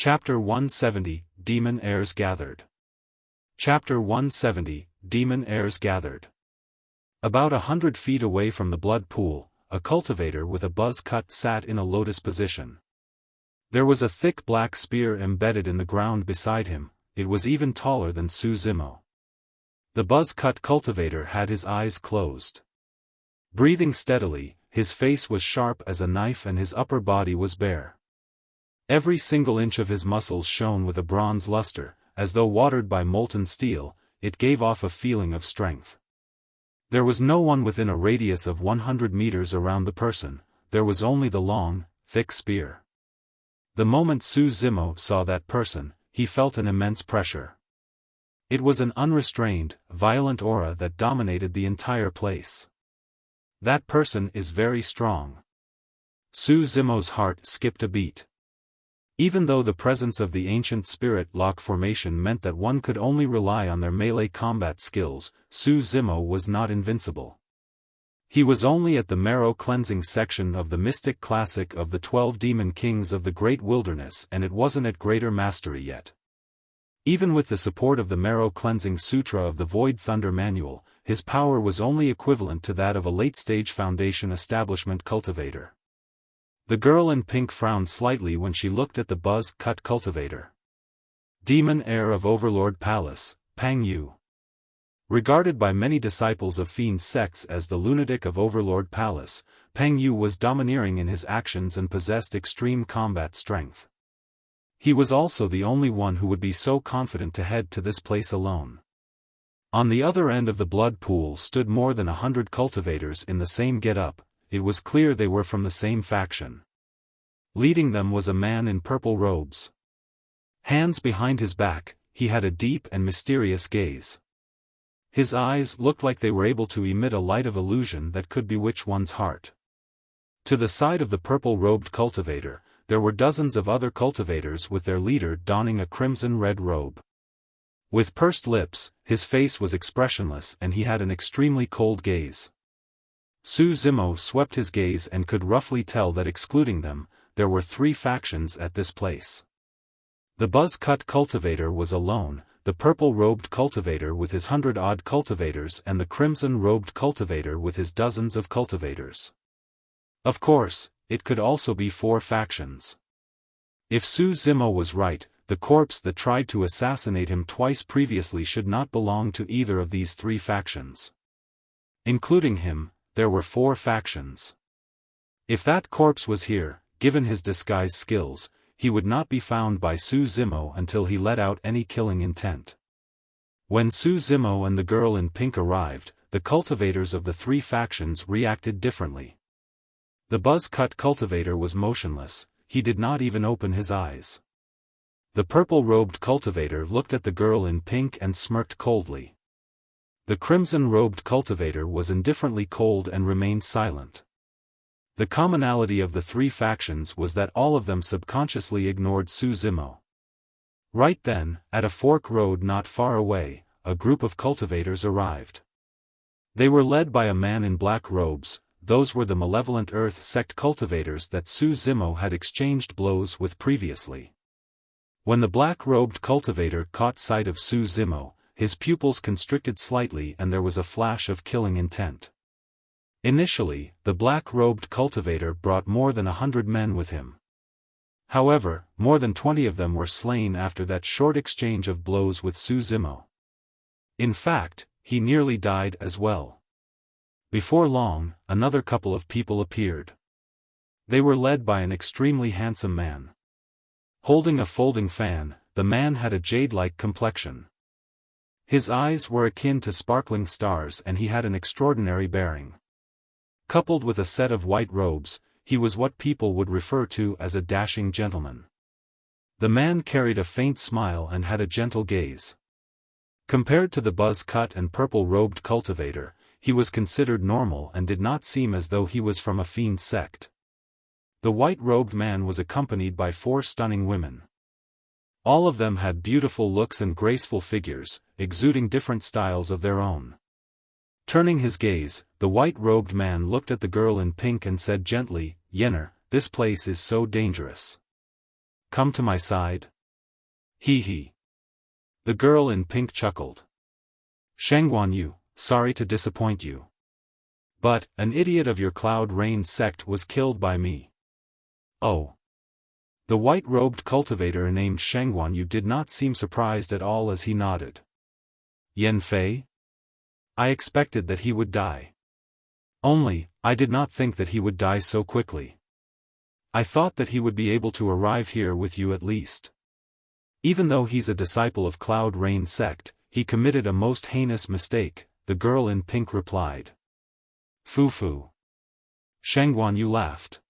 Chapter 170, Demon Heirs Gathered. Chapter 170, Demon Heirs Gathered. About 100 feet away from the blood pool, a cultivator with a buzz cut sat in a lotus position. There was a thick black spear embedded in the ground beside him. It was even taller than Su Zimo. The buzz-cut cultivator had his eyes closed. Breathing steadily, his face was sharp as a knife and his upper body was bare. Every single inch of his muscles shone with a bronze luster, as though watered by molten steel. It gave off a feeling of strength. There was no one within a radius of 100 meters around the person. There was only the long, thick spear. The moment Su Zimo saw that person, he felt an immense pressure. It was an unrestrained, violent aura that dominated the entire place. That person is very strong. Su Zimo's heart skipped a beat. Even though the presence of the ancient spirit lock formation meant that one could only rely on their melee combat skills, Su Zimo was not invincible. He was only at the marrow cleansing section of the mystic classic of the 12 demon kings of the great wilderness, and it wasn't at greater mastery yet. Even with the support of the marrow cleansing Sutra of the Void Thunder Manual, his power was only equivalent to that of a late-stage Foundation establishment cultivator. The girl in pink frowned slightly when she looked at the buzz-cut cultivator. Demon heir of Overlord Palace, Pang Yu. Regarded by many disciples of Fiend sects as the lunatic of Overlord Palace, Pang Yu was domineering in his actions and possessed extreme combat strength. He was also the only one who would be so confident to head to this place alone. On the other end of the blood pool stood more than 100 cultivators in the same get-up. It was clear they were from the same faction. Leading them was a man in purple robes. Hands behind his back, he had a deep and mysterious gaze. His eyes looked like they were able to emit a light of illusion that could bewitch one's heart. To the side of the purple-robed cultivator, there were dozens of other cultivators with their leader donning a crimson-red robe. With pursed lips, his face was expressionless and he had an extremely cold gaze. Su Zimo swept his gaze and could roughly tell that excluding them, there were 3 factions at this place. The buzz-cut cultivator was alone, the purple-robed cultivator with his 100-odd cultivators and the crimson-robed cultivator with his dozens of cultivators. Of course, it could also be 4 factions. If Su Zimo was right, the corpse that tried to assassinate him twice previously should not belong to either of these 3 factions. Including him, there were 4 factions. If that corpse was here, given his disguise skills, he would not be found by Su Zimo until he let out any killing intent. When Su Zimo and the girl in pink arrived, the cultivators of the 3 factions reacted differently. The buzz-cut cultivator was motionless, he did not even open his eyes. The purple-robed cultivator looked at the girl in pink and smirked coldly. The crimson-robed cultivator was indifferently cold and remained silent. The commonality of the 3 factions was that all of them subconsciously ignored Su Zimo. Right then, at a fork road not far away, a group of cultivators arrived. They were led by a man in black robes. Those were the malevolent Earth sect cultivators that Su Zimo had exchanged blows with previously. When the black-robed cultivator caught sight of Su Zimo, his pupils constricted slightly and there was a flash of killing intent. Initially, the black-robed cultivator brought more than 100 men with him. However, more than 20 of them were slain after that short exchange of blows with Su Zimo. In fact, he nearly died as well. Before long, another couple of people appeared. They were led by an extremely handsome man. Holding a folding fan, the man had a jade-like complexion. His eyes were akin to sparkling stars and he had an extraordinary bearing. Coupled with a set of white robes, he was what people would refer to as a dashing gentleman. The man carried a faint smile and had a gentle gaze. Compared to the buzz-cut and purple-robed cultivator, he was considered normal and did not seem as though he was from a fiend sect. The white-robed man was accompanied by 4 stunning women. All of them had beautiful looks and graceful figures, exuding different styles of their own. Turning his gaze, the white-robed man looked at the girl in pink and said gently, "Yenner, this place is so dangerous. Come to my side." Hee hee. The girl in pink chuckled. Shangguan Yu, sorry to disappoint you. But, an idiot of your Cloud Rain sect was killed by me. Oh. The white-robed cultivator named Shangguan Yu did not seem surprised at all as he nodded. Yan Fei? I expected that he would die. Only, I did not think that he would die so quickly. I thought that he would be able to arrive here with you at least. Even though he's a disciple of Cloud Rain sect, he committed a most heinous mistake, the girl in pink replied. Foo-foo. Shangguan Yu laughed.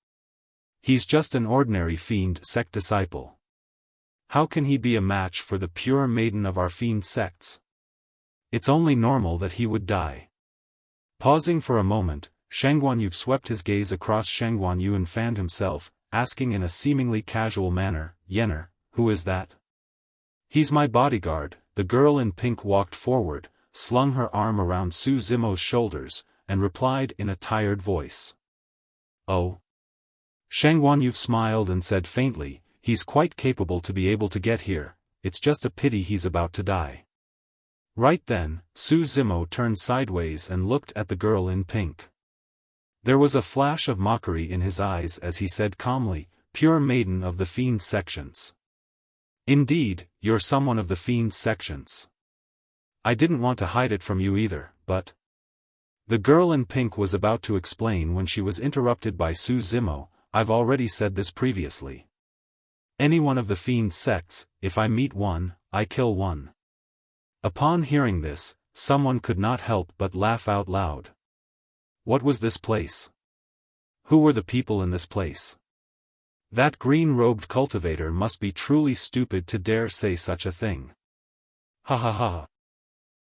He's just an ordinary Fiend sect disciple. How can he be a match for the pure maiden of our Fiend sects? It's only normal that he would die. Pausing for a moment, Shangguan Yu swept his gaze across Shangguan Yu and fanned himself, asking in a seemingly casual manner, Yenner, who is that? He's my bodyguard. The girl in pink walked forward, slung her arm around Su Zimo's shoulders, and replied in a tired voice. Oh. Shangguan Yu smiled and said faintly, he's quite capable to be able to get here, it's just a pity he's about to die. Right then, Su Zimo turned sideways and looked at the girl in pink. There was a flash of mockery in his eyes as he said calmly, pure maiden of the Fiend sections. Indeed, you're someone of the Fiend sections. I didn't want to hide it from you either, but... The girl in pink was about to explain when she was interrupted by Su Zimo. I've already said this previously. Any one of the Fiend sects, if I meet one, I kill one. Upon hearing this, someone could not help but laugh out loud. What was this place? Who were the people in this place? That green-robed cultivator must be truly stupid to dare say such a thing. Ha ha ha.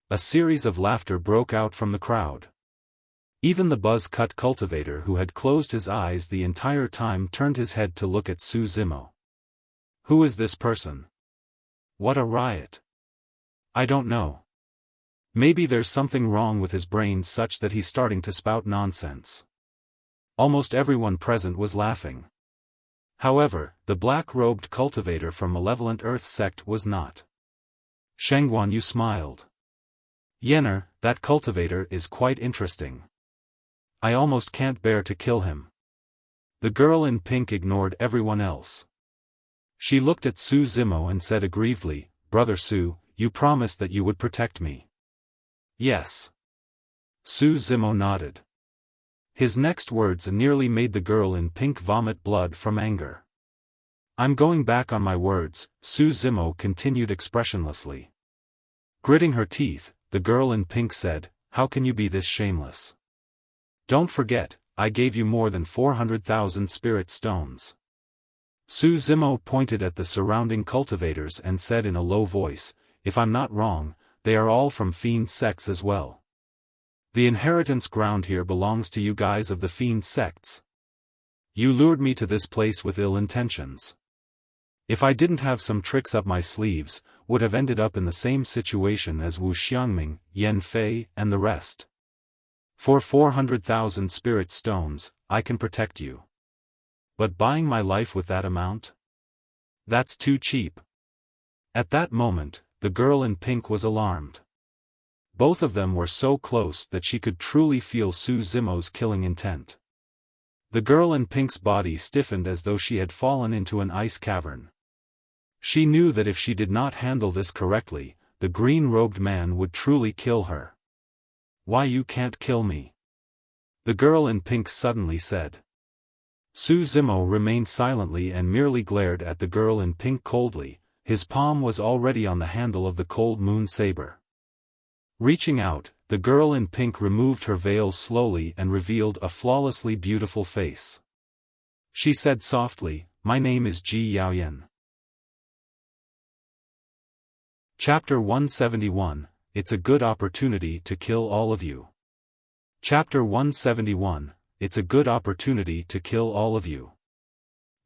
A series of laughter broke out from the crowd. Even the buzz-cut cultivator who had closed his eyes the entire time turned his head to look at Su Zimo. Who is this person? What a riot. I don't know. Maybe there's something wrong with his brain such that he's starting to spout nonsense. Almost everyone present was laughing. However, the black-robed cultivator from Malevolent Earth sect was not. Shangguan Yu smiled. Yenner, that cultivator is quite interesting. I almost can't bear to kill him. The girl in pink ignored everyone else. She looked at Su Zimo and said aggrievedly, Brother Su, you promised that you would protect me. Yes. Su Zimo nodded. His next words nearly made the girl in pink vomit blood from anger. I'm going back on my words, Su Zimo continued expressionlessly. Gritting her teeth, the girl in pink said, how can you be this shameless? Don't forget, I gave you more than 400,000 spirit stones. Su Zimo pointed at the surrounding cultivators and said in a low voice, if I'm not wrong, they are all from Fiend sects as well. The inheritance ground here belongs to you guys of the Fiend sects. You lured me to this place with ill intentions. If I didn't have some tricks up my sleeves, would have ended up in the same situation as Wu Xiangming, Yan Fei, and the rest. For 400,000 spirit stones, I can protect you. But buying my life with that amount? That's too cheap. At that moment, the girl in pink was alarmed. Both of them were so close that she could truly feel Su Zimo's killing intent. The girl in pink's body stiffened as though she had fallen into an ice cavern. She knew that if she did not handle this correctly, the green-robed man would truly kill her. Why you can't kill me? The girl in pink suddenly said. Su Zimo remained silently and merely glared at the girl in pink coldly. His palm was already on the handle of the cold moon saber. Reaching out, the girl in pink removed her veil slowly and revealed a flawlessly beautiful face. She said softly, my name is Ji Yaoyan. Chapter 171, It's a good opportunity to kill all of you. Chapter 171, It's a good opportunity to kill all of you.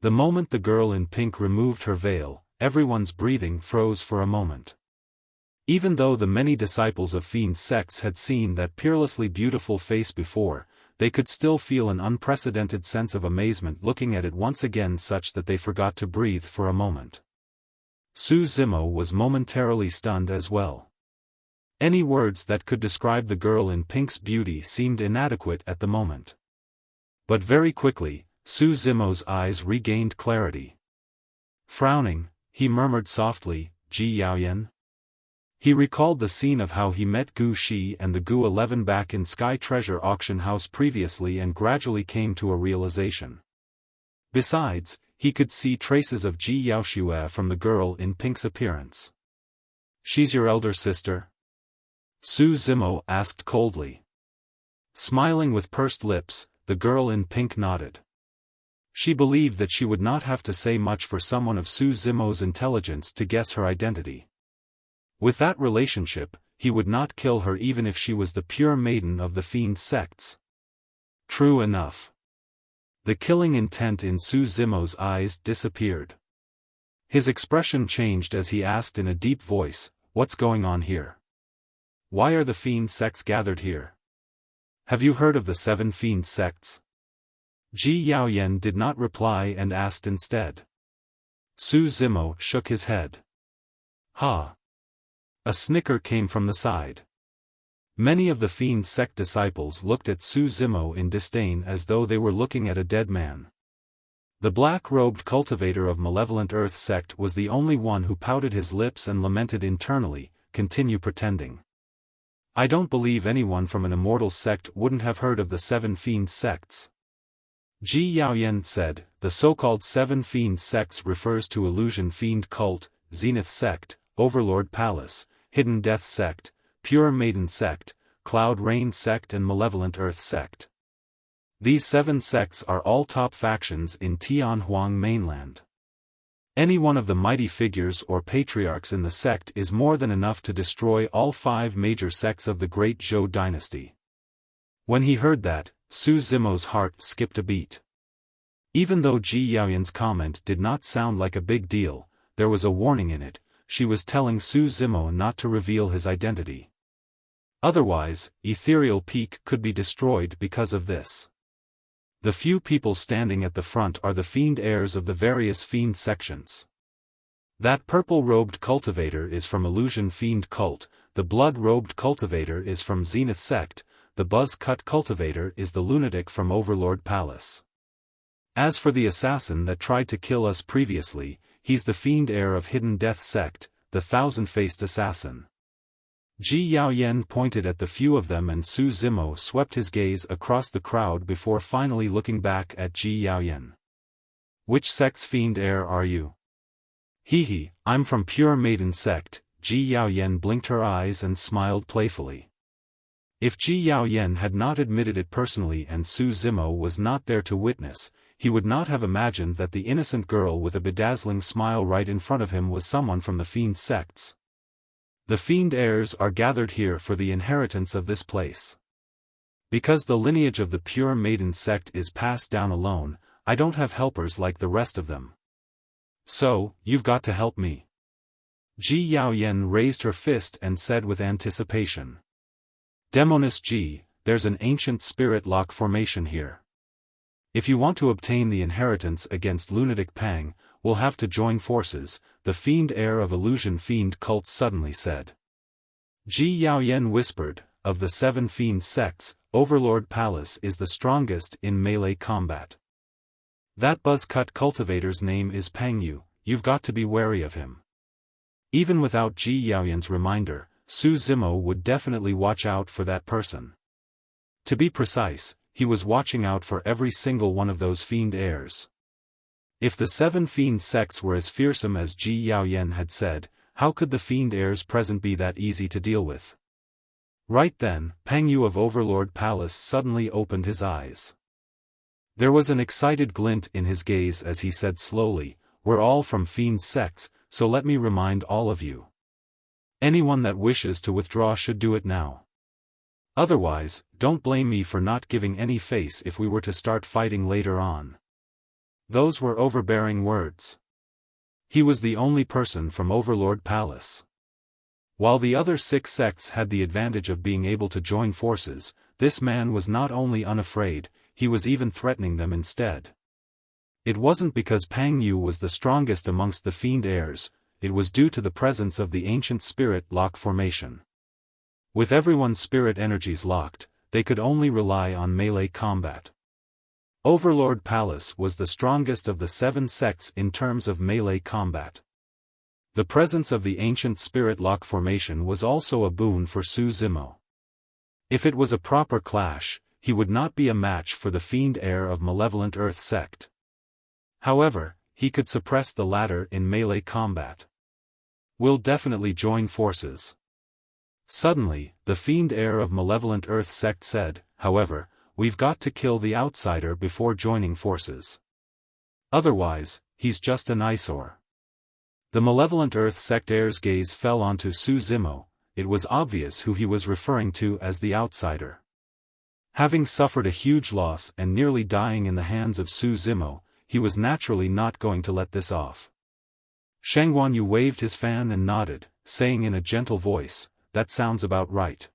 The moment the girl in pink removed her veil, everyone's breathing froze for a moment. Even though the many disciples of Fiend sects had seen that peerlessly beautiful face before, they could still feel an unprecedented sense of amazement looking at it once again such that they forgot to breathe for a moment. Su Zimo was momentarily stunned as well. Any words that could describe the girl in pink's beauty seemed inadequate at the moment. But very quickly, Su Zimo's eyes regained clarity. Frowning, he murmured softly, Ji Yaoyan? He recalled the scene of how he met Gu Shi and the Gu 11 back in Sky Treasure Auction House previously and gradually came to a realization. Besides, he could see traces of Ji Yaoxue from the girl in pink's appearance. She's your elder sister? Su Zimo asked coldly. Smiling with pursed lips, the girl in pink nodded. She believed that she would not have to say much for someone of Su Zimo's intelligence to guess her identity. With that relationship, he would not kill her even if she was the pure maiden of the Fiend sects. True enough. The killing intent in Su Zimo's eyes disappeared. His expression changed as he asked in a deep voice, "What's going on here? Why are the Fiend sects gathered here? Have you heard of the 7 Fiend sects?" Ji Yaoyan did not reply and asked instead. Su Zimo shook his head. Ha! A snicker came from the side. Many of the Fiend sect disciples looked at Su Zimo in disdain as though they were looking at a dead man. The black-robed cultivator of Malevolent Earth sect was the only one who pouted his lips and lamented internally, continue pretending. I don't believe anyone from an Immortal sect wouldn't have heard of the 7 Fiend sects. Ji Yaoyan said, the so-called 7 Fiend sects refers to Illusion Fiend Cult, Zenith Sect, Overlord Palace, Hidden Death Sect, Pure Maiden Sect, Cloud Rain Sect and Malevolent Earth Sect. These 7 sects are all top factions in Tianhuang mainland. Any one of the mighty figures or patriarchs in the sect is more than enough to destroy all 5 major sects of the Great Zhou dynasty. When he heard that, Su Zimo's heart skipped a beat. Even though Ji Yaoyan's comment did not sound like a big deal, there was a warning in it. She was telling Su Zimo not to reveal his identity. Otherwise, Ethereal Peak could be destroyed because of this. The few people standing at the front are the Fiend heirs of the various Fiend sections. That purple-robed cultivator is from Illusion Fiend Cult, the blood-robed cultivator is from Zenith Sect, the buzz-cut cultivator is the Lunatic from Overlord Palace. As for the assassin that tried to kill us previously, he's the Fiend heir of Hidden Death Sect, the thousand-faced assassin. Ji Yaoyan pointed at the few of them and Su Zimo swept his gaze across the crowd before finally looking back at Ji Yaoyan. Which sect's Fiend heir are you? Hee, I'm from Pure Maiden Sect. Ji Yaoyan blinked her eyes and smiled playfully. If Ji Yaoyan had not admitted it personally and Su Zimo was not there to witness, he would not have imagined that the innocent girl with a bedazzling smile right in front of him was someone from the Fiend sects. The Fiend heirs are gathered here for the inheritance of this place. Because the lineage of the Pure Maiden Sect is passed down alone, I don't have helpers like the rest of them. So, you've got to help me. Ji Yaoyan raised her fist and said with anticipation. Demoness Ji, there's an ancient spirit lock formation here. If you want to obtain the inheritance against Lunatic Pang, we'll have to join forces, the Fiend heir of Illusion Fiend Cult suddenly said. Ji Yaoyan whispered, of the 7 Fiend sects, Overlord Palace is the strongest in melee combat. That buzz-cut cultivator's name is Pangyu, you've got to be wary of him. Even without Ji Yaoyan's reminder, Su Zimo would definitely watch out for that person. To be precise, he was watching out for every single one of those Fiend heirs. If the 7 Fiend sects were as fearsome as Ji Yaoyan had said, how could the Fiend heirs present be that easy to deal with? Right then, Pangyu of Overlord Palace suddenly opened his eyes. There was an excited glint in his gaze as he said slowly, we're all from Fiend sects, so let me remind all of you. Anyone that wishes to withdraw should do it now. Otherwise, don't blame me for not giving any face if we were to start fighting later on. Those were overbearing words. He was the only person from Overlord Palace. While the other 6 sects had the advantage of being able to join forces, this man was not only unafraid, he was even threatening them instead. It wasn't because Pangyu was the strongest amongst the Fiend heirs, it was due to the presence of the ancient spirit lock formation. With everyone's spirit energies locked, they could only rely on melee combat. Overlord Palace was the strongest of the 7 sects in terms of melee combat. The presence of the ancient spirit lock formation was also a boon for Su Zimo. If it was a proper clash, he would not be a match for the Fiend heir of Malevolent Earth sect. However, he could suppress the latter in melee combat. We'll definitely join forces. Suddenly, the Fiend heir of Malevolent Earth sect said, however, we've got to kill the outsider before joining forces. Otherwise, he's just an eyesore. The Malevolent Earth sect heir's gaze fell onto Su Zimo. It was obvious who he was referring to as the outsider. Having suffered a huge loss and nearly dying in the hands of Su Zimo, he was naturally not going to let this off. Shang Guanyu waved his fan and nodded, saying in a gentle voice, "That sounds about right.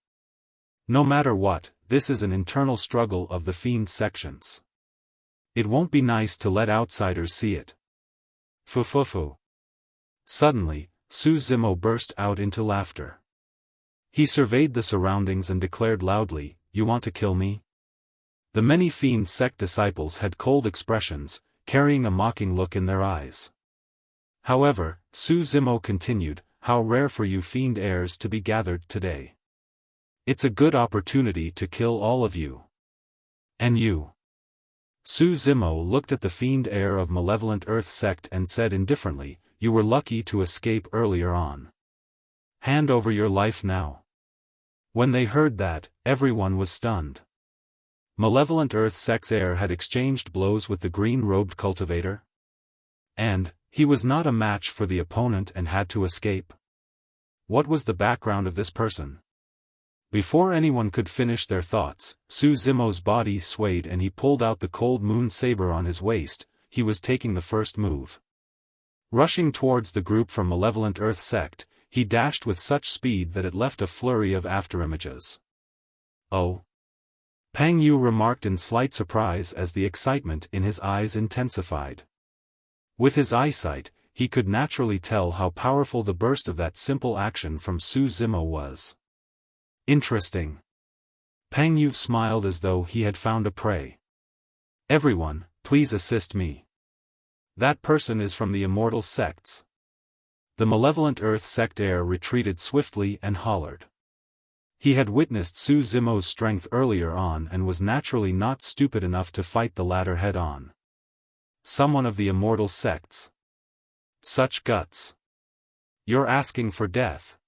No matter what, this is an internal struggle of the Fiend sections. It won't be nice to let outsiders see it." Fu. Suddenly, Su Zimo burst out into laughter. He surveyed the surroundings and declared loudly, "You want to kill me?" The many Fiend sect disciples had cold expressions, carrying a mocking look in their eyes. However, Su Zimo continued, "How rare for you Fiend heirs to be gathered today. It's a good opportunity to kill all of you. And you." Su Zimo looked at the Fiend heir of Malevolent Earth sect and said indifferently, "You were lucky to escape earlier on. Hand over your life now." When they heard that, everyone was stunned. Malevolent Earth sect's heir had exchanged blows with the green-robed cultivator? And, he was not a match for the opponent and had to escape? What was the background of this person? Before anyone could finish their thoughts, Su Zimo's body swayed and he pulled out the cold moon saber on his waist. He was taking the first move. Rushing towards the group from Malevolent Earth sect, he dashed with such speed that it left a flurry of afterimages. "Oh!" Pang Yu remarked in slight surprise as the excitement in his eyes intensified. With his eyesight, he could naturally tell how powerful the burst of that simple action from Su Zimo was. "Interesting." Pang Yu smiled as though he had found a prey. "Everyone, please assist me. That person is from the Immortal sects." The Malevolent Earth sect heir retreated swiftly and hollered. He had witnessed Su Zimo's strength earlier on and was naturally not stupid enough to fight the latter head-on. Someone of the Immortal sects. Such guts. You're asking for death.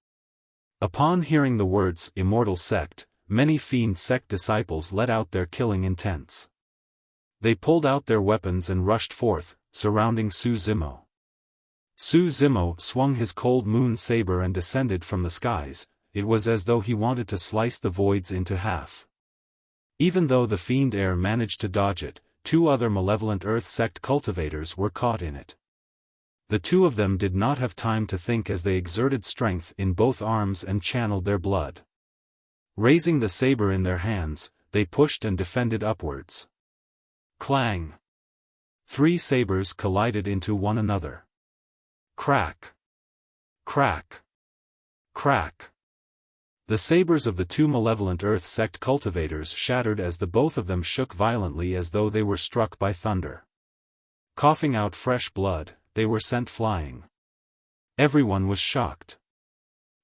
Upon hearing the words Immortal sect, many Fiend sect disciples let out their killing intents. They pulled out their weapons and rushed forth, surrounding Su Zimo. Su Zimo swung his cold moon saber and descended from the skies. It was as though he wanted to slice the voids into half. Even though the Fiend heir managed to dodge it, 2 other Malevolent Earth sect cultivators were caught in it. The 2 of them did not have time to think as they exerted strength in both arms and channeled their blood. Raising the saber in their hands, they pushed and defended upwards. Clang! 3 sabers collided into one another. Crack! Crack! Crack! The sabers of the 2 Malevolent Earth sect cultivators shattered as the both of them shook violently as though they were struck by thunder. Coughing out fresh blood, they were sent flying. Everyone was shocked.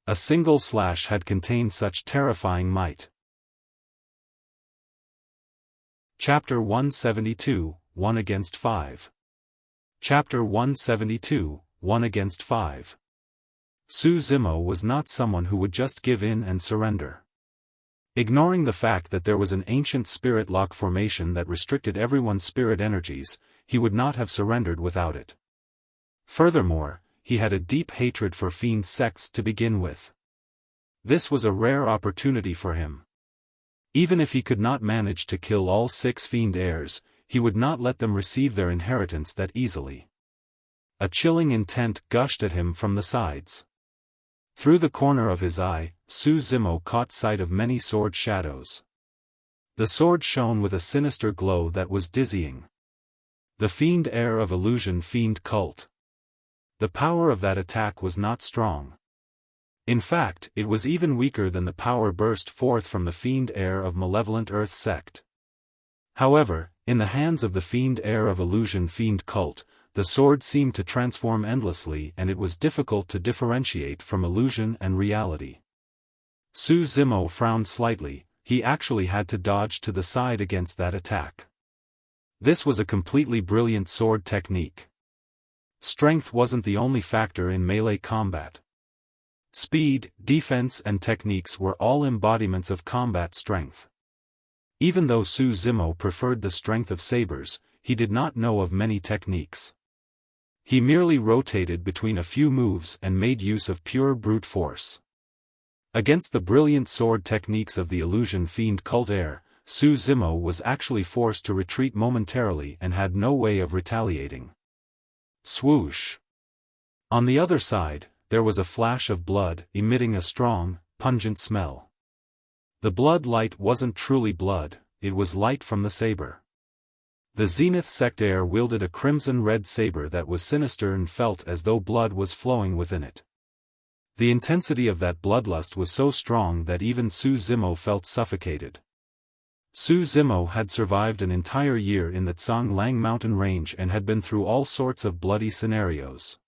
A single slash had contained such terrifying might. Chapter 172, 1 against 5. Chapter 172, 1 against 5. Su Zimo was not someone who would just give in and surrender. Ignoring the fact that there was an ancient spirit lock formation that restricted everyone's spirit energies, he would not have surrendered without it. Furthermore, he had a deep hatred for Fiend sects to begin with. This was a rare opportunity for him. Even if he could not manage to kill all 6 Fiend heirs, he would not let them receive their inheritance that easily. A chilling intent gushed at him from the sides. Through the corner of his eye, Su Zimo caught sight of many sword shadows. The sword shone with a sinister glow that was dizzying. The Fiend heir of Illusion Fiend cult. the power of that attack was not strong. In fact, it was even weaker than the power burst forth from the Fiend heir of Malevolent Earth sect. However, in the hands of the Fiend heir of Illusion Fiend cult, the sword seemed to transform endlessly and it was difficult to differentiate from illusion and reality. Su Zimo frowned slightly, he actually had to dodge to the side against that attack. This was a completely brilliant sword technique. Strength wasn't the only factor in melee combat. Speed, defense and techniques were all embodiments of combat strength. Even though Su Zimo preferred the strength of sabers, he did not know of many techniques. He merely rotated between a few moves and made use of pure brute force. Against the brilliant sword techniques of the Illusion Fiend cult heir, Su Zimo was actually forced to retreat momentarily and had no way of retaliating. Swoosh! On the other side, there was a flash of blood, emitting a strong, pungent smell. The blood light wasn't truly blood, it was light from the saber. The Zenith sect heir wielded a crimson-red saber that was sinister and felt as though blood was flowing within it. The intensity of that bloodlust was so strong that even Su Zimo felt suffocated. Su Zimo had survived an entire year in the Tsanglang mountain range and had been through all sorts of bloody scenarios.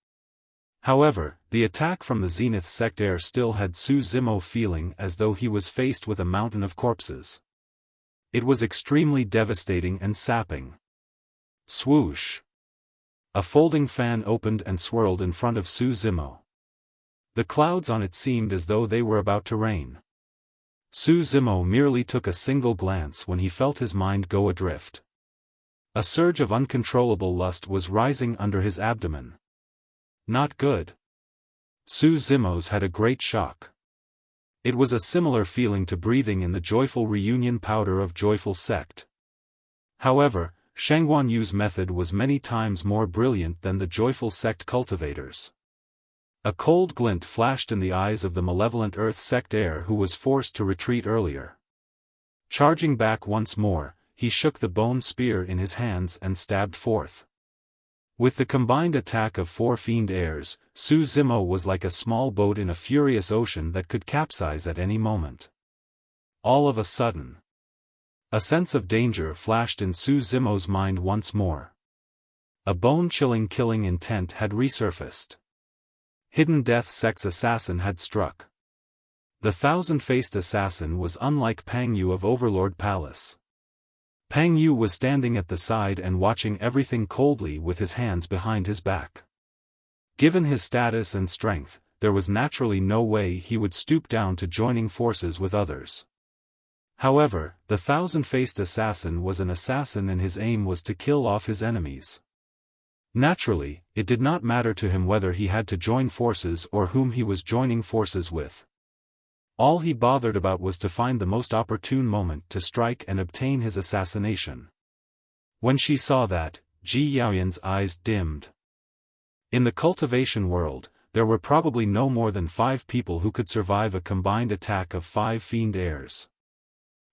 However, the attack from the Zenith sect heir still had Su Zimo feeling as though he was faced with a mountain of corpses. It was extremely devastating and sapping. Swoosh! A folding fan opened and swirled in front of Su Zimo. The clouds on it seemed as though they were about to rain. Su Zimo merely took a single glance when he felt his mind go adrift. A surge of uncontrollable lust was rising under his abdomen. Not good. Su Zimo's had a great shock. It was a similar feeling to breathing in the joyful reunion powder of joyful sect. However, Shangguan Yu's method was many times more brilliant than the joyful sect cultivators. A cold glint flashed in the eyes of the Malevolent Earth sect heir who was forced to retreat earlier. Charging back once more, he shook the bone spear in his hands and stabbed forth. With the combined attack of 4 Fiend heirs, Su Zimo was like a small boat in a furious ocean that could capsize at any moment. All of a sudden, a sense of danger flashed in Su Zimo's mind once more. A bone-chilling killing intent had resurfaced. Hidden Death Sect's assassin had struck. The thousand-faced assassin was unlike Pang Yu of Overlord Palace. Pang Yu was standing at the side and watching everything coldly with his hands behind his back. Given his status and strength, there was naturally no way he would stoop down to joining forces with others. However, the thousand-faced assassin was an assassin and his aim was to kill off his enemies. Naturally, it did not matter to him whether he had to join forces or whom he was joining forces with. All he bothered about was to find the most opportune moment to strike and obtain his assassination. When she saw that, Ji Yaoyan's eyes dimmed. In the cultivation world, there were probably no more than 5 people who could survive a combined attack of 5 Fiend heirs.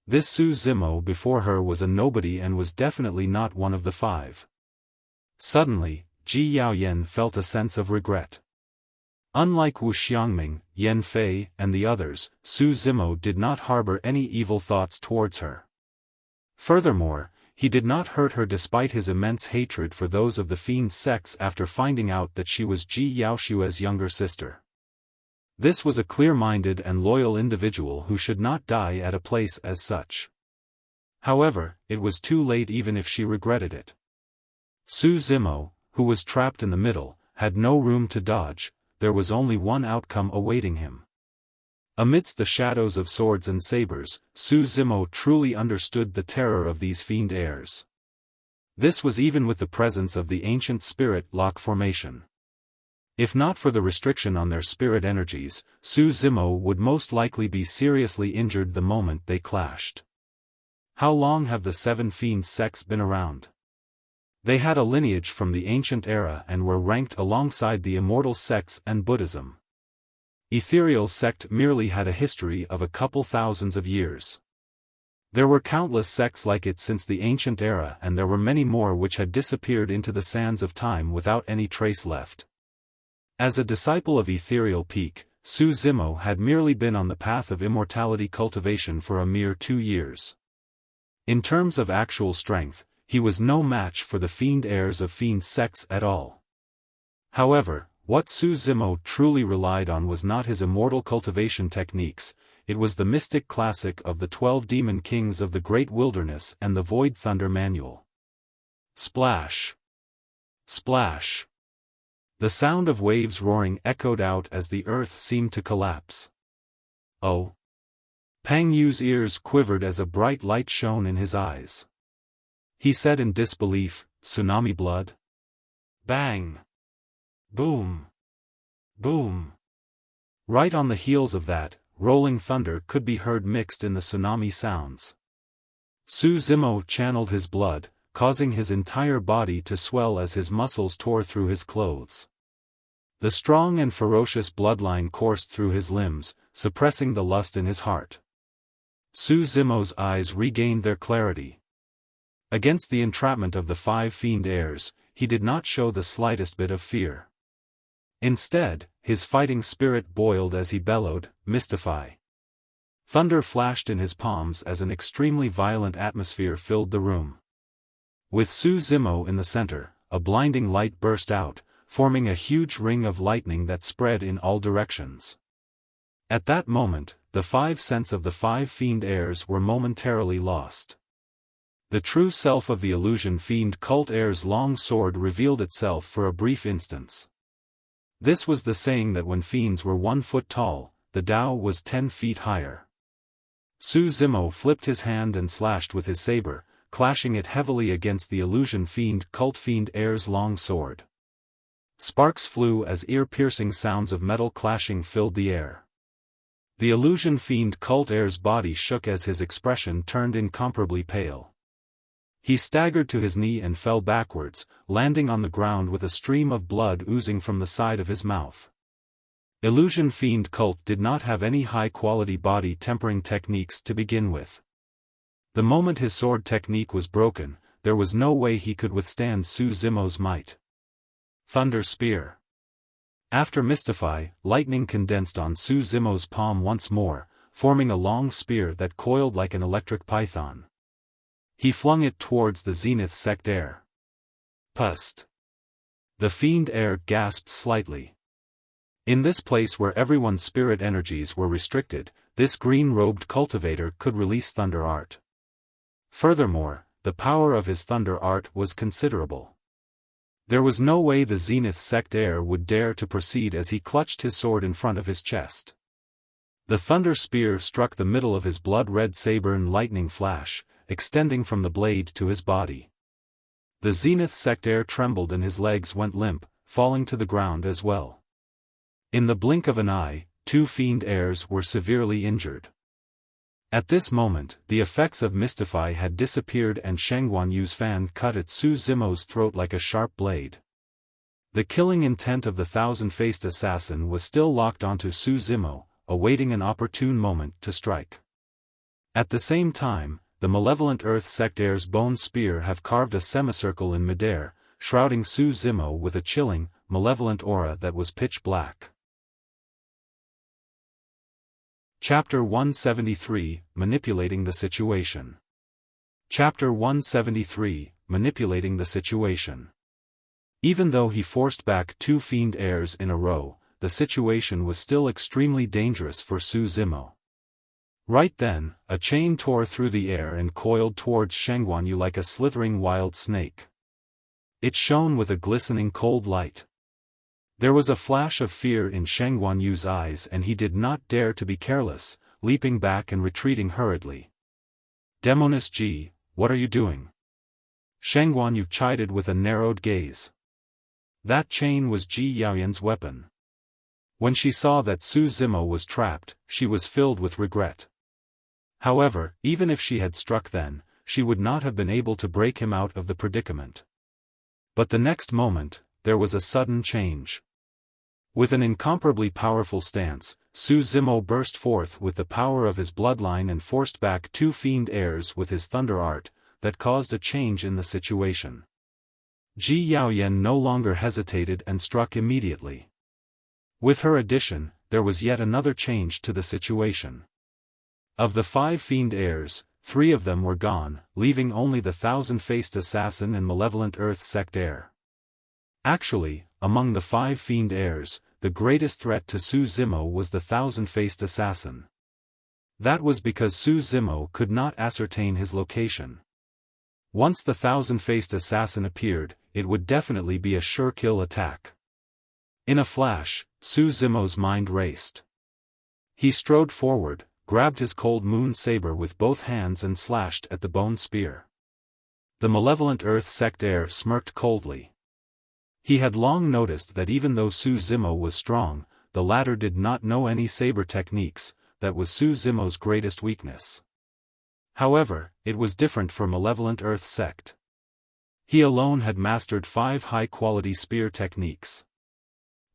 This Su Zimo before her was a nobody and was definitely not one of the 5. Suddenly, Ji Yaoyan felt a sense of regret. Unlike Wu Xiangming, Yan Fei, and the others, Su Zimo did not harbor any evil thoughts towards her. Furthermore, he did not hurt her despite his immense hatred for those of the Fiend sects after finding out that she was Ji Yaoshua's younger sister. This was a clear-minded and loyal individual who should not die at a place as such. However, it was too late even if she regretted it. Su Zimo, who was trapped in the middle, had no room to dodge. There was only one outcome awaiting him. Amidst the shadows of swords and sabers, Su Zimo truly understood the terror of these Fiend heirs. This was even with the presence of the ancient spirit lock formation. If not for the restriction on their spirit energies, Su Zimo would most likely be seriously injured the moment they clashed. How long have the 7 Fiend sects been around? They had a lineage from the ancient era and were ranked alongside the Immortal sects and Buddhism. Ethereal sect merely had a history of a couple thousands of years. There were countless sects like it since the ancient era and there were many more which had disappeared into the sands of time without any trace left. As a disciple of Ethereal Peak, Su Zimo had merely been on the path of immortality cultivation for a mere 2 years. In terms of actual strength, he was no match for the Fiend heirs of Fiend sects at all. However, what Su Zimo truly relied on was not his immortal cultivation techniques, it was the mystic classic of the 12 demon kings of the Great Wilderness and the Void Thunder Manual. Splash! Splash! The sound of waves roaring echoed out as the earth seemed to collapse. Oh! Pang Yu's ears quivered as a bright light shone in his eyes. He said in disbelief, "Tsunami blood?" Bang! Boom! Boom! Right on the heels of that, rolling thunder could be heard mixed in the tsunami sounds. Su Zimo channeled his blood, causing his entire body to swell as his muscles tore through his clothes. The strong and ferocious bloodline coursed through his limbs, suppressing the lust in his heart. Su Zimo's eyes regained their clarity. Against the entrapment of the 5 Fiend heirs, he did not show the slightest bit of fear. Instead, his fighting spirit boiled as he bellowed, "Mystify!" Thunder flashed in his palms as an extremely violent atmosphere filled the room. With Su Zimo in the center, a blinding light burst out, forming a huge ring of lightning that spread in all directions. At that moment, the 5 sense of the 5 Fiend heirs were momentarily lost. The true self of the Illusion Fiend cult heir's long sword revealed itself for a brief instance. This was the saying that when fiends were 1 foot tall, the Tao was 10 feet higher. Su Zimo flipped his hand and slashed with his saber, clashing it heavily against the Illusion Fiend cult Fiend heir's long sword. Sparks flew as ear-piercing sounds of metal clashing filled the air. The Illusion Fiend cult heir's body shook as his expression turned incomparably pale. He staggered to his knee and fell backwards, landing on the ground with a stream of blood oozing from the side of his mouth. Illusion Fiend cult did not have any high-quality body tempering techniques to begin with. The moment his sword technique was broken, there was no way he could withstand Su Zimo's might. Thunder Spear. After Mystify, lightning condensed on Su Zimo's palm once more, forming a long spear that coiled like an electric python. He flung it towards the Zenith sect heir. Pust. The Fiend heir gasped slightly. In this place where everyone's spirit energies were restricted, this green-robed cultivator could release Thunder Art. Furthermore, the power of his Thunder Art was considerable. There was no way the Zenith sect heir would dare to proceed as he clutched his sword in front of his chest. The Thunder Spear struck the middle of his blood-red saber in lightning flash, extending from the blade to his body. The Zenith sect heir trembled and his legs went limp, falling to the ground as well. In the blink of an eye, 2 Fiend heirs were severely injured. At this moment, the effects of Mystify had disappeared and Shengguan Yu's fan cut at Su Zimo's throat like a sharp blade. The killing intent of the 1,000-faced assassin was still locked onto Su Zimo, awaiting an opportune moment to strike. At the same time, the malevolent Earth sect heir's bone spear have carved a semicircle in midair, shrouding Su Zimo with a chilling, malevolent aura that was pitch black. Chapter 173, Manipulating the Situation. Chapter 173, Manipulating the Situation. Even though he forced back 2 Fiend heirs in a row, the situation was still extremely dangerous for Su Zimo. Right then, a chain tore through the air and coiled towards Shengguan Yu like a slithering wild snake. It shone with a glistening cold light. There was a flash of fear in Shengguan Yu's eyes and he did not dare to be careless, leaping back and retreating hurriedly. "Demoness Ji, what are you doing?" Shengguan Yu chided with a narrowed gaze. That chain was Ji Yaoyan's weapon. When she saw that Su Zimo was trapped, she was filled with regret. However, even if she had struck then, she would not have been able to break him out of the predicament. But the next moment, there was a sudden change. With an incomparably powerful stance, Su Zimo burst forth with the power of his bloodline and forced back 2 Fiend heirs with his Thunder Art, that caused a change in the situation. Ji Yaoyan no longer hesitated and struck immediately. With her addition, there was yet another change to the situation. Of the 5 Fiend heirs, 3 of them were gone, leaving only the thousand-faced assassin and malevolent Earth sect heir. Actually, among the 5 Fiend heirs, the greatest threat to Su Zimo was the thousand-faced assassin. That was because Su Zimo could not ascertain his location. Once the thousand-faced assassin appeared, it would definitely be a sure-kill attack. In a flash, Su Zimo's mind raced. He strode forward, grabbed his cold moon saber with both hands and slashed at the bone spear. The malevolent Earth sect heir smirked coldly. He had long noticed that even though Su Zimo was strong, the latter did not know any saber techniques. That was Su Zimo's greatest weakness. However, it was different for malevolent Earth sect. He alone had mastered 5 high-quality spear techniques.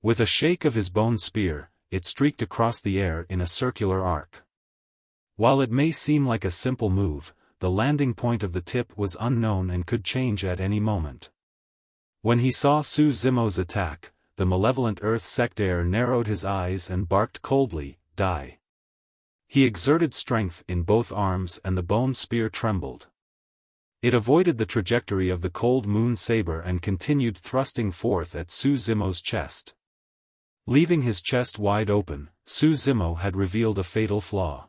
With a shake of his bone spear, it streaked across the air in a circular arc. While it may seem like a simple move, the landing point of the tip was unknown and could change at any moment. When he saw Su Zimo's attack, the malevolent Earth sect heir narrowed his eyes and barked coldly, "Die." He exerted strength in both arms and the bone spear trembled. It avoided the trajectory of the cold moon saber and continued thrusting forth at Su Zimo's chest. Leaving his chest wide open, Su Zimo had revealed a fatal flaw.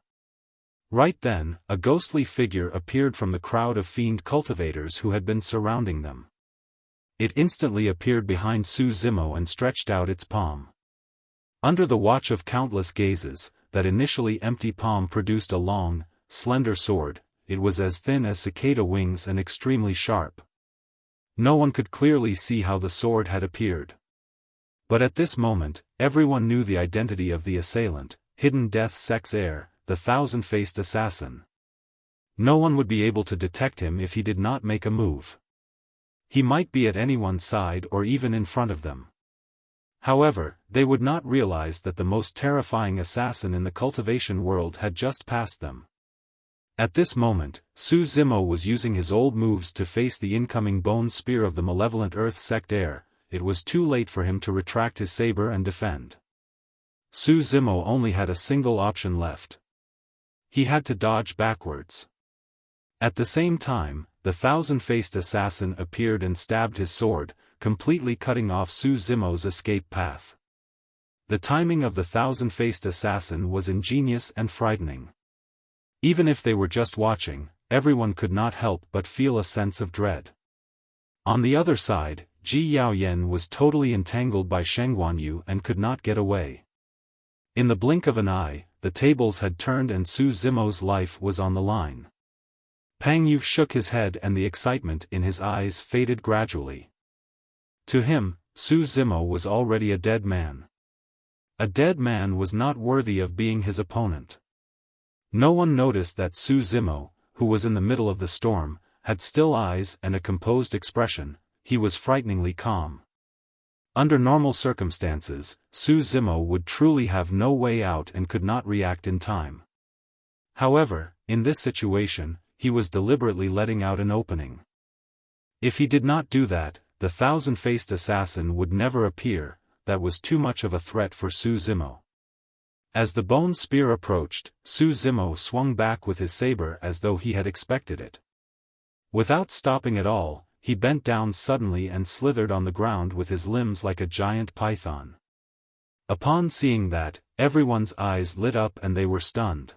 Right then, a ghostly figure appeared from the crowd of fiend cultivators who had been surrounding them. It instantly appeared behind Su Zimo and stretched out its palm. Under the watch of countless gazes, that initially empty palm produced a long, slender sword. It was as thin as cicada wings and extremely sharp. No one could clearly see how the sword had appeared. But at this moment, everyone knew the identity of the assailant, Hidden Death Sect's heir, the thousand-faced assassin. No one would be able to detect him if he did not make a move. He might be at anyone's side or even in front of them. However, they would not realize that the most terrifying assassin in the cultivation world had just passed them. At this moment, Su Zimo was using his old moves to face the incoming bone spear of the malevolent Earth sect heir. It was too late for him to retract his saber and defend. Su Zimo only had a single option left. He had to dodge backwards. At the same time, the thousand-faced assassin appeared and stabbed his sword, completely cutting off Su Zimo's escape path. The timing of the thousand-faced assassin was ingenious and frightening. Even if they were just watching, everyone could not help but feel a sense of dread. On the other side, Ji Yaoyan was totally entangled by Sheng Guanyu and could not get away. In the blink of an eye, the tables had turned and Su Zimo's life was on the line. Pang Yu shook his head and the excitement in his eyes faded gradually. To him, Su Zimo was already a dead man. A dead man was not worthy of being his opponent. No one noticed that Su Zimo, who was in the middle of the storm, had still eyes and a composed expression. He was frighteningly calm. Under normal circumstances, Su Zimo would truly have no way out and could not react in time. However, in this situation, he was deliberately letting out an opening. If he did not do that, the thousand-faced assassin would never appear. That was too much of a threat for Su Zimo. As the bone spear approached, Su Zimo swung back with his saber as though he had expected it. Without stopping at all, he bent down suddenly and slithered on the ground with his limbs like a giant python. Upon seeing that, everyone's eyes lit up and they were stunned.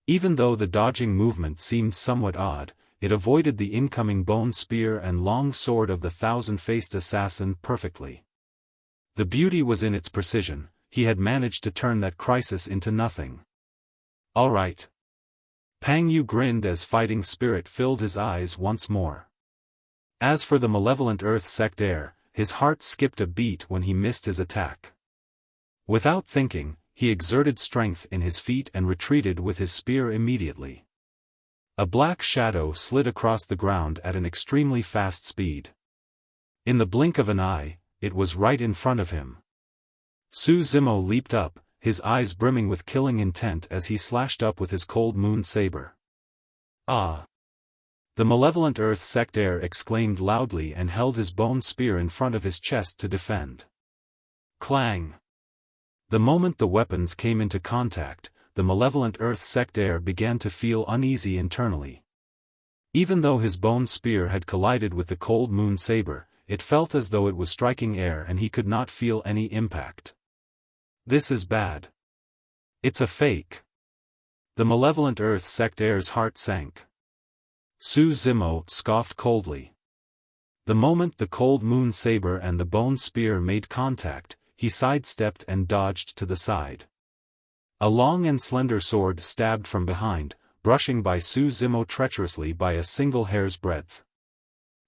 Even though the dodging movement seemed somewhat odd, it avoided the incoming bone spear and long sword of the thousand-faced assassin perfectly. The beauty was in its precision. He had managed to turn that crisis into nothing. All right. Pang Yu grinned as fighting spirit filled his eyes once more. As for the malevolent Earth sect heir, his heart skipped a beat when he missed his attack. Without thinking, he exerted strength in his feet and retreated with his spear immediately. A black shadow slid across the ground at an extremely fast speed. In the blink of an eye, it was right in front of him. Su Zimo leaped up, his eyes brimming with killing intent as he slashed up with his cold moon saber. Ah! The malevolent Earth sect heir exclaimed loudly and held his bone spear in front of his chest to defend. Clang! The moment the weapons came into contact, the malevolent Earth Sect heir began to feel uneasy internally. Even though his bone spear had collided with the cold moon saber, it felt as though it was striking air and he could not feel any impact. This is bad. It's a fake. The malevolent Earth Sect heir's heart sank. Su Zimo scoffed coldly. The moment the cold moon saber and the bone spear made contact, he sidestepped and dodged to the side. A long and slender sword stabbed from behind, brushing by Su Zimo treacherously by a single hair's breadth.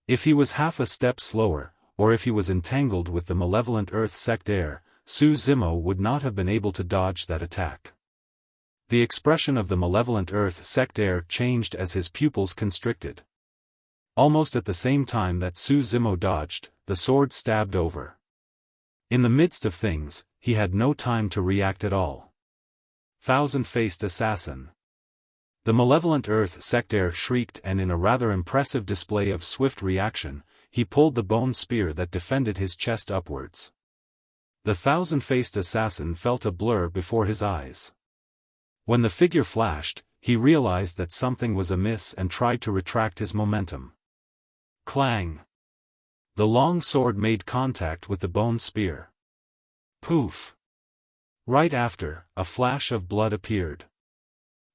If he was half a step slower, or if he was entangled with the malevolent Earth Sect heir, Su Zimo would not have been able to dodge that attack. The expression of the malevolent Earth Sect heir changed as his pupils constricted. Almost at the same time that Su Zimo dodged, the sword stabbed over. In the midst of things, he had no time to react at all. Thousand-faced assassin. The malevolent Earth Sect heir shrieked, and in a rather impressive display of swift reaction, he pulled the bone spear that defended his chest upwards. The thousand-faced assassin felt a blur before his eyes. When the figure flashed, he realized that something was amiss and tried to retract his momentum. Clang! The long sword made contact with the bone spear. Poof! Right after, a flash of blood appeared.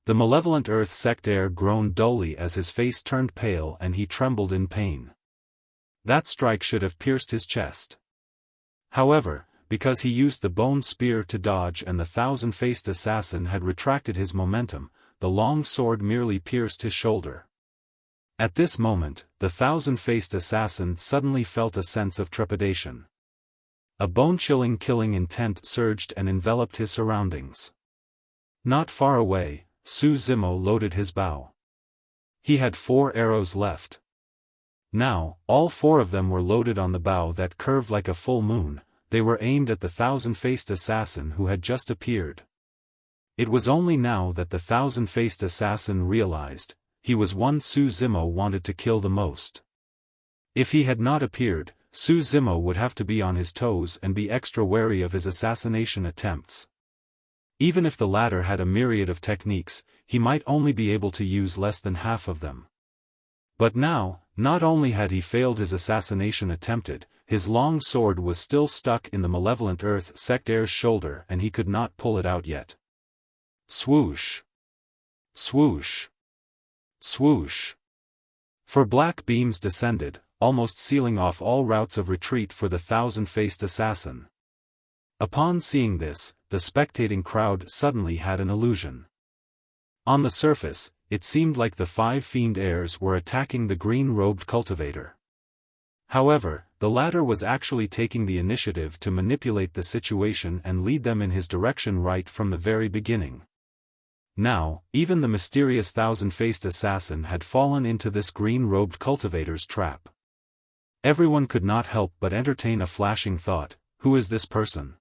The malevolent Earth Sect heir groaned dully as his face turned pale and he trembled in pain. That strike should have pierced his chest. However, because he used the bone spear to dodge and the thousand-faced assassin had retracted his momentum, the long sword merely pierced his shoulder. At this moment, the thousand-faced assassin suddenly felt a sense of trepidation. A bone-chilling killing intent surged and enveloped his surroundings. Not far away, Su Zimo loaded his bow. He had 4 arrows left. Now, all 4 of them were loaded on the bow that curved like a full moon. They were aimed at the thousand-faced assassin who had just appeared. It was only now that the thousand-faced assassin realized, he was one Su Zimo wanted to kill the most. If he had not appeared, Su Zimo would have to be on his toes and be extra wary of his assassination attempts. Even if the latter had a myriad of techniques, he might only be able to use less than half of them. But now, not only had he failed his assassination attempted, his long sword was still stuck in the malevolent Earth Sect heir's shoulder and he could not pull it out yet. Swoosh! Swoosh! Swoosh! 4 black beams descended, almost sealing off all routes of retreat for the thousand-faced assassin. Upon seeing this, the spectating crowd suddenly had an illusion. On the surface, it seemed like the 5 Fiend heirs were attacking the green-robed cultivator. However, the latter was actually taking the initiative to manipulate the situation and lead them in his direction right from the very beginning. Now, even the mysterious thousand-faced assassin had fallen into this green-robed cultivator's trap. Everyone could not help but entertain a flashing thought: who is this person?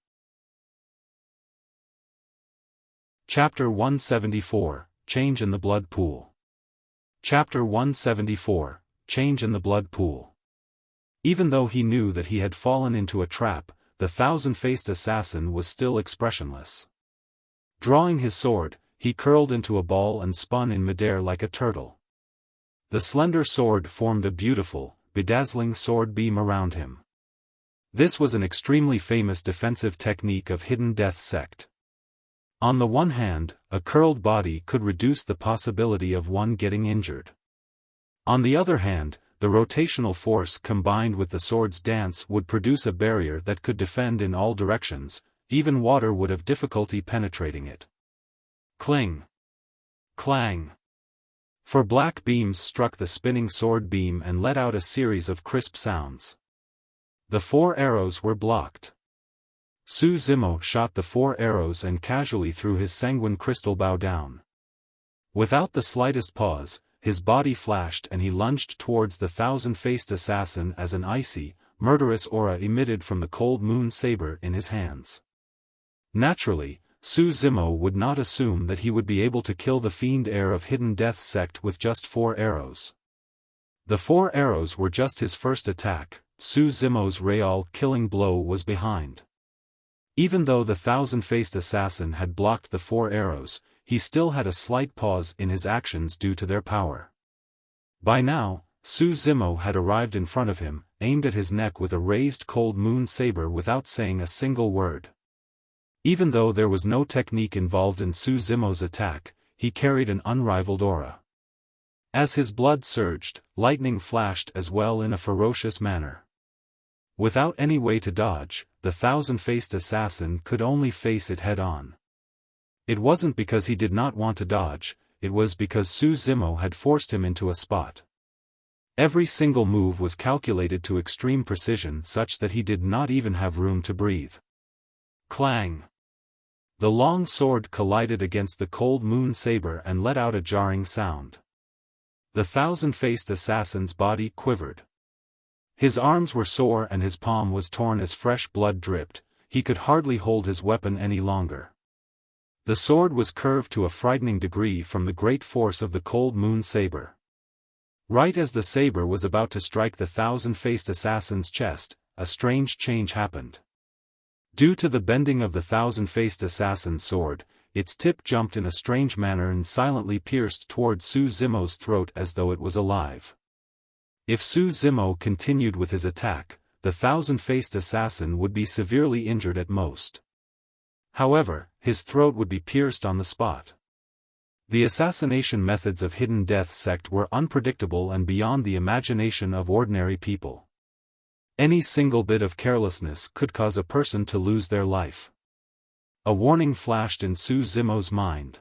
Chapter 174, Change in the Blood Pool. Chapter 174, Change in the Blood Pool. Even though he knew that he had fallen into a trap, the thousand-faced assassin was still expressionless. Drawing his sword, he curled into a ball and spun in midair like a turtle. The slender sword formed a beautiful, bedazzling sword beam around him. This was an extremely famous defensive technique of Hidden Death Sect. On the one hand, a curled body could reduce the possibility of one getting injured. On the other hand, the rotational force combined with the sword's dance would produce a barrier that could defend in all directions, even water would have difficulty penetrating it. Cling! Clang! 4 black beams struck the spinning sword beam and let out a series of crisp sounds. The 4 arrows were blocked. Su Zimo shot the 4 arrows and casually threw his sanguine crystal bow down. Without the slightest pause, his body flashed and he lunged towards the thousand-faced assassin as an icy, murderous aura emitted from the cold moon saber in his hands. Naturally, Su Zimo would not assume that he would be able to kill the Fiend heir of Hidden Death Sect with just 4 arrows. The 4 arrows were just his first attack. Su Zimo's Real killing blow was behind. Even though the thousand-faced assassin had blocked the 4 arrows, he still had a slight pause in his actions due to their power. By now, Su Zimo had arrived in front of him, aimed at his neck with a raised cold moon saber without saying a single word. Even though there was no technique involved in Su Zimo's attack, he carried an unrivaled aura. As his blood surged, lightning flashed as well in a ferocious manner. Without any way to dodge, the thousand-faced assassin could only face it head-on. It wasn't because he did not want to dodge, it was because Su Zimo had forced him into a spot. Every single move was calculated to extreme precision such that he did not even have room to breathe. Clang! The long sword collided against the cold moon saber and let out a jarring sound. The thousand-faced assassin's body quivered. His arms were sore and his palm was torn as fresh blood dripped, he could hardly hold his weapon any longer. The sword was curved to a frightening degree from the great force of the cold moon saber. Right as the saber was about to strike the thousand-faced assassin's chest, a strange change happened. Due to the bending of the thousand-faced assassin's sword, its tip jumped in a strange manner and silently pierced toward Su Zimo's throat as though it was alive. If Su Zimo continued with his attack, the thousand-faced assassin would be severely injured at most. However, his throat would be pierced on the spot. The assassination methods of Hidden Death sect were unpredictable and beyond the imagination of ordinary people. Any single bit of carelessness could cause a person to lose their life. A warning flashed in Su Zimo's mind.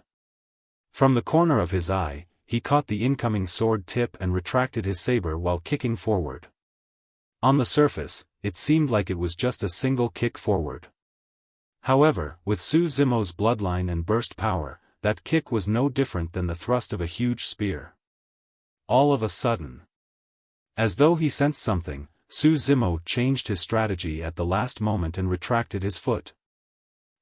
From the corner of his eye, he caught the incoming sword tip and retracted his saber while kicking forward. On the surface, it seemed like it was just a single kick forward. However, with Su Zimo's bloodline and burst power, that kick was no different than the thrust of a huge spear. All of a sudden, as though he sensed something, Su Zimo changed his strategy at the last moment and retracted his foot.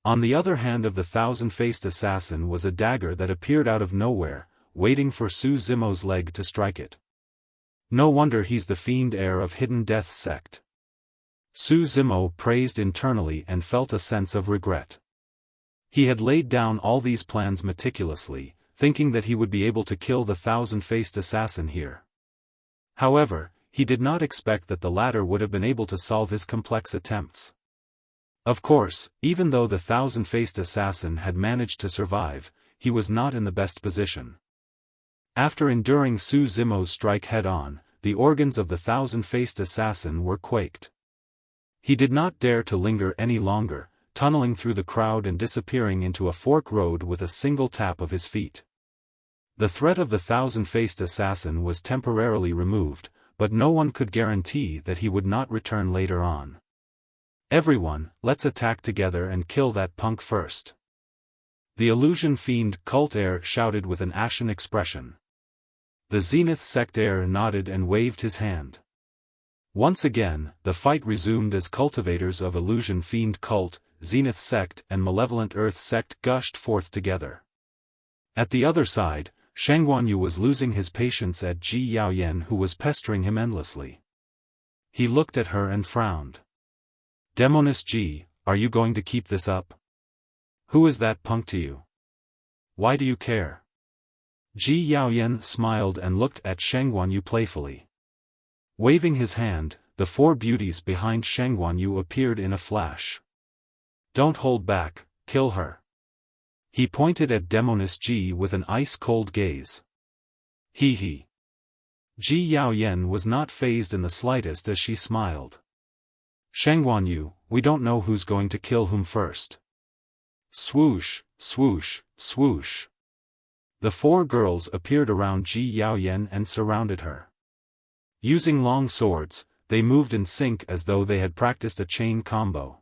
On the other hand of the thousand-faced assassin was a dagger that appeared out of nowhere, waiting for Su Zimo's leg to strike it. No wonder he's the Fiend heir of Hidden Death sect. Su Zimo praised internally and felt a sense of regret. He had laid down all these plans meticulously, thinking that he would be able to kill the thousand-faced assassin here. However, he did not expect that the latter would have been able to solve his complex attempts. Of course, even though the thousand-faced assassin had managed to survive, he was not in the best position. After enduring Su Zimo's strike head-on, the organs of the thousand-faced assassin were quaked. He did not dare to linger any longer, tunneling through the crowd and disappearing into a fork road with a single tap of his feet. The threat of the thousand-faced assassin was temporarily removed, but no one could guarantee that he would not return later on. Everyone, let's attack together and kill that punk first. The illusion fiend cult heir shouted with an ashen expression. The Zenith sect heir nodded and waved his hand. Once again, the fight resumed as cultivators of illusion fiend cult, Zenith sect and malevolent earth sect gushed forth together. At the other side, Shangguanyu was losing his patience at Ji Yaoyan, who was pestering him endlessly. He looked at her and frowned. Demoness Ji, are you going to keep this up? Who is that punk to you? Why do you care? Ji Yaoyan smiled and looked at Shangguanyu playfully. Waving his hand, the 4 beauties behind Shangguanyu appeared in a flash. Don't hold back, kill her. He pointed at Demoness Ji with an ice-cold gaze. Hee. Ji Yaoyan was not fazed in the slightest as she smiled. Shangguanyu, we don't know who's going to kill whom first. Swoosh, swoosh, swoosh. The 4 girls appeared around Ji Yaoyan and surrounded her. Using long swords, they moved in sync as though they had practiced a chain combo.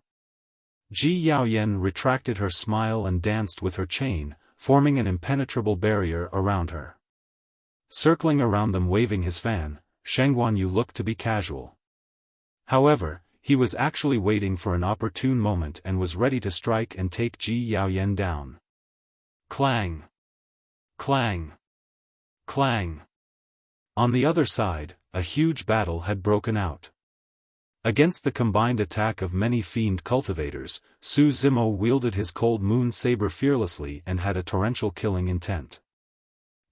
Ji Yaoyan retracted her smile and danced with her chain, forming an impenetrable barrier around her. Circling around them waving his fan, Shangguanyu looked to be casual. However, he was actually waiting for an opportune moment and was ready to strike and take Ji Yaoyan down. Clang! Clang! Clang! On the other side, a huge battle had broken out. Against the combined attack of many Fiend cultivators, Su Zimo wielded his cold moon saber fearlessly and had a torrential killing intent.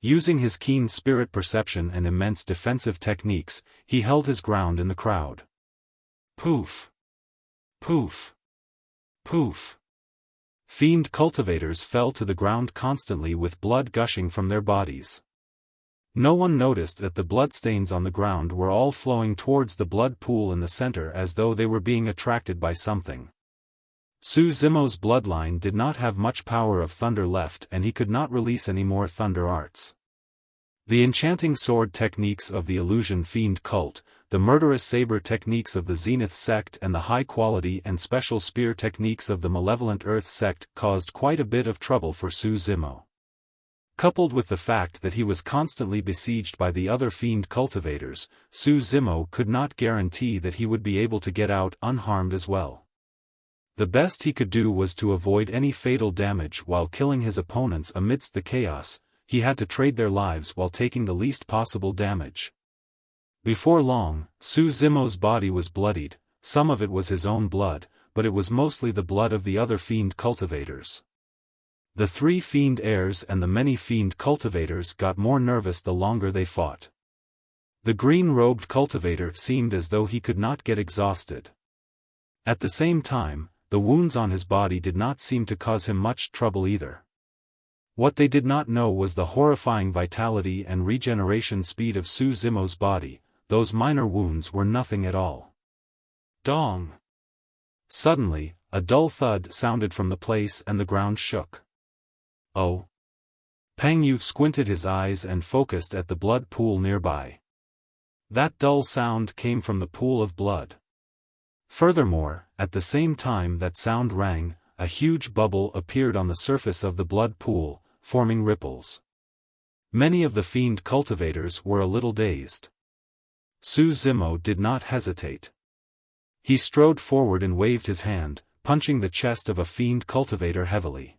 Using his keen spirit perception and immense defensive techniques, he held his ground in the crowd. Poof! Poof! Poof! Fiend cultivators fell to the ground constantly with blood gushing from their bodies. No one noticed that the bloodstains on the ground were all flowing towards the blood pool in the center as though they were being attracted by something. Su Zimo's bloodline did not have much power of thunder left and he could not release any more thunder arts. The enchanting sword techniques of the Illusion Fiend cult, the murderous saber techniques of the Zenith sect and the high-quality and special spear techniques of the Malevolent Earth sect caused quite a bit of trouble for Su Zimo. Coupled with the fact that he was constantly besieged by the other Fiend cultivators, Su Zimo could not guarantee that he would be able to get out unharmed as well. The best he could do was to avoid any fatal damage while killing his opponents amidst the chaos. He had to trade their lives while taking the least possible damage. Before long, Su Zimo's body was bloodied, some of it was his own blood, but it was mostly the blood of the other Fiend cultivators. The 3 Fiend heirs and the many Fiend cultivators got more nervous the longer they fought. The green-robed cultivator seemed as though he could not get exhausted. At the same time, the wounds on his body did not seem to cause him much trouble either. What they did not know was the horrifying vitality and regeneration speed of Su Zimo's body. Those minor wounds were nothing at all. Dong! Suddenly, a dull thud sounded from the place and the ground shook. Oh! Pang Yu squinted his eyes and focused at the blood pool nearby. That dull sound came from the pool of blood. Furthermore, at the same time that sound rang, a huge bubble appeared on the surface of the blood pool, forming ripples. Many of the Fiend cultivators were a little dazed. Su Zimo did not hesitate. He strode forward and waved his hand, punching the chest of a Fiend cultivator heavily.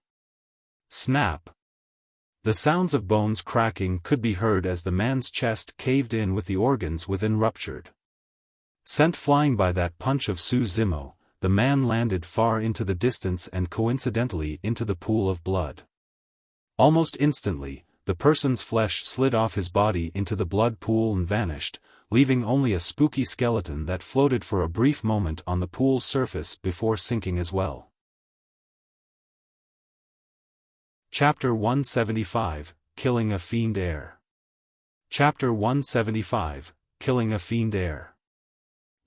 Snap! The sounds of bones cracking could be heard as the man's chest caved in with the organs within ruptured. Sent flying by that punch of Su Zimo, the man landed far into the distance and coincidentally into the pool of blood. Almost instantly, the person's flesh slid off his body into the blood pool and vanished, leaving only a spooky skeleton that floated for a brief moment on the pool's surface before sinking as well. Chapter 175, Killing a Fiend Heir. Chapter 175, Killing a Fiend Heir.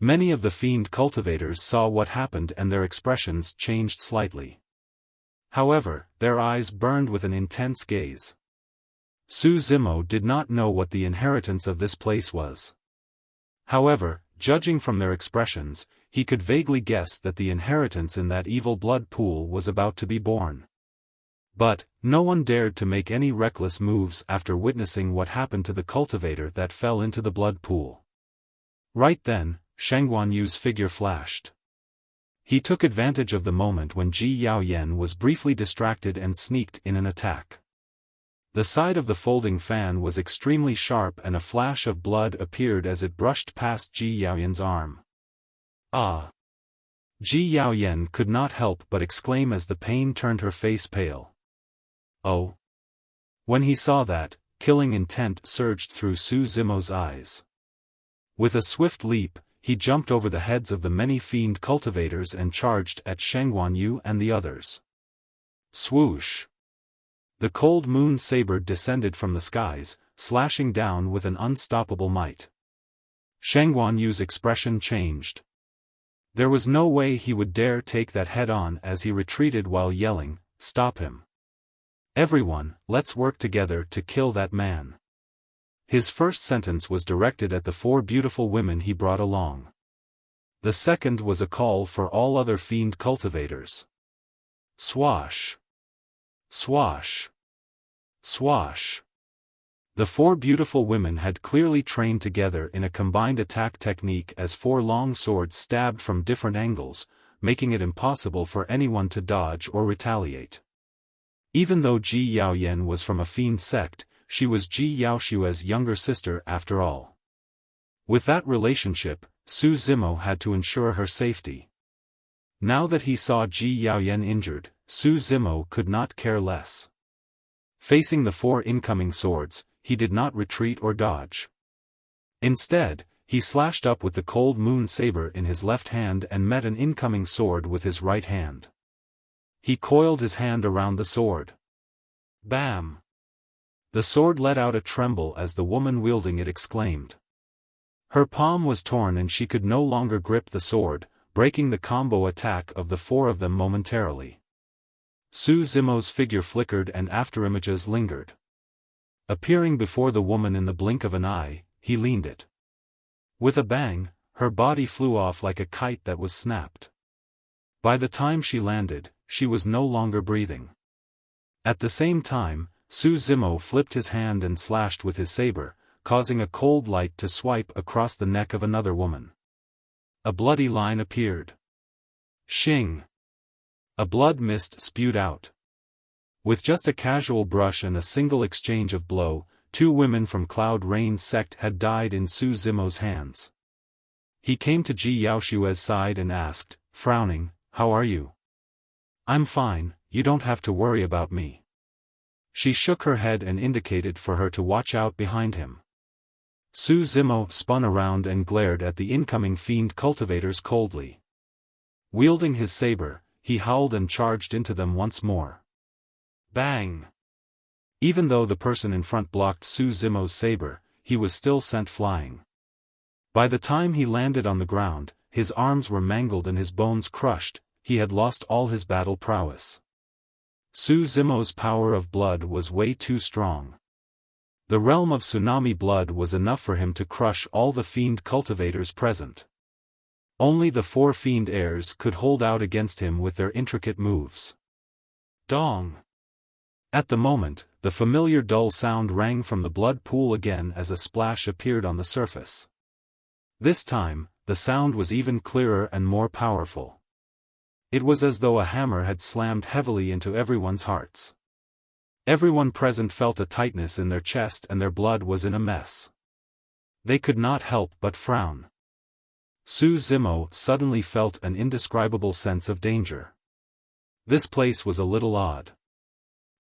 Many of the Fiend cultivators saw what happened and their expressions changed slightly. However, their eyes burned with an intense gaze. Su Zimo did not know what the inheritance of this place was. However, judging from their expressions, he could vaguely guess that the inheritance in that evil blood pool was about to be born. But, no one dared to make any reckless moves after witnessing what happened to the cultivator that fell into the blood pool. Right then, Shang Guanyu's figure flashed. He took advantage of the moment when Ji Yaoyan was briefly distracted and sneaked in an attack. The side of the folding fan was extremely sharp and a flash of blood appeared as it brushed past Ji Yaoyan's arm. Ah! Ji Yaoyan could not help but exclaim as the pain turned her face pale. Oh! When he saw that, killing intent surged through Su Zimo's eyes. With a swift leap, he jumped over the heads of the many Fiend cultivators and charged at Shang Guanyu and the others. Swoosh! The cold moon saber descended from the skies, slashing down with an unstoppable might. Shang Guanyu's expression changed. There was no way he would dare take that head-on as he retreated while yelling, "Stop him! Everyone, let's work together to kill that man." His first sentence was directed at the 4 beautiful women he brought along. The second was a call for all other Fiend cultivators. Swash! Swash! Swash! The 4 beautiful women had clearly trained together in a combined attack technique as 4 long swords stabbed from different angles, making it impossible for anyone to dodge or retaliate. Even though Ji Yaoyan was from a Fiend sect, she was Ji Yaoshua's younger sister after all. With that relationship, Su Zimo had to ensure her safety. Now that he saw Ji Yaoyan injured, Su Zimo could not care less. Facing the 4 incoming swords, he did not retreat or dodge. Instead, he slashed up with the cold moon saber in his left hand and met an incoming sword with his right hand. He coiled his hand around the sword. Bam! The sword let out a tremble as the woman wielding it exclaimed. Her palm was torn and she could no longer grip the sword, breaking the combo attack of the 4 of them momentarily. Su Zimo's figure flickered and afterimages lingered. Appearing before the woman in the blink of an eye, he leaned it. With a bang, her body flew off like a kite that was snapped. By the time she landed, she was no longer breathing. At the same time, Su Zimo flipped his hand and slashed with his saber, causing a cold light to swipe across the neck of another woman. A bloody line appeared. Shing! A blood mist spewed out. With just a casual brush and a single exchange of blow, 2 women from Cloud Rain's sect had died in Su Zimo's hands. He came to Ji Yaoshue's side and asked, frowning, "How are you?" "I'm fine, you don't have to worry about me." She shook her head and indicated for her to watch out behind him. Su Zimo spun around and glared at the incoming fiend cultivators coldly. Wielding his saber, he howled and charged into them once more. Bang! Even though the person in front blocked Su Zimo's saber, he was still sent flying. By the time he landed on the ground, his arms were mangled and his bones crushed, he had lost all his battle prowess. Su Zimo's power of blood was way too strong. The realm of tsunami blood was enough for him to crush all the fiend cultivators present. Only the 4 fiend heirs could hold out against him with their intricate moves. Dong! At the moment, the familiar dull sound rang from the blood pool again as a splash appeared on the surface. This time, the sound was even clearer and more powerful. It was as though a hammer had slammed heavily into everyone's hearts. Everyone present felt a tightness in their chest and their blood was in a mess. They could not help but frown. Su Zimo suddenly felt an indescribable sense of danger. This place was a little odd.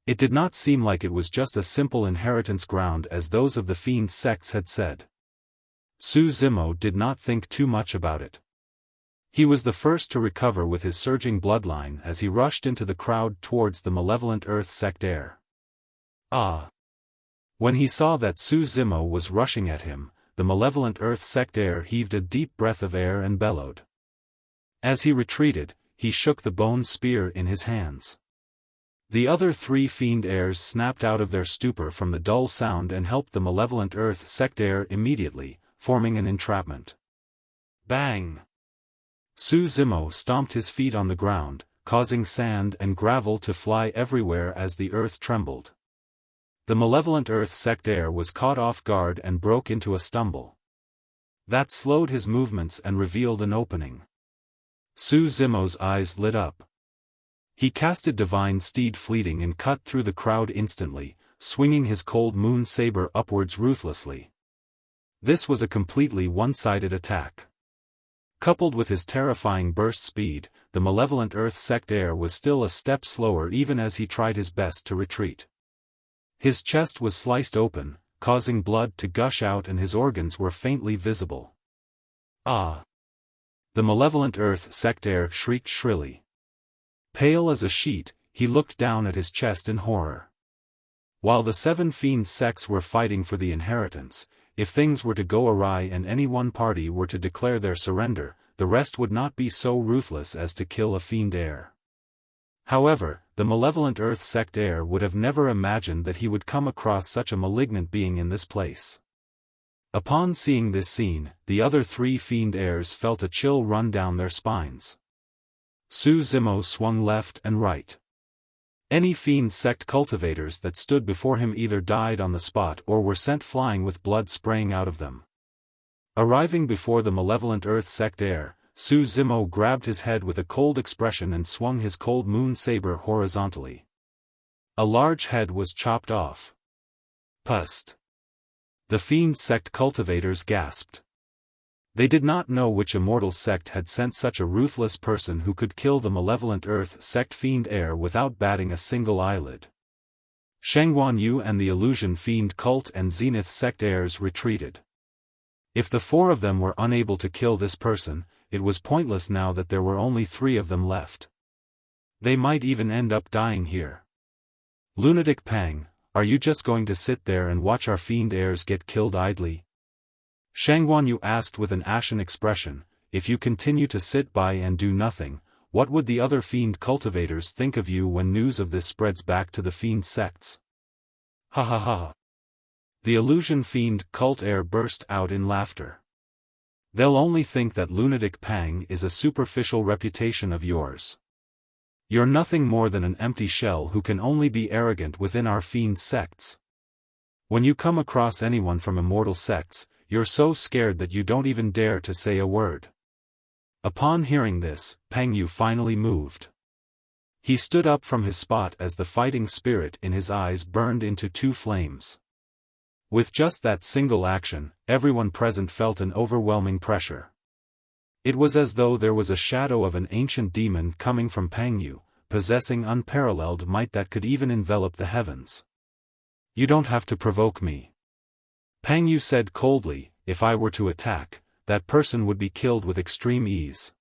It did not seem like it was just a simple inheritance ground as those of the fiend sects had said. Su Zimo did not think too much about it. He was the first to recover with his surging bloodline as he rushed into the crowd towards the malevolent Earth sect heir. Ah! When he saw that Su Zimo was rushing at him, the malevolent Earth sect heir heaved a deep breath of air and bellowed. As he retreated, he shook the bone spear in his hands. The other 3 fiend heirs snapped out of their stupor from the dull sound and helped the malevolent Earth sect heir immediately, forming an entrapment. Bang! Su Zimo stomped his feet on the ground, causing sand and gravel to fly everywhere as the earth trembled. The malevolent Earth sect heir was caught off guard and broke into a stumble. That slowed his movements and revealed an opening. Su Zimo's eyes lit up. He casted Divine Steed Fleeting and cut through the crowd instantly, swinging his cold moon saber upwards ruthlessly. This was a completely one-sided attack. Coupled with his terrifying burst speed, the malevolent Earth sect heir was still a step slower even as he tried his best to retreat. His chest was sliced open, causing blood to gush out and his organs were faintly visible. Ah! The malevolent Earth sect heir shrieked shrilly. Pale as a sheet, he looked down at his chest in horror. While the 7 fiend sects were fighting for the inheritance, if things were to go awry and any one party were to declare their surrender, the rest would not be so ruthless as to kill a fiend heir. However, the malevolent Earth sect heir would have never imagined that he would come across such a malignant being in this place. Upon seeing this scene, the other 3 fiend heirs felt a chill run down their spines. Su Zimo swung left and right. Any fiend sect cultivators that stood before him either died on the spot or were sent flying with blood spraying out of them. Arriving before the malevolent Earth sect heir, Su Zimo grabbed his head with a cold expression and swung his cold moon saber horizontally. A large head was chopped off. Pust! The fiend sect cultivators gasped. They did not know which immortal sect had sent such a ruthless person who could kill the malevolent Earth sect Fiend heir without batting a single eyelid. Shengguan Yu and the Illusion Fiend cult and Zenith sect heirs retreated. If the four of them were unable to kill this person, it was pointless now that there were only three of them left. They might even end up dying here. Lunatic Pang, are you just going to sit there and watch our Fiend heirs get killed idly? Shengguan Yu asked with an ashen expression. If you continue to sit by and do nothing, what would the other Fiend cultivators think of you when news of this spreads back to the Fiend sects? Ha ha ha. The Illusion Fiend cult heir burst out in laughter. They'll only think that Lunatic Pang is a superficial reputation of yours. You're nothing more than an empty shell who can only be arrogant within our Fiend sects. When you come across anyone from immortal sects, you're so scared that you don't even dare to say a word. Upon hearing this, Pang Yu finally moved. He stood up from his spot as the fighting spirit in his eyes burned into two flames. With just that single action, everyone present felt an overwhelming pressure. It was as though there was a shadow of an ancient demon coming from Pang Yu, possessing unparalleled might that could even envelop the heavens. You don't have to provoke me. Pang Yu said coldly, if I were to attack, that person would be killed with extreme ease.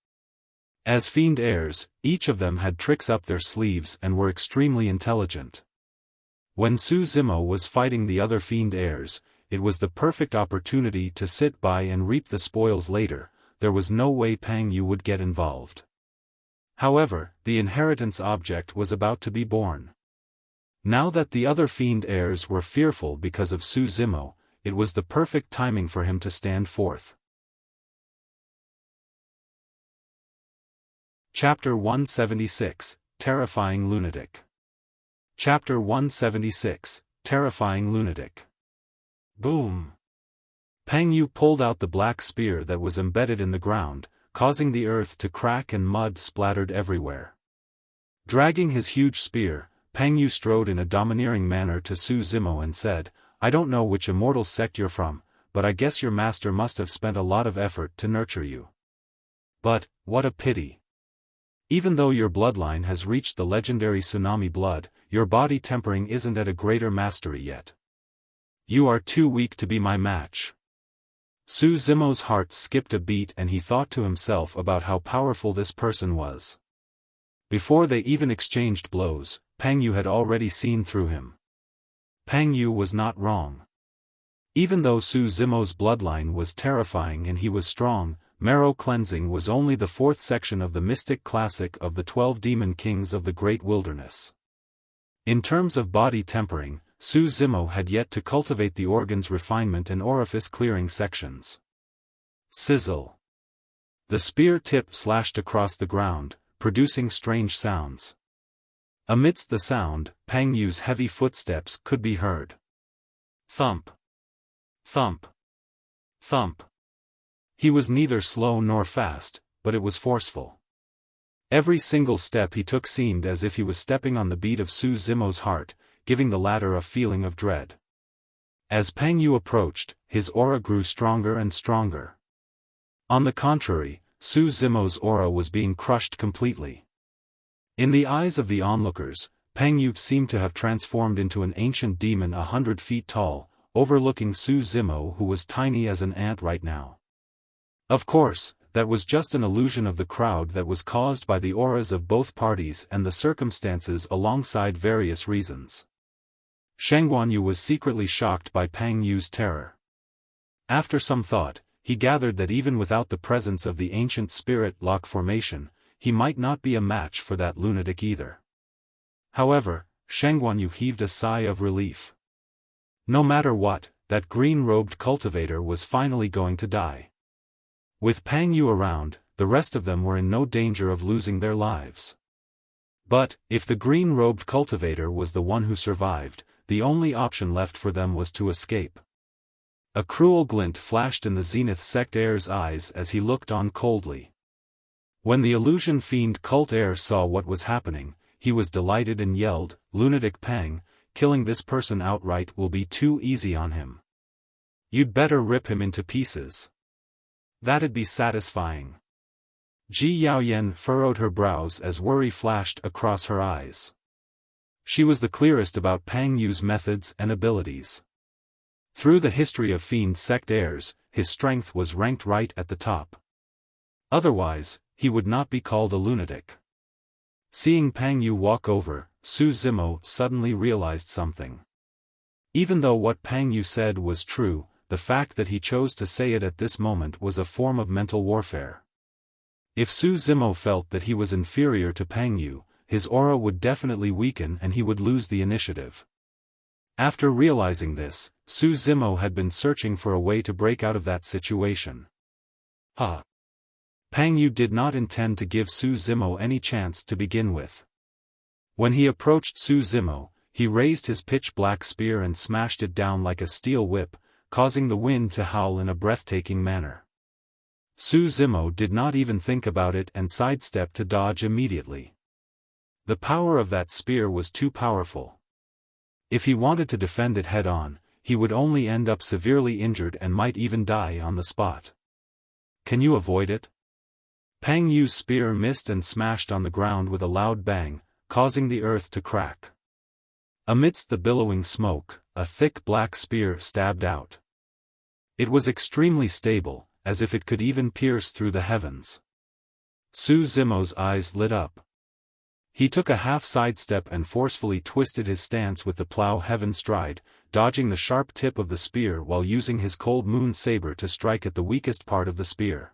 As Fiend heirs, each of them had tricks up their sleeves and were extremely intelligent. When Su Zimo was fighting the other Fiend heirs, it was the perfect opportunity to sit by and reap the spoils later. There was no way Pang Yu would get involved. However, the inheritance object was about to be born. Now that the other Fiend heirs were fearful because of Su Zimo, it was the perfect timing for him to stand forth. Chapter 176, Terrifying Lunatic. Chapter 176, Terrifying Lunatic. Boom! Pang Yu pulled out the black spear that was embedded in the ground, causing the earth to crack and mud splattered everywhere. Dragging his huge spear, Pang Yu strode in a domineering manner to Su Zimo and said, I don't know which immortal sect you're from, but I guess your master must have spent a lot of effort to nurture you. But, what a pity. Even though your bloodline has reached the legendary tsunami blood, your body tempering isn't at a greater mastery yet. You are too weak to be my match. Su Zimo's heart skipped a beat and he thought to himself about how powerful this person was. Before they even exchanged blows, Pang Yu had already seen through him. Pang Yu was not wrong. Even though Su Zimo's bloodline was terrifying and he was strong, marrow cleansing was only the fourth section of the mystic classic of the 12 demon kings of the great wilderness. In terms of body tempering, Su Zimo had yet to cultivate the organ's refinement and orifice clearing sections. Sizzle. The spear tip slashed across the ground, producing strange sounds. Amidst the sound, Pang Yu's heavy footsteps could be heard. Thump. Thump. Thump. He was neither slow nor fast, but it was forceful. Every single step he took seemed as if he was stepping on the beat of Su Zimo's heart, giving the latter a feeling of dread. As Pang Yu approached, his aura grew stronger and stronger. On the contrary, Su Zimo's aura was being crushed completely. In the eyes of the onlookers, Pang Yu seemed to have transformed into an ancient demon 100 feet tall, overlooking Su Zimo who was tiny as an ant right now. Of course, that was just an illusion of the crowd that was caused by the auras of both parties and the circumstances alongside various reasons. Shengguan Yu was secretly shocked by Pang Yu's terror. After some thought, he gathered that even without the presence of the ancient spirit lock formation, he might not be a match for that lunatic either. However, Shengguan Yu heaved a sigh of relief. No matter what, that green-robed cultivator was finally going to die. With Pang Yu around, the rest of them were in no danger of losing their lives. But, if the green-robed cultivator was the one who survived, the only option left for them was to escape. A cruel glint flashed in the Zenith sect heir's eyes as he looked on coldly. When the Illusion Fiend cult heir saw what was happening, he was delighted and yelled, Lunatic Pang, killing this person outright will be too easy on him. You'd better rip him into pieces. That'd be satisfying. Ji Yaoyan furrowed her brows as worry flashed across her eyes. She was the clearest about Pang Yu's methods and abilities. Through the history of Fiend sect heirs, his strength was ranked right at the top. Otherwise, he would not be called a lunatic. Seeing Pang Yu walk over, Su Zimo suddenly realized something. Even though what Pang Yu said was true, the fact that he chose to say it at this moment was a form of mental warfare. If Su Zimo felt that he was inferior to Pang Yu, his aura would definitely weaken and he would lose the initiative. After realizing this, Su Zimo had been searching for a way to break out of that situation. Pang Yu did not intend to give Su Zimo any chance to begin with. When he approached Su Zimo, he raised his pitch-black spear and smashed it down like a steel whip, causing the wind to howl in a breathtaking manner. Su Zimo did not even think about it and sidestepped to dodge immediately. The power of that spear was too powerful. If he wanted to defend it head-on, he would only end up severely injured and might even die on the spot. Can you avoid it? Pang Yu's spear missed and smashed on the ground with a loud bang, causing the earth to crack. Amidst the billowing smoke, a thick black spear stabbed out. It was extremely stable, as if it could even pierce through the heavens. Su Zimo's eyes lit up. He took a half sidestep and forcefully twisted his stance with the plow heaven stride, dodging the sharp tip of the spear while using his cold moon saber to strike at the weakest part of the spear.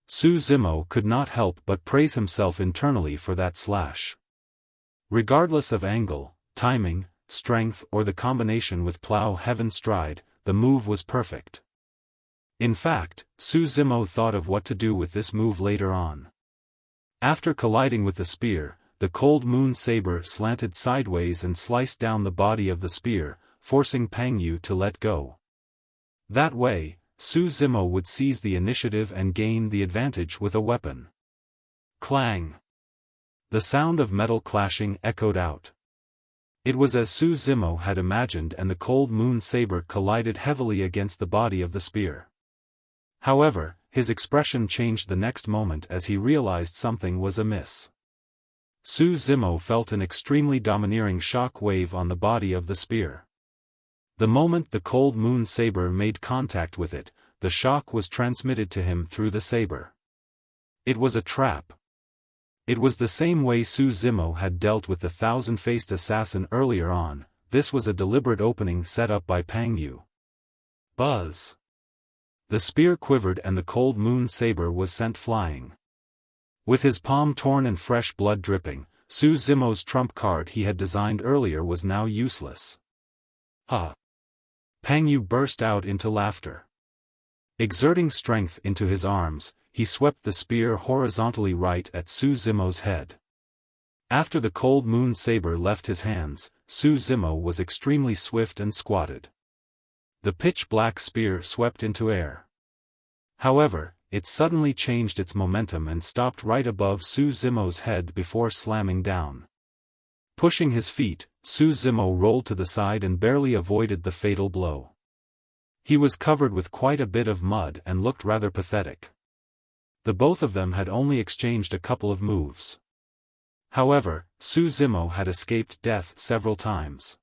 Su Zimo could not help but praise himself internally for that slash. Regardless of angle, timing, strength or the combination with plow heaven stride, the move was perfect. In fact, Su Zimo thought of what to do with this move later on. After colliding with the spear, the cold moon saber slanted sideways and sliced down the body of the spear, forcing Pang Yu to let go. That way, Su Zimo would seize the initiative and gain the advantage with a weapon. Clang! The sound of metal clashing echoed out. It was as Su Zimo had imagined, and the cold moon saber collided heavily against the body of the spear. However, his expression changed the next moment as he realized something was amiss. Su Zimo felt an extremely domineering shock wave on the body of the spear. The moment the cold moon saber made contact with it, the shock was transmitted to him through the saber. It was a trap. It was the same way Su Zimo had dealt with the thousand-faced assassin earlier on. This was a deliberate opening set up by Pang Yu. Buzz! The spear quivered and the cold moon saber was sent flying. With his palm torn and fresh blood dripping, Su Zimo's trump card he had designed earlier was now useless. Pang Yu burst out into laughter. Exerting strength into his arms, he swept the spear horizontally right at Su Zimo's head. After the cold moon saber left his hands, Su Zimo was extremely swift and squatted. The pitch-black spear swept into air. However, it suddenly changed its momentum and stopped right above Su Zimo's head before slamming down. Pushing his feet, Su Zimo rolled to the side and barely avoided the fatal blow. He was covered with quite a bit of mud and looked rather pathetic. The both of them had only exchanged a couple of moves. However, Su Zimo had escaped death several times.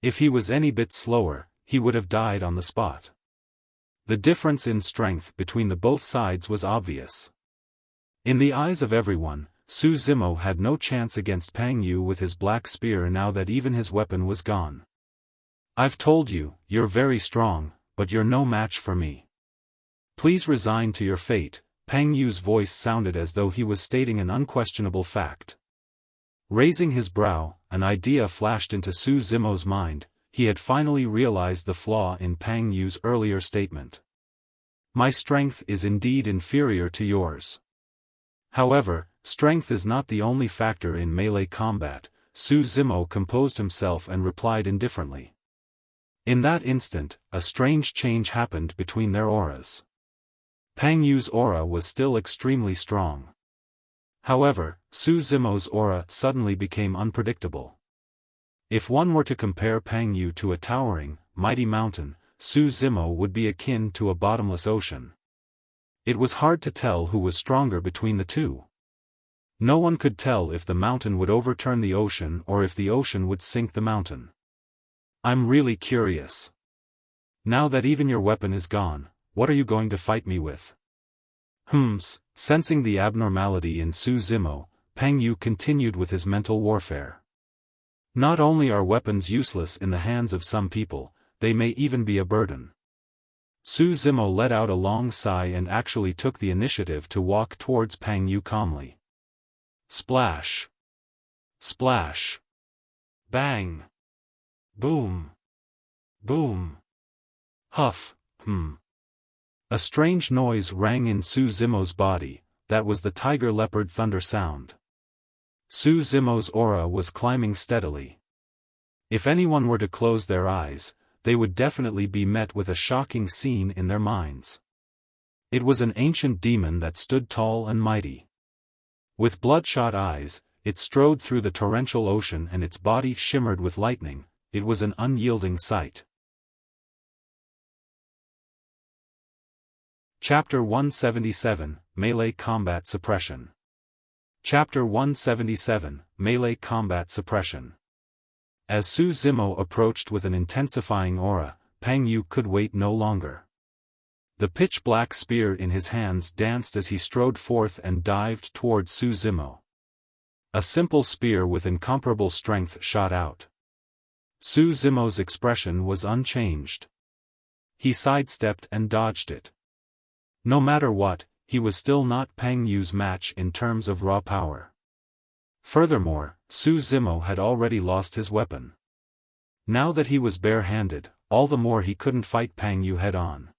If he was any bit slower, he would have died on the spot. The difference in strength between the both sides was obvious. In the eyes of everyone, Su Zimo had no chance against Pang Yu with his black spear now that even his weapon was gone. "I've told you, you're very strong, but you're no match for me. Please resign to your fate." Pang Yu's voice sounded as though he was stating an unquestionable fact. Raising his brow, an idea flashed into Su Zimo's mind. He had finally realized the flaw in Pang Yu's earlier statement. "My strength is indeed inferior to yours. However, strength is not the only factor in melee combat." Su Zimo composed himself and replied indifferently. In that instant, a strange change happened between their auras. Pang Yu's aura was still extremely strong. However, Su Zimo's aura suddenly became unpredictable. If one were to compare Pang Yu to a towering, mighty mountain, Su Zimo would be akin to a bottomless ocean. It was hard to tell who was stronger between the two. No one could tell if the mountain would overturn the ocean or if the ocean would sink the mountain. I'm really curious. Now that even your weapon is gone, what are you going to fight me with? Sensing the abnormality in Su Zimo, Peng Yu continued with his mental warfare. Not only are weapons useless in the hands of some people, they may even be a burden. Su Zimo let out a long sigh and actually took the initiative to walk towards Peng Yu calmly. Splash! Splash! Bang! Boom! Boom! Huff! A strange noise rang in Su Zimo's body. That was the tiger leopard thunder sound. Su Zimo's aura was climbing steadily. If anyone were to close their eyes, they would definitely be met with a shocking scene in their minds. It was an ancient demon that stood tall and mighty. With bloodshot eyes, it strode through the torrential ocean and its body shimmered with lightning. It was an unyielding sight. Chapter 177, Melee Combat Suppression. Chapter 177, Melee Combat Suppression. As Su Zimo approached with an intensifying aura, Peng Yu could wait no longer. The pitch-black spear in his hands danced as he strode forth and dived toward Su Zimo. A simple spear with incomparable strength shot out. Su Zimo's expression was unchanged. He sidestepped and dodged it. No matter what, he was still not Peng Yu's match in terms of raw power. Furthermore, Su Zimo had already lost his weapon. Now that he was bare-handed, all the more he couldn't fight Peng Yu head-on.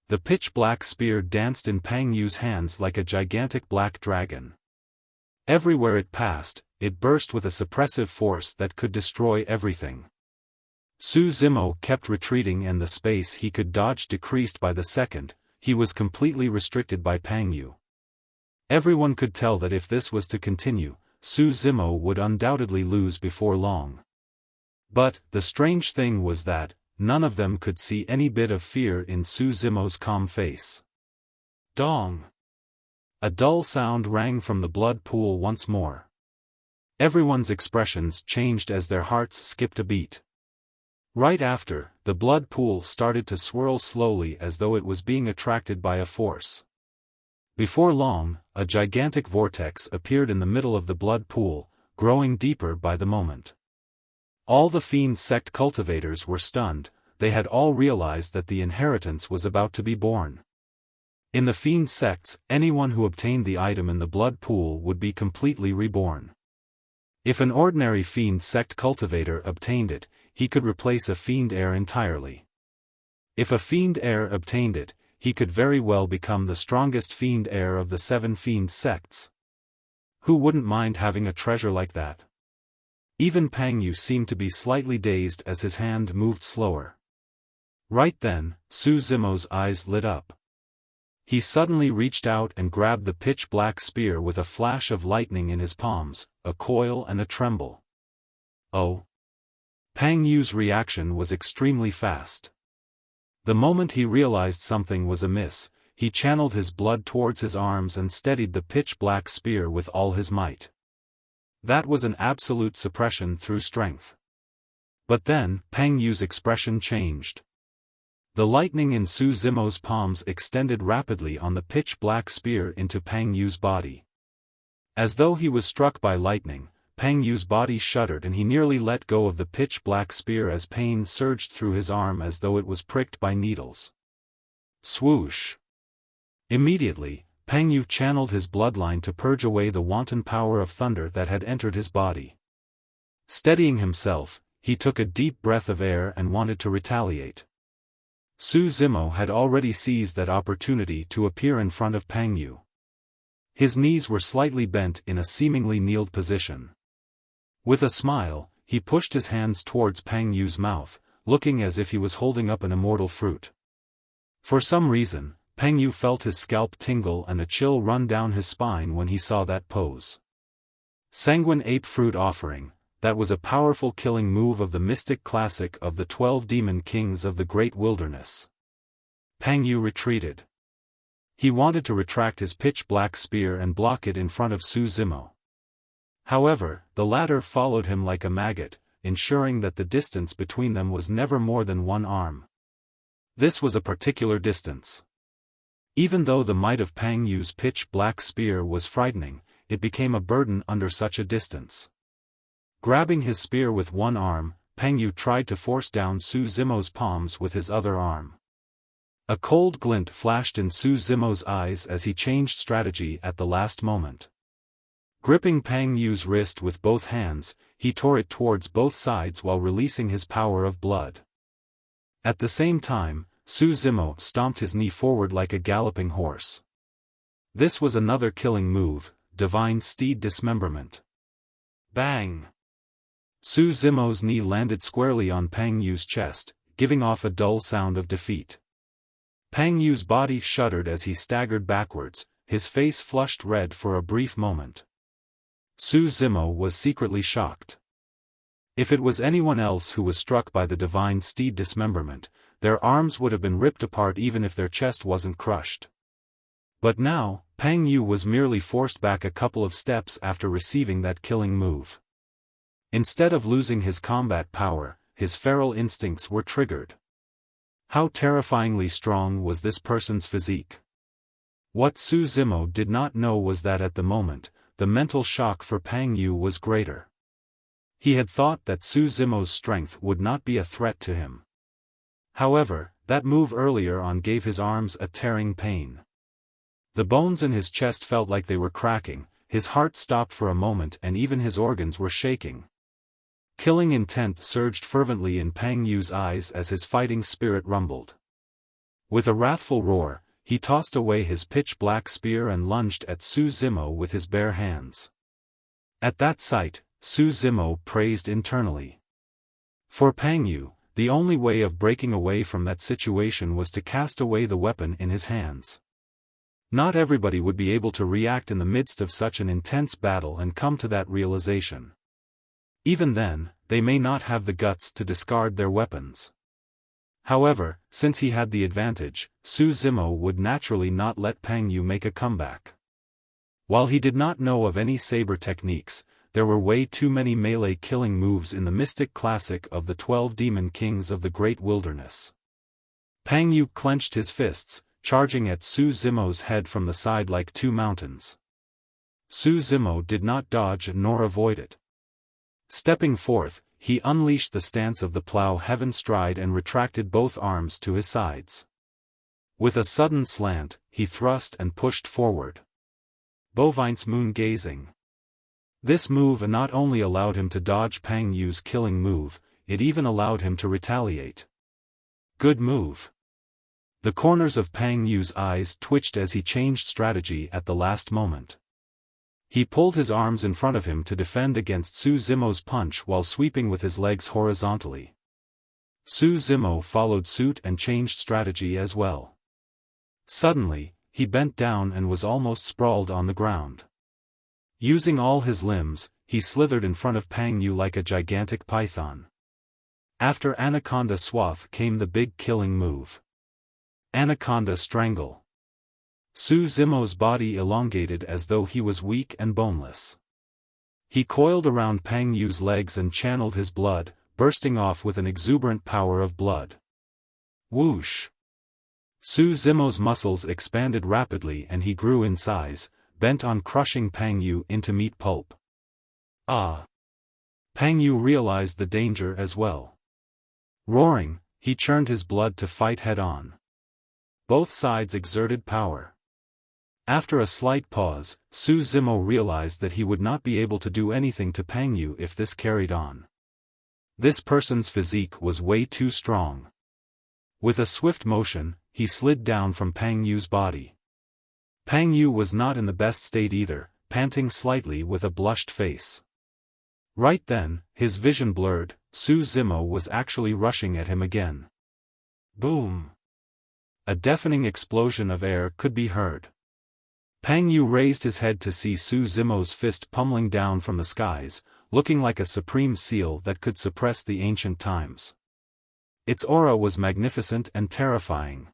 The pitch-black spear danced in Peng Yu's hands like a gigantic black dragon. Everywhere it passed, it burst with a suppressive force that could destroy everything. Su Zimo kept retreating and the space he could dodge decreased by the second. He was completely restricted by Peng Yu. Everyone could tell that if this was to continue, Su Zimo would undoubtedly lose before long. But, the strange thing was that, none of them could see any bit of fear in Su Zimo's calm face. Dong! A dull sound rang from the blood pool once more. Everyone's expressions changed as their hearts skipped a beat. Right after, the blood pool started to swirl slowly as though it was being attracted by a force. Before long, a gigantic vortex appeared in the middle of the blood pool, growing deeper by the moment. All the Fiend sect cultivators were stunned. They had all realized that the inheritance was about to be born. In the Fiend sects, anyone who obtained the item in the blood pool would be completely reborn. If an ordinary Fiend sect cultivator obtained it, he could replace a Fiend heir entirely. If a Fiend heir obtained it, he could very well become the strongest Fiend heir of the 7 Fiend sects. Who wouldn't mind having a treasure like that? Even Peng Yu seemed to be slightly dazed as his hand moved slower. Right then, Su Zimo's eyes lit up. He suddenly reached out and grabbed the pitch-black spear with a flash of lightning in his palms, a coil and a tremble. Oh! Peng Yu's reaction was extremely fast. The moment he realized something was amiss, he channeled his blood towards his arms and steadied the pitch-black spear with all his might. That was an absolute suppression through strength. But then, Peng Yu's expression changed. The lightning in Su Zimo's palms extended rapidly on the pitch-black spear into Peng Yu's body. As though he was struck by lightning, Peng Yu's body shuddered and he nearly let go of the pitch-black spear as pain surged through his arm as though it was pricked by needles. Swoosh! Immediately, Peng Yu channeled his bloodline to purge away the wanton power of thunder that had entered his body. Steadying himself, he took a deep breath of air and wanted to retaliate. Su Zimo had already seized that opportunity to appear in front of Peng Yu. His knees were slightly bent in a seemingly kneeled position. With a smile, he pushed his hands towards Peng Yu's mouth, looking as if he was holding up an immortal fruit. For some reason, Peng Yu felt his scalp tingle and a chill run down his spine when he saw that pose. Sanguine Ape Fruit Offering, that was a powerful killing move of the mystic classic of the 12 demon kings of the Great Wilderness. Peng Yu retreated. He wanted to retract his pitch-black spear and block it in front of Su Zimo. However, the latter followed him like a maggot, ensuring that the distance between them was never more than one arm. This was a particular distance. Even though the might of Pang Yu's pitch-black spear was frightening, it became a burden under such a distance. Grabbing his spear with one arm, Pang Yu tried to force down Su Zimo's palms with his other arm. A cold glint flashed in Su Zimo's eyes as he changed strategy at the last moment. Gripping Pang Yu's wrist with both hands, he tore it towards both sides while releasing his power of blood. At the same time, Su Zimo stomped his knee forward like a galloping horse. This was another killing move, Divine Steed Dismemberment. Bang! Su Zimo's knee landed squarely on Pang Yu's chest, giving off a dull sound of defeat. Pang Yu's body shuddered as he staggered backwards, his face flushed red for a brief moment. Su Zimo was secretly shocked. If it was anyone else who was struck by the Divine Steed Dismemberment, their arms would have been ripped apart even if their chest wasn't crushed. But now, Pang Yu was merely forced back a couple of steps after receiving that killing move. Instead of losing his combat power, his feral instincts were triggered. How terrifyingly strong was this person's physique? What Su Zimo did not know was that at the moment, the mental shock for Pang Yu was greater. He had thought that Su Zimo's strength would not be a threat to him. However, that move earlier on gave his arms a tearing pain. The bones in his chest felt like they were cracking, his heart stopped for a moment and even his organs were shaking. Killing intent surged fervently in Pang Yu's eyes as his fighting spirit rumbled. With a wrathful roar, he tossed away his pitch-black spear and lunged at Su Zimo with his bare hands. At that sight, Su Zimo praised internally. For Pang Yu, the only way of breaking away from that situation was to cast away the weapon in his hands. Not everybody would be able to react in the midst of such an intense battle and come to that realization. Even then, they may not have the guts to discard their weapons. However, since he had the advantage, Su Zimo would naturally not let Pang Yu make a comeback. While he did not know of any saber techniques, there were way too many melee killing moves in the mystic classic of the 12 Demon Kings of the Great Wilderness. Pang Yu clenched his fists, charging at Su Zimo's head from the side like two mountains. Su Zimo did not dodge nor avoid it. Stepping forth, he unleashed the stance of the plow heaven stride and retracted both arms to his sides. With a sudden slant, he thrust and pushed forward. Bovine's moon gazing. This move not only allowed him to dodge Pang Yu's killing move, it even allowed him to retaliate. Good move. The corners of Pang Yu's eyes twitched as he changed strategy at the last moment. He pulled his arms in front of him to defend against Su Zimo's punch while sweeping with his legs horizontally. Su Zimo followed suit and changed strategy as well. Suddenly, he bent down and was almost sprawled on the ground. Using all his limbs, he slithered in front of Pang Yu like a gigantic python. After Anaconda Swath came the big killing move. Anaconda Strangle. Su Zimo's body elongated as though he was weak and boneless. He coiled around Pang Yu's legs and channeled his blood, bursting off with an exuberant power of blood. Whoosh! Su Zimo's muscles expanded rapidly and he grew in size, bent on crushing Pang Yu into meat pulp. Ah! Pang Yu realized the danger as well. Roaring, he churned his blood to fight head-on. Both sides exerted power. After a slight pause, Su Zimo realized that he would not be able to do anything to Pang Yu if this carried on. This person's physique was way too strong. With a swift motion, he slid down from Pang Yu's body. Pang Yu was not in the best state either, panting slightly with a blushed face. Right then, his vision blurred, Su Zimo was actually rushing at him again. Boom! A deafening explosion of air could be heard. Pang Yu raised his head to see Su Zimo's fist pummeling down from the skies, looking like a supreme seal that could suppress the ancient times. Its aura was magnificent and terrifying.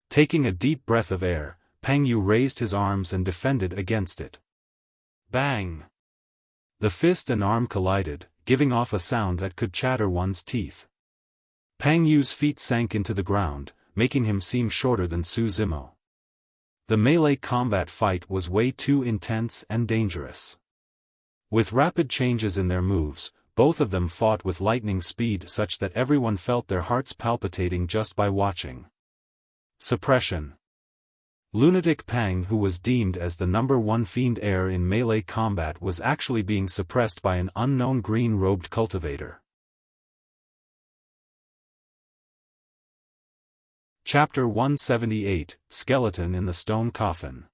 Taking a deep breath of air, Peng Yu raised his arms and defended against it. Bang! The fist and arm collided, giving off a sound that could chatter one's teeth. Peng Yu's feet sank into the ground, making him seem shorter than Su Zimo. The melee combat fight was way too intense and dangerous. With rapid changes in their moves, both of them fought with lightning speed such that everyone felt their hearts palpitating just by watching. Suppression. Lunatic Pang, who was deemed as the #1 Fiend heir in melee combat, was actually being suppressed by an unknown green-robed cultivator. Chapter 178, Skeleton in the Stone Coffin.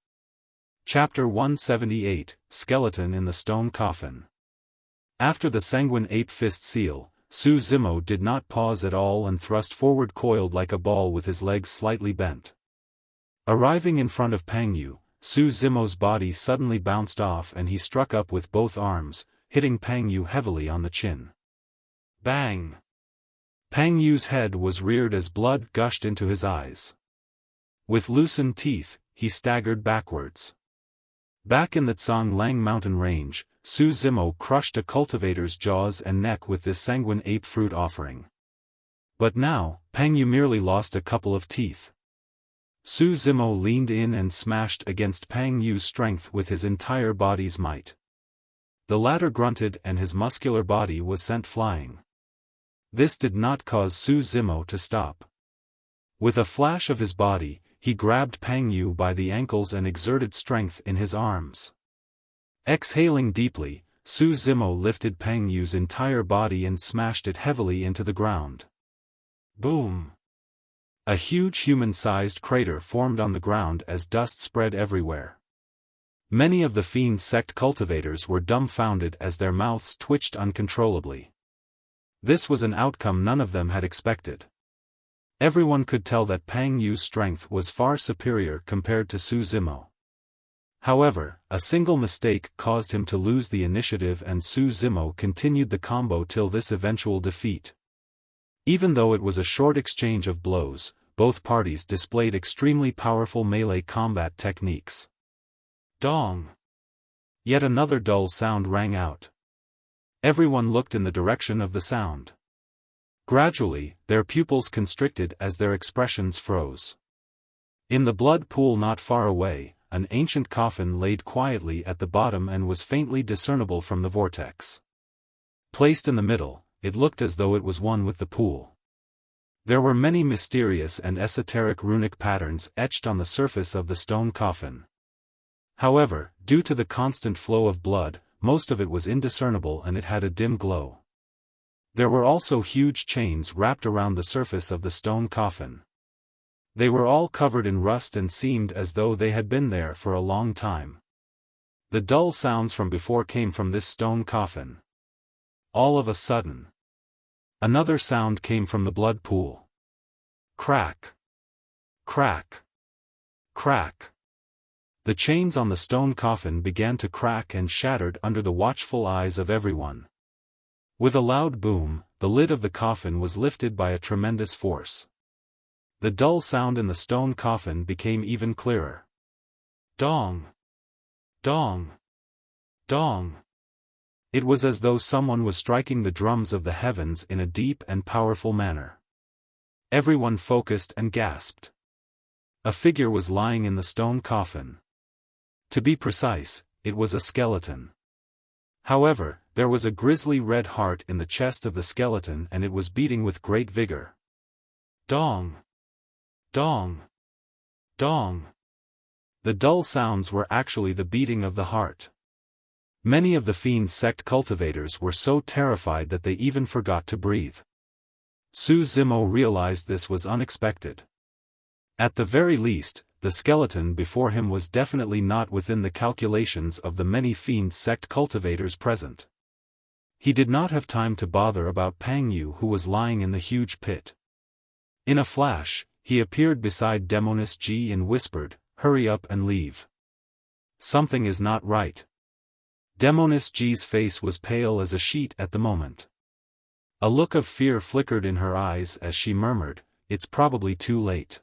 Chapter 178, Skeleton in the Stone Coffin. After the Sanguine Ape Fist Seal, Su Zimo did not pause at all and thrust forward, coiled like a ball with his legs slightly bent. Arriving in front of Peng Yu, Su Zimo's body suddenly bounced off and he struck up with both arms, hitting Peng Yu heavily on the chin. Bang! Peng Yu's head was reared as blood gushed into his eyes. With loosened teeth, he staggered backwards. Back in the Tsanglang mountain range, Su Zimo crushed a cultivator's jaws and neck with this sanguine ape fruit offering. But now, Peng Yu merely lost a couple of teeth. Su Zimo leaned in and smashed against Peng Yu's strength with his entire body's might. The latter grunted and his muscular body was sent flying. This did not cause Su Zimo to stop. With a flash of his body, he grabbed Peng Yu by the ankles and exerted strength in his arms. Exhaling deeply, Su Zimo lifted Peng Yu's entire body and smashed it heavily into the ground. Boom! A huge human-sized crater formed on the ground as dust spread everywhere. Many of the Fiend sect cultivators were dumbfounded as their mouths twitched uncontrollably. This was an outcome none of them had expected. Everyone could tell that Peng Yu's strength was far superior compared to Su Zimo. However, a single mistake caused him to lose the initiative and Su Zimo continued the combo till this eventual defeat. Even though it was a short exchange of blows, both parties displayed extremely powerful melee combat techniques. Dong! Yet another dull sound rang out. Everyone looked in the direction of the sound. Gradually, their pupils constricted as their expressions froze. In the blood pool not far away, an ancient coffin laid quietly at the bottom and was faintly discernible from the vortex. Placed in the middle, it looked as though it was one with the pool. There were many mysterious and esoteric runic patterns etched on the surface of the stone coffin. However, due to the constant flow of blood, most of it was indiscernible and it had a dim glow. There were also huge chains wrapped around the surface of the stone coffin. They were all covered in rust and seemed as though they had been there for a long time. The dull sounds from before came from this stone coffin. All of a sudden, another sound came from the blood pool. Crack! Crack! Crack! The chains on the stone coffin began to crack and shattered under the watchful eyes of everyone. With a loud boom, the lid of the coffin was lifted by a tremendous force. The dull sound in the stone coffin became even clearer. Dong! Dong! Dong! It was as though someone was striking the drums of the heavens in a deep and powerful manner. Everyone focused and gasped. A figure was lying in the stone coffin. To be precise, it was a skeleton. However, there was a grisly red heart in the chest of the skeleton and it was beating with great vigor. Dong! Dong! Dong! The dull sounds were actually the beating of the heart. Many of the Fiend sect cultivators were so terrified that they even forgot to breathe. Su Zimo realized this was unexpected. At the very least, the skeleton before him was definitely not within the calculations of the many Fiend sect cultivators present. He did not have time to bother about Peng Yu, who was lying in the huge pit. In a flash, he appeared beside Demoness Ji and whispered, "Hurry up and leave. Something is not right." Demoness Ji's face was pale as a sheet at the moment. A look of fear flickered in her eyes as she murmured, "It's probably too late."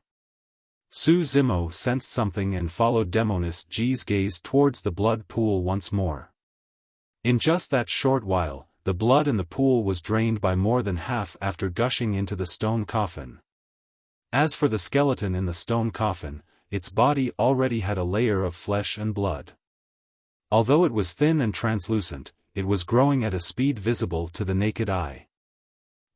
Su Zimo sensed something and followed Demoness G's gaze towards the blood pool once more. In just that short while, the blood in the pool was drained by more than half after gushing into the stone coffin. As for the skeleton in the stone coffin, its body already had a layer of flesh and blood. Although it was thin and translucent, it was growing at a speed visible to the naked eye.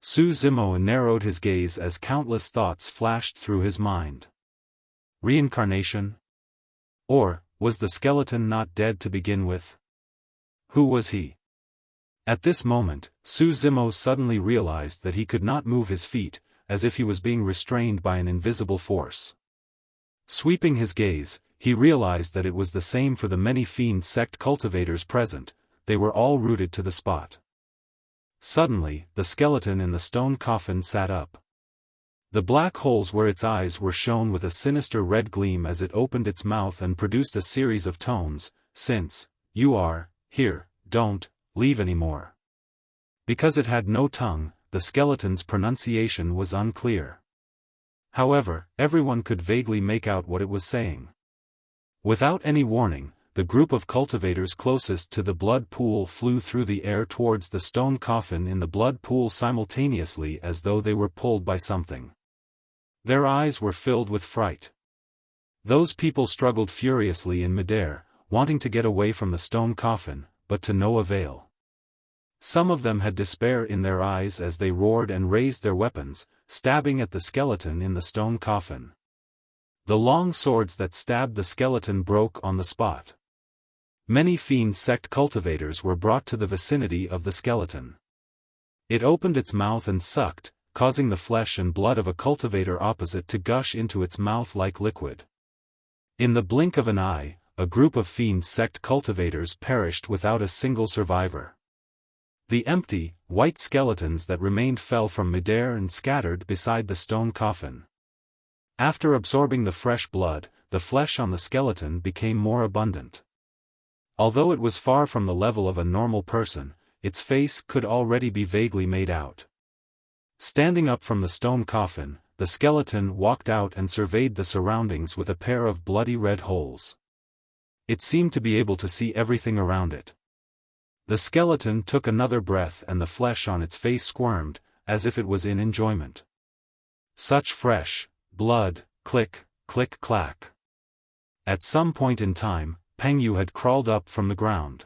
Su Zimo narrowed his gaze as countless thoughts flashed through his mind. Reincarnation? Or, was the skeleton not dead to begin with? Who was he? At this moment, Su Zimo suddenly realized that he could not move his feet, as if he was being restrained by an invisible force. Sweeping his gaze, he realized that it was the same for the many Fiend sect cultivators present. They were all rooted to the spot. Suddenly, the skeleton in the stone coffin sat up. The black holes where its eyes were shone with a sinister red gleam as it opened its mouth and produced a series of tones, since, you are, here, don't, leave anymore. Because it had no tongue, the skeleton's pronunciation was unclear. However, everyone could vaguely make out what it was saying. Without any warning, the group of cultivators closest to the blood pool flew through the air towards the stone coffin in the blood pool simultaneously as though they were pulled by something. Their eyes were filled with fright. Those people struggled furiously in midair, wanting to get away from the stone coffin, but to no avail. Some of them had despair in their eyes as they roared and raised their weapons, stabbing at the skeleton in the stone coffin. The long swords that stabbed the skeleton broke on the spot. Many Fiend sect cultivators were brought to the vicinity of the skeleton. It opened its mouth and sucked, causing the flesh and blood of a cultivator opposite to gush into its mouth like liquid. In the blink of an eye, a group of Fiend sect cultivators perished without a single survivor. The empty, white skeletons that remained fell from midair and scattered beside the stone coffin. After absorbing the fresh blood, the flesh on the skeleton became more abundant. Although it was far from the level of a normal person, its face could already be vaguely made out. Standing up from the stone coffin, the skeleton walked out and surveyed the surroundings with a pair of bloody red holes. It seemed to be able to see everything around it. The skeleton took another breath and the flesh on its face squirmed, as if it was in enjoyment. Such fresh blood, click, click, clack. At some point in time, Peng Yu had crawled up from the ground.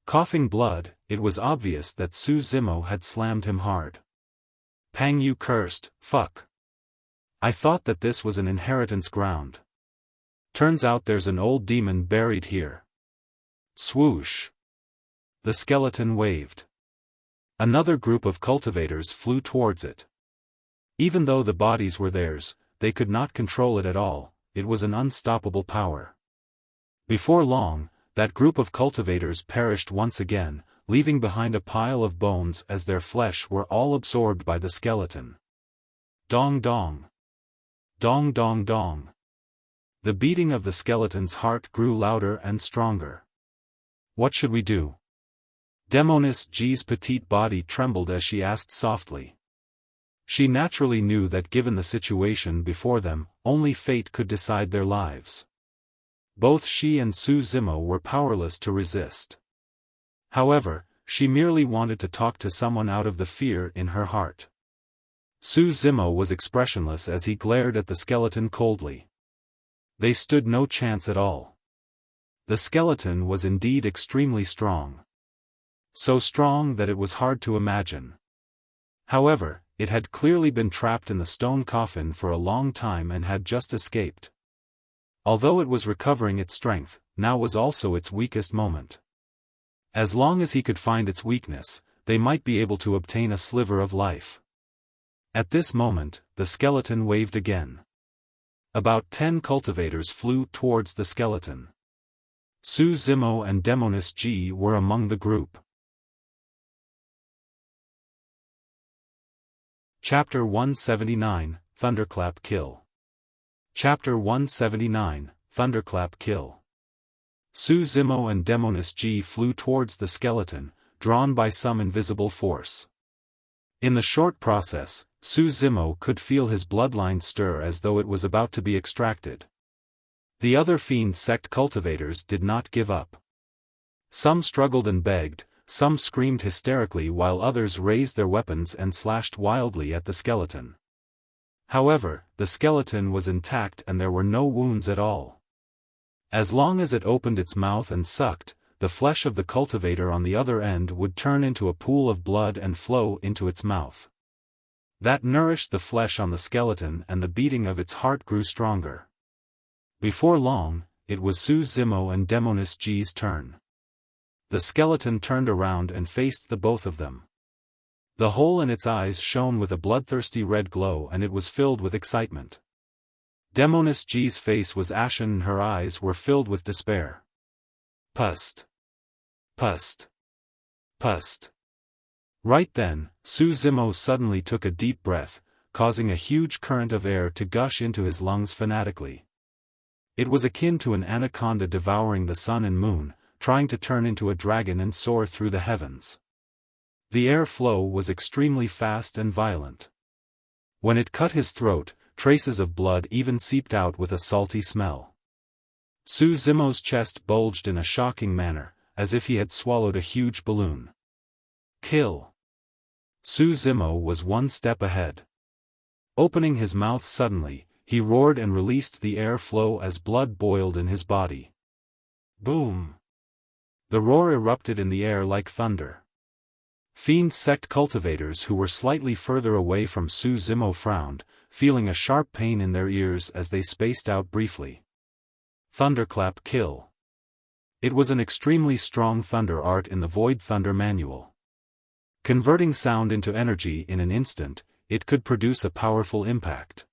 Coughing blood, it was obvious that Su Zimo had slammed him hard. Peng Yu cursed, fuck. I thought that this was an inheritance ground. Turns out there's an old demon buried here. Swoosh. The skeleton waved. Another group of cultivators flew towards it. Even though the bodies were theirs, they could not control it at all. It was an unstoppable power. Before long, that group of cultivators perished once again, leaving behind a pile of bones as their flesh were all absorbed by the skeleton. Dong dong. Dong dong dong. The beating of the skeleton's heart grew louder and stronger. What should we do? Demoness G's petite body trembled as she asked softly. She naturally knew that given the situation before them, only fate could decide their lives. Both she and Su Zimo were powerless to resist. However, she merely wanted to talk to someone out of the fear in her heart. Su Zimo was expressionless as he glared at the skeleton coldly. They stood no chance at all. The skeleton was indeed extremely strong. So strong that it was hard to imagine. However, it had clearly been trapped in the stone coffin for a long time and had just escaped. Although it was recovering its strength, now was also its weakest moment. As long as he could find its weakness, they might be able to obtain a sliver of life. At this moment, the skeleton waved again. About 10 cultivators flew towards the skeleton. Su Zimo and Demoness G were among the group. Chapter 179, Thunderclap Kill. Chapter 179, Thunderclap Kill. Su Zimo and Demoness G flew towards the skeleton, drawn by some invisible force. In the short process, Su Zimo could feel his bloodline stir as though it was about to be extracted. The other Fiend sect cultivators did not give up. Some struggled and begged, some screamed hysterically while others raised their weapons and slashed wildly at the skeleton. However, the skeleton was intact and there were no wounds at all. As long as it opened its mouth and sucked, the flesh of the cultivator on the other end would turn into a pool of blood and flow into its mouth. That nourished the flesh on the skeleton and the beating of its heart grew stronger. Before long, it was Su Zimo and Demoness G's turn. The skeleton turned around and faced the both of them. The hole in its eyes shone with a bloodthirsty red glow and it was filled with excitement. Demoness G's face was ashen and her eyes were filled with despair. Pust. Pust. Pust. Right then, Su Zimo suddenly took a deep breath, causing a huge current of air to gush into his lungs fanatically. It was akin to an anaconda devouring the sun and moon, trying to turn into a dragon and soar through the heavens. The air flow was extremely fast and violent. When it cut his throat, traces of blood even seeped out with a salty smell. Su Zimo's chest bulged in a shocking manner, as if he had swallowed a huge balloon. Kill. Su Zimo was one step ahead. Opening his mouth suddenly, he roared and released the air flow as blood boiled in his body. Boom! The roar erupted in the air like thunder. Fiend sect cultivators who were slightly further away from Su Zimo frowned, feeling a sharp pain in their ears as they spaced out briefly. Thunderclap kill. It was an extremely strong thunder art in the Void Thunder manual. Converting sound into energy in an instant, it could produce a powerful impact.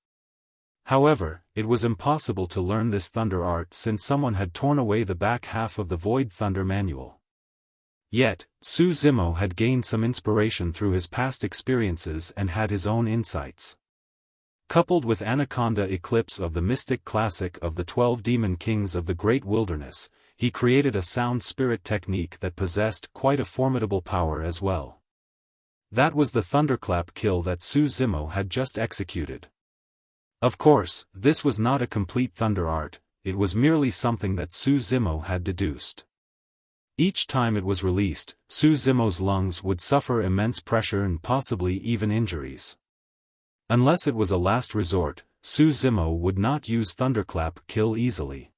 However, it was impossible to learn this thunder art since someone had torn away the back half of the Void Thunder manual. Yet, Su Zimo had gained some inspiration through his past experiences and had his own insights. Coupled with Anaconda Eclipse of the Mystic Classic of the 12 Demon Kings of the Great Wilderness, he created a sound spirit technique that possessed quite a formidable power as well. That was the Thunderclap kill that Su Zimo had just executed. Of course, this was not a complete thunder art, it was merely something that Su Zimo had deduced. Each time it was released, Su Zimo's lungs would suffer immense pressure and possibly even injuries. Unless it was a last resort, Su Zimo would not use Thunderclap kill easily.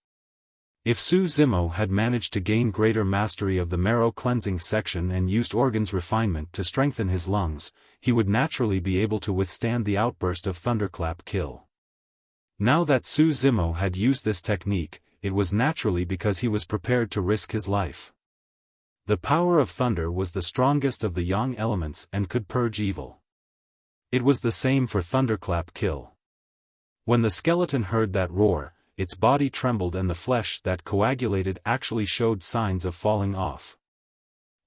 If Su Zimo had managed to gain greater mastery of the marrow cleansing section and used organs refinement to strengthen his lungs, he would naturally be able to withstand the outburst of Thunderclap kill. Now that Su Zimo had used this technique, it was naturally because he was prepared to risk his life. The power of thunder was the strongest of the yang elements and could purge evil. It was the same for Thunderclap kill. When the skeleton heard that roar, its body trembled and the flesh that coagulated actually showed signs of falling off.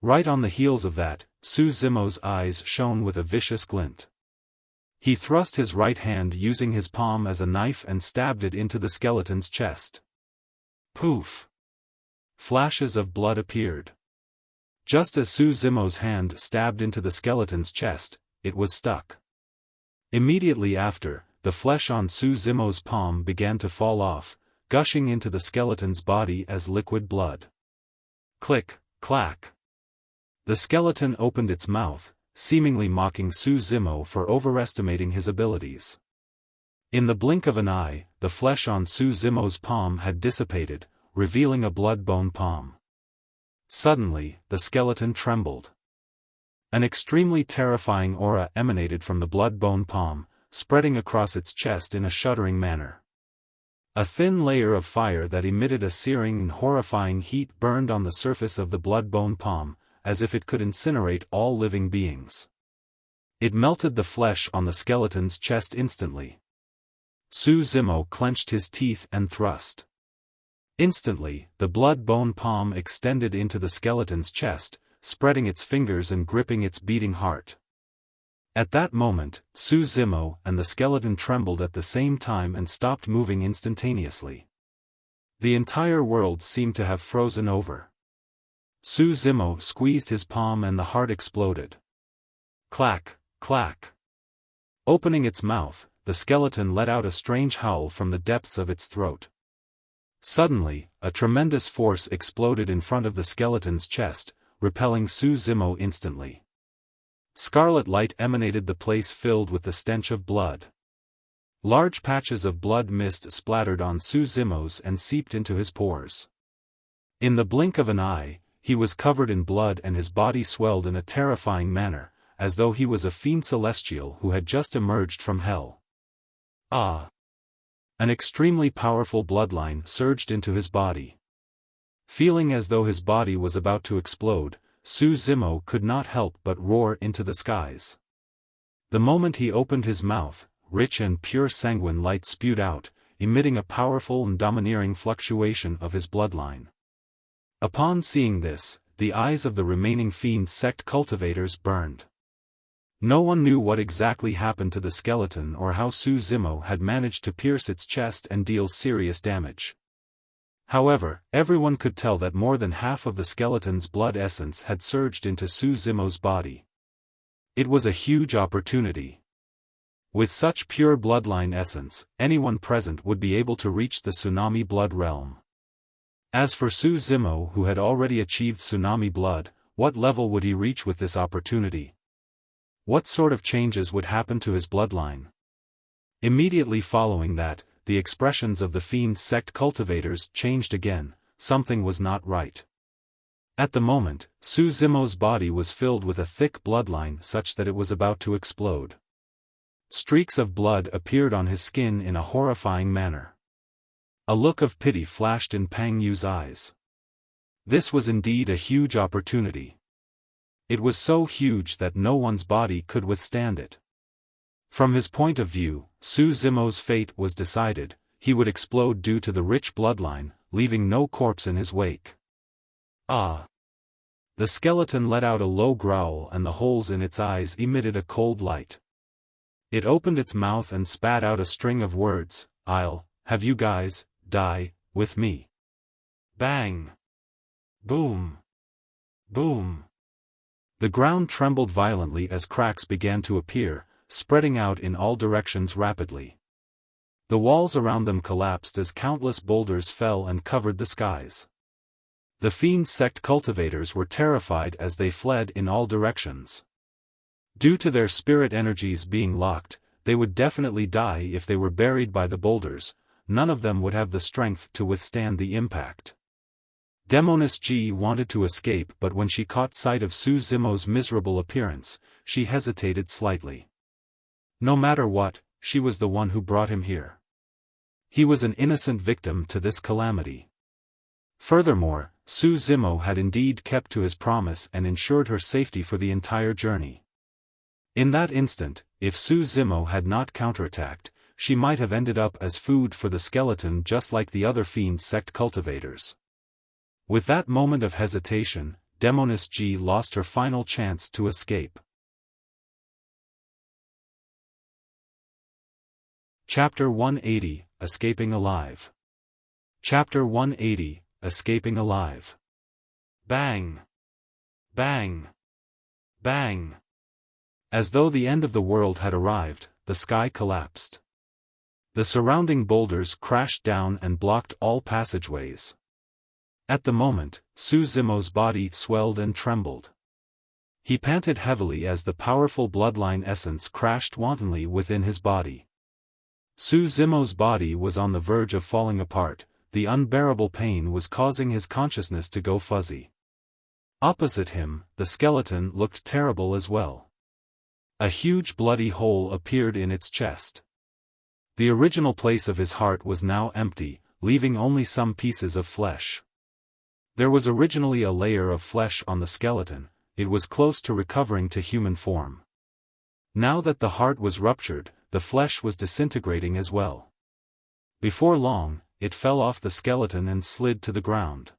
Right on the heels of that, Su Zimo's eyes shone with a vicious glint. He thrust his right hand using his palm as a knife and stabbed it into the skeleton's chest. Poof! Flashes of blood appeared. Just as Su Zimo's hand stabbed into the skeleton's chest, it was stuck. Immediately after, the flesh on Su Zimo's palm began to fall off, gushing into the skeleton's body as liquid blood. Click, clack. The skeleton opened its mouth, seemingly mocking Su Zimo for overestimating his abilities. In the blink of an eye, the flesh on Su Zimo's palm had dissipated, revealing a blood-bone palm. Suddenly, the skeleton trembled. An extremely terrifying aura emanated from the blood-bone palm, spreading across its chest in a shuddering manner. A thin layer of fire that emitted a searing and horrifying heat burned on the surface of the blood-bone palm, as if it could incinerate all living beings. It melted the flesh on the skeleton's chest instantly. Su Zimo clenched his teeth and thrust. Instantly, the blood-bone palm extended into the skeleton's chest, spreading its fingers and gripping its beating heart. At that moment, Su Zimo and the skeleton trembled at the same time and stopped moving instantaneously. The entire world seemed to have frozen over. Su Zimo squeezed his palm and the heart exploded. Clack, clack. Opening its mouth, the skeleton let out a strange howl from the depths of its throat. Suddenly, a tremendous force exploded in front of the skeleton's chest, repelling Su Zimo instantly. Scarlet light emanated, the place filled with the stench of blood. Large patches of blood mist splattered on Su Zimo's and seeped into his pores. In the blink of an eye, he was covered in blood and his body swelled in a terrifying manner, as though he was a fiend celestial who had just emerged from hell. Ah! An extremely powerful bloodline surged into his body. Feeling as though his body was about to explode, Su Zimo could not help but roar into the skies. The moment he opened his mouth, rich and pure sanguine light spewed out, emitting a powerful and domineering fluctuation of his bloodline. Upon seeing this, the eyes of the remaining fiend sect cultivators burned. No one knew what exactly happened to the skeleton or how Su Zimo had managed to pierce its chest and deal serious damage. However, everyone could tell that more than half of the skeleton's blood essence had surged into Su Zimo's body. It was a huge opportunity. With such pure bloodline essence, anyone present would be able to reach the tsunami blood realm. As for Su Zimo, who had already achieved tsunami blood, what level would he reach with this opportunity? What sort of changes would happen to his bloodline? Immediately following that, the expressions of the fiend sect cultivators changed again. Something was not right. At the moment, Su Zimo's body was filled with a thick bloodline such that it was about to explode. Streaks of blood appeared on his skin in a horrifying manner. A look of pity flashed in Pang Yu's eyes. This was indeed a huge opportunity. It was so huge that no one's body could withstand it. From his point of view, Su Zimo's fate was decided. He would explode due to the rich bloodline, leaving no corpse in his wake. Ah! The skeleton let out a low growl and the holes in its eyes emitted a cold light. It opened its mouth and spat out a string of words. "I'll have you guys die with me." Bang! Boom! Boom! The ground trembled violently as cracks began to appear, spreading out in all directions rapidly. The walls around them collapsed as countless boulders fell and covered the skies. The fiend sect cultivators were terrified as they fled in all directions. Due to their spirit energies being locked, they would definitely die if they were buried by the boulders. None of them would have the strength to withstand the impact. Demoness G wanted to escape, but when she caught sight of Su Zimo's miserable appearance, she hesitated slightly. No matter what, she was the one who brought him here. He was an innocent victim to this calamity. Furthermore, Su Zimo had indeed kept to his promise and ensured her safety for the entire journey. In that instant, if Su Zimo had not counterattacked, she might have ended up as food for the skeleton just like the other fiend sect cultivators. With that moment of hesitation, Demoness G lost her final chance to escape. Chapter 180, Escaping Alive. Chapter 180, Escaping Alive. Bang! Bang! Bang! As though the end of the world had arrived, the sky collapsed. The surrounding boulders crashed down and blocked all passageways. At the moment, Su Zimo's body swelled and trembled. He panted heavily as the powerful bloodline essence crashed wantonly within his body. Su Zimo's body was on the verge of falling apart. The unbearable pain was causing his consciousness to go fuzzy. Opposite him, the skeleton looked terrible as well. A huge bloody hole appeared in its chest. The original place of his heart was now empty, leaving only some pieces of flesh. There was originally a layer of flesh on the skeleton. It was close to recovering to human form. Now that the heart was ruptured, the flesh was disintegrating as well. Before long, it fell off the skeleton and slid to the ground.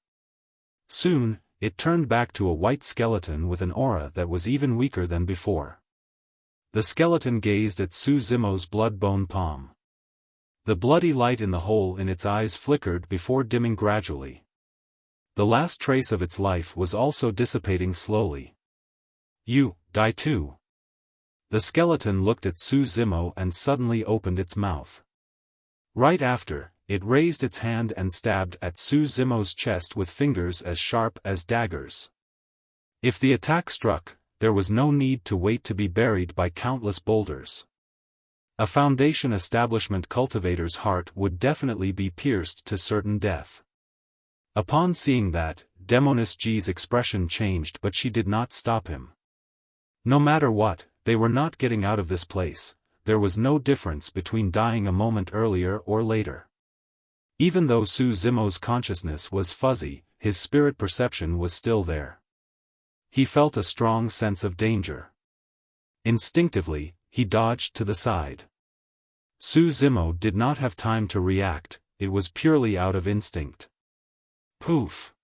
Soon, it turned back to a white skeleton with an aura that was even weaker than before. The skeleton gazed at Su Zimo's blood-bone palm. The bloody light in the hole in its eyes flickered before dimming gradually. The last trace of its life was also dissipating slowly. "You, die too." The skeleton looked at Su Zimo and suddenly opened its mouth. Right after, it raised its hand and stabbed at Su Zimo's chest with fingers as sharp as daggers. If the attack struck, there was no need to wait to be buried by countless boulders. A Foundation establishment cultivator's heart would definitely be pierced to certain death. Upon seeing that, Demoness G's expression changed, but she did not stop him. No matter what, they were not getting out of this place. There was no difference between dying a moment earlier or later. Even though Su Zimo's consciousness was fuzzy, his spirit perception was still there. He felt a strong sense of danger. Instinctively, he dodged to the side. Su Zimo did not have time to react, it was purely out of instinct. Poof!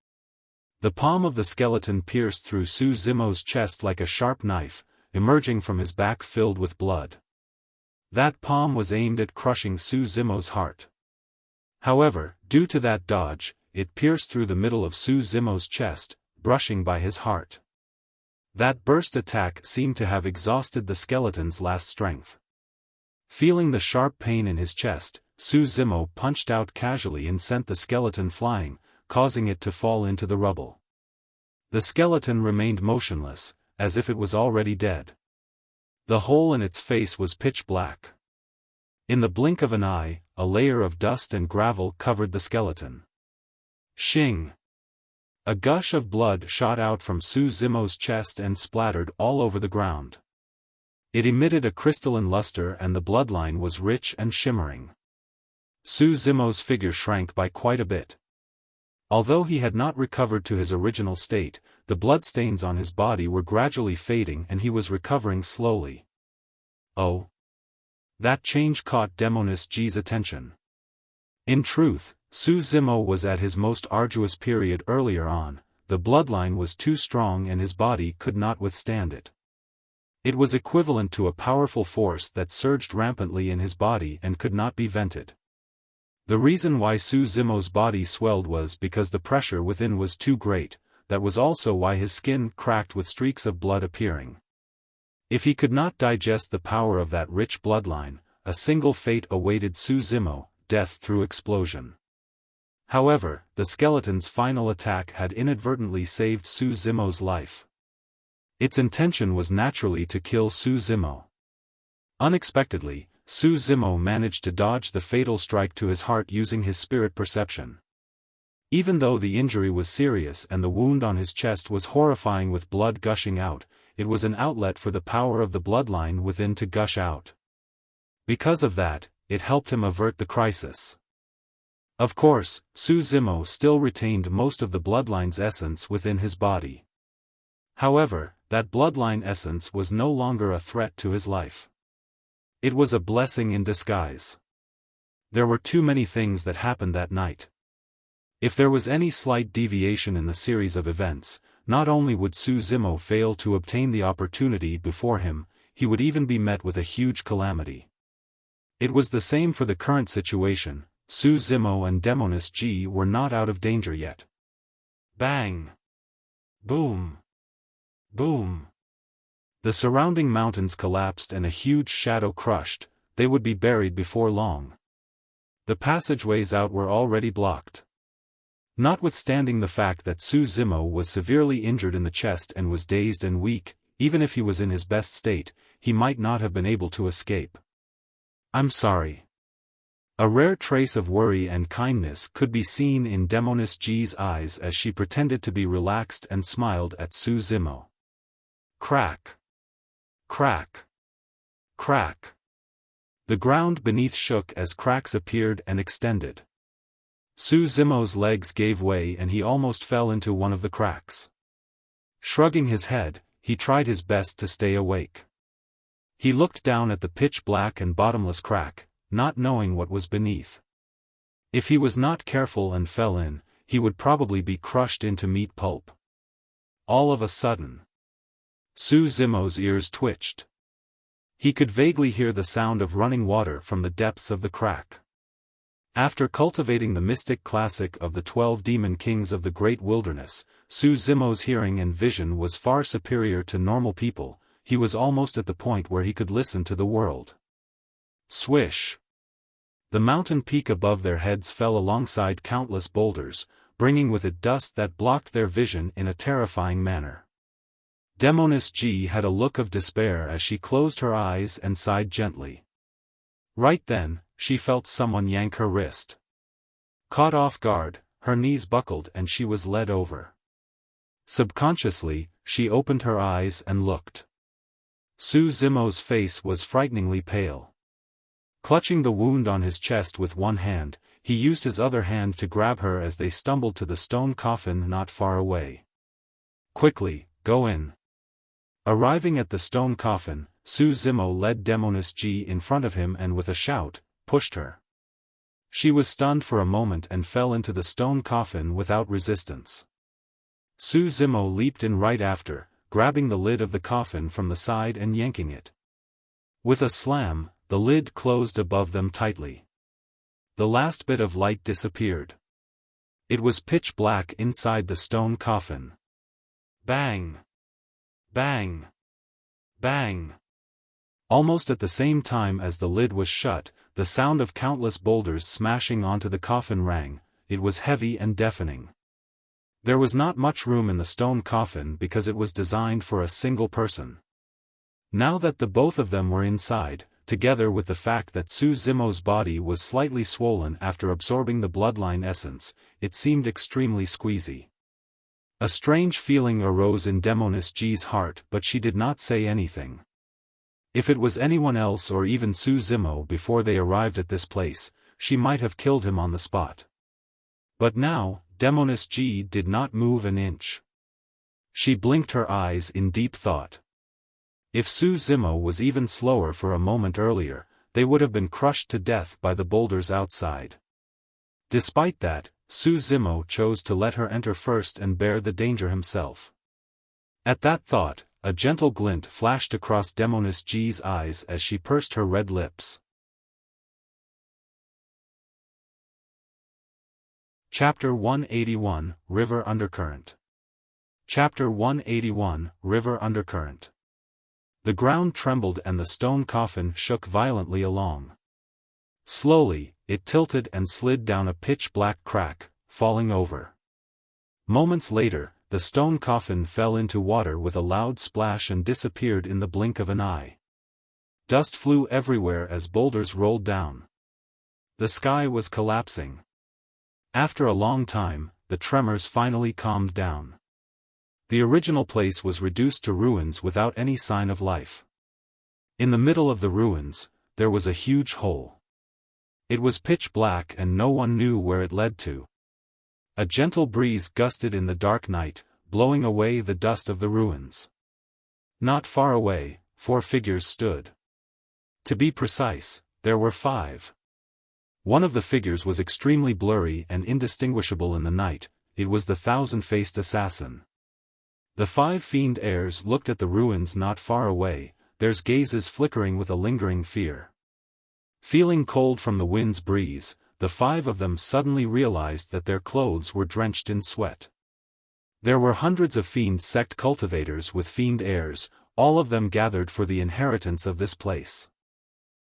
The palm of the skeleton pierced through Su Zimo's chest like a sharp knife, emerging from his back filled with blood. That palm was aimed at crushing Su Zimo's heart. However, due to that dodge, it pierced through the middle of Su Zimo's chest, brushing by his heart. That burst attack seemed to have exhausted the skeleton's last strength. Feeling the sharp pain in his chest, Su Zimo punched out casually and sent the skeleton flying, causing it to fall into the rubble. The skeleton remained motionless, as if it was already dead. The hole in its face was pitch black. In the blink of an eye, a layer of dust and gravel covered the skeleton. Shing! A gush of blood shot out from Su Zimo's chest and splattered all over the ground. It emitted a crystalline luster and the bloodline was rich and shimmering. Su Zimo's figure shrank by quite a bit. Although he had not recovered to his original state, the bloodstains on his body were gradually fading and he was recovering slowly. Oh! That change caught Demoness G's attention. In truth, Su Zimo was at his most arduous period earlier on, the bloodline was too strong and his body could not withstand it. It was equivalent to a powerful force that surged rampantly in his body and could not be vented. The reason why Su Zimo's body swelled was because the pressure within was too great, that was also why his skin cracked with streaks of blood appearing. If he could not digest the power of that rich bloodline, a single fate awaited Su Zimo, death through explosion. However, the skeleton's final attack had inadvertently saved Su Zimo's life. Its intention was naturally to kill Su Zimo. Unexpectedly, Su Zimo managed to dodge the fatal strike to his heart using his spirit perception. Even though the injury was serious and the wound on his chest was horrifying with blood gushing out, it was an outlet for the power of the bloodline within to gush out. Because of that, it helped him avert the crisis. Of course, Su Zimo still retained most of the bloodline's essence within his body. However, that bloodline essence was no longer a threat to his life. It was a blessing in disguise. There were too many things that happened that night. If there was any slight deviation in the series of events, not only would Su Zimo fail to obtain the opportunity before him, he would even be met with a huge calamity. It was the same for the current situation. Su Zimo and Demoness G were not out of danger yet. Bang! Boom! Boom! The surrounding mountains collapsed and a huge shadow crushed, they would be buried before long. The passageways out were already blocked. Notwithstanding the fact that Su Zimo was severely injured in the chest and was dazed and weak, even if he was in his best state, he might not have been able to escape. "I'm sorry." A rare trace of worry and kindness could be seen in Demoness G's eyes as she pretended to be relaxed and smiled at Su Zimo. Crack! Crack! Crack! The ground beneath shook as cracks appeared and extended. Su Zimo's legs gave way and he almost fell into one of the cracks. Shrugging his head, he tried his best to stay awake. He looked down at the pitch-black and bottomless crack, not knowing what was beneath. If he was not careful and fell in, he would probably be crushed into meat pulp. All of a sudden, Su Zimo's ears twitched. He could vaguely hear the sound of running water from the depths of the crack. After cultivating the mystic classic of the 12 demon kings of the great wilderness, Su Zimo's hearing and vision was far superior to normal people. he was almost at the point where he could listen to the world. Swish! The mountain peak above their heads fell alongside countless boulders, bringing with it dust that blocked their vision in a terrifying manner. Demoness G had a look of despair as she closed her eyes and sighed gently. Right then, she felt someone yank her wrist. Caught off guard, her knees buckled and she was led over. Subconsciously, she opened her eyes and looked. Su Zimo's face was frighteningly pale. Clutching the wound on his chest with one hand, he used his other hand to grab her as they stumbled to the stone coffin not far away. Quickly, go in. Arriving at the stone coffin, Su Zimo led Demoness G in front of him and with a shout, pushed her. She was stunned for a moment and fell into the stone coffin without resistance. Su Zimo leaped in right after, grabbing the lid of the coffin from the side and yanking it. With a slam, the lid closed above them tightly. The last bit of light disappeared. It was pitch black inside the stone coffin. Bang! Bang! Bang! Almost at the same time as the lid was shut, the sound of countless boulders smashing onto the coffin rang. It was heavy and deafening. There was not much room in the stone coffin because it was designed for a single person. Now that the both of them were inside, together with the fact that Su Zimo's body was slightly swollen after absorbing the bloodline essence, it seemed extremely squeezy. A strange feeling arose in Demoness G's heart, but she did not say anything. If it was anyone else or even Su Zimo before they arrived at this place, she might have killed him on the spot. But now, Demoness G did not move an inch. She blinked her eyes in deep thought. If Su Zimo was even slower for a moment earlier, they would have been crushed to death by the boulders outside. Despite that, Su Zimo chose to let her enter first and bear the danger himself. At that thought, a gentle glint flashed across Demoness G's eyes as she pursed her red lips. Chapter 181, River Undercurrent. Chapter 181, River Undercurrent. The ground trembled and the stone coffin shook violently along. Slowly, it tilted and slid down a pitch-black crack, falling over. Moments later, the stone coffin fell into water with a loud splash and disappeared in the blink of an eye. Dust flew everywhere as boulders rolled down. The sky was collapsing. After a long time, the tremors finally calmed down. The original place was reduced to ruins without any sign of life. In the middle of the ruins, there was a huge hole. It was pitch black and no one knew where it led to. A gentle breeze gusted in the dark night, blowing away the dust of the ruins. Not far away, 4 figures stood. To be precise, there were 5. One of the figures was extremely blurry and indistinguishable in the night. It was the thousand-faced assassin. The 5 Fiend heirs looked at the ruins not far away, their gazes flickering with a lingering fear. Feeling cold from the wind's breeze, the 5 of them suddenly realized that their clothes were drenched in sweat. There were hundreds of Fiend sect cultivators with Fiend heirs, all of them gathered for the inheritance of this place.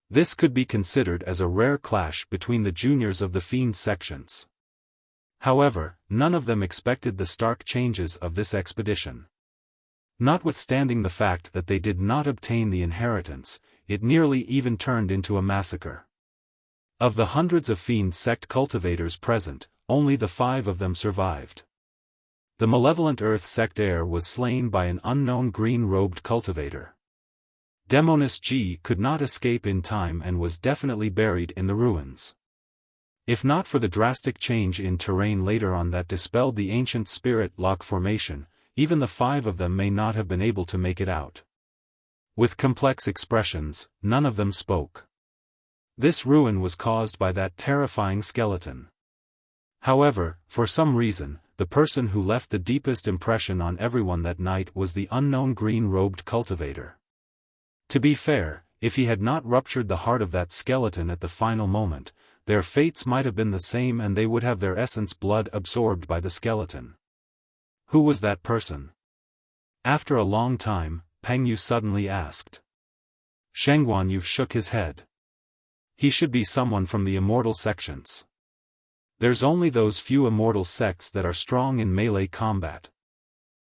This could be considered as a rare clash between the juniors of the Fiend sections. However, none of them expected the stark changes of this expedition. Notwithstanding the fact that they did not obtain the inheritance, it nearly even turned into a massacre. Of the hundreds of Fiend sect cultivators present, only the 5 of them survived. The malevolent Earth sect heir was slain by an unknown green-robed cultivator. Demoness G could not escape in time and was definitely buried in the ruins. If not for the drastic change in terrain later on that dispelled the ancient spirit lock formation, even the 5 of them may not have been able to make it out. With complex expressions, none of them spoke. This ruin was caused by that terrifying skeleton. However, for some reason, the person who left the deepest impression on everyone that night was the unknown green-robed cultivator. To be fair, if he had not ruptured the heart of that skeleton at the final moment, their fates might have been the same and they would have their essence blood absorbed by the skeleton. Who was that person? After a long time, Peng Yu suddenly asked. Shengguan Yu shook his head. He should be someone from the Immortal sections. There's only those few Immortal sects that are strong in melee combat.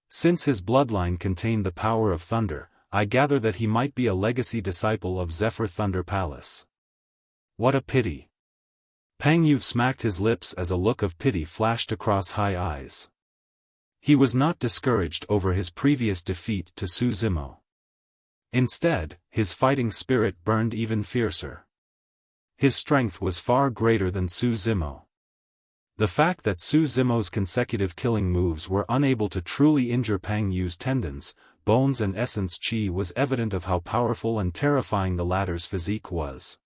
Since his bloodline contained the power of thunder, I gather that he might be a legacy disciple of Zephyr Thunder Palace. What a pity. Peng Yu smacked his lips as a look of pity flashed across High Eyes. He was not discouraged over his previous defeat to Su Zimo. Instead, his fighting spirit burned even fiercer. His strength was far greater than Su Zimo. The fact that Su Zimo's consecutive killing moves were unable to truly injure Peng Yu's tendons, bones and essence chi was evident of how powerful and terrifying the latter's physique was.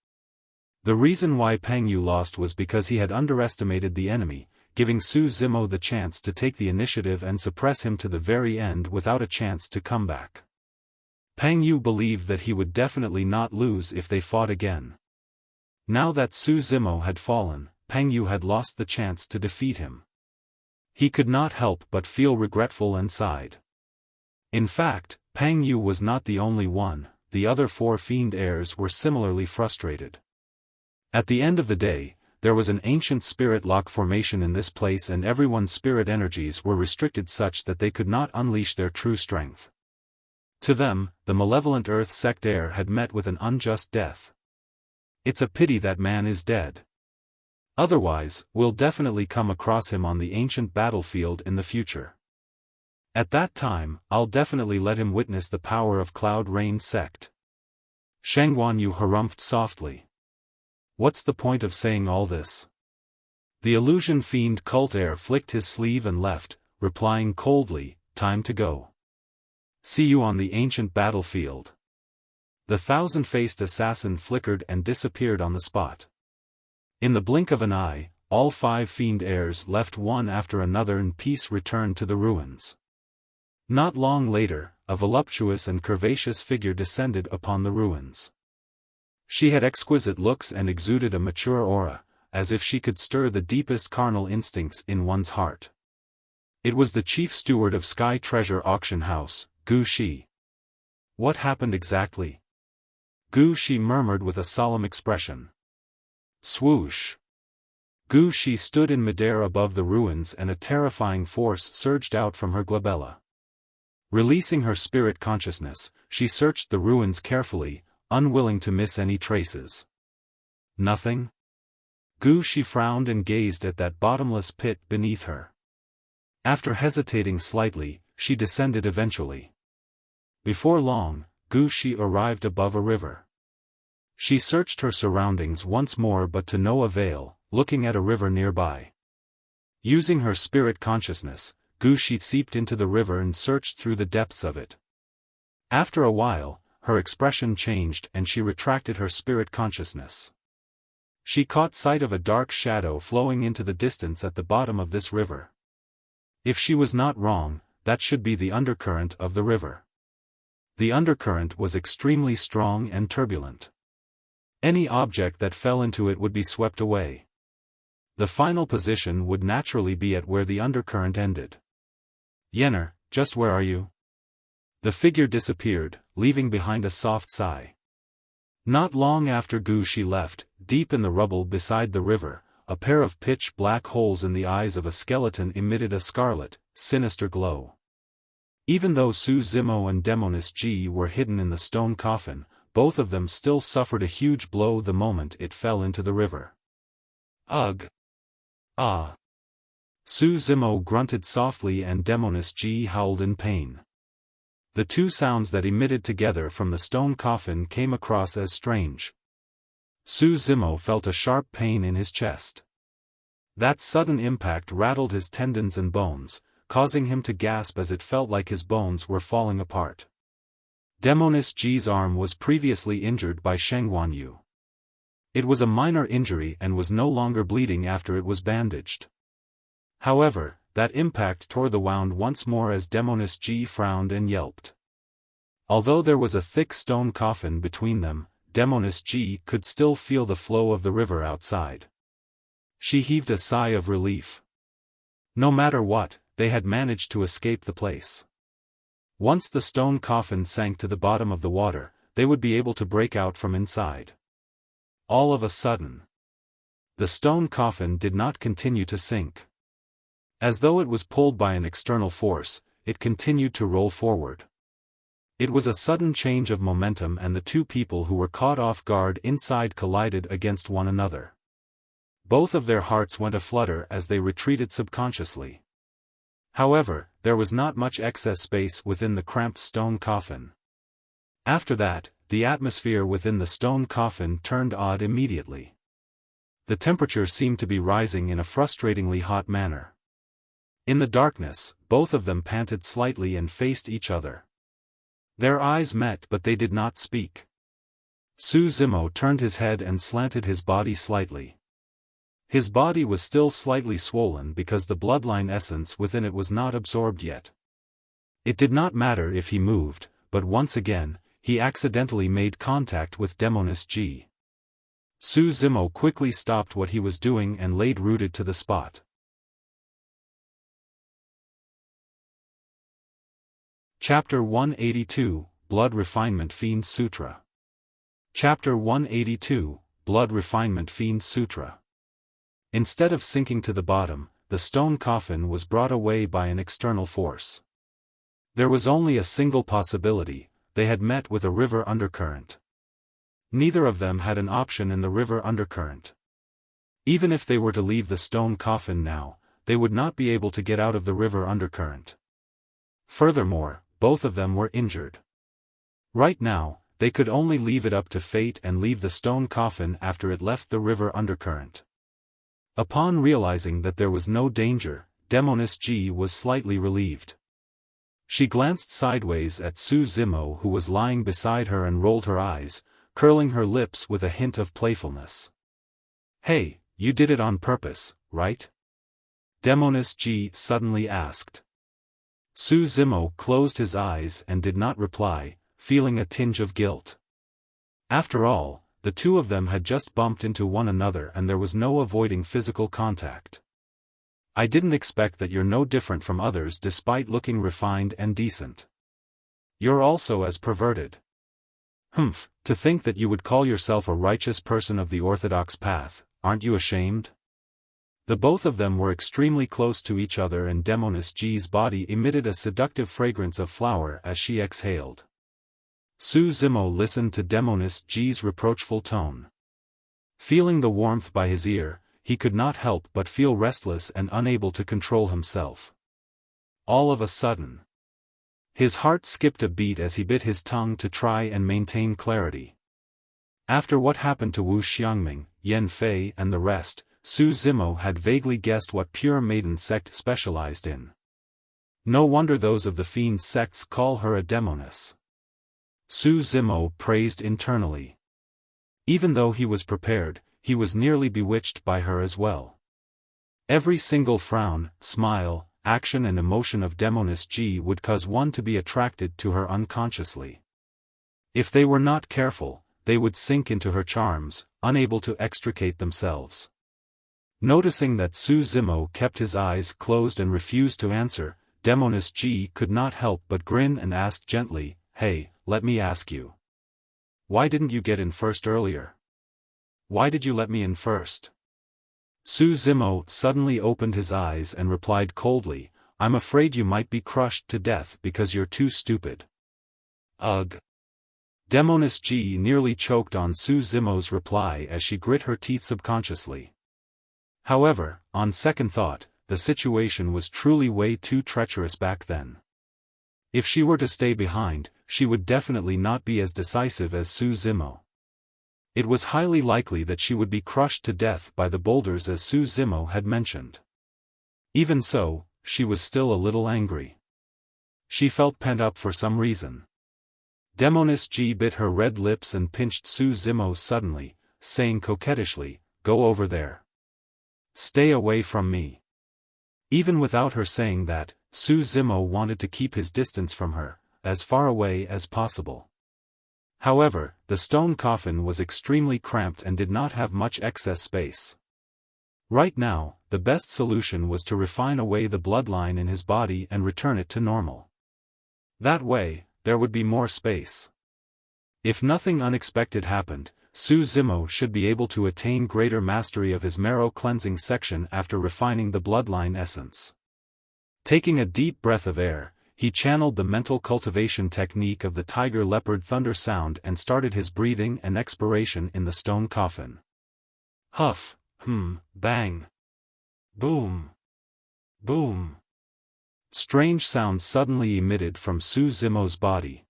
The reason why Peng Yu lost was because he had underestimated the enemy, giving Su Zimo the chance to take the initiative and suppress him to the very end without a chance to come back. Peng Yu believed that he would definitely not lose if they fought again. Now that Su Zimo had fallen, Peng Yu had lost the chance to defeat him. He could not help but feel regretful and sighed. In fact, Peng Yu was not the only one, the other 4 Fiend heirs were similarly frustrated. At the end of the day, there was an ancient spirit lock formation in this place and everyone's spirit energies were restricted such that they could not unleash their true strength. To them, the malevolent Earth sect heir had met with an unjust death. It's a pity that man is dead. Otherwise, we'll definitely come across him on the ancient battlefield in the future. At that time, I'll definitely let him witness the power of Cloud Rain sect. Shengguan Yu harumphed softly. What's the point of saying all this? The illusion fiend cult heir flicked his sleeve and left, replying coldly, time to go. See you on the ancient battlefield. The thousand-faced assassin flickered and disappeared on the spot. In the blink of an eye, all 5 Fiend heirs left one after another and peace returned to the ruins. Not long later, a voluptuous and curvaceous figure descended upon the ruins. She had exquisite looks and exuded a mature aura, as if she could stir the deepest carnal instincts in one's heart. It was the chief steward of Sky Treasure Auction House, Gu Shi. What happened exactly? Gu Shi murmured with a solemn expression. Swoosh. Gu Shi stood in midair above the ruins and a terrifying force surged out from her glabella. Releasing her spirit consciousness, she searched the ruins carefully, unwilling to miss any traces. Nothing? Gu Shi frowned and gazed at that bottomless pit beneath her. After hesitating slightly, she descended eventually. Before long, Gu Shi arrived above a river. She searched her surroundings once more but to no avail, looking at a river nearby. Using her spirit consciousness, Gu Shi seeped into the river and searched through the depths of it. After a while, her expression changed and she retracted her spirit consciousness. She caught sight of a dark shadow flowing into the distance at the bottom of this river. If she was not wrong, that should be the undercurrent of the river. The undercurrent was extremely strong and turbulent. Any object that fell into it would be swept away. The final position would naturally be at where the undercurrent ended. Yenner, just where are you? The figure disappeared, leaving behind a soft sigh. Not long after Gu Shi left, deep in the rubble beside the river, a pair of pitch-black holes in the eyes of a skeleton emitted a scarlet, sinister glow. Even though Su Zimo and Demoness Ji were hidden in the stone coffin, both of them still suffered a huge blow the moment it fell into the river. Ugh! Ah! Su Zimo grunted softly and Demoness Ji howled in pain. The two sounds that emitted together from the stone coffin came across as strange. Su Zimo felt a sharp pain in his chest. That sudden impact rattled his tendons and bones, causing him to gasp as it felt like his bones were falling apart. Demoness Ji's arm was previously injured by Shengguan Yu. It was a minor injury and was no longer bleeding after it was bandaged. However, that impact tore the wound once more as Demoness Ji frowned and yelped. Although there was a thick stone coffin between them, Demoness Ji could still feel the flow of the river outside. She heaved a sigh of relief. No matter what, they had managed to escape the place. Once the stone coffin sank to the bottom of the water, they would be able to break out from inside. All of a sudden, the stone coffin did not continue to sink. As though it was pulled by an external force, it continued to roll forward. It was a sudden change of momentum, and the two people who were caught off guard inside collided against one another. Both of their hearts went aflutter as they retreated subconsciously. However, there was not much excess space within the cramped stone coffin. After that, the atmosphere within the stone coffin turned odd immediately. The temperature seemed to be rising in a frustratingly hot manner. In the darkness, both of them panted slightly and faced each other. Their eyes met, but they did not speak. Su Zimo turned his head and slanted his body slightly. His body was still slightly swollen because the bloodline essence within it was not absorbed yet. It did not matter if he moved, but once again, he accidentally made contact with Demoness G. Su Zimo quickly stopped what he was doing and laid rooted to the spot. Chapter 182, Blood Refinement Fiend Sutra. Chapter 182, Blood Refinement Fiend Sutra. Instead of sinking to the bottom, the stone coffin was brought away by an external force. There was only a single possibility: they had met with a river undercurrent. Neither of them had an option in the river undercurrent. Even if they were to leave the stone coffin now, they would not be able to get out of the river undercurrent. Furthermore, both of them were injured. Right now, they could only leave it up to fate and leave the stone coffin after it left the river undercurrent. Upon realizing that there was no danger, Demoness G was slightly relieved. She glanced sideways at Su Zimo, who was lying beside her, and rolled her eyes, curling her lips with a hint of playfulness. "Hey, you did it on purpose, right?" Demoness G suddenly asked. Su Zimo closed his eyes and did not reply, feeling a tinge of guilt. After all, the two of them had just bumped into one another and there was no avoiding physical contact. "I didn't expect that you're no different from others despite looking refined and decent. You're also as perverted. Humph, to think that you would call yourself a righteous person of the orthodox path, aren't you ashamed?" The both of them were extremely close to each other, and Demoness G's body emitted a seductive fragrance of flower as she exhaled. Su Zimo listened to Demoness G's reproachful tone. Feeling the warmth by his ear, he could not help but feel restless and unable to control himself. All of a sudden, his heart skipped a beat as he bit his tongue to try and maintain clarity. After what happened to Wu Xiangming, Yan Fei and the rest, Su Zimo had vaguely guessed what pure maiden sect specialized in. No wonder those of the Fiend sects call her a demoness. Su Zimo praised internally. Even though he was prepared, he was nearly bewitched by her as well. Every single frown, smile, action and emotion of Demoness G would cause one to be attracted to her unconsciously. If they were not careful, they would sink into her charms, unable to extricate themselves. Noticing that Su Zimo kept his eyes closed and refused to answer, Demoness G could not help but grin and asked gently, "Hey, let me ask you. Why didn't you get in first earlier? Why did you let me in first?" Su Zimo suddenly opened his eyes and replied coldly, "I'm afraid you might be crushed to death because you're too stupid." Ugh. Demoness G nearly choked on Su Zimo's reply as she grit her teeth subconsciously. However, on second thought, the situation was truly way too treacherous back then. If she were to stay behind, she would definitely not be as decisive as Su Zimo. It was highly likely that she would be crushed to death by the boulders as Su Zimo had mentioned. Even so, she was still a little angry. She felt pent up for some reason. Demoness G bit her red lips and pinched Su Zimo suddenly, saying coquettishly, "Go over there. Stay away from me." Even without her saying that, Su Zimo wanted to keep his distance from her, as far away as possible. However, the stone coffin was extremely cramped and did not have much excess space. Right now, the best solution was to refine away the bloodline in his body and return it to normal. That way, there would be more space. If nothing unexpected happened, Su Zimo should be able to attain greater mastery of his marrow cleansing section after refining the bloodline essence. Taking a deep breath of air, he channeled the mental cultivation technique of the tiger leopard thunder sound and started his breathing and expiration in the stone coffin. Huff, bang. Boom. Boom. Strange sounds suddenly emitted from Su Zimo's body.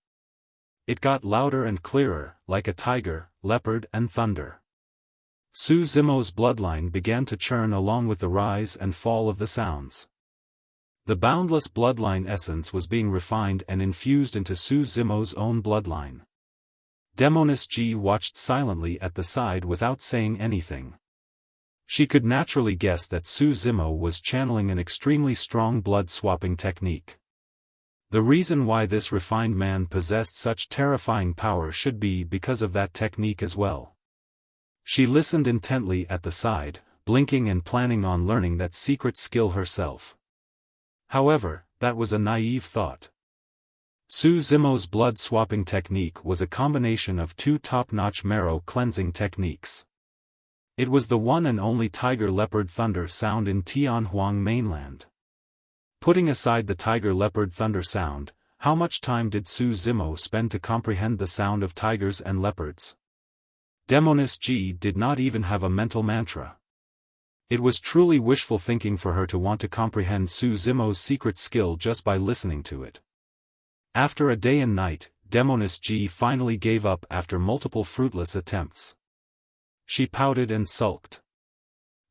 It got louder and clearer, like a tiger, leopard and thunder. Su Zimo's bloodline began to churn along with the rise and fall of the sounds. The boundless bloodline essence was being refined and infused into Su Zimo's own bloodline. Demoness G watched silently at the side without saying anything. She could naturally guess that Su Zimo was channeling an extremely strong blood-swapping technique. The reason why this refined man possessed such terrifying power should be because of that technique as well. She listened intently at the side, blinking and planning on learning that secret skill herself. However, that was a naive thought. Su Zimo's blood-swapping technique was a combination of two top-notch marrow cleansing techniques. It was the one and only tiger leopard thunder sound in Tianhuang mainland. Putting aside the tiger leopard thunder sound, how much time did Su Zimo spend to comprehend the sound of tigers and leopards? Demoness G did not even have a mental mantra. It was truly wishful thinking for her to want to comprehend Su Zimo's secret skill just by listening to it. After a day and night, Demoness G finally gave up after multiple fruitless attempts. She pouted and sulked.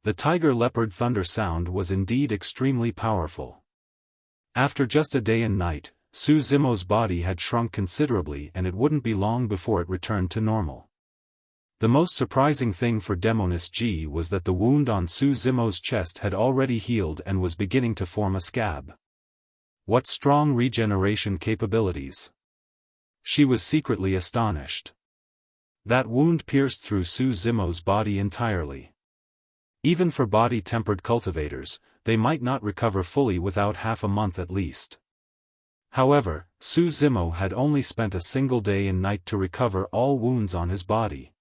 The tiger leopard thunder sound was indeed extremely powerful. After just a day and night, Su Zimo's body had shrunk considerably and it wouldn't be long before it returned to normal. The most surprising thing for Demoness G was that the wound on Su Zimo's chest had already healed and was beginning to form a scab. What strong regeneration capabilities! She was secretly astonished. That wound pierced through Su Zimo's body entirely. Even for body-tempered cultivators, they might not recover fully without half a month at least. However, Su Zimo had only spent a single day and night to recover all wounds on his body.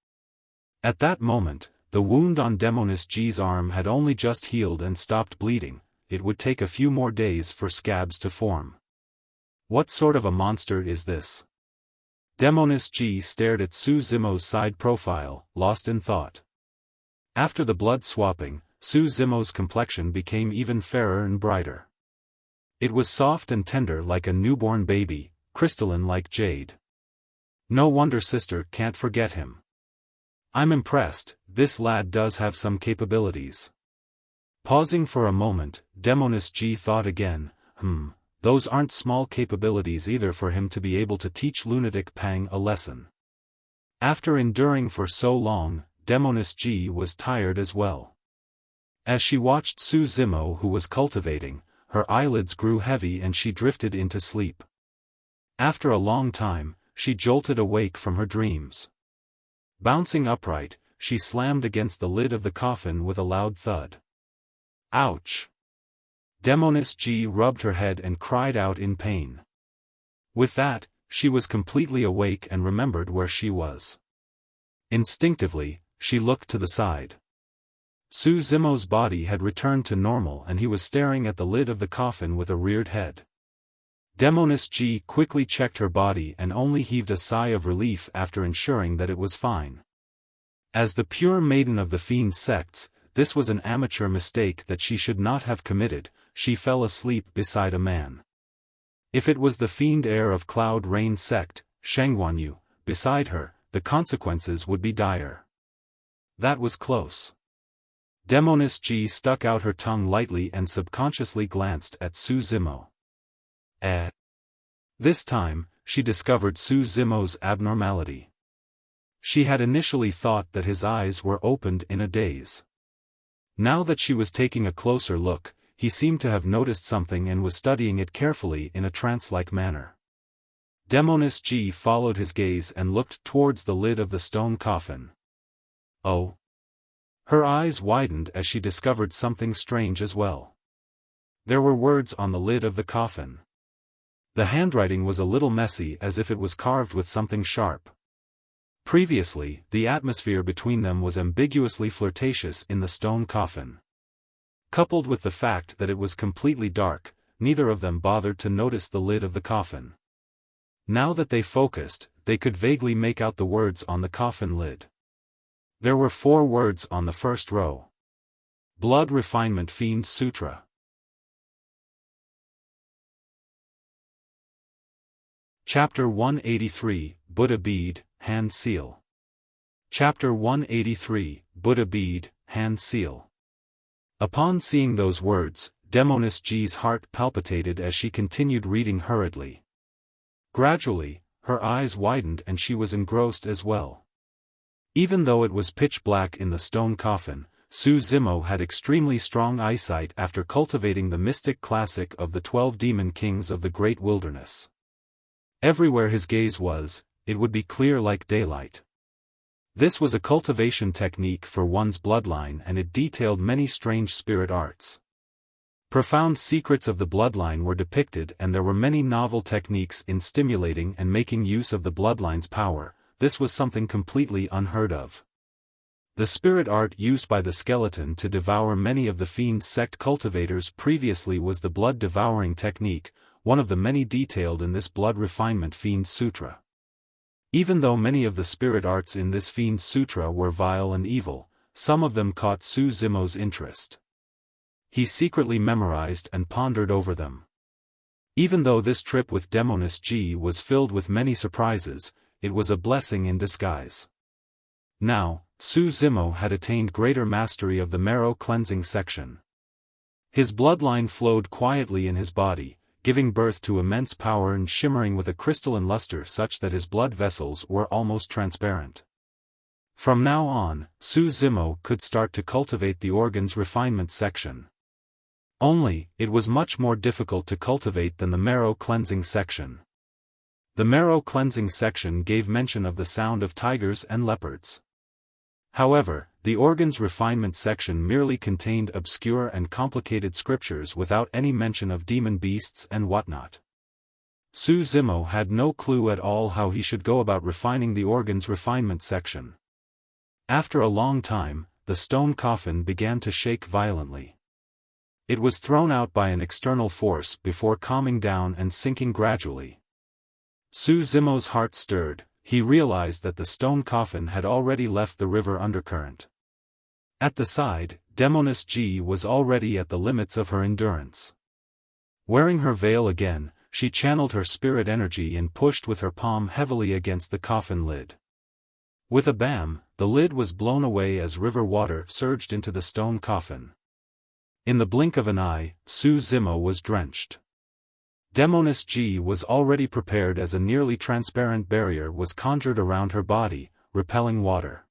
At that moment, the wound on Demoness G's arm had only just healed and stopped bleeding. It would take a few more days for scabs to form. What sort of a monster is this? Demoness G stared at Su Zimo's side profile, lost in thought. After the blood swapping, Su Zimo's complexion became even fairer and brighter. It was soft and tender like a newborn baby, crystalline like jade. No wonder sister can't forget him. I'm impressed, this lad does have some capabilities. Pausing for a moment, Demoness G thought again, those aren't small capabilities either for him to be able to teach Lunatic Pang a lesson. After enduring for so long, Demoness G was tired as well. As she watched Su Zimo who was cultivating, her eyelids grew heavy and she drifted into sleep. After a long time, she jolted awake from her dreams. Bouncing upright, she slammed against the lid of the coffin with a loud thud. Ouch! Demoness G rubbed her head and cried out in pain. With that, she was completely awake and remembered where she was. Instinctively, she looked to the side. Su Zimo's body had returned to normal and he was staring at the lid of the coffin with a reared head. Demoness G quickly checked her body and only heaved a sigh of relief after ensuring that it was fine. As the pure maiden of the Fiend sects, this was an amateur mistake that she should not have committed. She fell asleep beside a man. If it was the Fiend heir of Cloud Rain sect, Shengguanyu, beside her, the consequences would be dire. That was close. Demoness G stuck out her tongue lightly and subconsciously glanced at Su Zimo. This time, she discovered Su Zimo's abnormality. She had initially thought that his eyes were opened in a daze. Now that she was taking a closer look, he seemed to have noticed something and was studying it carefully in a trance-like manner. Demoness G followed his gaze and looked towards the lid of the stone coffin. Oh! Her eyes widened as she discovered something strange as well. There were words on the lid of the coffin. The handwriting was a little messy, as if it was carved with something sharp. Previously, the atmosphere between them was ambiguously flirtatious in the stone coffin. Coupled with the fact that it was completely dark, neither of them bothered to notice the lid of the coffin. Now that they focused, they could vaguely make out the words on the coffin lid. There were 4 words on the first row. Blood Refinement Fiend Sutra. Chapter 183, Buddha Bead, Hand Seal. Chapter 183, Buddha Bead, Hand Seal. Upon seeing those words, Demoness G's heart palpitated as she continued reading hurriedly. Gradually, her eyes widened and she was engrossed as well. Even though it was pitch black in the stone coffin, Su Zimo had extremely strong eyesight after cultivating the mystic classic of the 12 demon kings of the great wilderness. Everywhere his gaze was, it would be clear like daylight. This was a cultivation technique for one's bloodline, and it detailed many strange spirit arts. Profound secrets of the bloodline were depicted, and there were many novel techniques in stimulating and making use of the bloodline's power. This was something completely unheard of. The spirit art used by the skeleton to devour many of the Fiend sect cultivators previously was the blood-devouring technique, one of the many detailed in this Blood Refinement Fiend Sutra. Even though many of the spirit arts in this Fiend Sutra were vile and evil, some of them caught Su Zimo's interest. He secretly memorized and pondered over them. Even though this trip with Demoness G was filled with many surprises, it was a blessing in disguise. Now, Su Zimo had attained greater mastery of the marrow cleansing section. His bloodline flowed quietly in his body, giving birth to immense power and shimmering with a crystalline luster such that his blood vessels were almost transparent. From now on, Su Zimo could start to cultivate the organ's refinement section. Only, it was much more difficult to cultivate than the marrow cleansing section. The marrow cleansing section gave mention of the sound of tigers and leopards. However, the organ's refinement section merely contained obscure and complicated scriptures without any mention of demon beasts and whatnot. Su Zimo had no clue at all how he should go about refining the organ's refinement section. After a long time, the stone coffin began to shake violently. It was thrown out by an external force before calming down and sinking gradually. Su Zimo's heart stirred. He realized that the stone coffin had already left the river Undercurrent. At the side, Demoness G was already at the limits of her endurance. Wearing her veil again, she channeled her spirit energy and pushed with her palm heavily against the coffin lid. With a bam, the lid was blown away as river water surged into the stone coffin. In the blink of an eye, Su Zimo was drenched. Demoness G was already prepared as a nearly transparent barrier was conjured around her body, repelling water.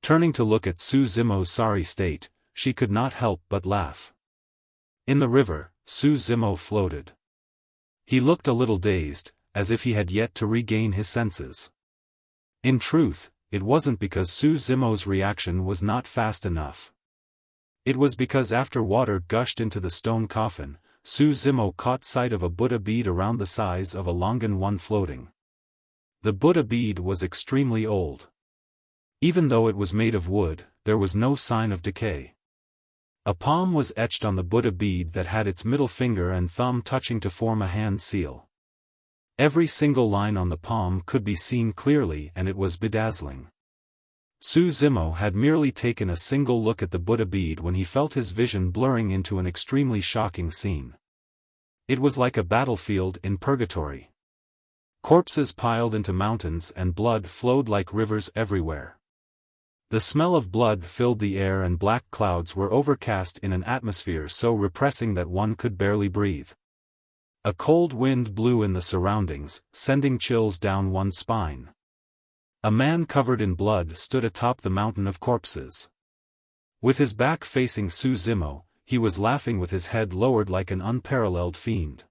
Turning to look at Su Zimo's sorry state, she could not help but laugh. In the river, Su Zimo floated. He looked a little dazed, as if he had yet to regain his senses. In truth, it wasn't because Su Zimo's reaction was not fast enough. It was because after water gushed into the stone coffin, Su Zimo caught sight of a Buddha bead around the size of a longan one floating. The Buddha bead was extremely old. Even though it was made of wood, there was no sign of decay. A palm was etched on the Buddha bead that had its middle finger and thumb touching to form a hand seal. Every single line on the palm could be seen clearly, and it was bedazzling. Su Zimo had merely taken a single look at the Buddha bead when he felt his vision blurring into an extremely shocking scene. It was like a battlefield in purgatory. Corpses piled into mountains and blood flowed like rivers everywhere. The smell of blood filled the air and black clouds were overcast in an atmosphere so repressing that one could barely breathe. A cold wind blew in the surroundings, sending chills down one's spine. A man covered in blood stood atop the mountain of corpses. With his back facing Su Zimo, he was laughing with his head lowered like an unparalleled fiend.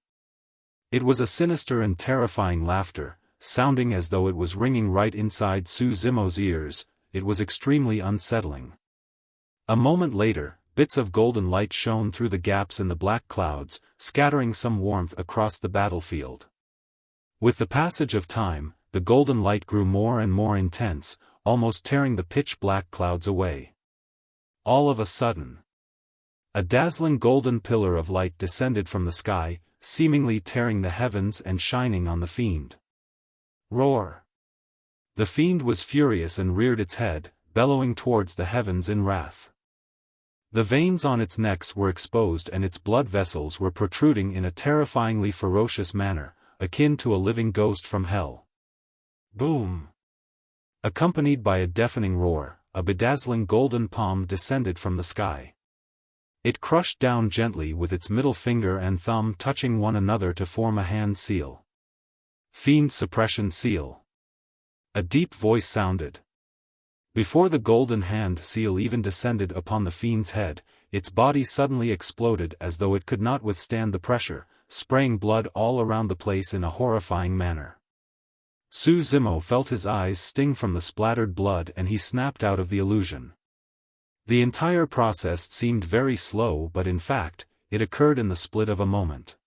It was a sinister and terrifying laughter, sounding as though it was ringing right inside Su Zimo's ears. It was extremely unsettling. A moment later, bits of golden light shone through the gaps in the black clouds, scattering some warmth across the battlefield. With the passage of time, the golden light grew more and more intense, almost tearing the pitch-black clouds away. All of a sudden, a dazzling golden pillar of light descended from the sky, seemingly tearing the heavens and shining on the Fiend. Roar! The Fiend was furious and reared its head, bellowing towards the heavens in wrath. The veins on its necks were exposed and its blood vessels were protruding in a terrifyingly ferocious manner, akin to a living ghost from hell. Boom! Accompanied by a deafening roar, a bedazzling golden palm descended from the sky. It crushed down gently with its middle finger and thumb touching one another to form a hand seal. Fiend Suppression Seal. A deep voice sounded. Before the golden hand seal even descended upon the Fiend's head, its body suddenly exploded as though it could not withstand the pressure, spraying blood all around the place in a horrifying manner. Su Zimo felt his eyes sting from the splattered blood and he snapped out of the illusion. The entire process seemed very slow, but in fact, it occurred in the split of a moment.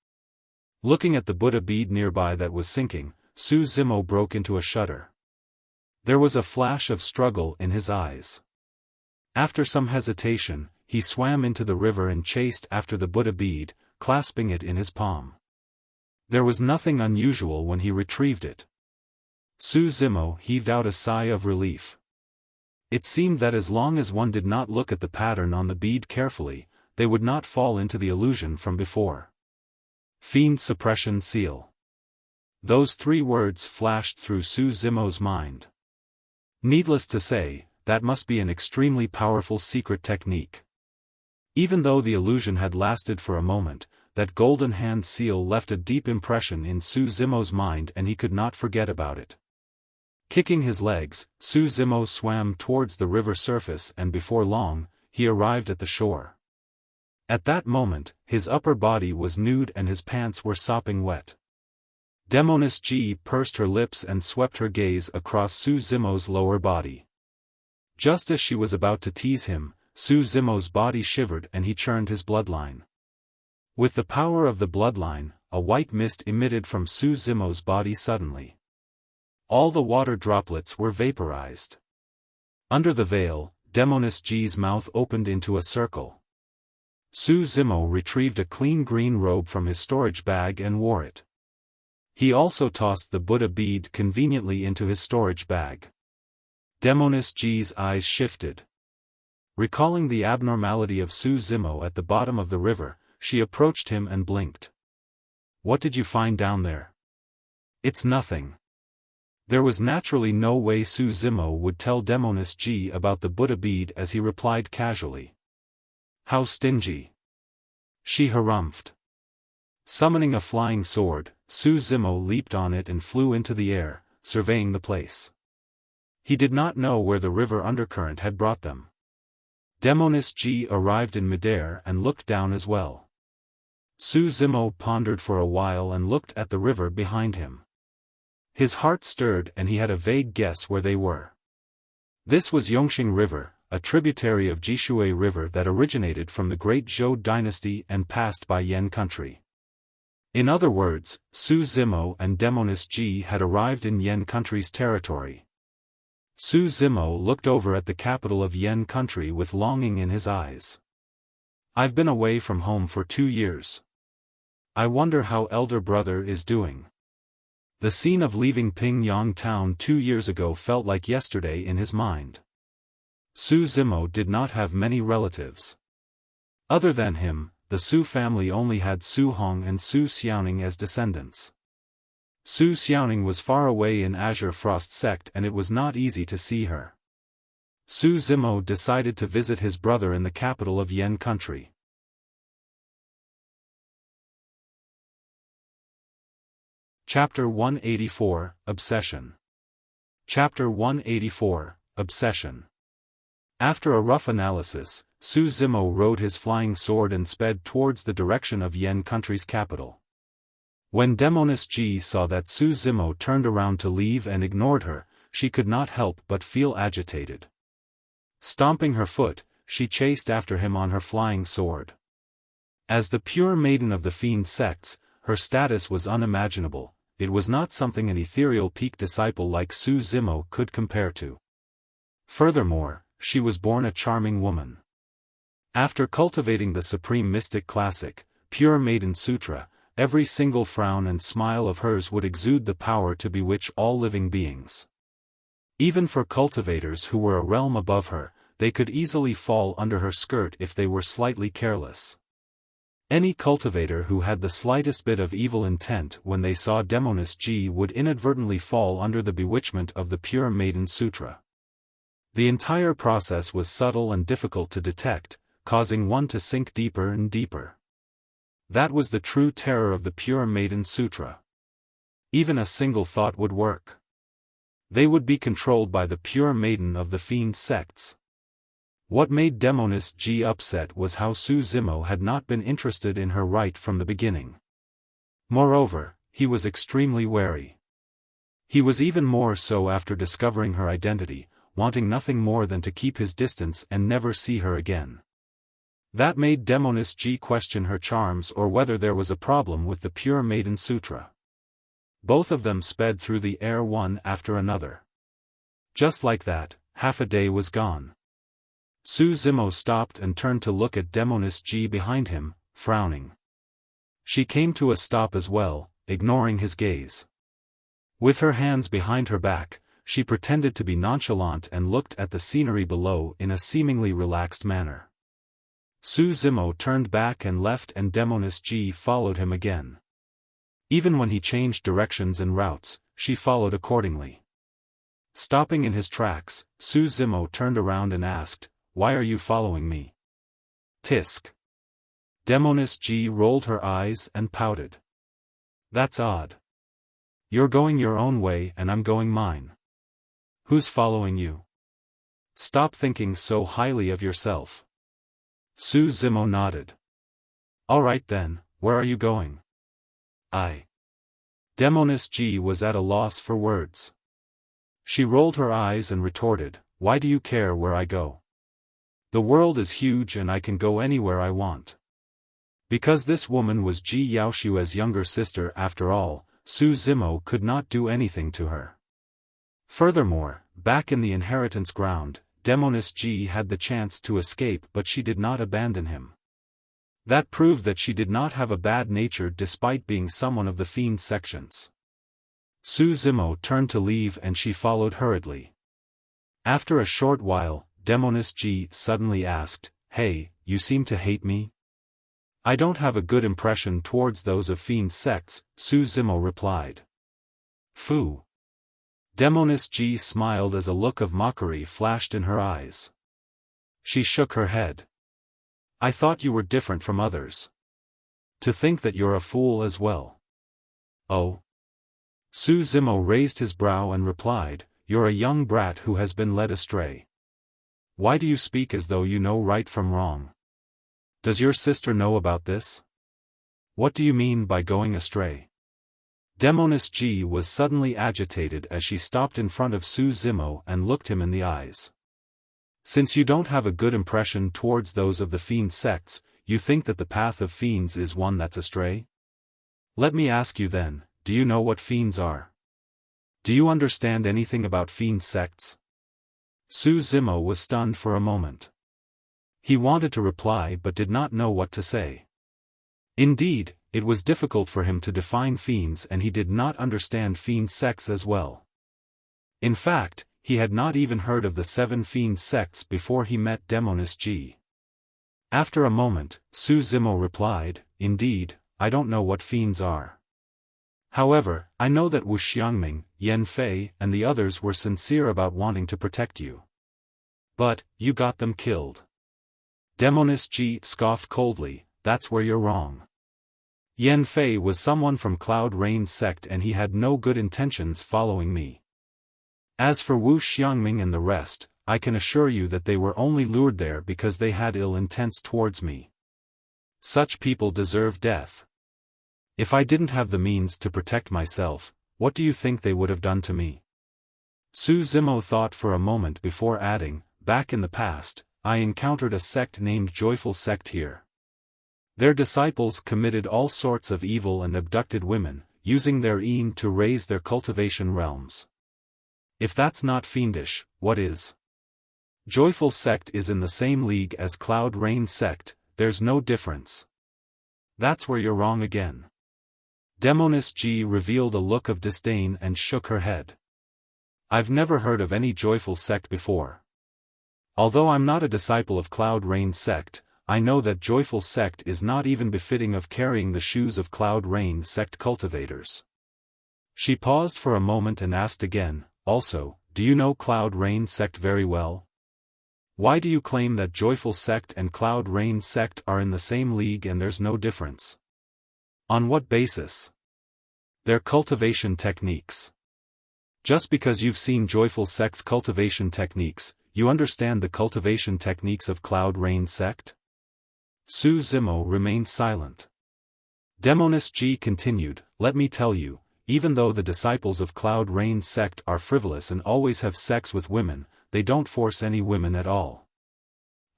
Looking at the Buddha bead nearby that was sinking, Su Zimo broke into a shudder. There was a flash of struggle in his eyes. After some hesitation, he swam into the river and chased after the Buddha bead, clasping it in his palm. There was nothing unusual when he retrieved it. Su Zimo heaved out a sigh of relief. It seemed that as long as one did not look at the pattern on the bead carefully, they would not fall into the illusion from before. Fiend Suppression Seal. Those 3 words flashed through Su Zimo's mind. Needless to say, that must be an extremely powerful secret technique. Even though the illusion had lasted for a moment, that golden hand seal left a deep impression in Su Zimo's mind and he could not forget about it. Kicking his legs, Su Zimo swam towards the river surface and before long, he arrived at the shore. At that moment, his upper body was nude and his pants were sopping wet. Demoness Ji pursed her lips and swept her gaze across Su Zimo's lower body. Just as she was about to tease him, Su Zimo's body shivered and he churned his bloodline. With the power of the bloodline, a white mist emitted from Su Zimo's body suddenly. All the water droplets were vaporized. Under the veil, Demoness Ji's mouth opened into a circle. Su Zimo retrieved a clean green robe from his storage bag and wore it. He also tossed the Buddha bead conveniently into his storage bag. Demoness Ji's eyes shifted. Recalling the abnormality of Su Zimo at the bottom of the river, she approached him and blinked. "What did you find down there?" "It's nothing." There was naturally no way Su Zimo would tell Demoness Ji about the Buddha bead as he replied casually. "How stingy." She harumphed. Summoning a flying sword, Su Zimo leaped on it and flew into the air, surveying the place. He did not know where the river Undercurrent had brought them. Demoness Ji arrived in midair and looked down as well. Su Zimo pondered for a while and looked at the river behind him. His heart stirred and he had a vague guess where they were. This was Yongxing River, a tributary of Jishui River that originated from the Great Zhou dynasty and passed by Yan country. In other words, Su Zimo and Demoness Ji had arrived in Yan country's territory. Su Zimo looked over at the capital of Yan country with longing in his eyes. "I've been away from home for 2 years. I wonder how elder brother is doing." The scene of leaving Pingyang town 2 years ago felt like yesterday in his mind. Su Zimo did not have many relatives. Other than him, the Su family only had Su Hong and Su Xiaoning as descendants. Su Xiaoning was far away in Azure Frost sect and it was not easy to see her. Su Zimo decided to visit his brother in the capital of Yan country. Chapter 184, Obsession. Chapter 184, Obsession. After a rough analysis, Su Zimo rode his flying sword and sped towards the direction of Yan country's capital. When Demoness Ji saw that Su Zimo turned around to leave and ignored her, she could not help but feel agitated. Stomping her foot, she chased after him on her flying sword. As the pure maiden of the Fiend sects, her status was unimaginable. It was not something an ethereal peak disciple like Su Zimo could compare to. Furthermore, she was born a charming woman. After cultivating the supreme mystic classic, pure maiden Sutra, every single frown and smile of hers would exude the power to bewitch all living beings. Even for cultivators who were a realm above her, they could easily fall under her skirt if they were slightly careless. Any cultivator who had the slightest bit of evil intent when they saw Demoness G would inadvertently fall under the bewitchment of the pure maiden Sutra. The entire process was subtle and difficult to detect, causing one to sink deeper and deeper. That was the true terror of the pure maiden Sutra. Even a single thought would work. They would be controlled by the pure maiden of the Fiend sects. What made Demoness G upset was how Su Zimo had not been interested in her right from the beginning. Moreover, he was extremely wary. He was even more so after discovering her identity, wanting nothing more than to keep his distance and never see her again. That made Demoness G question her charms or whether there was a problem with the pure maiden Sutra. Both of them sped through the air one after another. Just like that, half a day was gone. Su Zimo stopped and turned to look at Demoness G behind him, frowning. She came to a stop as well, ignoring his gaze. With her hands behind her back, she pretended to be nonchalant and looked at the scenery below in a seemingly relaxed manner. Su Zimo turned back and left and Demoness G followed him again. Even when he changed directions and routes, she followed accordingly. Stopping in his tracks, Su Zimo turned around and asked, "Why are you following me?" Tisk. Demoness G rolled her eyes and pouted. "That's odd. You're going your own way and I'm going mine. Who's following you? Stop thinking so highly of yourself." Su Zimo nodded. "All right then, where are you going?" Demoness G was at a loss for words. She rolled her eyes and retorted, "Why do you care where I go? The world is huge and I can go anywhere I want." Because this woman was Ji Yaoshua's younger sister after all, Su Zimo could not do anything to her. Furthermore, back in the inheritance ground, Demoness G had the chance to escape but she did not abandon him. That proved that she did not have a bad nature despite being someone of the Fiend sections. Su Zimo turned to leave and she followed hurriedly. After a short while, Demoness G suddenly asked, "Hey, you seem to hate me?" "I don't have a good impression towards those of Fiend sects," Su Zimo replied. "Fu." Demoness G smiled as a look of mockery flashed in her eyes. She shook her head. "I thought you were different from others. To think that you're a fool as well." "Oh?" Su Zimo raised his brow and replied, "You're a young brat who has been led astray. Why do you speak as though you know right from wrong? Does your sister know about this? What do you mean by going astray?" Demoness G was suddenly agitated as she stopped in front of Su Zimo and looked him in the eyes. "Since you don't have a good impression towards those of the Fiend sects, you think that the path of fiends is one that's astray? Let me ask you then, do you know what fiends are? Do you understand anything about Fiend sects?" Su Zimo was stunned for a moment. He wanted to reply but did not know what to say. Indeed, it was difficult for him to define fiends and he did not understand Fiend sects as well. In fact, he had not even heard of the 7 Fiend sects before he met Demoness G. After a moment, Su Zimo replied, "Indeed, I don't know what fiends are. However, I know that Wu Xiangming, Yan Fei and the others were sincere about wanting to protect you. But, you got them killed." Demoness G scoffed coldly, "That's where you're wrong. Yan Fei was someone from Cloud Rain's sect and he had no good intentions following me. As for Wu Xiangming and the rest, I can assure you that they were only lured there because they had ill intents towards me. Such people deserve death. If I didn't have the means to protect myself, what do you think they would have done to me?" Su Zimo thought for a moment before adding, "Back in the past, I encountered a sect named Joyful Sect here. Their disciples committed all sorts of evil and abducted women, using their Een to raise their cultivation realms. If that's not fiendish, what is? Joyful Sect is in the same league as Cloud Rain Sect, there's no difference. That's where you're wrong again. Demoness G revealed a look of disdain and shook her head. I've never heard of any Joyful Sect before. Although I'm not a disciple of Cloud Rain Sect, I know that Joyful Sect is not even befitting of carrying the shoes of Cloud Rain Sect cultivators. She paused for a moment and asked again, also, do you know Cloud Rain Sect very well? Why do you claim that Joyful Sect and Cloud Rain Sect are in the same league and there's no difference? On what basis? Their cultivation techniques. Just because you've seen Joyful Sect's cultivation techniques, you understand the cultivation techniques of Cloud Rain Sect? Su Zimo remained silent. Demoness G continued, let me tell you, even though the disciples of Cloud Rain Sect are frivolous and always have sex with women, they don't force any women at all.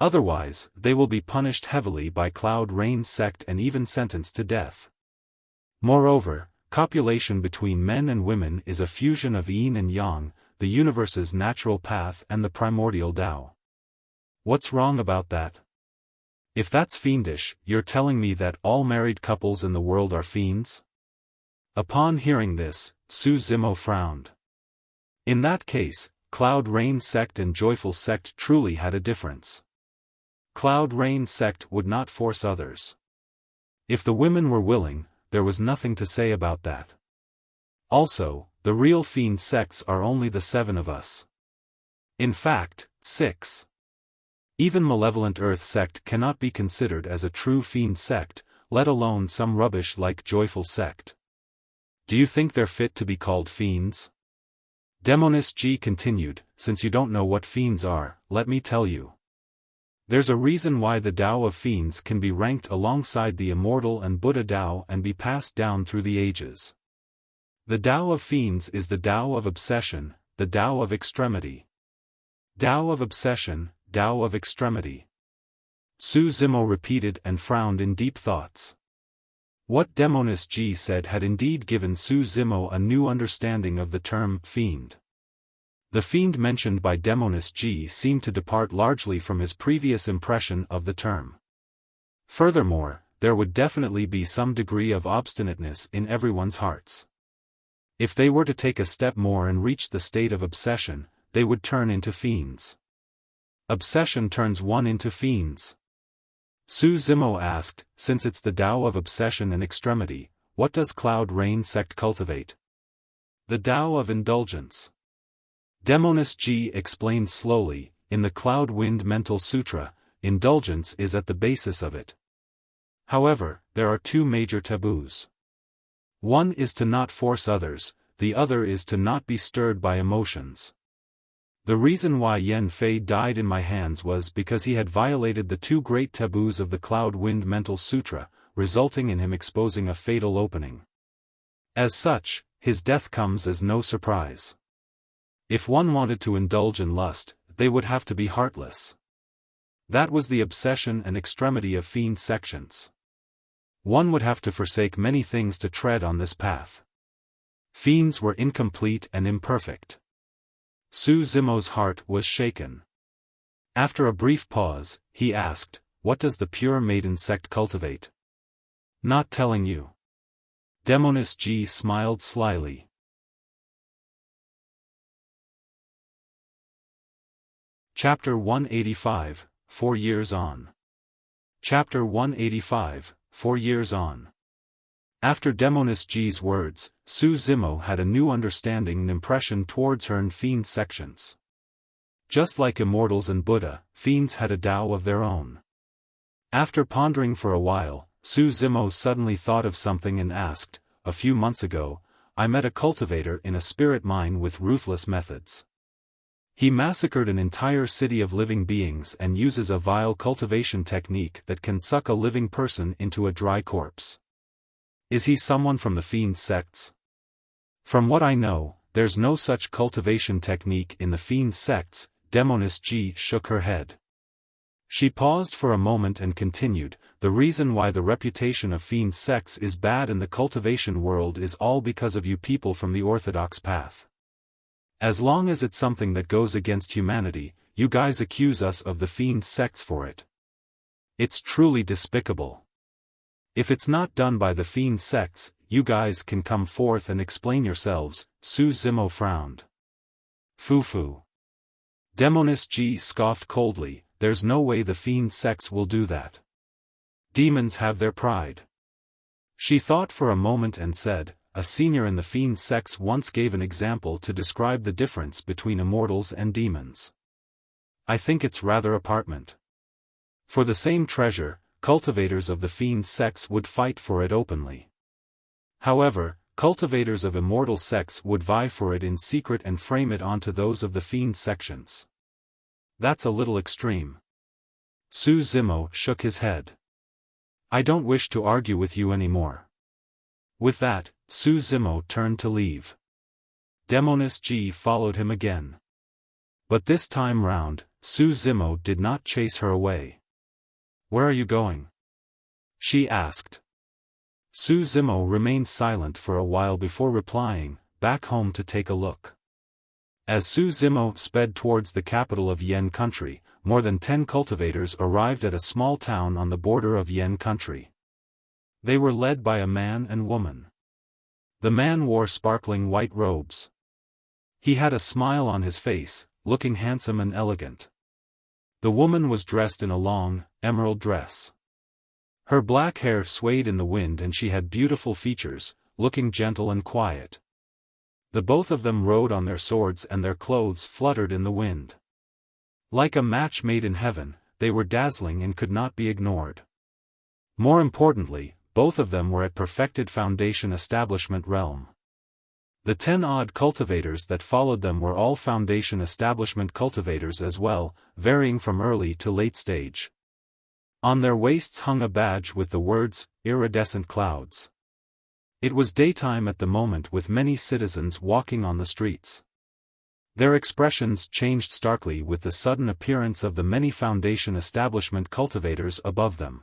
Otherwise, they will be punished heavily by Cloud Rain Sect and even sentenced to death. Moreover, copulation between men and women is a fusion of yin and yang, the universe's natural path and the primordial Tao. What's wrong about that? If that's fiendish, you're telling me that all married couples in the world are fiends? Upon hearing this, Su Zimo frowned. In that case, Cloud Rain Sect and Joyful Sect truly had a difference. Cloud Rain Sect would not force others. If the women were willing, there was nothing to say about that. Also, the real fiend sects are only the 7 of us. In fact, 6. Even Malevolent Earth Sect cannot be considered as a true fiend sect, let alone some rubbish like Joyful Sect. Do you think they're fit to be called fiends? Demoness G continued, since you don't know what fiends are, let me tell you. There's a reason why the Tao of fiends can be ranked alongside the Immortal and Buddha Tao and be passed down through the ages. The Tao of fiends is the Tao of obsession, the Tao of extremity. Tao of obsession, Tao of extremity. Su Zimo repeated and frowned in deep thoughts. What Demoness G said had indeed given Su Zimo a new understanding of the term fiend. The fiend mentioned by Demoness G seemed to depart largely from his previous impression of the term. Furthermore, there would definitely be some degree of obstinateness in everyone's hearts. If they were to take a step more and reach the state of obsession, they would turn into fiends. Obsession turns one into fiends. Su Zimo asked, since it's the Tao of obsession and extremity, what does Cloud Rain Sect cultivate? The Tao of indulgence. Demoness G explained slowly, in the Cloud Wind Mental Sutra, indulgence is at the basis of it. However, there are 2 major taboos. One is to not force others, the other is to not be stirred by emotions. The reason why Yen Fei died in my hands was because he had violated the 2 great taboos of the Cloud Wind Mental Sutra, resulting in him exposing a fatal opening. As such, his death comes as no surprise. If one wanted to indulge in lust, they would have to be heartless. That was the obsession and extremity of fiend sections. One would have to forsake many things to tread on this path. Fiends were incomplete and imperfect. Su Zimo's heart was shaken. After a brief pause, he asked, what does the Pure Maiden Sect cultivate? Not telling you. Demoness G smiled slyly. Chapter 185, 4 Years On. Chapter 185, 4 Years On. After Demoness G's words, Su Zimo had a new understanding and impression towards her and fiend sections. Just like Immortals and Buddha, fiends had a Tao of their own. After pondering for a while, Su Zimo suddenly thought of something and asked, a few months ago, I met a cultivator in a spirit mine with ruthless methods. He massacred an entire city of living beings and uses a vile cultivation technique that can suck a living person into a dry corpse. Is he someone from the fiend sects? From what I know, there's no such cultivation technique in the fiend sects. Demoness G shook her head. She paused for a moment and continued, the reason why the reputation of Fiend sects is bad in the cultivation world is all because of you people from the orthodox path. As long as it's something that goes against humanity, you guys accuse us of the Fiend sects for it. It's truly despicable. If it's not done by the Fiend sects, you guys can come forth and explain yourselves. Su Zimo frowned. Foo. Demoness G scoffed coldly, there's no way the Fiend sects will do that. Demons have their pride. She thought for a moment and said, a senior in the Fiend sects once gave an example to describe the difference between immortals and demons. I think it's rather apartment. For the same treasure, cultivators of the Fiend sects would fight for it openly. However, cultivators of immortal sects would vie for it in secret and frame it onto those of the Fiend sections. That's a little extreme. Su Zimo shook his head. I don't wish to argue with you anymore. With that, Su Zimo turned to leave. Demoness G followed him again. But this time round, Su Zimo did not chase her away. Where are you going? She asked. Su Zimo remained silent for a while before replying, back home to take a look. As Su Zimo sped towards the capital of Yen country, more than 10 cultivators arrived at a small town on the border of Yen country. They were led by a man and woman. The man wore sparkling white robes. He had a smile on his face, looking handsome and elegant. The woman was dressed in a long, emerald dress. Her black hair swayed in the wind and she had beautiful features, looking gentle and quiet. The both of them rode on their swords and their clothes fluttered in the wind. Like a match made in heaven, they were dazzling and could not be ignored. More importantly, both of them were at perfected foundation establishment realm. The 10-odd cultivators that followed them were all foundation establishment cultivators as well, varying from early to late stage. On their waists hung a badge with the words, Iridescent Clouds. It was daytime at the moment with many citizens walking on the streets. Their expressions changed starkly with the sudden appearance of the many foundation establishment cultivators above them.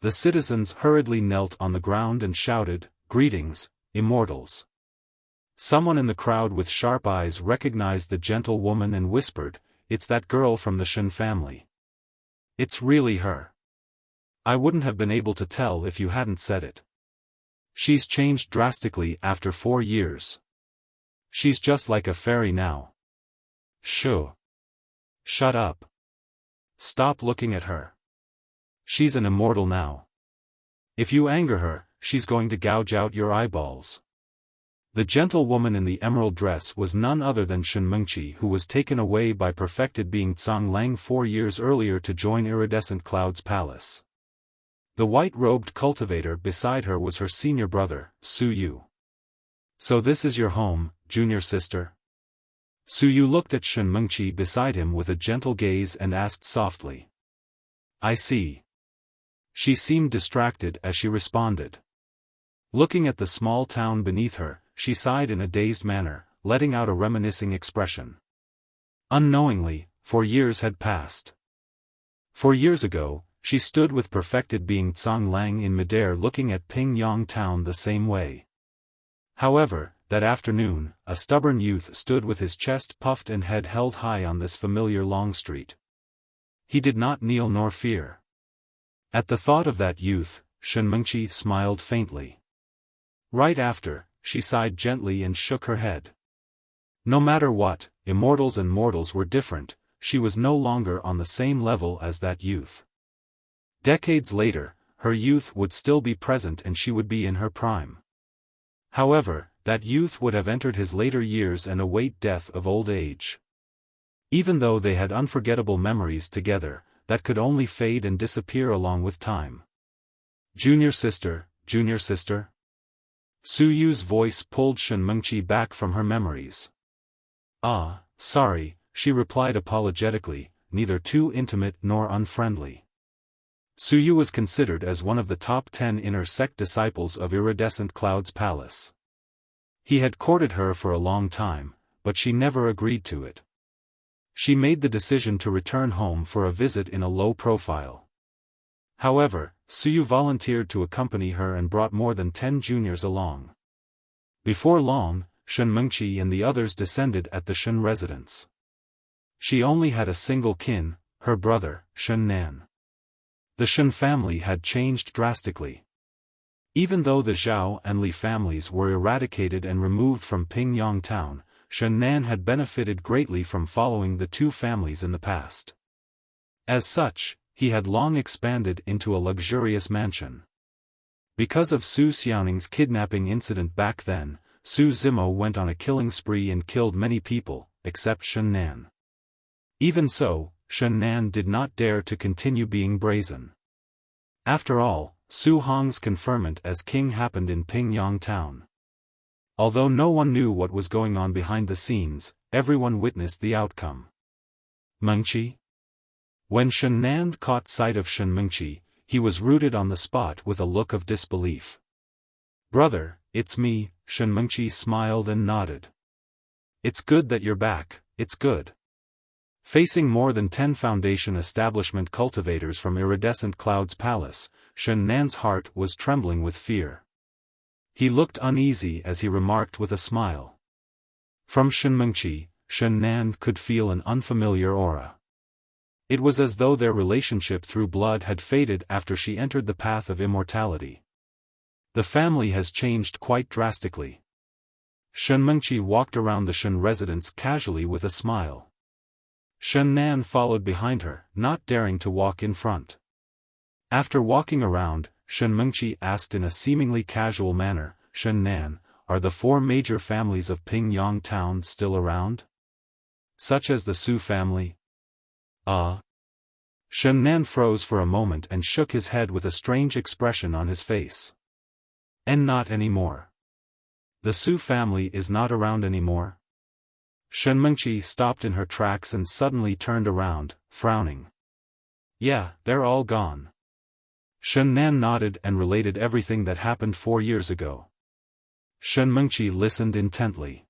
The citizens hurriedly knelt on the ground and shouted, Greetings, immortals. Someone in the crowd with sharp eyes recognized the gentle woman and whispered, It's that girl from the Shen family. It's really her. I wouldn't have been able to tell if you hadn't said it. She's changed drastically after 4 years. She's just like a fairy now. Shoo. Shut up. Stop looking at her. She's an immortal now. If you anger her, she's going to gouge out your eyeballs. The gentle woman in the emerald dress was none other than Shen Mengqi, who was taken away by perfected being Tsang Lang 4 years earlier to join Iridescent Cloud's palace. The white-robed cultivator beside her was her senior brother, Su Yu. So this is your home, junior sister? Su Yu looked at Shen Mengqi beside him with a gentle gaze and asked softly. I see. She seemed distracted as she responded. Looking at the small town beneath her, she sighed in a dazed manner, letting out a reminiscing expression. Unknowingly, 4 years had passed. 4 years ago, she stood with perfected being Tsang Lang in midair looking at Ping Yang town the same way. However, that afternoon, a stubborn youth stood with his chest puffed and head held high on this familiar long street. He did not kneel nor fear. At the thought of that youth, Shen Mengqi smiled faintly. Right after, she sighed gently and shook her head. No matter what, immortals and mortals were different, she was no longer on the same level as that youth. Decades later, her youth would still be present and she would be in her prime. However, that youth would have entered his later years and await death of old age. Even though they had unforgettable memories together, that could only fade and disappear along with time. Junior sister, junior sister? Su Yu's voice pulled Shen Mengqi back from her memories. Ah, sorry, she replied apologetically, neither too intimate nor unfriendly. Su Yu was considered as one of the top 10 inner sect disciples of Iridescent Cloud's palace. He had courted her for a long time, but she never agreed to it. She made the decision to return home for a visit in a low profile. However, Suyu volunteered to accompany her and brought more than 10 juniors along. Before long, Shen Mengqi and the others descended at the Shen residence. She only had a single kin, her brother, Shen Nan. The Shen family had changed drastically. Even though the Zhao and Li families were eradicated and removed from Pingyang town, Shen Nan had benefited greatly from following the two families in the past. As such, he had long expanded into a luxurious mansion. Because of Su Xiaoning's kidnapping incident back then, Su Zimo went on a killing spree and killed many people, except Shen Nan. Even so, Shen Nan did not dare to continue being brazen. After all, Su Hong's conferment as king happened in Pingyang town. Although no one knew what was going on behind the scenes, everyone witnessed the outcome. Mengqi? When Shen Nan caught sight of Shen Mengqi, he was rooted on the spot with a look of disbelief. "Brother, it's me," Shen Mengqi smiled and nodded. "It's good that you're back, it's good." Facing more than 10 Foundation establishment cultivators from Iridescent Cloud's palace, Shen Nan's heart was trembling with fear. He looked uneasy as he remarked with a smile. From Shen Mengqi, Shen Nan could feel an unfamiliar aura. It was as though their relationship through blood had faded after she entered the path of immortality. The family has changed quite drastically. Shen Mengqi walked around the Shen residence casually with a smile. Shen Nan followed behind her, not daring to walk in front. After walking around, Shen Mengqi asked in a seemingly casual manner, "Shen Nan, are the 4 major families of Pingyang town still around? Such as the Su family?" Shen Nan froze for a moment and shook his head with a strange expression on his face. "And not anymore. The Su family is not around anymore?" Shen Mengqi stopped in her tracks and suddenly turned around, frowning. "Yeah, they're all gone." Shen Nan nodded and related everything that happened 4 years ago. Shen Mengqi listened intently.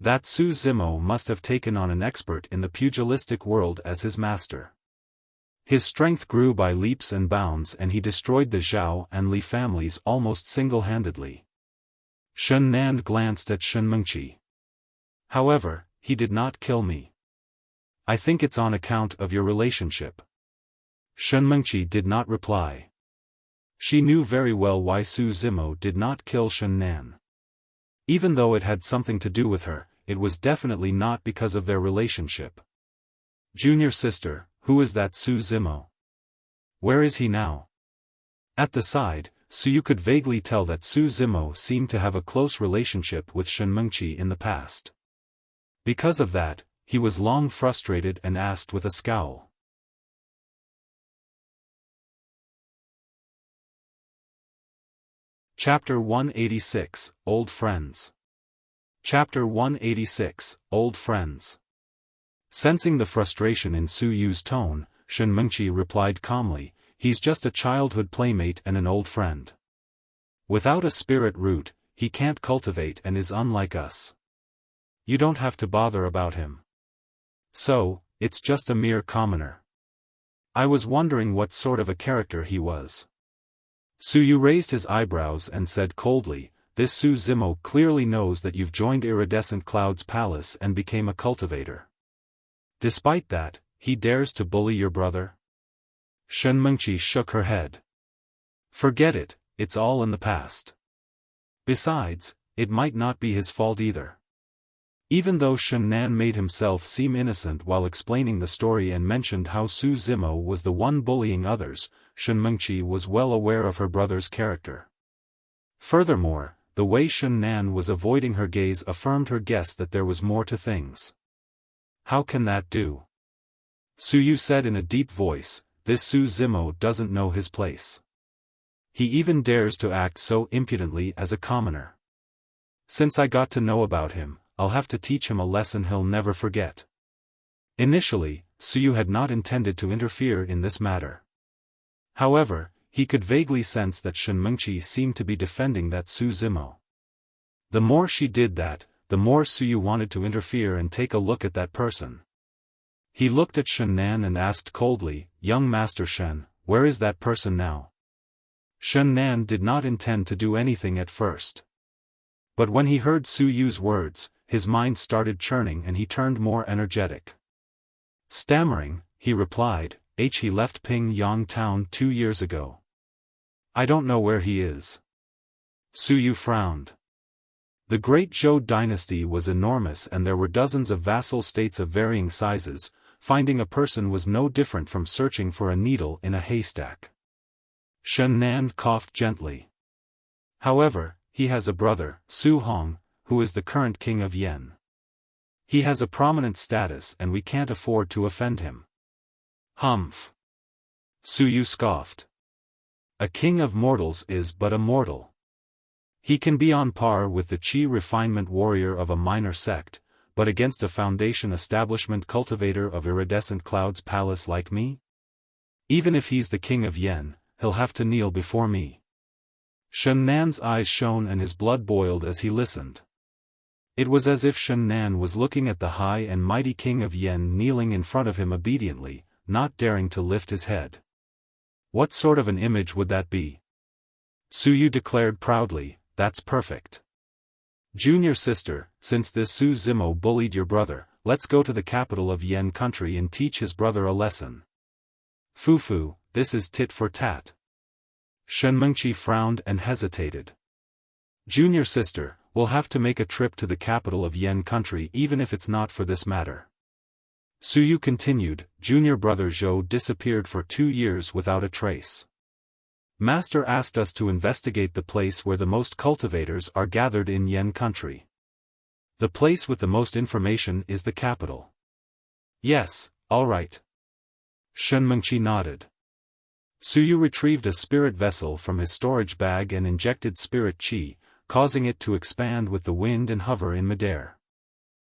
That Su Zimo must have taken on an expert in the pugilistic world as his master. His strength grew by leaps and bounds and he destroyed the Zhao and Li families almost single-handedly. Shen Nan glanced at Shen Mengqi. "However, he did not kill me. I think it's on account of your relationship." Shen Mengqi did not reply. She knew very well why Su Zimo did not kill Shen Nan. Even though it had something to do with her, it was definitely not because of their relationship. "Junior sister, who is that Su Zimo? Where is he now?" At the side, Suyu could vaguely tell that Su Zimo seemed to have a close relationship with Shen Mengqi in the past. Because of that, he was long frustrated and asked with a scowl. Chapter 186, Old Friends. Chapter 186, Old Friends. Sensing the frustration in Su Yu's tone, Shen Mengqi replied calmly, "He's just a childhood playmate and an old friend. Without a spirit root, he can't cultivate and is unlike us. You don't have to bother about him. So, it's just a mere commoner. I was wondering what sort of a character he was." Su Yu raised his eyebrows and said coldly, "This Su Zimo clearly knows that you've joined Iridescent Cloud's palace and became a cultivator. Despite that, he dares to bully your brother?" Shen Mengqi shook her head. "Forget it, it's all in the past. Besides, it might not be his fault either." Even though Shen Nan made himself seem innocent while explaining the story and mentioned how Su Zimo was the one bullying others, Shen Mengqi was well aware of her brother's character. Furthermore, the way Shen Nan was avoiding her gaze affirmed her guess that there was more to things. "How can that do?" Su Yu said in a deep voice, "This Su Zimo doesn't know his place. He even dares to act so impudently as a commoner. Since I got to know about him, I'll have to teach him a lesson he'll never forget." Initially, Su Yu had not intended to interfere in this matter. However, he could vaguely sense that Shen Mengqi seemed to be defending that Su Zimo. The more she did that, the more Su Yu wanted to interfere and take a look at that person. He looked at Shen Nan and asked coldly, "Young Master Shen, where is that person now?" Shen Nan did not intend to do anything at first. But when he heard Su Yu's words, his mind started churning and he turned more energetic. Stammering, he replied, "He left Ping Yang town 2 years ago. I don't know where he is." Su Yu frowned. The Great Zhou dynasty was enormous and there were dozens of vassal states of varying sizes. Finding a person was no different from searching for a needle in a haystack. Shen Nan coughed gently. "However, he has a brother, Su Hong, who is the current king of Yen. He has a prominent status and we can't afford to offend him." "Humph." Su Yu scoffed. "A king of mortals is but a mortal. He can be on par with the Qi refinement warrior of a minor sect, but against a foundation establishment cultivator of iridescent clouds palace like me? Even if he's the king of Yen, he'll have to kneel before me." Shen Nan's eyes shone and his blood boiled as he listened. It was as if Shen Nan was looking at the high and mighty king of Yen kneeling in front of him obediently, not daring to lift his head. What sort of an image would that be? Su Yu declared proudly, "That's perfect. Junior sister, since this Su Zimo bullied your brother, let's go to the capital of Yen country and teach his brother a lesson." "Fufu, this is tit for tat." Shen Mengqi frowned and hesitated. "Junior sister, we'll have to make a trip to the capital of Yen country even if it's not for this matter." Su Yu continued, "Junior brother Zhou disappeared for 2 years without a trace. Master asked us to investigate the place where the most cultivators are gathered in Yen country. The place with the most information is the capital." "Yes, all right." Shen Mengqi nodded. Su Yu retrieved a spirit vessel from his storage bag and injected spirit qi, causing it to expand with the wind and hover in midair.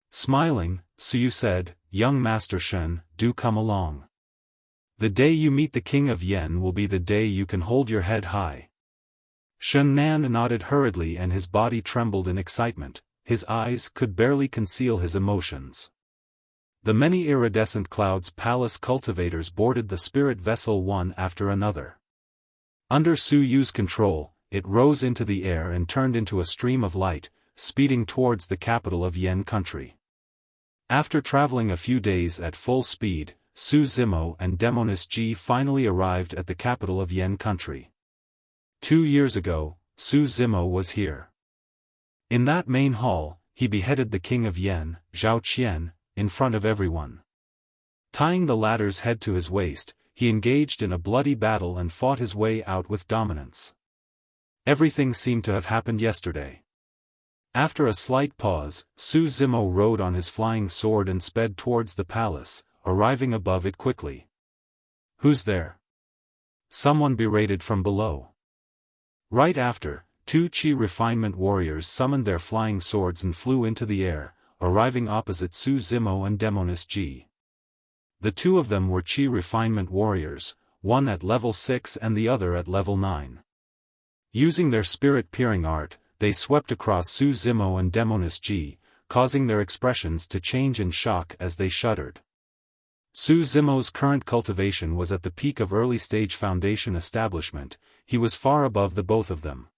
Smiling, Su Yu said, "Young Master Shen, do come along. The day you meet the king of Yen will be the day you can hold your head high." Shen Nan nodded hurriedly and his body trembled in excitement, his eyes could barely conceal his emotions. The many iridescent clouds palace cultivators boarded the spirit vessel one after another. Under Su Yu's control, it rose into the air and turned into a stream of light, speeding towards the capital of Yen country. After traveling a few days at full speed, Su Zimo and Demonis Ji finally arrived at the capital of Yen country. 2 years ago, Su Zimo was here. In that main hall, he beheaded the king of Yen, Zhao Qian, in front of everyone. Tying the latter's head to his waist, he engaged in a bloody battle and fought his way out with dominance. Everything seemed to have happened yesterday. After a slight pause, Su Zimo rode on his flying sword and sped towards the palace, arriving above it quickly. "Who's there?" someone berated from below. Right after, 2 Qi refinement warriors summoned their flying swords and flew into the air, arriving opposite Su Zimo and Demonis Ji. The 2 of them were Qi refinement warriors, one at level 6 and the other at level 9. Using their spirit-peering art, they swept across Su Zimo and Demonis Ji, causing their expressions to change in shock as they shuddered. Su Zimo's current cultivation was at the peak of early-stage foundation establishment, he was far above the both of them.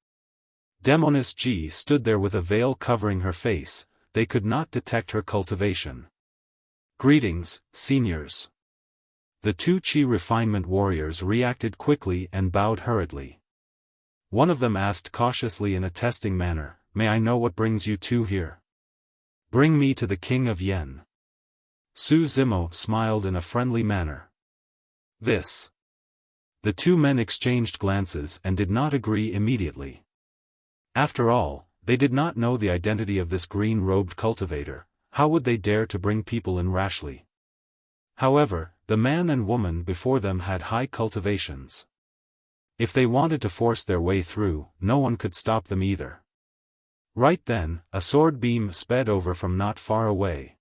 Demonis Ji stood there with a veil covering her face, they could not detect her cultivation. "Greetings, seniors." The 2 Qi refinement warriors reacted quickly and bowed hurriedly. One of them asked cautiously in a testing manner, "May I know what brings you 2 here?" "Bring me to the king of Yen." Su Zimo smiled in a friendly manner. "This." The 2 men exchanged glances and did not agree immediately. After all, they did not know the identity of this green-robed cultivator, how would they dare to bring people in rashly? However, the man and woman before them had high cultivations. If they wanted to force their way through, no one could stop them either. Right then, a sword beam sped over from not far away.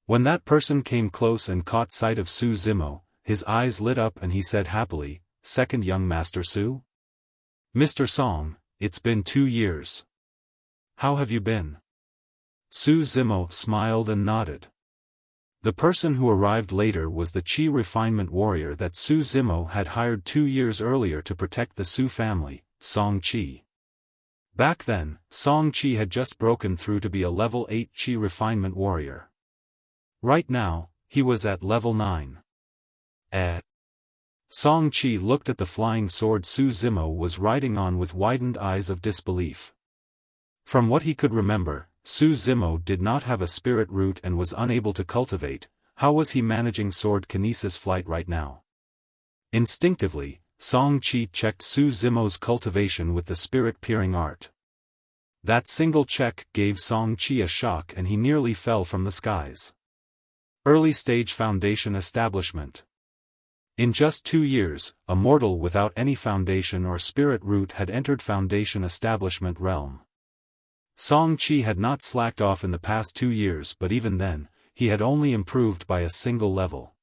When that person came close and caught sight of Su Zimo, his eyes lit up and he said happily, "Second young Master Su? Mr. Song, it's been 2 years. How have you been?" Su Zimo smiled and nodded. The person who arrived later was the Qi refinement warrior that Su Zimo had hired 2 years earlier to protect the Su family, Song Qi. Back then, Song Qi had just broken through to be a level 8 Qi refinement warrior. Right now, he was at level 9. Song Qi looked at the flying sword Su Zimo was riding on with widened eyes of disbelief. From what he could remember, Su Zimo did not have a spirit root and was unable to cultivate. How was he managing sword kinesis flight right now? Instinctively, Song Qi checked Su Zimo's cultivation with the spirit-peering art. That single check gave Song Qi a shock and he nearly fell from the skies. Early-stage foundation establishment. In just 2 years, a mortal without any foundation or spirit root had entered foundation establishment realm. Song Qi had not slacked off in the past 2 years, but even then, he had only improved by a single level.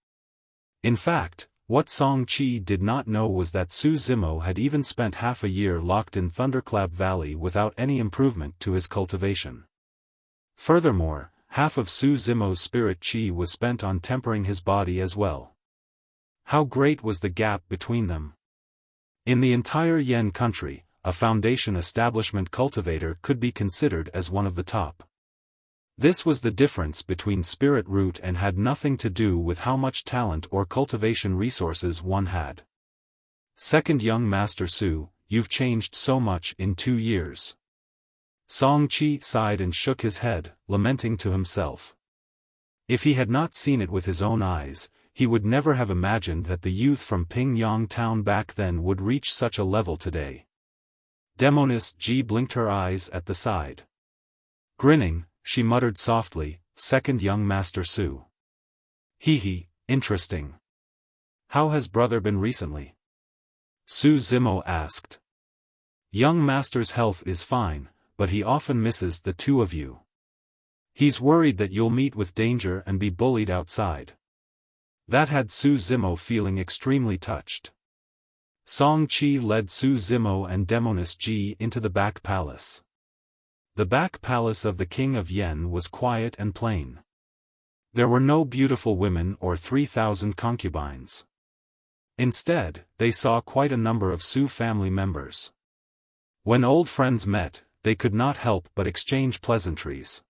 In fact, what Song Qi did not know was that Su Zimo had even spent half a year locked in Thunderclap Valley without any improvement to his cultivation. Furthermore, half of Su Zimo's spirit Qi was spent on tempering his body as well. How great was the gap between them? In the entire Yen country, a foundation establishment cultivator could be considered as one of the top. This was the difference between spirit root and had nothing to do with how much talent or cultivation resources one had. Second young Master Su, you've changed so much in 2 years. Song Qi sighed and shook his head, lamenting to himself. If he had not seen it with his own eyes, he would never have imagined that the youth from Pingyang town back then would reach such a level today. Demoness Ji blinked her eyes at the side. Grinning, she muttered softly, "Second young Master Su. Hee, interesting. How has brother been recently?" Su Zimo asked. Young Master's health is fine, but he often misses the two of you. He's worried that you'll meet with danger and be bullied outside. That had Su Zimo feeling extremely touched. Song Qi led Su Zimo and Demoness Ji into the back palace. The back palace of the King of Yen was quiet and plain. There were no beautiful women or 3,000 concubines. Instead, they saw quite a number of Su family members. When old friends met, they could not help but exchange pleasantries.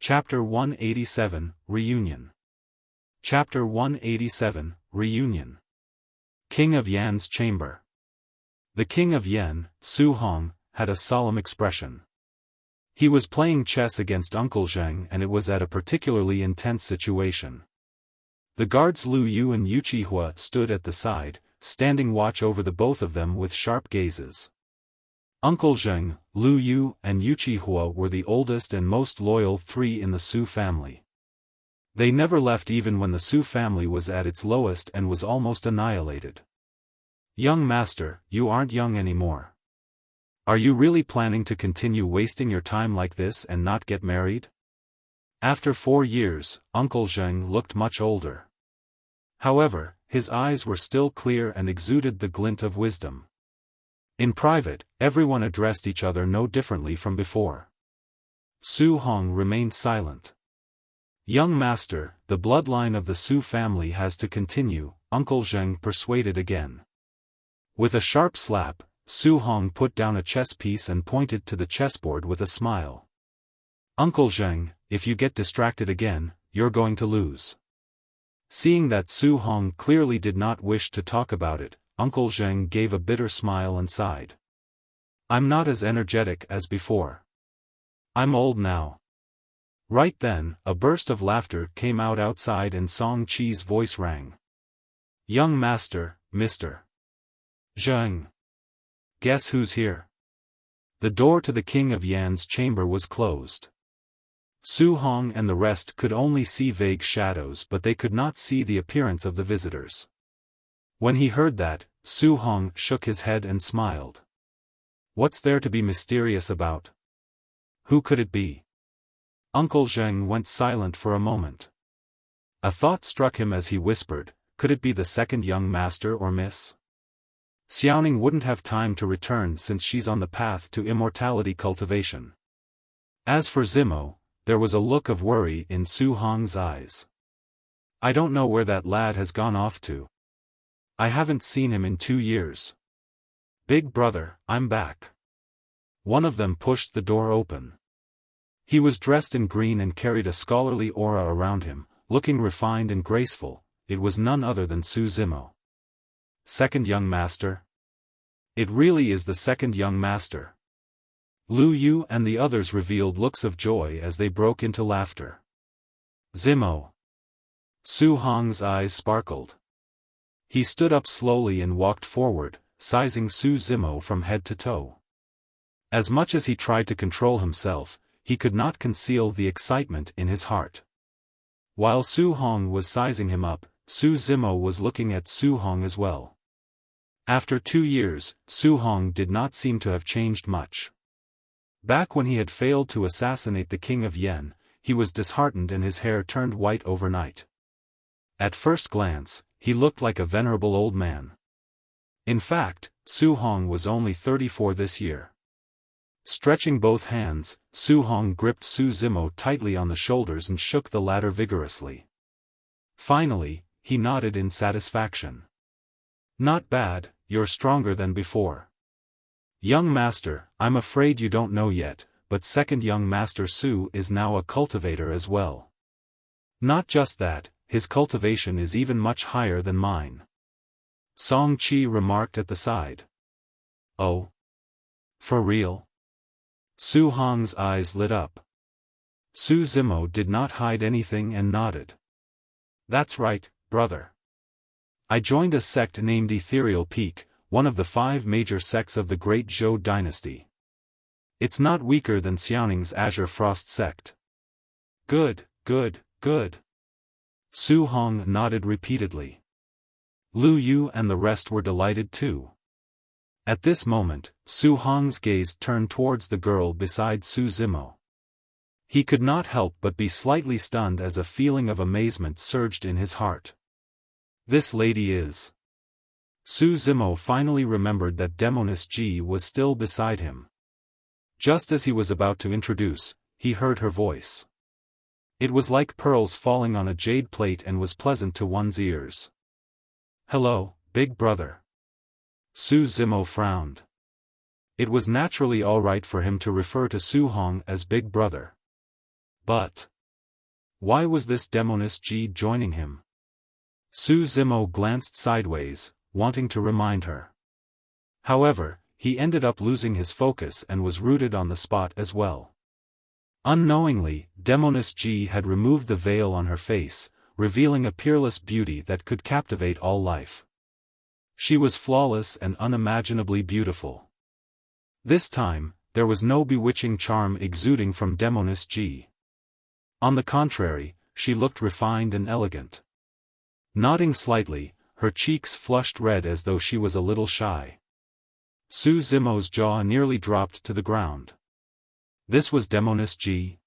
Chapter 187, Reunion. Chapter 187, Reunion. King of Yan's Chamber. The King of Yen, Su Hong, had a solemn expression. He was playing chess against Uncle Zheng and it was at a particularly intense situation. The guards Lu Yu and Yu Qihua stood at the side, standing watch over the both of them with sharp gazes. Uncle Zheng, Lu Yu and Yu Qihua were the oldest and most loyal 3 in the Su family. They never left even when the Su family was at its lowest and was almost annihilated. Young master, you aren't young anymore. Are you really planning to continue wasting your time like this and not get married? After 4 years, Uncle Zheng looked much older. However, his eyes were still clear and exuded the glint of wisdom. In private, everyone addressed each other no differently from before. Su Hong remained silent. Young master, the bloodline of the Su family has to continue, Uncle Zheng persuaded again. With a sharp slap, Su Hong put down a chess piece and pointed to the chessboard with a smile. Uncle Zheng, if you get distracted again, you're going to lose. Seeing that Su Hong clearly did not wish to talk about it, Uncle Zheng gave a bitter smile and sighed. I'm not as energetic as before. I'm old now. Right then, a burst of laughter came out outside and Song Qi's voice rang. Young master, Mr. Zheng. Guess who's here? The door to the King of Yan's chamber was closed. Su Hong and the rest could only see vague shadows, but they could not see the appearance of the visitors. When he heard that, Su Hong shook his head and smiled. What's there to be mysterious about? Who could it be? Uncle Zheng went silent for a moment. A thought struck him as he whispered, could it be the second young master or miss? Xiaoning wouldn't have time to return since she's on the path to immortality cultivation. As for Zimo, there was a look of worry in Su Hong's eyes. I don't know where that lad has gone off to. I haven't seen him in 2 years. Big brother, I'm back. One of them pushed the door open. He was dressed in green and carried a scholarly aura around him, looking refined and graceful. It was none other than Su Zimo. Second young master? It really is the second young master. Lu Yu and the others revealed looks of joy as they broke into laughter. Zimo. Su Hong's eyes sparkled. He stood up slowly and walked forward, sizing Su Zimo from head to toe. As much as he tried to control himself, he could not conceal the excitement in his heart. While Su Hong was sizing him up, Su Zimo was looking at Su Hong as well. After 2 years, Su Hong did not seem to have changed much. Back when he had failed to assassinate the king of Yen, he was disheartened and his hair turned white overnight. At first glance, he looked like a venerable old man. In fact, Su Hong was only 34 this year. Stretching both hands, Su Hong gripped Su Zimo tightly on the shoulders and shook the latter vigorously. Finally, he nodded in satisfaction. Not bad, you're stronger than before. Young master, I'm afraid you don't know yet, but second young master Su is now a cultivator as well. Not just that, his cultivation is even much higher than mine. Song Qi remarked at the side. Oh? For real? Su Hong's eyes lit up. Su Zimo did not hide anything and nodded. That's right, brother. I joined a sect named Ethereal Peak, one of the 5 major sects of the Great Zhou dynasty. It's not weaker than Xiaoning's Azure Frost sect. Good, good, good. Su Hong nodded repeatedly. Lu Yu and the rest were delighted too. At this moment, Su Hong's gaze turned towards the girl beside Su Zimo. He could not help but be slightly stunned as a feeling of amazement surged in his heart. This lady is... Su Zimo finally remembered that Demoness Ji was still beside him. Just as he was about to introduce, he heard her voice. It was like pearls falling on a jade plate and was pleasant to one's ears. Hello, big brother. Su Zimo frowned. It was naturally all right for him to refer to Su Hong as big brother. But why was this Demoness Ji joining him? Su Zimo glanced sideways, wanting to remind her. However, he ended up losing his focus and was rooted on the spot as well. Unknowingly, Demoness Ji had removed the veil on her face, revealing a peerless beauty that could captivate all life. She was flawless and unimaginably beautiful. This time, there was no bewitching charm exuding from Demoness Ji. On the contrary, she looked refined and elegant. Nodding slightly, her cheeks flushed red as though she was a little shy. Su Zimo's jaw nearly dropped to the ground. This was Demoness Ji?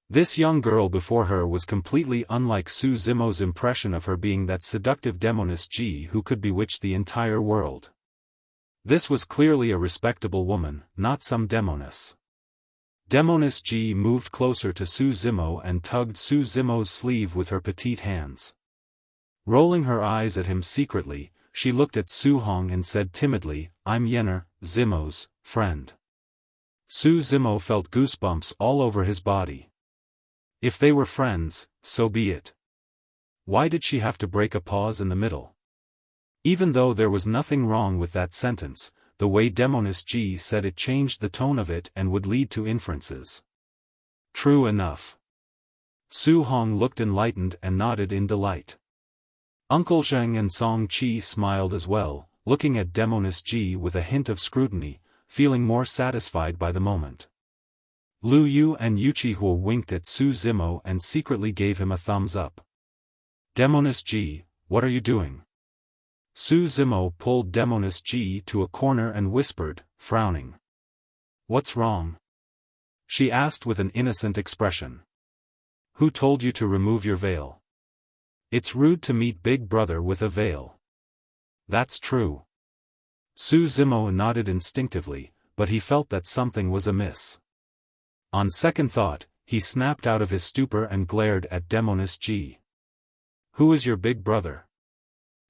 This young girl before her was completely unlike Su Zimo's impression of her being that seductive Demoness Ji who could bewitch the entire world. This was clearly a respectable woman, not some demoness. Demoness Ji moved closer to Su Zimo and tugged Su Zimo's sleeve with her petite hands. Rolling her eyes at him secretly, she looked at Su Hong and said timidly, I'm Yenner, Zimo's friend. Su Zimo felt goosebumps all over his body. If they were friends, so be it. Why did she have to break a pause in the middle? Even though there was nothing wrong with that sentence, the way Demoness Ji said it changed the tone of it and would lead to inferences. True enough. Su Hong looked enlightened and nodded in delight. Uncle Zheng and Song Qi smiled as well, looking at Demoness Ji with a hint of scrutiny, feeling more satisfied by the moment. Lu Yu and Yuqihuo winked at Su Zimo and secretly gave him a thumbs up. Demoness Ji, what are you doing? Su Zimo pulled Demoness Ji to a corner and whispered, frowning. What's wrong? She asked with an innocent expression. Who told you to remove your veil? It's rude to meet Big Brother with a veil. That's true. Su Zimo nodded instinctively, but he felt that something was amiss. On second thought, he snapped out of his stupor and glared at Demoness G. Who is your big brother?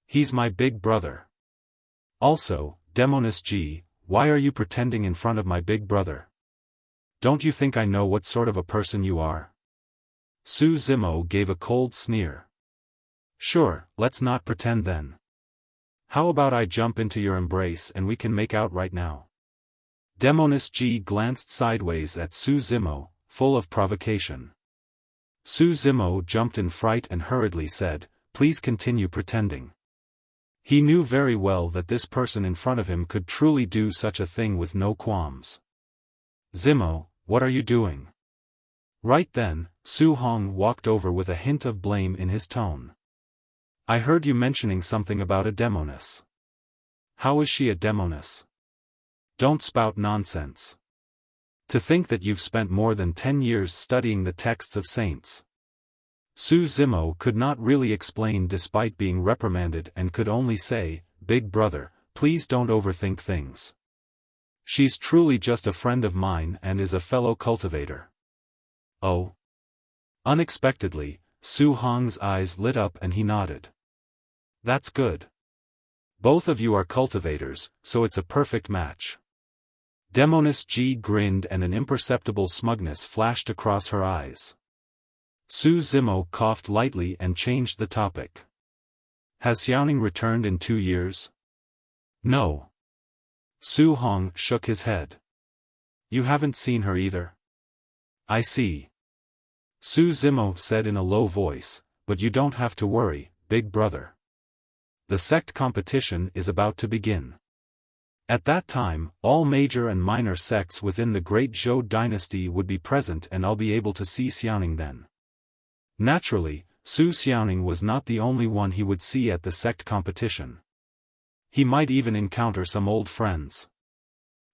He's my big brother. Also, Demoness G, why are you pretending in front of my big brother? Don't you think I know what sort of a person you are? Su Zimo gave a cold sneer. Sure, let's not pretend then. How about I jump into your embrace and we can make out right now? Demoness G glanced sideways at Su Zimo, full of provocation. Su Zimo jumped in fright and hurriedly said, please continue pretending. He knew very well that this person in front of him could truly do such a thing with no qualms. Zimo, what are you doing? Right then, Su Hong walked over with a hint of blame in his tone. I heard you mentioning something about a demoness. How is she a demoness? Don't spout nonsense. To think that you've spent more than 10 years studying the texts of saints. Su Zimo could not really explain despite being reprimanded and could only say, Big brother, please don't overthink things. She's truly just a friend of mine and is a fellow cultivator. Oh. Unexpectedly, Su Hong's eyes lit up and he nodded. That's good. Both of you are cultivators, so it's a perfect match. Demoness G grinned and an imperceptible smugness flashed across her eyes. Su Zimo coughed lightly and changed the topic. Has Xiaoning returned in 2 years? No. Su Hong shook his head. You haven't seen her either? I see. Su Zimo said in a low voice, but you don't have to worry, big brother. The sect competition is about to begin. At that time, all major and minor sects within the Great Zhou dynasty would be present and I'll be able to see Xiaoning then. Naturally, Su Xiaoning was not the only one he would see at the sect competition. He might even encounter some old friends.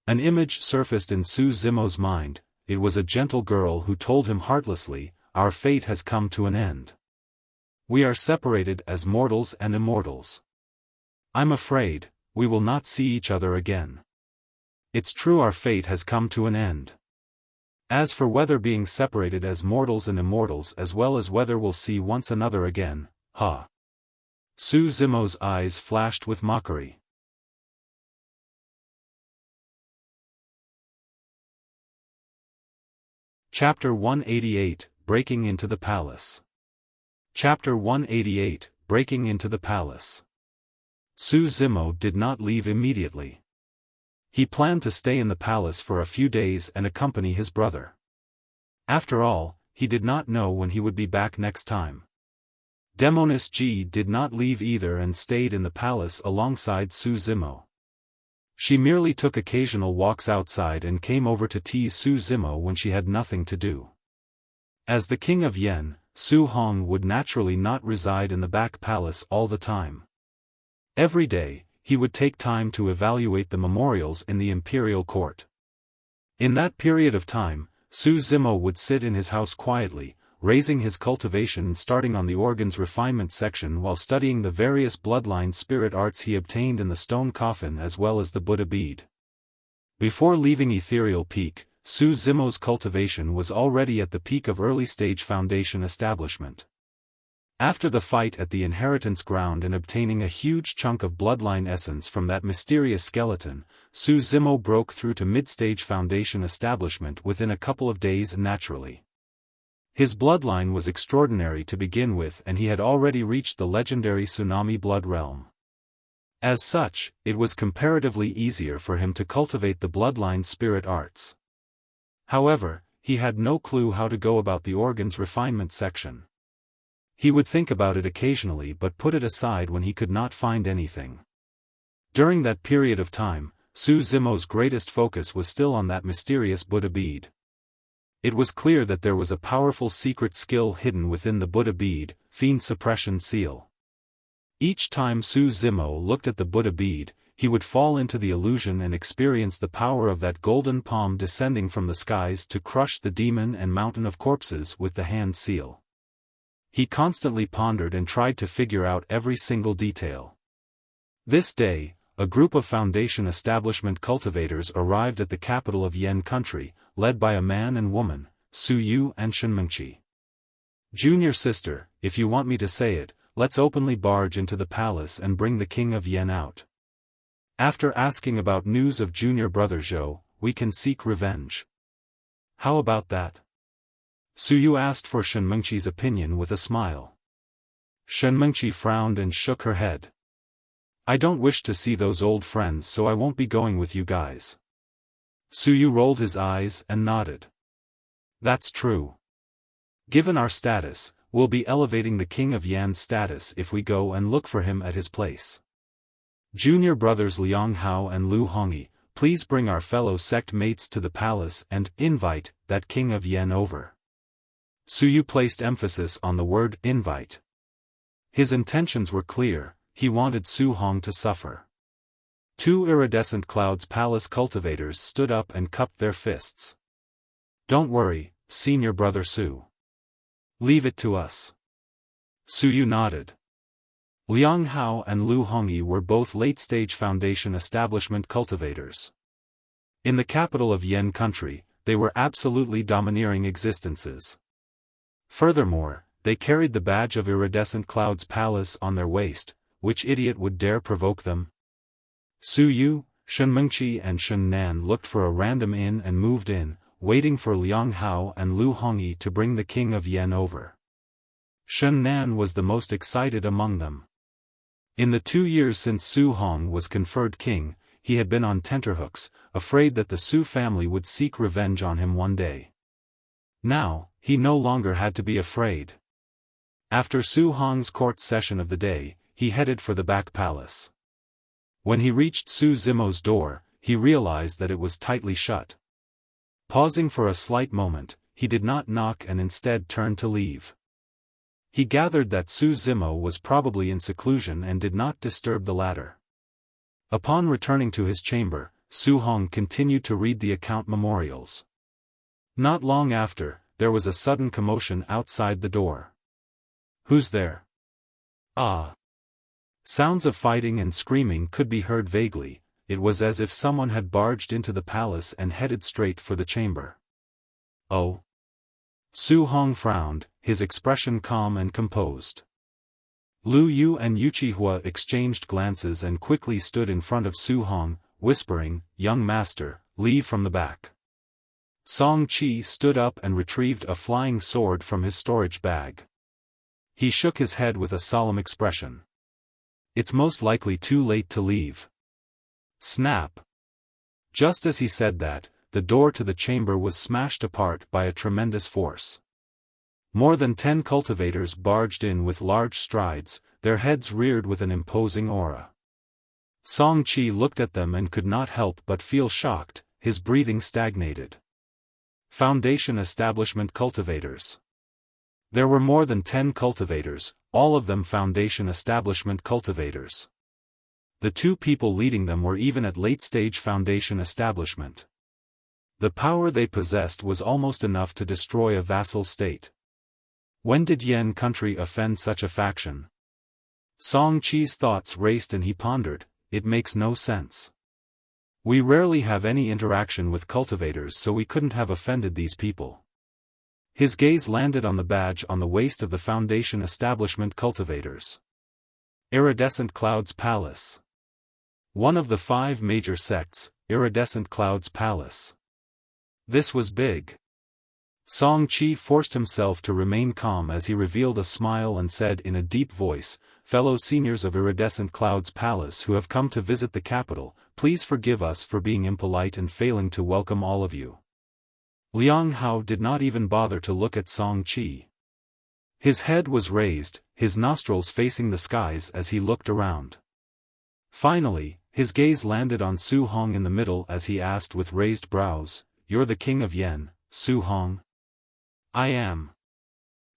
An image surfaced in Su Zimo's mind. It was a gentle girl who told him heartlessly, our fate has come to an end. We are separated as mortals and immortals. I'm afraid, we will not see each other again. It's true our fate has come to an end. As for whether being separated as mortals and immortals as well as whether we'll see once another again, ha. Su Zimo's eyes flashed with mockery. Chapter 188, Breaking into the Palace. Chapter 188, Breaking into the Palace. Su Zimo did not leave immediately. He planned to stay in the palace for a few days and accompany his brother. After all, he did not know when he would be back next time. Demoness G did not leave either and stayed in the palace alongside Su Zimo. She merely took occasional walks outside and came over to tease Su Zimo when she had nothing to do. As the king of Yen, Su Hong would naturally not reside in the back palace all the time. Every day, he would take time to evaluate the memorials in the imperial court. In that period of time, Su Zimo would sit in his house quietly, raising his cultivation and starting on the organ's refinement section while studying the various bloodline spirit arts he obtained in the stone coffin as well as the Buddha bead. Before leaving Ethereal Peak, Su Zimo's cultivation was already at the peak of early-stage foundation establishment. After the fight at the inheritance ground and obtaining a huge chunk of bloodline essence from that mysterious skeleton, Su Zimo broke through to mid-stage foundation establishment within a couple of days naturally. His bloodline was extraordinary to begin with and he had already reached the legendary Tsunami blood realm. As such, it was comparatively easier for him to cultivate the bloodline spirit arts. However, he had no clue how to go about the organ's refinement section. He would think about it occasionally but put it aside when he could not find anything. During that period of time, Su Zimo's greatest focus was still on that mysterious Buddha bead. It was clear that there was a powerful secret skill hidden within the Buddha bead, Fiend Suppression seal. Each time Su Zimo looked at the Buddha bead, he would fall into the illusion and experience the power of that golden palm descending from the skies to crush the demon and mountain of corpses with the hand seal. He constantly pondered and tried to figure out every single detail. This day, a group of Foundation establishment cultivators arrived at the capital of Yan country, led by a man and woman, Su Yu and Shenmengqi. Junior sister, if you want me to say it, let's openly barge into the palace and bring the king of Yan out. After asking about news of junior brother Zhou, we can seek revenge. How about that? Su Yu asked for Shenmengqi's opinion with a smile. Shenmengqi frowned and shook her head. I don't wish to see those old friends, so I won't be going with you guys. Su Yu rolled his eyes and nodded. That's true. Given our status, we'll be elevating the king of Yan's status if we go and look for him at his place. Junior brothers Liang Hao and Lu Hongyi, please bring our fellow sect mates to the palace and invite that king of Yan over. Su Yu placed emphasis on the word invite. His intentions were clear, he wanted Su Hong to suffer. Two iridescent clouds palace cultivators stood up and cupped their fists. Don't worry, senior brother Su. Leave it to us. Su Yu nodded. Liang Hao and Lu Hongyi were both late-stage Foundation establishment cultivators. In the capital of Yan country, they were absolutely domineering existences. Furthermore, they carried the badge of Iridescent Cloud's palace on their waist. Which idiot would dare provoke them? Su Yu, Shenmengqi and Shen Nan looked for a random inn and moved in, waiting for Liang Hao and Lu Hongyi to bring the king of Yan over. Shen Nan was the most excited among them. In the 2 years since Su Hong was conferred king, he had been on tenterhooks, afraid that the Su family would seek revenge on him one day. Now, he no longer had to be afraid. After Su Hong's court session of the day, he headed for the back palace. When he reached Su Zimo's door, he realized that it was tightly shut. Pausing for a slight moment, he did not knock and instead turned to leave. He gathered that Su Zimo was probably in seclusion and did not disturb the latter. Upon returning to his chamber, Su Hong continued to read the account memorials. Not long after, there was a sudden commotion outside the door. Who's there? Ah! Sounds of fighting and screaming could be heard vaguely. It was as if someone had barged into the palace and headed straight for the chamber. Oh! Su Hong frowned, his expression calm and composed. Lu Yu and Yuchihua exchanged glances and quickly stood in front of Su Hong, whispering, "Young master, leave from the back." Song Qi stood up and retrieved a flying sword from his storage bag. He shook his head with a solemn expression. It's most likely too late to leave. Snap! Just as he said that, the door to the chamber was smashed apart by a tremendous force. More than 10 cultivators barged in with large strides, their heads reared with an imposing aura. Song Qi looked at them and could not help but feel shocked, his breathing stagnated. Foundation establishment cultivators. There were more than 10 cultivators, all of them Foundation establishment cultivators. The 2 people leading them were even at late-stage Foundation establishment. The power they possessed was almost enough to destroy a vassal state. When did Yan country offend such a faction? Song Qi's thoughts raced and he pondered, it makes no sense. We rarely have any interaction with cultivators, so we couldn't have offended these people. His gaze landed on the badge on the waist of the Foundation establishment cultivators. Iridescent Cloud's Palace. One of the 5 major sects, Iridescent Cloud's Palace. This was big. Song Qi forced himself to remain calm as he revealed a smile and said in a deep voice, "Fellow seniors of Iridescent Cloud's Palace who have come to visit the capital, please forgive us for being impolite and failing to welcome all of you." Liang Hao did not even bother to look at Song Qi. His head was raised, his nostrils facing the skies as he looked around. Finally, his gaze landed on Su Hong in the middle as he asked with raised brows, "You're the king of Yan, Su Hong?" "I am."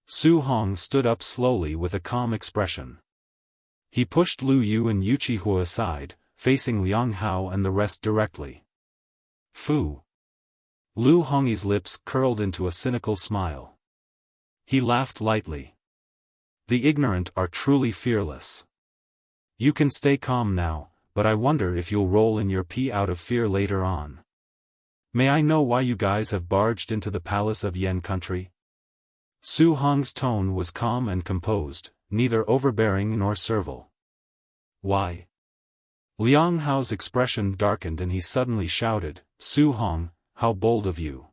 Su Hong stood up slowly with a calm expression. He pushed Lu Yu and Yuchihua aside, facing Liang Hao and the rest directly. "Fu." Lu Hongyi's lips curled into a cynical smile. He laughed lightly. "The ignorant are truly fearless. You can stay calm now, but I wonder if you'll roll in your pee out of fear later on. May I know why you guys have barged into the palace of Yen country? Su Hong's tone was calm and composed, neither overbearing nor servile. Why? Liang Hao's expression darkened and he suddenly shouted, Su Hong, how bold of you!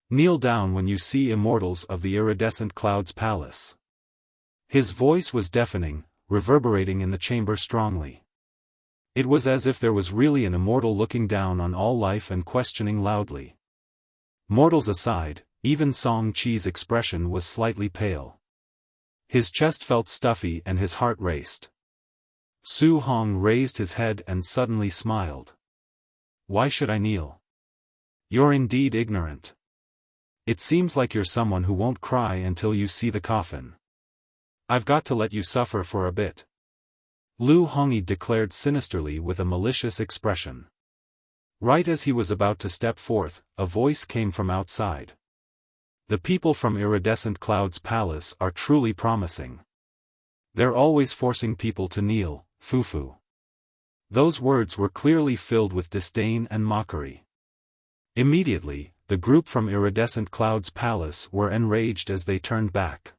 Kneel down when you see immortals of the iridescent cloud's palace. His voice was deafening, reverberating in the chamber strongly. It was as if there was really an immortal looking down on all life and questioning loudly. Mortals aside, even Song Qi's expression was slightly pale. His chest felt stuffy and his heart raced. Su Hong raised his head and suddenly smiled. Why should I kneel? You're indeed ignorant. It seems like you're someone who won't cry until you see the coffin. I've got to let you suffer for a bit. Lu Hongyi declared sinisterly with a malicious expression. Right as he was about to step forth, a voice came from outside. The people from Iridescent Cloud's palace are truly promising. They're always forcing people to kneel, Fufu. Those words were clearly filled with disdain and mockery. Immediately, the group from Iridescent Cloud's palace were enraged as they turned back.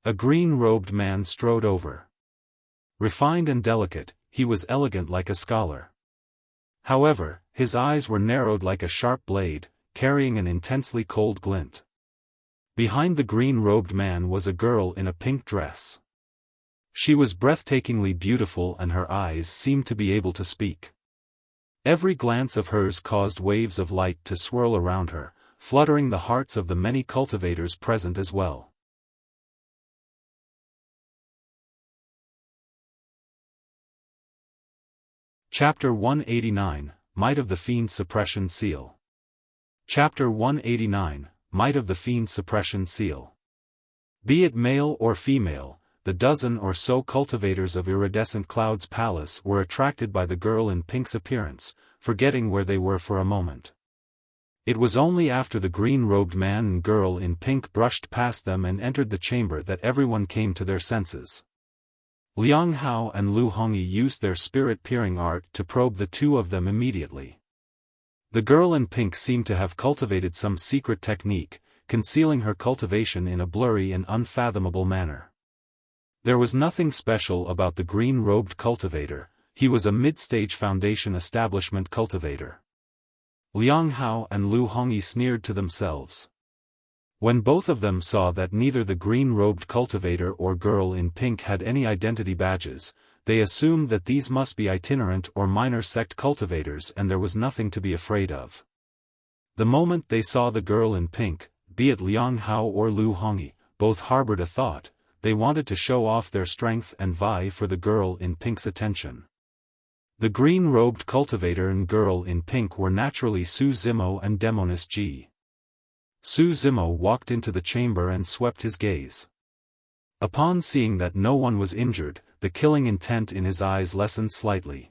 A green-robed man strode over. Refined and delicate, he was elegant like a scholar. However, his eyes were narrowed like a sharp blade, carrying an intensely cold glint. Behind the green-robed man was a girl in a pink dress. She was breathtakingly beautiful and her eyes seemed to be able to speak. Every glance of hers caused waves of light to swirl around her, fluttering the hearts of the many cultivators present as well. Chapter 189, Might of the Fiend Suppression Seal. Chapter 189, Might of the Fiend Suppression Seal. Be it male or female, the dozen or so cultivators of Iridescent Cloud's palace were attracted by the girl in pink's appearance, forgetting where they were for a moment. It was only after the green-robed man and girl in pink brushed past them and entered the chamber that everyone came to their senses. Liang Hao and Lu Hongyi used their spirit-peering art to probe the two of them immediately. The girl in pink seemed to have cultivated some secret technique, concealing her cultivation in a blurry and unfathomable manner. There was nothing special about the green-robed cultivator, he was a mid-stage foundation establishment cultivator. Liang Hao and Lu Hongyi sneered to themselves. When both of them saw that neither the green-robed cultivator or girl in pink had any identity badges, they assumed that these must be itinerant or minor sect cultivators and there was nothing to be afraid of. The moment they saw the girl in pink, be it Liang Hao or Lu Hongyi, both harbored a thought. They wanted to show off their strength and vie for the girl in pink's attention. The green-robed cultivator and girl in pink were naturally Su Zimo and Demoness Ji. Su Zimo walked into the chamber and swept his gaze. Upon seeing that no one was injured, the killing intent in his eyes lessened slightly.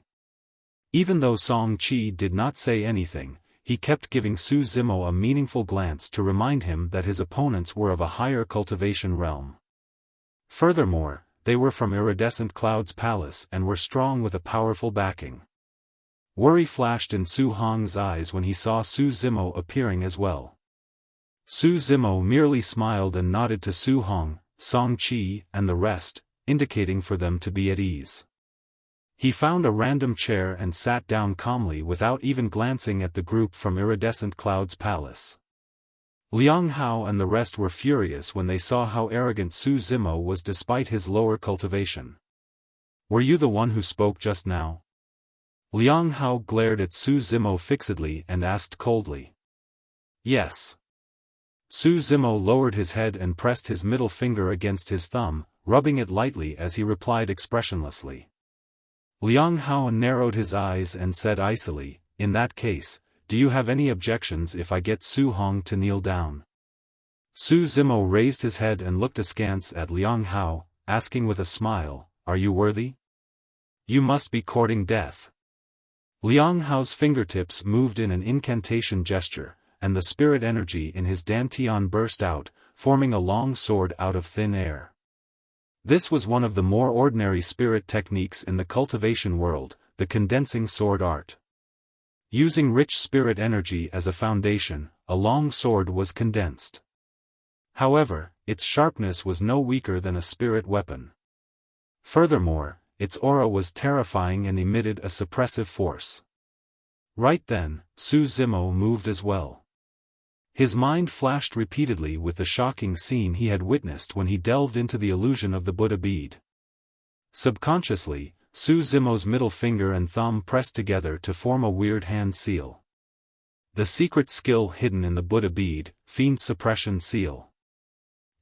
Even though Song Qi did not say anything, he kept giving Su Zimo a meaningful glance to remind him that his opponents were of a higher cultivation realm. Furthermore, they were from Iridescent Cloud's palace and were strong with a powerful backing. Worry flashed in Su Hong's eyes when he saw Su Zimo appearing as well. Su Zimo merely smiled and nodded to Su Hong, Song Qi, and the rest, indicating for them to be at ease. He found a random chair and sat down calmly without even glancing at the group from Iridescent Cloud's palace. Liang Hao and the rest were furious when they saw how arrogant Su Zimo was despite his lower cultivation. Were you the one who spoke just now? Liang Hao glared at Su Zimo fixedly and asked coldly. Yes. Su Zimo lowered his head and pressed his middle finger against his thumb, rubbing it lightly as he replied expressionlessly. Liang Hao narrowed his eyes and said icily, in that case, do you have any objections if I get Su Hong to kneel down? Su Zimo raised his head and looked askance at Liang Hao, asking with a smile, are you worthy? You must be courting death. Liang Hao's fingertips moved in an incantation gesture, and the spirit energy in his dantian burst out, forming a long sword out of thin air. This was one of the more ordinary spirit techniques in the cultivation world. the condensing sword art. Using rich spirit energy as a foundation, a long sword was condensed. However, its sharpness was no weaker than a spirit weapon. Furthermore, its aura was terrifying and emitted a suppressive force. Right then, Su Zimo moved as well. His mind flashed repeatedly with the shocking scene he had witnessed when he delved into the illusion of the Buddha bead. Subconsciously, Su Zimo's middle finger and thumb pressed together to form a weird hand seal. The secret skill hidden in the Buddha bead, Fiend Suppression seal.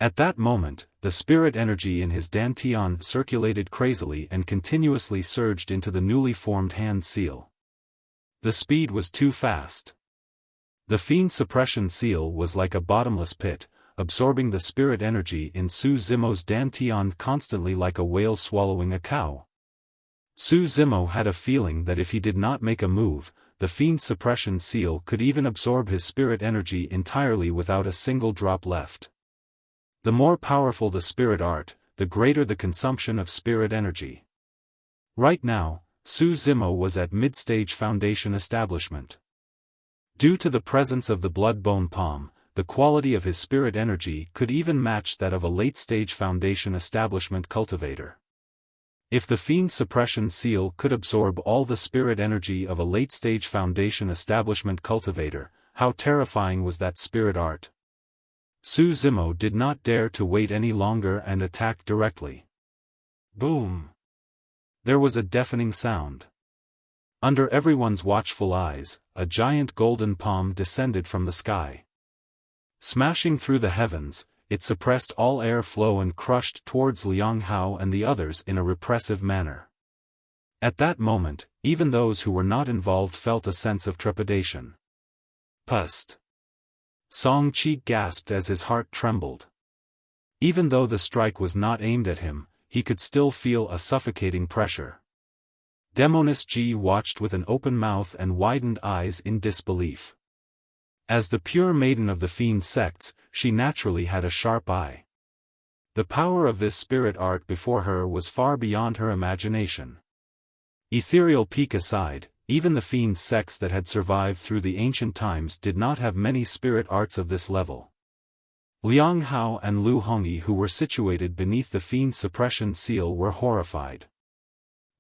At that moment, the spirit energy in his dantian circulated crazily and continuously surged into the newly formed hand seal. The speed was too fast. The Fiend Suppression seal was like a bottomless pit, absorbing the spirit energy in Su Zimo's dantian constantly like a whale swallowing a cow. Su Zimo had a feeling that if he did not make a move, the Fiend Suppression seal could even absorb his spirit energy entirely without a single drop left. The more powerful the spirit art, the greater the consumption of spirit energy. Right now, Su Zimo was at mid-stage foundation establishment. Due to the presence of the blood-bone palm, the quality of his spirit energy could even match that of a late-stage foundation establishment cultivator. If the Fiend Suppression seal could absorb all the spirit energy of a late-stage foundation establishment cultivator, how terrifying was that spirit art? Su Zimo did not dare to wait any longer and attacked directly. Boom! There was a deafening sound. Under everyone's watchful eyes, a giant golden palm descended from the sky. Smashing through the heavens, it suppressed all air flow and crushed towards Liang Hao and the others in a repressive manner. At that moment, even those who were not involved felt a sense of trepidation. Pust! Song Qi gasped as his heart trembled. Even though the strike was not aimed at him, he could still feel a suffocating pressure. Demoness Ji watched with an open mouth and widened eyes in disbelief. As the pure maiden of the Fiend sects, she naturally had a sharp eye. The power of this spirit art before her was far beyond her imagination. Ethereal peak aside, even the Fiend sects that had survived through the ancient times did not have many spirit arts of this level. Liang Hao and Lu Hongyi, who were situated beneath the Fiend Suppression seal, were horrified.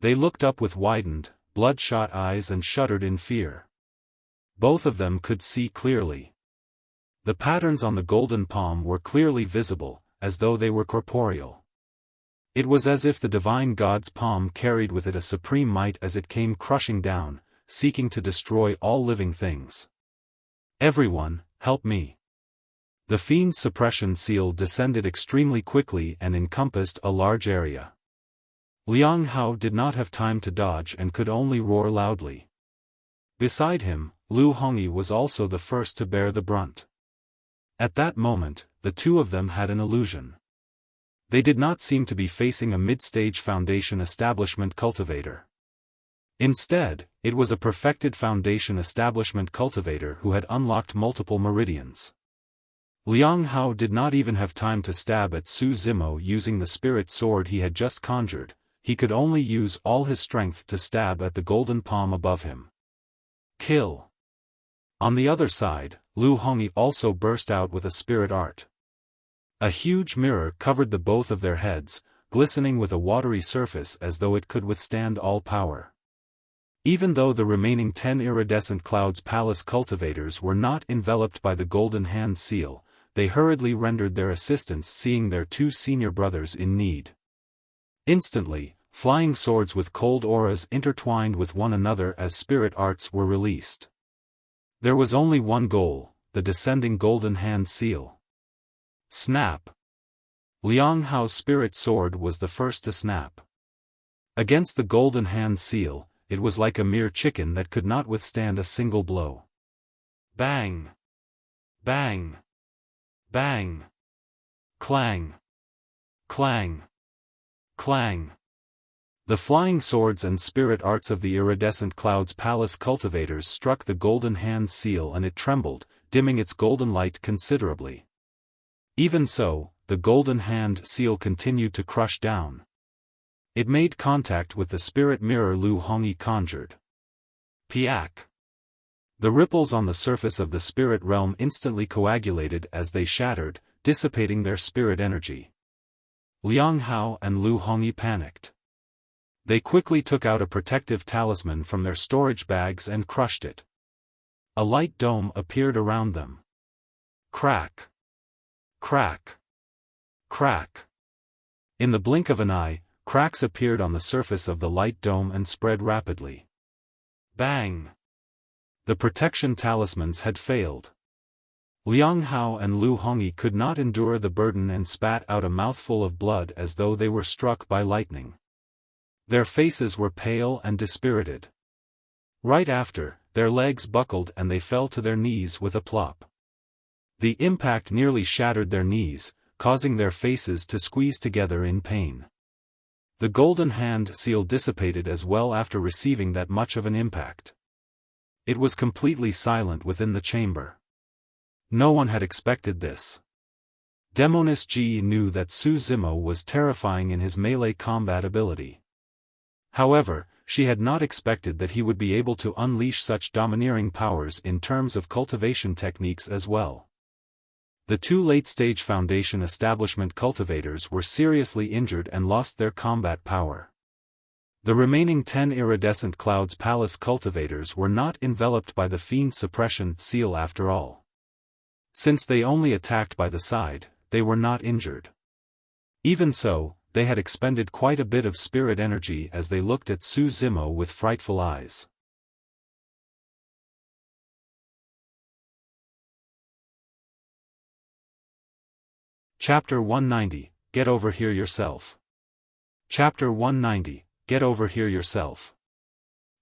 They looked up with widened, bloodshot eyes and shuddered in fear. Both of them could see clearly. The patterns on the golden palm were clearly visible, as though they were corporeal. It was as if the divine god's palm carried with it a supreme might as it came crushing down, seeking to destroy all living things. Everyone, help me! The Fiend Suppression seal descended extremely quickly and encompassed a large area. Liang Hao did not have time to dodge and could only roar loudly. Beside him, Lu Hongyi was also the first to bear the brunt. At that moment, the two of them had an illusion. They did not seem to be facing a mid-stage foundation establishment cultivator. Instead, it was a perfected foundation establishment cultivator who had unlocked multiple meridians. Liang Hao did not even have time to stab at Su Zimo using the spirit sword he had just conjured. He could only use all his strength to stab at the golden palm above him. Kill! On the other side, Lu Hongyi also burst out with a spirit art. A huge mirror covered the both of their heads, glistening with a watery surface as though it could withstand all power. Even though the remaining 10 iridescent clouds palace cultivators were not enveloped by the golden hand seal, they hurriedly rendered their assistance seeing their two senior brothers in need. Instantly, flying swords with cold auras intertwined with one another as spirit arts were released. There was only one goal, the descending golden hand seal. Snap! Liang Hao's spirit sword was the first to snap. Against the golden hand seal, it was like a mere chicken that could not withstand a single blow. Bang! Bang! Bang! Clang! Clang! Clang! The flying swords and spirit arts of the iridescent clouds palace cultivators struck the golden hand seal and it trembled, dimming its golden light considerably. Even so, the golden hand seal continued to crush down. It made contact with the spirit mirror Lu Hongyi conjured. Piak. The ripples on the surface of the spirit realm instantly coagulated as they shattered, dissipating their spirit energy. Liang Hao and Lu Hongyi panicked. They quickly took out a protective talisman from their storage bags and crushed it. A light dome appeared around them. Crack. Crack. Crack. In the blink of an eye, cracks appeared on the surface of the light dome and spread rapidly. Bang! The protection talismans had failed. Liang Hao and Lu Hongyi could not endure the burden and spat out a mouthful of blood as though they were struck by lightning. Their faces were pale and dispirited. Right after, their legs buckled and they fell to their knees with a plop. The impact nearly shattered their knees, causing their faces to squeeze together in pain. The golden hand seal dissipated as well after receiving that much of an impact. It was completely silent within the chamber. No one had expected this. Demoness Ji knew that Su Zimo was terrifying in his melee combat ability. However, she had not expected that he would be able to unleash such domineering powers in terms of cultivation techniques as well. The two late-stage Foundation establishment cultivators were seriously injured and lost their combat power. The remaining 10 iridescent clouds palace cultivators were not enveloped by the Fiend suppression seal after all. Since they only attacked by the side, they were not injured. Even so, they had expended quite a bit of spirit energy as they looked at Su Zimo with frightful eyes. Chapter 190, Get Over Here Yourself. Chapter 190, Get Over Here Yourself.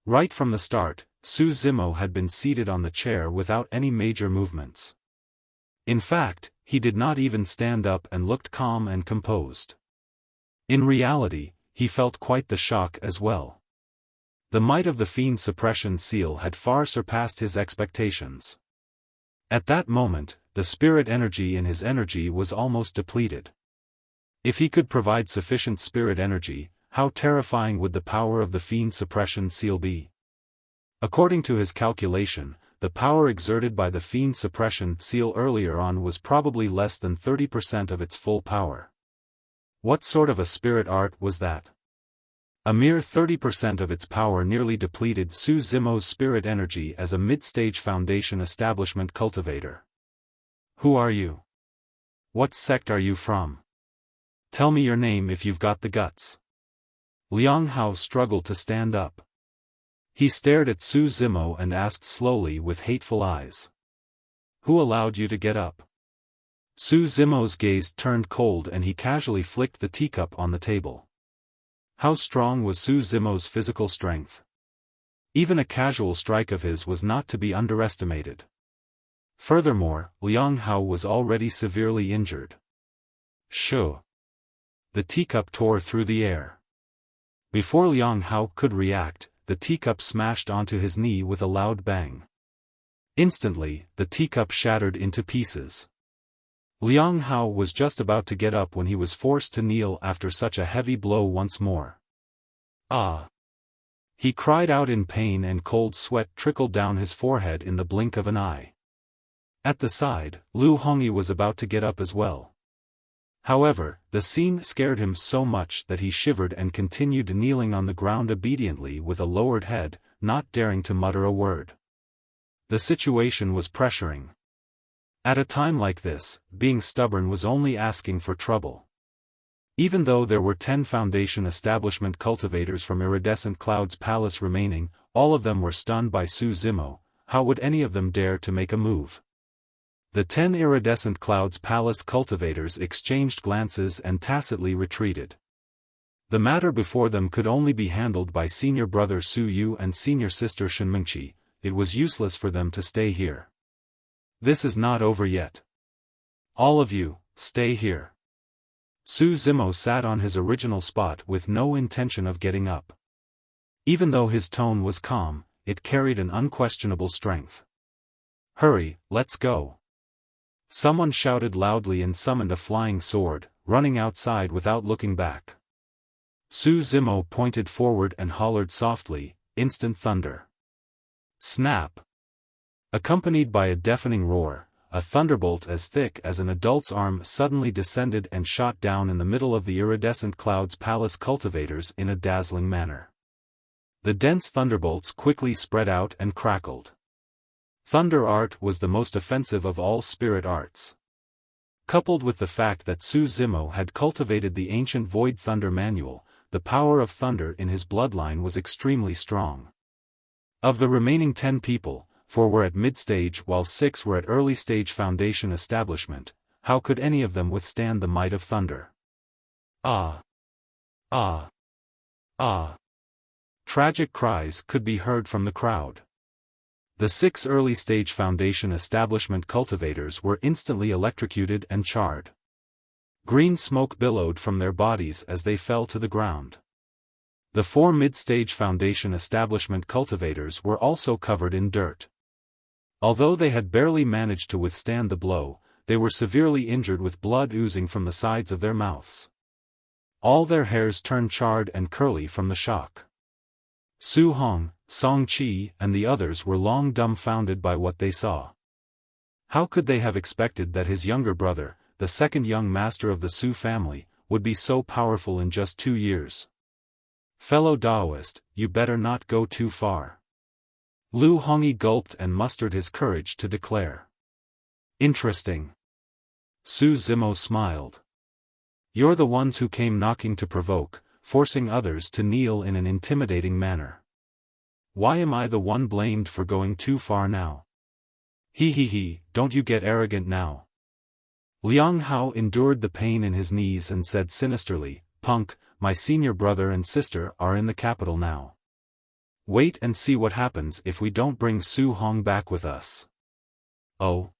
Right from the start, Su Zimo had been seated on the chair without any major movements. In fact, he did not even stand up and looked calm and composed. In reality, he felt quite the shock as well. The might of the Fiend suppression seal had far surpassed his expectations. At that moment, the spirit energy in his energy was almost depleted. If he could provide sufficient spirit energy, how terrifying would the power of the Fiend suppression seal be? According to his calculation, the power exerted by the Fiend suppression seal earlier on was probably less than 30% of its full power. What sort of a spirit art was that? A mere 30% of its power nearly depleted Su Zimo's spirit energy as a mid-stage Foundation establishment cultivator. Who are you? What sect are you from? Tell me your name if you've got the guts. Liang Hao struggled to stand up. He stared at Su Zimo and asked slowly with hateful eyes. Who allowed you to get up? Su Zimo's gaze turned cold and he casually flicked the teacup on the table. How strong was Su Zimo's physical strength? Even a casual strike of his was not to be underestimated. Furthermore, Liang Hao was already severely injured. Shoo! The teacup tore through the air. Before Liang Hao could react, the teacup smashed onto his knee with a loud bang. Instantly, the teacup shattered into pieces. Liang Hao was just about to get up when he was forced to kneel after such a heavy blow once more. Ah! He cried out in pain and cold sweat trickled down his forehead in the blink of an eye. At the side, Lu Hongyi was about to get up as well. However, the scene scared him so much that he shivered and continued kneeling on the ground obediently with a lowered head, not daring to mutter a word. The situation was pressuring. At a time like this, being stubborn was only asking for trouble. Even though there were 10 Foundation establishment cultivators from Iridescent Cloud's palace remaining, all of them were stunned by Su Zimo. How would any of them dare to make a move? The 10 Iridescent Cloud's palace cultivators exchanged glances and tacitly retreated. The matter before them could only be handled by senior brother Su Yu and senior sister Shenmengqi. It was useless for them to stay here. This is not over yet. All of you, stay here. Su Zimo sat on his original spot with no intention of getting up. Even though his tone was calm, it carried an unquestionable strength. Hurry, let's go. Someone shouted loudly and summoned a flying sword, running outside without looking back. Su Zimo pointed forward and hollered softly, "Instant thunder." Snap! Accompanied by a deafening roar, a thunderbolt as thick as an adult's arm suddenly descended and shot down in the middle of the iridescent cloud's palace cultivators in a dazzling manner. The dense thunderbolts quickly spread out and crackled. Thunder art was the most offensive of all spirit arts. Coupled with the fact that Su Zimo had cultivated the ancient Void Thunder manual, the power of thunder in his bloodline was extremely strong. Of the remaining 10 people, 4 were at mid-stage while 6 were at early-stage foundation establishment, how could any of them withstand the might of thunder? Ah! Ah! Ah! Tragic cries could be heard from the crowd. The 6 early-stage foundation establishment cultivators were instantly electrocuted and charred. Green smoke billowed from their bodies as they fell to the ground. The 4 mid-stage foundation establishment cultivators were also covered in dirt. Although they had barely managed to withstand the blow, they were severely injured with blood oozing from the sides of their mouths. All their hairs turned charred and curly from the shock. Su Hong, Song Qi and the others were long dumbfounded by what they saw. How could they have expected that his younger brother, the second young master of the Su family, would be so powerful in just 2 years? Fellow Daoist, you better not go too far. Lu Hongyi gulped and mustered his courage to declare. Interesting. Su Zimo smiled. You're the ones who came knocking to provoke, forcing others to kneel in an intimidating manner. Why am I the one blamed for going too far now? He, don't you get arrogant now. Liang Hao endured the pain in his knees and said sinisterly, "Punk, my senior brother and sister are in the capital now. Wait and see what happens if we don't bring Su Hong back with us." Oh?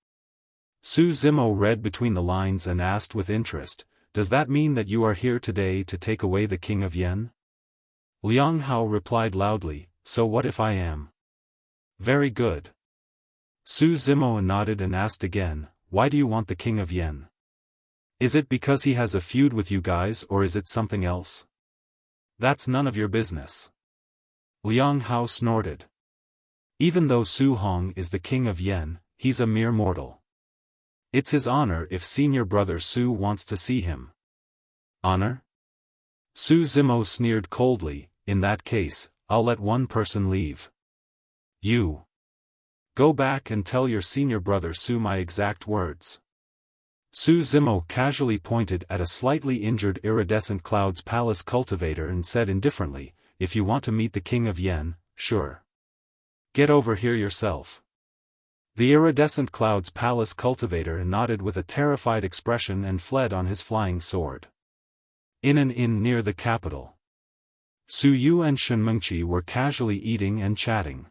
Su Zimo read between the lines and asked with interest, "Does that mean that you are here today to take away the King of Yen?" Liang Hao replied loudly, "So what if I am?" Very good. Su Zimo nodded and asked again, "Why do you want the King of Yen? Is it because he has a feud with you guys or is it something else?" "That's none of your business." Liang Hao snorted. "Even though Su Hong is the King of Yen, he's a mere mortal. It's his honor if senior brother Su wants to see him." "Honor?" Su Zimo sneered coldly, "In that case, I'll let one person leave. You. Go back and tell your senior brother Su my exact words." Su Zimo casually pointed at a slightly injured iridescent cloud's palace cultivator and said indifferently, "If you want to meet the King of Yen, sure. Get over here yourself." The iridescent cloud's palace cultivator nodded with a terrified expression and fled on his flying sword. In an inn near the capital, Su Yu and Shenmengqi were casually eating and chatting.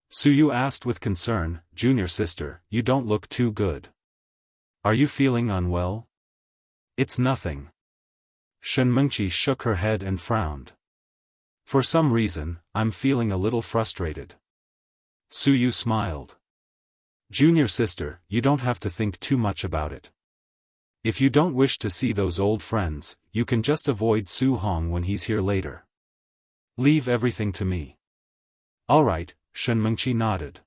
Su Yu asked with concern, "Junior sister, you don't look too good. Are you feeling unwell?" "It's nothing." Shenmengqi shook her head and frowned. "For some reason, I'm feeling a little frustrated." Su Yu smiled. "Junior sister, you don't have to think too much about it. If you don't wish to see those old friends, you can just avoid Su Hong when he's here later. Leave everything to me." "All right," Shenmengqi nodded.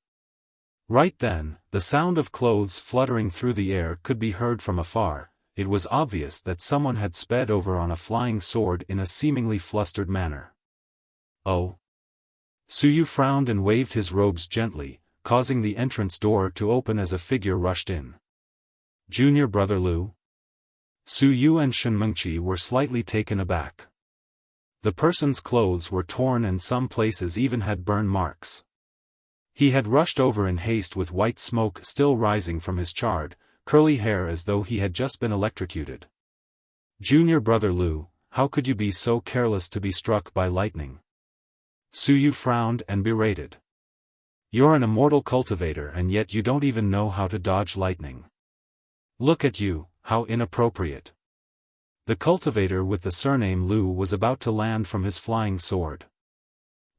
Right then, the sound of clothes fluttering through the air could be heard from afar. It was obvious that someone had sped over on a flying sword in a seemingly flustered manner. "Oh?" Su Yu frowned and waved his robes gently, causing the entrance door to open as a figure rushed in. "Junior brother Lu?" Su Yu and Shenmengqi were slightly taken aback. The person's clothes were torn and some places even had burn marks. He had rushed over in haste with white smoke still rising from his charred, curly hair as though he had just been electrocuted. "Junior brother Lu, how could you be so careless to be struck by lightning?" Su Yu frowned and berated. "You're an immortal cultivator and yet you don't even know how to dodge lightning. Look at you, how inappropriate." The cultivator with the surname Lu was about to land from his flying sword.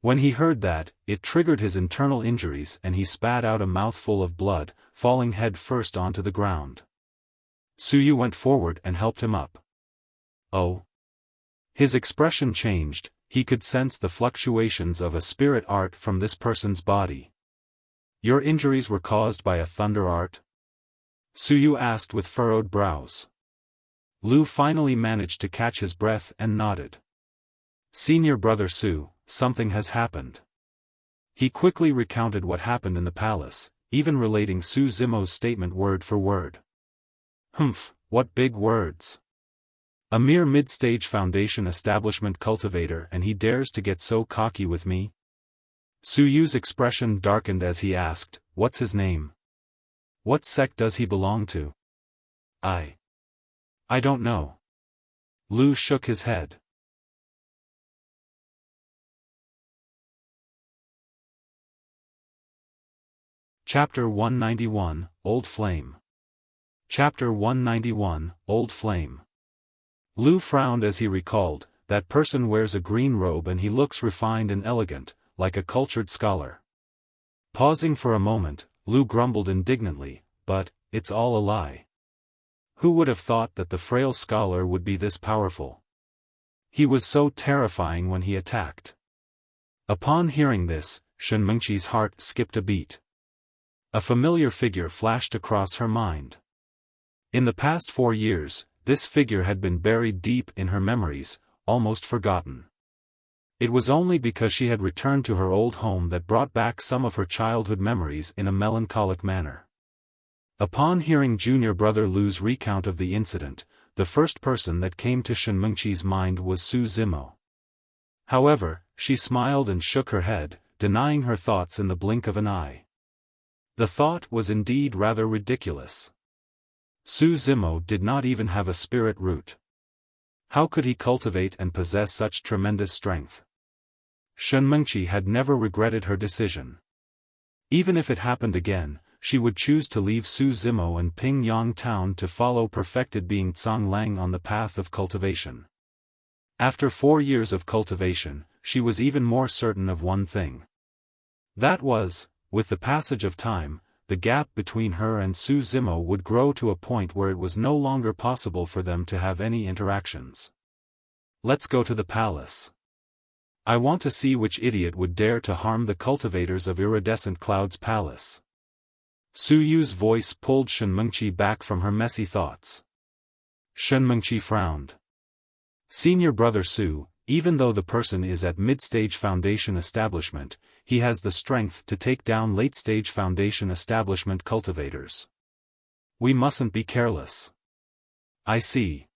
When he heard that, it triggered his internal injuries and he spat out a mouthful of blood, falling head first onto the ground. Su Yu went forward and helped him up. "Oh? His expression changed, he could sense the fluctuations of a spirit art from this person's body. Your injuries were caused by a thunder art? Suyu asked with furrowed brows. Lu finally managed to catch his breath and nodded. Senior brother Su, something has happened. He quickly recounted what happened in the palace, even relating Su Zimo's statement word for word. Humph, what big words. A mere mid-stage foundation establishment cultivator and he dares to get so cocky with me? Suyu's expression darkened as he asked, what's his name? What sect does he belong to? I don't know. Lu shook his head. Chapter 191, Old Flame. Chapter 191, Old Flame. Lu frowned as he recalled, that person wears a green robe and he looks refined and elegant, like a cultured scholar. Pausing for a moment, Lu grumbled indignantly, but, it's all a lie. Who would have thought that the frail scholar would be this powerful? He was so terrifying when he attacked. Upon hearing this, Shenmengqi's heart skipped a beat. A familiar figure flashed across her mind. In the past 4 years, this figure had been buried deep in her memories, almost forgotten. It was only because she had returned to her old home that brought back some of her childhood memories in a melancholic manner. Upon hearing junior brother Lu's recount of the incident, the first person that came to Shenmengqi's mind was Su Zimo. However, she smiled and shook her head, denying her thoughts in the blink of an eye. The thought was indeed rather ridiculous. Su Zimo did not even have a spirit root. How could he cultivate and possess such tremendous strength? Shenmengqi had never regretted her decision. Even if it happened again, she would choose to leave Su Zimo and Pingyang town to follow perfected being Tsang Lang on the path of cultivation. After 4 years of cultivation, she was even more certain of one thing. That was, with the passage of time, the gap between her and Su Zimo would grow to a point where it was no longer possible for them to have any interactions. Let's go to the palace. I want to see which idiot would dare to harm the cultivators of Iridescent Cloud's palace. Suyu's voice pulled Shenmengqi back from her messy thoughts. Shenmengqi frowned. Senior brother Su, even though the person is at mid-stage foundation establishment, he has the strength to take down late-stage foundation establishment cultivators. We mustn't be careless. I see.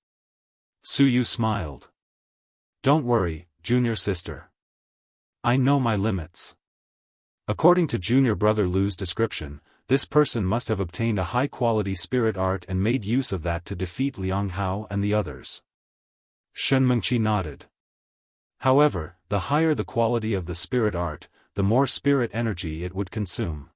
Suyu smiled. Don't worry, junior sister. I know my limits. According to junior brother Lu's description, this person must have obtained a high-quality spirit art and made use of that to defeat Liang Hao and the others. Shenmengqi nodded. However, the higher the quality of the spirit art, the more spirit energy it would consume.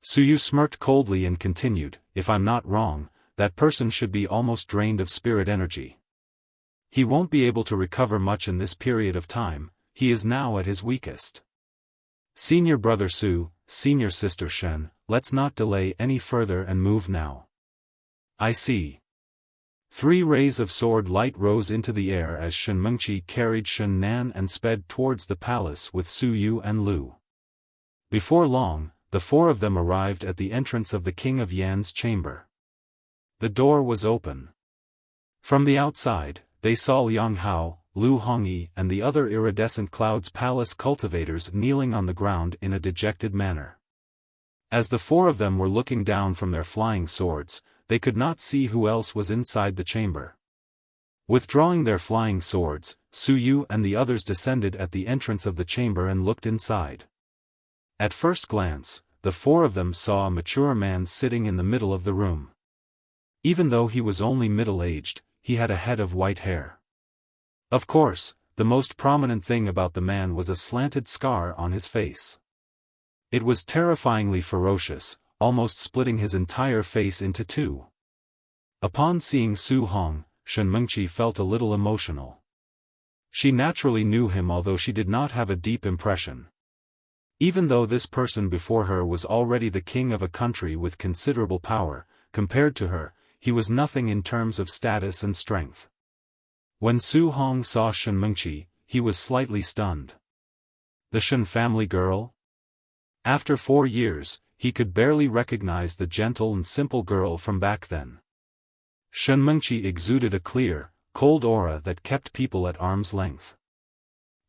Suyu smirked coldly and continued, if I'm not wrong, that person should be almost drained of spirit energy. He won't be able to recover much in this period of time, he is now at his weakest. Senior brother Su, senior sister Shen, let's not delay any further and move now. I see. 3 rays of sword light rose into the air as Shenmengqi carried Shen Nan and sped towards the palace with Su Yu and Lu. Before long, the 4 of them arrived at the entrance of the King of Yan's chamber. The door was open. From the outside, they saw Liang Hao, Lu Hongyi and the other Iridescent Cloud's palace cultivators kneeling on the ground in a dejected manner. As the 4 of them were looking down from their flying swords, they could not see who else was inside the chamber. Withdrawing their flying swords, Su Yu and the others descended at the entrance of the chamber and looked inside. At first glance, the 4 of them saw a mature man sitting in the middle of the room. Even though he was only middle-aged, he had a head of white hair. Of course, the most prominent thing about the man was a slanted scar on his face. It was terrifyingly ferocious, almost splitting his entire face into 2. Upon seeing Su Hong, Shenmengqi felt a little emotional. She naturally knew him although she did not have a deep impression. Even though this person before her was already the king of a country with considerable power, compared to her, he was nothing in terms of status and strength. When Su Hong saw Shen Mengqi, he was slightly stunned. The Shen family girl? After 4 years, he could barely recognize the gentle and simple girl from back then. Shen Mengqi exuded a clear, cold aura that kept people at arm's length.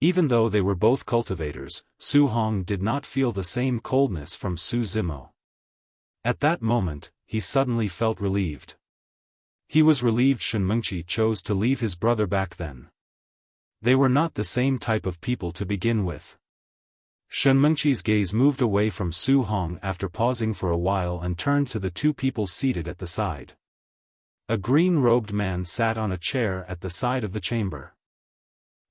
Even though they were both cultivators, Su Hong did not feel the same coldness from Su Zimo. At that moment, he suddenly felt relieved. He was relieved Shen Mengqi chose to leave his brother back then. They were not the same type of people to begin with. Shen Mengqi's gaze moved away from Su Hong after pausing for a while and turned to the 2 people seated at the side. A green-robed man sat on a chair at the side of the chamber.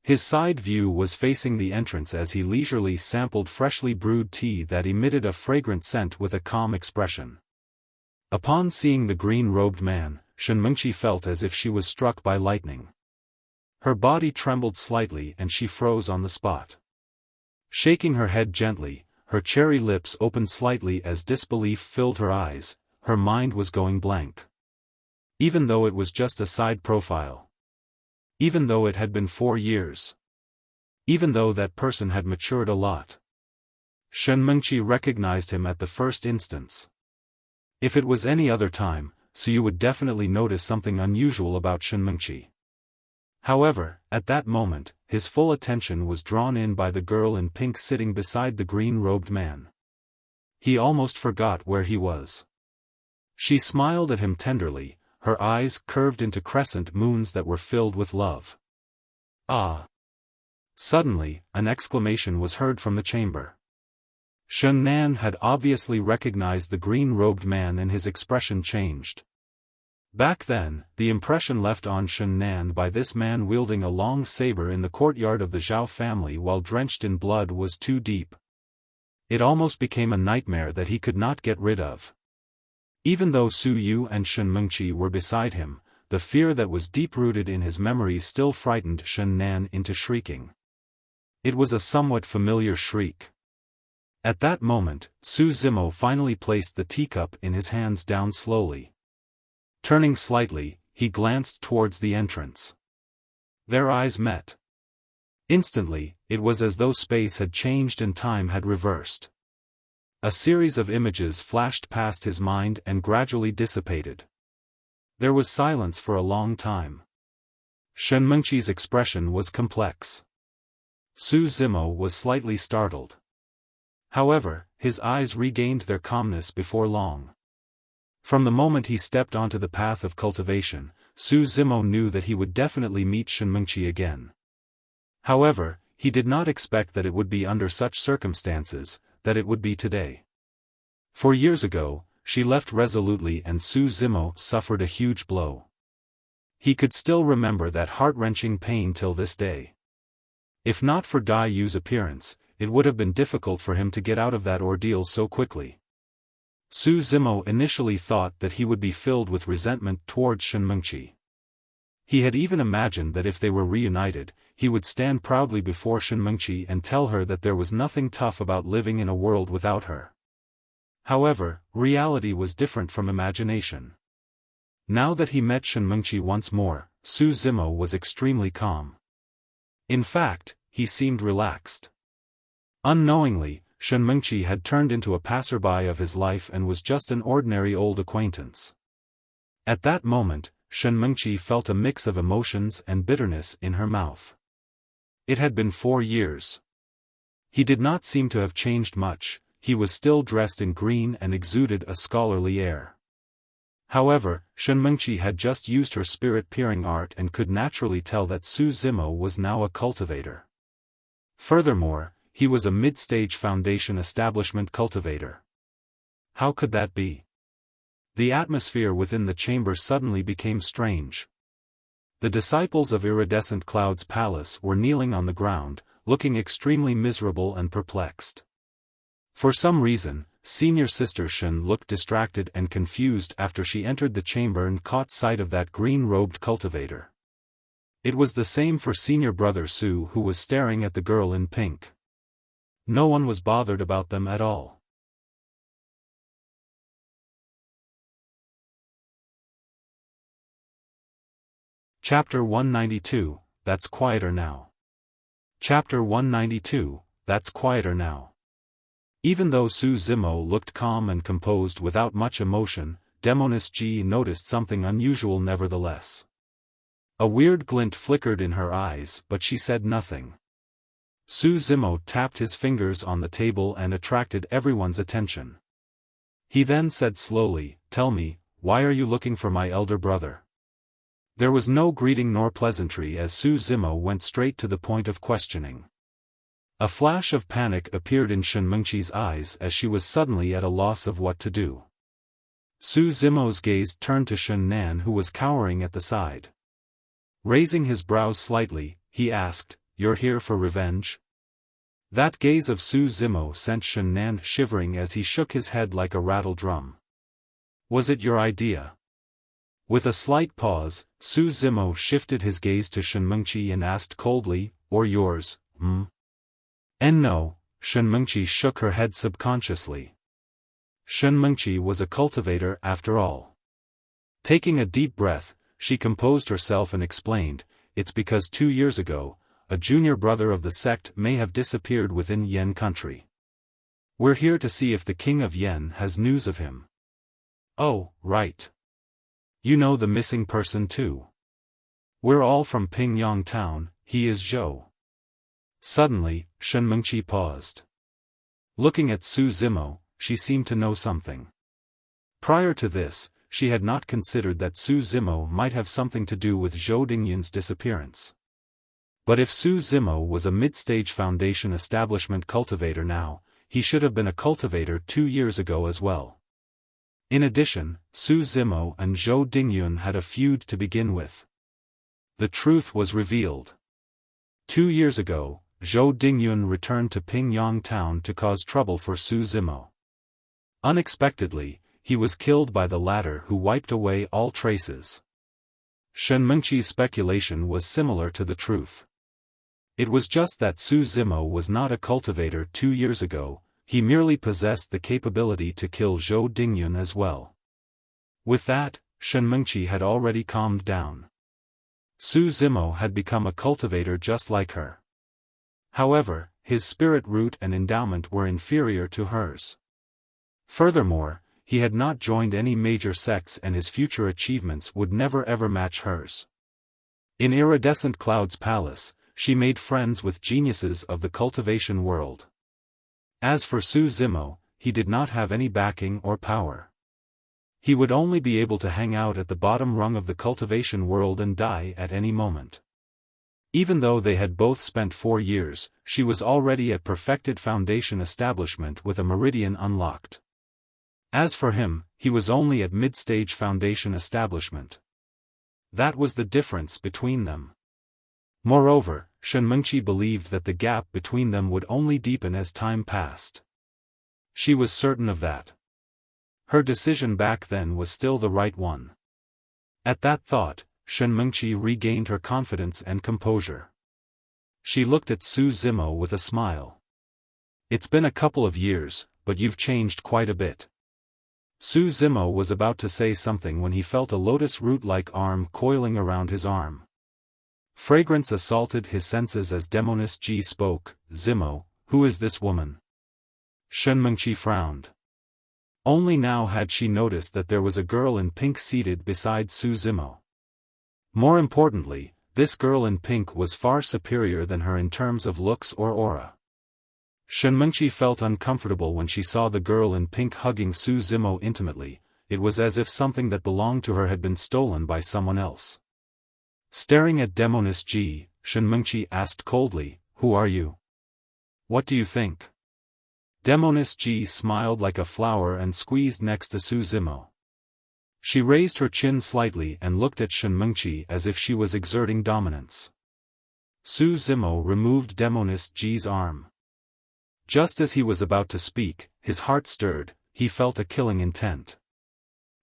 His side view was facing the entrance as he leisurely sampled freshly brewed tea that emitted a fragrant scent with a calm expression. Upon seeing the green-robed man, Shen Mengqi felt as if she was struck by lightning. Her body trembled slightly and she froze on the spot. Shaking her head gently, her cherry lips opened slightly as disbelief filled her eyes, her mind was going blank. Even though it was just a side profile. Even though it had been 4 years. Even though that person had matured a lot. Shen Mengqi recognized him at the first instance. If it was any other time, so you would definitely notice something unusual about Shen Mengqi. However, at that moment, his full attention was drawn in by the girl in pink sitting beside the green-robed man. He almost forgot where he was. She smiled at him tenderly, her eyes curved into crescent moons that were filled with love. Ah! Suddenly, an exclamation was heard from the chamber. Shen Nan had obviously recognized the green-robed man and his expression changed. Back then, the impression left on Shen Nan by this man wielding a long saber in the courtyard of the Zhao family while drenched in blood was too deep. It almost became a nightmare that he could not get rid of. Even though Su Yu and Shen Mengqi were beside him, the fear that was deep-rooted in his memory still frightened Shen Nan into shrieking. It was a somewhat familiar shriek. At that moment, Su Zimo finally placed the teacup in his hands down slowly. Turning slightly, he glanced towards the entrance. Their eyes met. Instantly, it was as though space had changed and time had reversed. A series of images flashed past his mind and gradually dissipated. There was silence for a long time. Shen Mengqi's expression was complex. Su Zimo was slightly startled. However, his eyes regained their calmness before long. From the moment he stepped onto the path of cultivation, Su Zimo knew that he would definitely meet Shen Mengqi again. However, he did not expect that it would be under such circumstances, that it would be today. 4 years ago, she left resolutely and Su Zimo suffered a huge blow. He could still remember that heart-wrenching pain till this day. If not for Dai Yu's appearance, it would have been difficult for him to get out of that ordeal so quickly. Su Zimo initially thought that he would be filled with resentment towards Shen Mengqi. He had even imagined that if they were reunited, he would stand proudly before Shen Mengqi and tell her that there was nothing tough about living in a world without her. However, reality was different from imagination. Now that he met Shen Mengqi once more, Su Zimo was extremely calm. In fact, he seemed relaxed. Unknowingly, Shen Mengqi had turned into a passerby of his life and was just an ordinary old acquaintance. At that moment, Shen Mengqi felt a mix of emotions and bitterness in her mouth. It had been 4 years. He did not seem to have changed much, he was still dressed in green and exuded a scholarly air. However, Shen Mengqi had just used her spirit-peering art and could naturally tell that Su Zimo was now a cultivator. Furthermore, he was a mid-stage foundation establishment cultivator. How could that be? The atmosphere within the chamber suddenly became strange. The disciples of Iridescent Cloud's palace were kneeling on the ground, looking extremely miserable and perplexed. For some reason, Senior Sister Shen looked distracted and confused after she entered the chamber and caught sight of that green-robed cultivator. It was the same for Senior Brother Su, who was staring at the girl in pink. No one was bothered about them at all. Chapter 192, That's Quieter Now. Chapter 192, That's Quieter Now. Even though Su Zimo looked calm and composed without much emotion, Demoness G noticed something unusual nevertheless. A weird glint flickered in her eyes, but she said nothing. Su Zimo tapped his fingers on the table and attracted everyone's attention. He then said slowly, "Tell me, why are you looking for my elder brother?" There was no greeting nor pleasantry as Su Zimo went straight to the point of questioning. A flash of panic appeared in Shenmengqi's eyes as she was suddenly at a loss of what to do. Su Zimo's gaze turned to Shen Nan, who was cowering at the side. Raising his brows slightly, he asked, "You're here for revenge?" That gaze of Su Zimo sent Shen Nan shivering as he shook his head like a rattle drum. "Was it your idea?" With a slight pause, Su Zimo shifted his gaze to Shenmengqi and asked coldly, "Or yours, And no," Shenmengqi shook her head subconsciously. Shenmengqi was a cultivator after all. Taking a deep breath, she composed herself and explained, "It's because 2 years ago, a junior brother of the sect may have disappeared within Yen country. We're here to see if the king of Yen has news of him." "Oh, right. You know the missing person too. We're all from Pingyang town, he is Zhou." Suddenly, Shenmengqi paused. Looking at Su Zimo, she seemed to know something. Prior to this, she had not considered that Su Zimo might have something to do with Zhou Dingyun's disappearance. But if Su Zimo was a mid-stage Foundation establishment cultivator now, he should have been a cultivator 2 years ago as well. In addition, Su Zimo and Zhou Dingyun had a feud to begin with. The truth was revealed. 2 years ago, Zhou Dingyun returned to Pingyang town to cause trouble for Su Zimo. Unexpectedly, he was killed by the latter, who wiped away all traces. Shenmengqi's speculation was similar to the truth. It was just that Su Zimo was not a cultivator 2 years ago, he merely possessed the capability to kill Zhou Dingyun as well. With that, Shenmengqi had already calmed down. Su Zimo had become a cultivator just like her. However, his spirit root and endowment were inferior to hers. Furthermore, he had not joined any major sects and his future achievements would never ever match hers. In Iridescent Cloud's palace, she made friends with geniuses of the cultivation world. As for Su Zimo, he did not have any backing or power. He would only be able to hang out at the bottom rung of the cultivation world and die at any moment. Even though they had both spent 4 years, she was already at perfected Foundation establishment with a meridian unlocked. As for him, he was only at mid-stage Foundation establishment. That was the difference between them. Moreover, Shenmengqi believed that the gap between them would only deepen as time passed. She was certain of that. Her decision back then was still the right one. At that thought, Shenmengqi regained her confidence and composure. She looked at Su Zimo with a smile. "It's been a couple of years, but you've changed quite a bit." Su Zimo was about to say something when he felt a lotus root-like arm coiling around his arm. Fragrance assaulted his senses as Demoness G spoke, "Zimo, who is this woman?" Shenmengqi frowned. Only now had she noticed that there was a girl in pink seated beside Su Zimo. More importantly, this girl in pink was far superior than her in terms of looks or aura. Shenmengqi felt uncomfortable when she saw the girl in pink hugging Su Zimo intimately. It was as if something that belonged to her had been stolen by someone else. Staring at Demoness G, Shenmengqi asked coldly, "Who are you? What do you think?" Demoness G smiled like a flower and squeezed next to Su Zimo. She raised her chin slightly and looked at Shenmengqi as if she was exerting dominance. Su Zimo removed Demoness G's arm. Just as he was about to speak, his heart stirred, he felt a killing intent.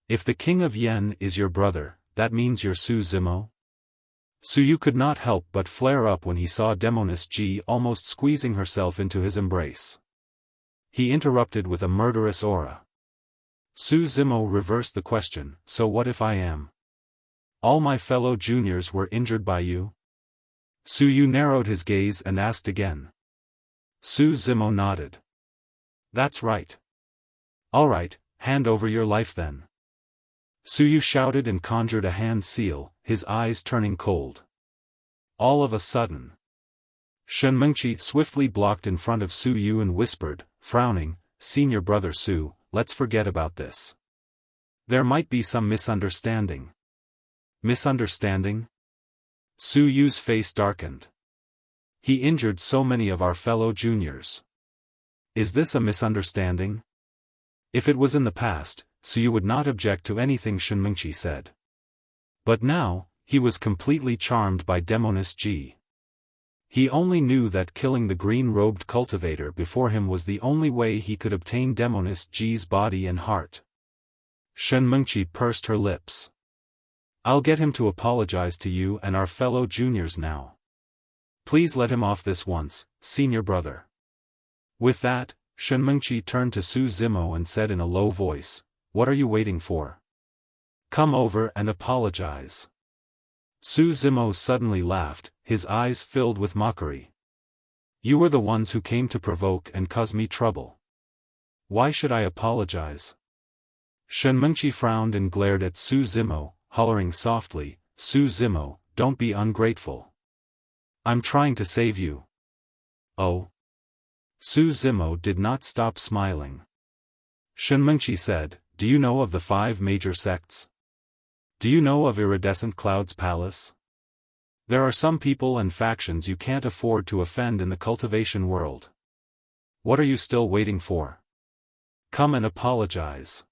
"If the king of Yen is your brother, that means you're Su Zimo?" Suyu could not help but flare up when he saw Demoness G almost squeezing herself into his embrace. He interrupted with a murderous aura. Su Zimo reversed the question, "So what if I am?" All my fellow juniors were injured by you? Su Yu narrowed his gaze and asked again. Su Zimo nodded. That's right. All right, hand over your life then. Su Yu shouted and conjured a hand seal, his eyes turning cold. All of a sudden, Shen Mengqi swiftly blocked in front of Su Yu and whispered, frowning, Senior brother Su, let's forget about this. There might be some misunderstanding. Misunderstanding? Su Yu's face darkened. He injured so many of our fellow juniors. Is this a misunderstanding? If it was in the past, Su Yu would not object to anything Shen Mengqi said. But now, he was completely charmed by Demoness Ji. He only knew that killing the green-robed cultivator before him was the only way he could obtain Demoness Ji's body and heart. Shen Mengqi pursed her lips. I'll get him to apologize to you and our fellow juniors now. Please let him off this once, senior brother. With that, Shen Mengqi turned to Su Zimo and said in a low voice, What are you waiting for? Come over and apologize. Su Zimo suddenly laughed, his eyes filled with mockery. You were the ones who came to provoke and cause me trouble. Why should I apologize? Shen Mengqi frowned and glared at Su Zimo, hollering softly, Su Zimo, don't be ungrateful. I'm trying to save you. Oh. Su Zimo did not stop smiling. Shen Mengqi said, Do you know of the 5 major sects? Do you know of Iridescent Cloud's palace? There are some people and factions you can't afford to offend in the cultivation world. What are you still waiting for? Come and apologize.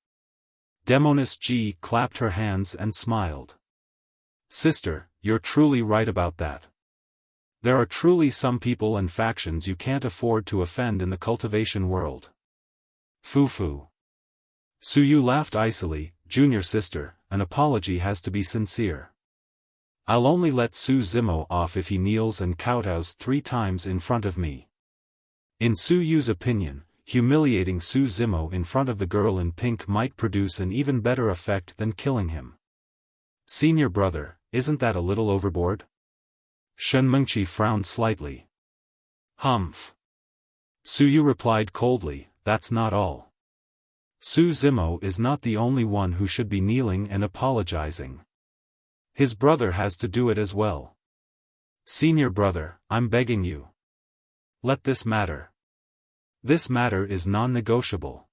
Demoness Ji clapped her hands and smiled. Sister, you're truly right about that. There are truly some people and factions you can't afford to offend in the cultivation world. Foo-foo. Su Yu laughed icily, Junior sister, an apology has to be sincere. I'll only let Su Zimo off if he kneels and kowtows 3 times in front of me. In Su Yu's opinion, humiliating Su Zimo in front of the girl in pink might produce an even better effect than killing him. Senior brother, isn't that a little overboard? Shen Mengqi frowned slightly. Humph. Su Yu replied coldly, that's not all. Su Zimo is not the only one who should be kneeling and apologizing. His brother has to do it as well. Senior brother, I'm begging you. Let this matter. This matter is non-negotiable.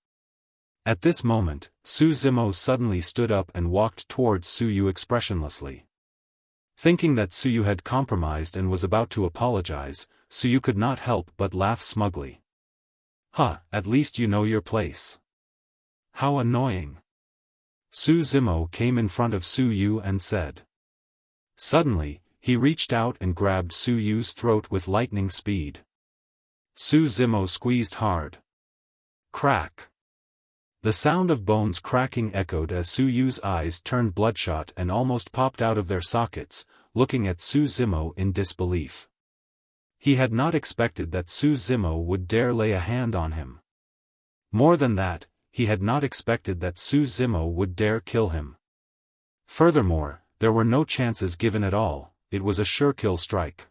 At this moment, Su Zimo suddenly stood up and walked towards Su Yu expressionlessly. Thinking that Su Yu had compromised and was about to apologize, Su Yu could not help but laugh smugly. At least you know your place. How annoying. Su Zimo came in front of Su Yu and said. Suddenly, he reached out and grabbed Su Yu's throat with lightning speed. Su Zimo squeezed hard. Crack. The sound of bones cracking echoed as Su Yu's eyes turned bloodshot and almost popped out of their sockets, looking at Su Zimo in disbelief. He had not expected that Su Zimo would dare lay a hand on him. More than that, he had not expected that Su Zimo would dare kill him. Furthermore, there were no chances given at all, it was a sure kill strike.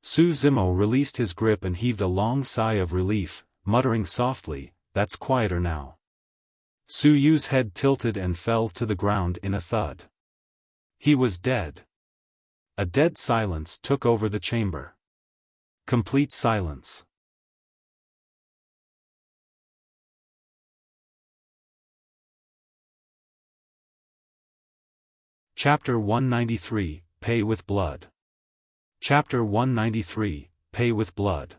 Su Zimo released his grip and heaved a long sigh of relief, muttering softly, that's quieter now. Su Yu's head tilted and fell to the ground in a thud. He was dead. A dead silence took over the chamber. Complete silence. Chapter 193, Pay with Blood. Chapter 193, Pay with Blood.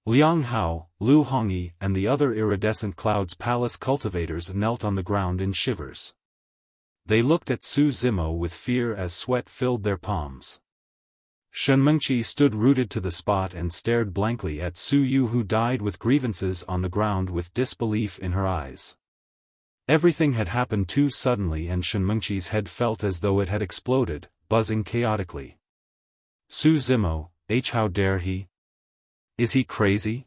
Liang Hao, Lu Hongyi and the other Iridescent Cloud's palace cultivators knelt on the ground in shivers. They looked at Su Zimo with fear as sweat filled their palms. Shen Mengqi stood rooted to the spot and stared blankly at Su Yu, who died with grievances on the ground with disbelief in her eyes. Everything had happened too suddenly and Shen Mengqi's head felt as though it had exploded, buzzing chaotically. Su Zimo, how dare he? Is he crazy?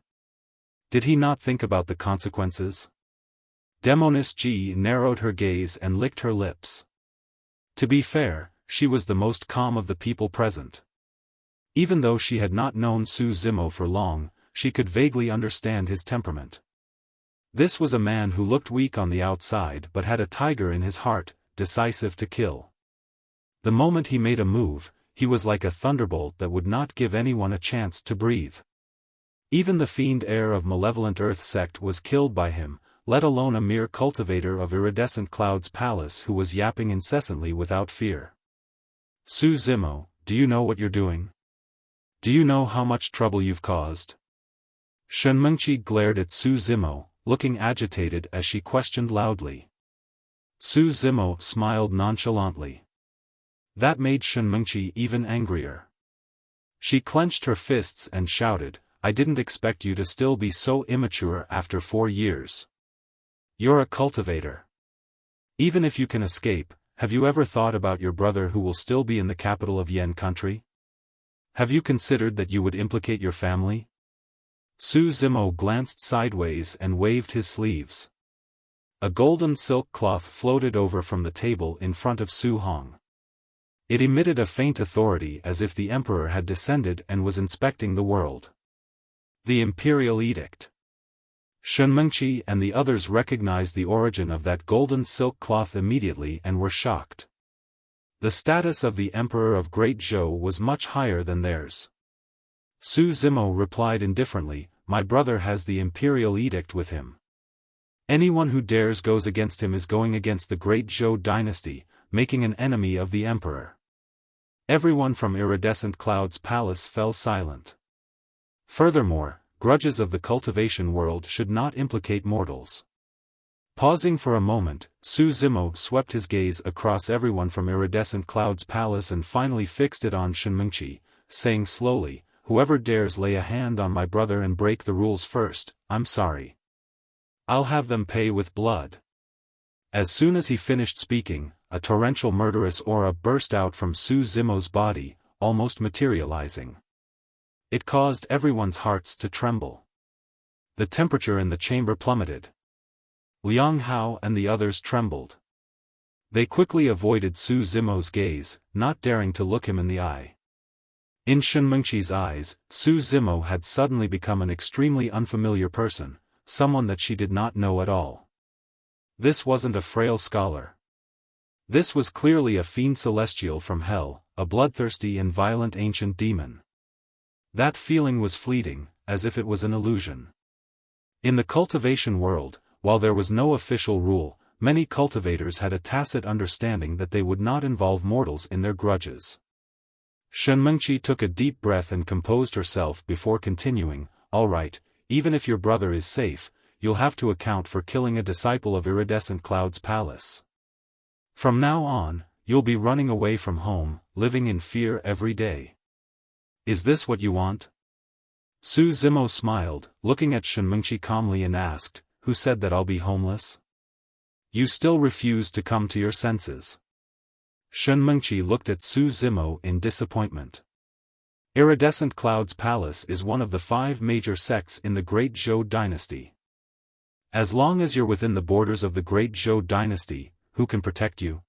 Did he not think about the consequences? Demoness Ji narrowed her gaze and licked her lips. To be fair, she was the most calm of the people present. Even though she had not known Su Zimo for long, she could vaguely understand his temperament. This was a man who looked weak on the outside but had a tiger in his heart, decisive to kill. The moment he made a move, he was like a thunderbolt that would not give anyone a chance to breathe. Even the Fiend heir of malevolent Earth sect was killed by him, let alone a mere cultivator of iridescent clouds palace who was yapping incessantly without fear. Su Zimo, do you know what you're doing? Do you know how much trouble you've caused? Shenmengqi glared at Su Zimo, looking agitated as she questioned loudly. Su Zimo smiled nonchalantly. That made Shenmengqi even angrier. She clenched her fists and shouted, I didn't expect you to still be so immature after 4 years. You're a cultivator. Even if you can escape, have you ever thought about your brother who will still be in the capital of Yen country? Have you considered that you would implicate your family? Su Zimo glanced sideways and waved his sleeves. A golden silk cloth floated over from the table in front of Su Hong. It emitted a faint authority as if the emperor had descended and was inspecting the world. The imperial edict. Shenmengqi and the others recognized the origin of that golden silk cloth immediately and were shocked. The status of the emperor of Great Zhou was much higher than theirs. Su Zimo replied indifferently, my brother has the imperial edict with him. Anyone who dares goes against him is going against the Great Zhou dynasty, making an enemy of the emperor. Everyone from Iridescent Cloud's palace fell silent. Furthermore, grudges of the cultivation world should not implicate mortals. Pausing for a moment, Su Zimo swept his gaze across everyone from Iridescent Cloud's palace and finally fixed it on Shenmengqi, saying slowly, whoever dares lay a hand on my brother and break the rules first, I'm sorry. I'll have them pay with blood. As soon as he finished speaking, a torrential murderous aura burst out from Su Zimo's body, almost materializing. It caused everyone's hearts to tremble. The temperature in the chamber plummeted. Liang Hao and the others trembled. They quickly avoided Su Zimo's gaze, not daring to look him in the eye. In Shenmengqi's eyes, Su Zimo had suddenly become an extremely unfamiliar person, someone that she did not know at all. This wasn't a frail scholar. This was clearly a fiend celestial from hell, a bloodthirsty and violent ancient demon. That feeling was fleeting, as if it was an illusion. In the cultivation world, while there was no official rule, many cultivators had a tacit understanding that they would not involve mortals in their grudges. Shenmengqi took a deep breath and composed herself before continuing, all right, even if your brother is safe, you'll have to account for killing a disciple of Iridescent Cloud's palace. From now on, you'll be running away from home, living in fear every day. Is this what you want? Su Zimo smiled, looking at Shenmengqi calmly and asked, who said that I'll be homeless? You still refuse to come to your senses. Shenmengqi looked at Su Zimo in disappointment. Iridescent Cloud's palace is one of the 5 major sects in the Great Zhou dynasty. As long as you're within the borders of the Great Zhou dynasty, who can protect you?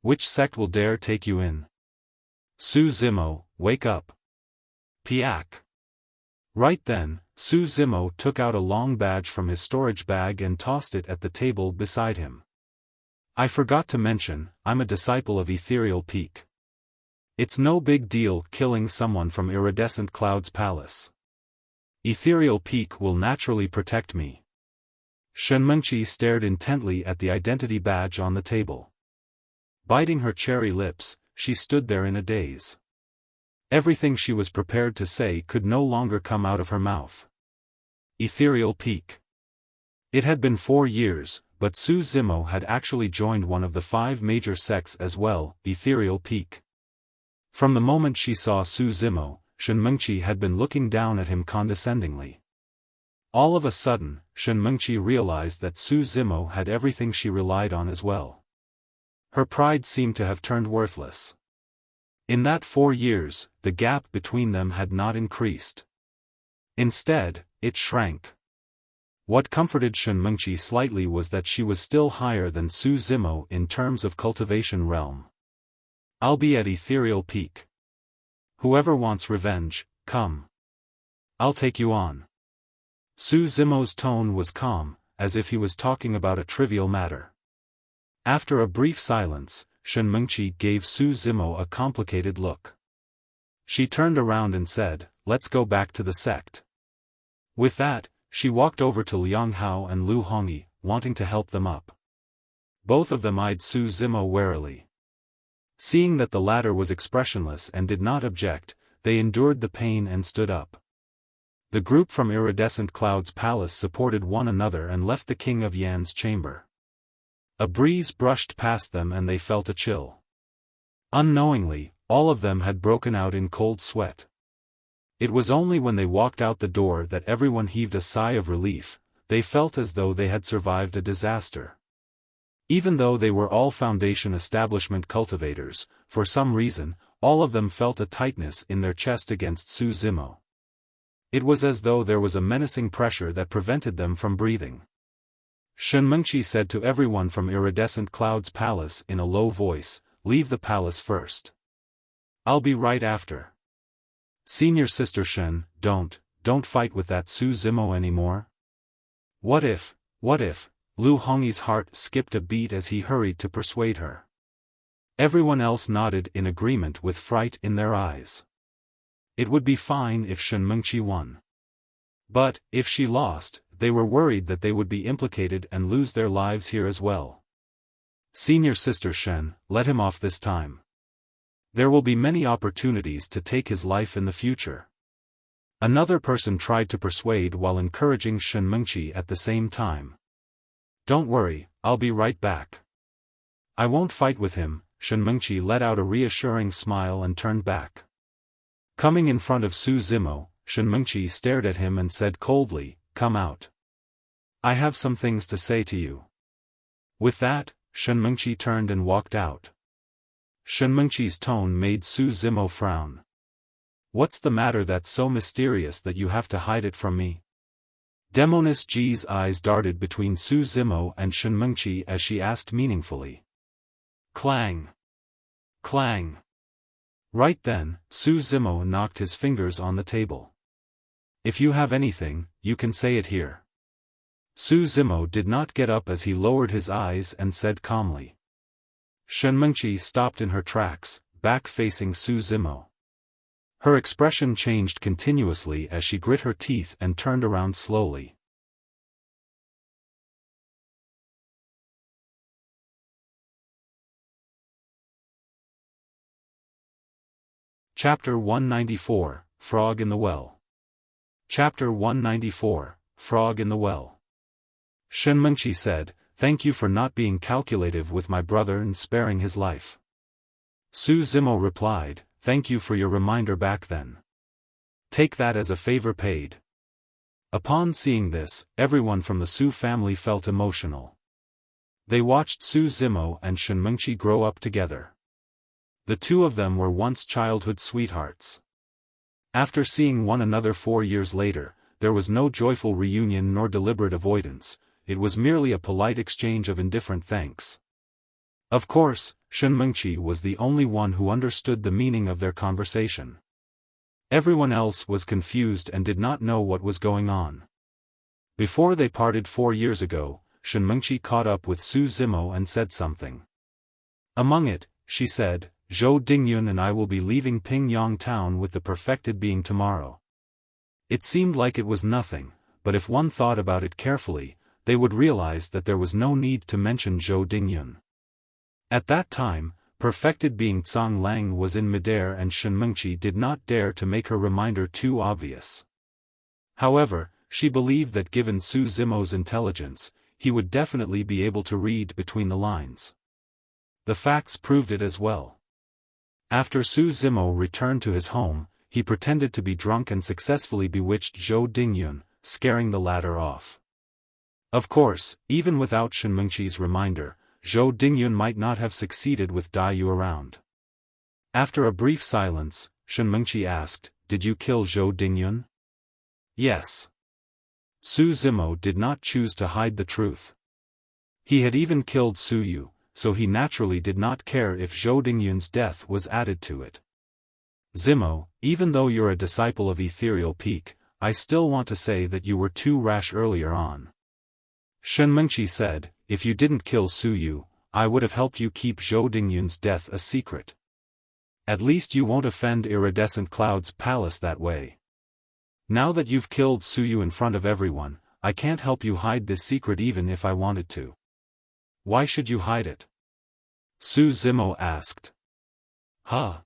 Which sect will dare take you in? Su Zimo, wake up. Piak. Right then, Su Zimo took out a long badge from his storage bag and tossed it at the table beside him. I forgot to mention, I'm a disciple of Ethereal Peak. It's no big deal killing someone from Iridescent Cloud's palace. Ethereal Peak will naturally protect me. Shenmengqi stared intently at the identity badge on the table. Biting her cherry lips, she stood there in a daze. Everything she was prepared to say could no longer come out of her mouth. Ethereal Peak. It had been 4 years, but Su Zimo had actually joined one of the 5 major sects as well, Ethereal Peak. From the moment she saw Su Zimo, Shenmengqi had been looking down at him condescendingly. All of a sudden, Shenmengqi realized that Su Zimo had everything she relied on as well. Her pride seemed to have turned worthless. In that 4 years, the gap between them had not increased. Instead, it shrank. What comforted Shenmengqi slightly was that she was still higher than Su Zimo in terms of cultivation realm. I'll be at Ethereal Peak. Whoever wants revenge, come. I'll take you on. Su Zimo's tone was calm, as if he was talking about a trivial matter. After a brief silence, Shen Mengqi gave Su Zimo a complicated look. She turned around and said, "Let's go back to the sect." With that, she walked over to Liang Hao and Lu Hongyi, wanting to help them up. Both of them eyed Su Zimo warily. Seeing that the latter was expressionless and did not object, they endured the pain and stood up. The group from Iridescent Cloud's palace supported one another and left the King of Yan's chamber. A breeze brushed past them and they felt a chill. Unknowingly, all of them had broken out in cold sweat. It was only when they walked out the door that everyone heaved a sigh of relief. They felt as though they had survived a disaster. Even though they were all Foundation establishment cultivators, for some reason, all of them felt a tightness in their chest against Su Zimo. It was as though there was a menacing pressure that prevented them from breathing. Shen Mengqi said to everyone from Iridescent Cloud's palace in a low voice, "Leave the palace first. I'll be right after. Senior Sister Shen, don't fight with that Su Zimo anymore." What if, Lu Hongyi's heart skipped a beat as he hurried to persuade her. Everyone else nodded in agreement with fright in their eyes. It would be fine if Shen Mengqi won. But, if she lost, they were worried that they would be implicated and lose their lives here as well. Senior Sister Shen, let him off this time. There will be many opportunities to take his life in the future. Another person tried to persuade while encouraging Shen Mengqi at the same time. "Don't worry, I'll be right back. I won't fight with him." Shen Mengqi let out a reassuring smile and turned back. Coming in front of Su Zimo, Shen Mengqi stared at him and said coldly, "Come out. I have some things to say to you." With that, Shen Mengqi turned and walked out. Shen Mengqi's tone made Su Zimo frown. "What's the matter that's so mysterious that you have to hide it from me?" Demoness Ji's eyes darted between Su Zimo and Shen Mengqi as she asked meaningfully. Clang! Clang! Right then, Su Zimo knocked his fingers on the table. "If you have anything, you can say it here." Su Zimo did not get up as he lowered his eyes and said calmly. Shen Mengqi stopped in her tracks, back facing Su Zimo. Her expression changed continuously as she grit her teeth and turned around slowly. Chapter 194, Frog in the Well. Chapter 194, Frog in the Well. Shen Mengqi said, "Thank you for not being calculative with my brother and sparing his life." Su Zimo replied, "Thank you for your reminder back then. Take that as a favor paid." Upon seeing this, everyone from the Su family felt emotional. They watched Su Zimo and Shen Mengqi grow up together. The two of them were once childhood sweethearts. After seeing one another 4 years later, there was no joyful reunion nor deliberate avoidance. It was merely a polite exchange of indifferent thanks. Of course, Shen Mengqi was the only one who understood the meaning of their conversation. Everyone else was confused and did not know what was going on. Before they parted 4 years ago, Shen Mengqi caught up with Su Zimo and said something. Among it, she said, "Zhou Dingyun and I will be leaving Pingyang town with the perfected being tomorrow." It seemed like it was nothing, but if one thought about it carefully, they would realize that there was no need to mention Zhou Dingyun. At that time, perfected being Tsang Lang was in midair and Shen Mengqi did not dare to make her reminder too obvious. However, she believed that given Su Zimo's intelligence, he would definitely be able to read between the lines. The facts proved it as well. After Su Zimo returned to his home, he pretended to be drunk and successfully bewitched Zhou Dingyun, scaring the latter off. Of course, even without Shen Mengqi's reminder, Zhou Dingyun might not have succeeded with Dai Yu around. After a brief silence, Shen Mengqi asked, "Did you kill Zhou Dingyun?" "Yes." Su Zimo did not choose to hide the truth. He had even killed Su Yu, so he naturally did not care if Zhou Dingyun's death was added to it. Zimo, even though you're a disciple of Ethereal Peak, I still want to say that you were too rash earlier on. Shen Mengqi said, if you didn't kill Su Yu, I would have helped you keep Zhou Dingyun's death a secret. At least you won't offend Iridescent Cloud's palace that way. Now that you've killed Su Yu in front of everyone, I can't help you hide this secret even if I wanted to. Why should you hide it? Su Zimo asked. Huh?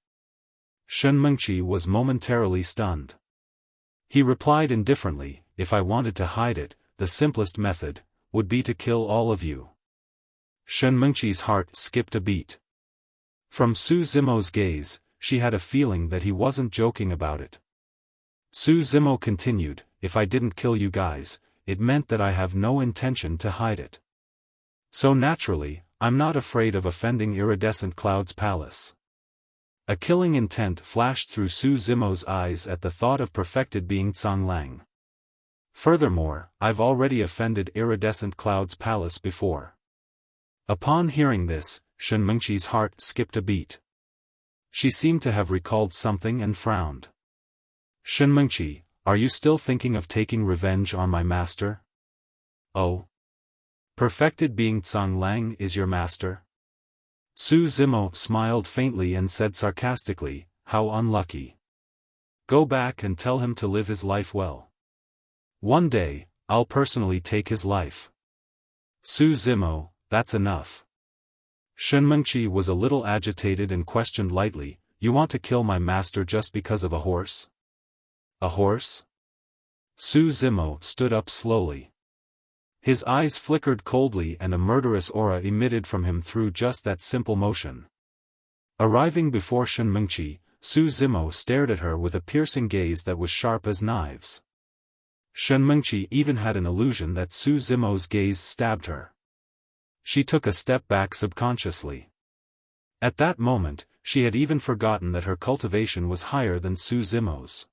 Shen Mengqi was momentarily stunned. He replied indifferently, if I wanted to hide it, the simplest method would be to kill all of you. Shen Mengqi's heart skipped a beat. From Su Zimo's gaze, she had a feeling that he wasn't joking about it. Su Zimo continued, if I didn't kill you guys, it meant that I have no intention to hide it. So naturally, I'm not afraid of offending Iridescent Cloud's palace. A killing intent flashed through Su Zimo's eyes at the thought of perfected being Zhanglang. Furthermore, I've already offended Iridescent Cloud's palace before. Upon hearing this, Shen Mengqi's heart skipped a beat. She seemed to have recalled something and frowned. Shen Mengqi, are you still thinking of taking revenge on my master? Oh. Perfected being Zhanglang is your master? Su Zimo smiled faintly and said sarcastically, how unlucky. Go back and tell him to live his life well. One day, I'll personally take his life. Su Zimo, that's enough. Shen Mengqi was a little agitated and questioned lightly, you want to kill my master just because of a horse? A horse? Su Zimo stood up slowly. His eyes flickered coldly and a murderous aura emitted from him through just that simple motion. Arriving before Shen Mengqi, Su Zimo stared at her with a piercing gaze that was sharp as knives. Shen Mengqi even had an illusion that Su Zimo's gaze stabbed her. She took a step back subconsciously. At that moment, she had even forgotten that her cultivation was higher than Su Zimo's.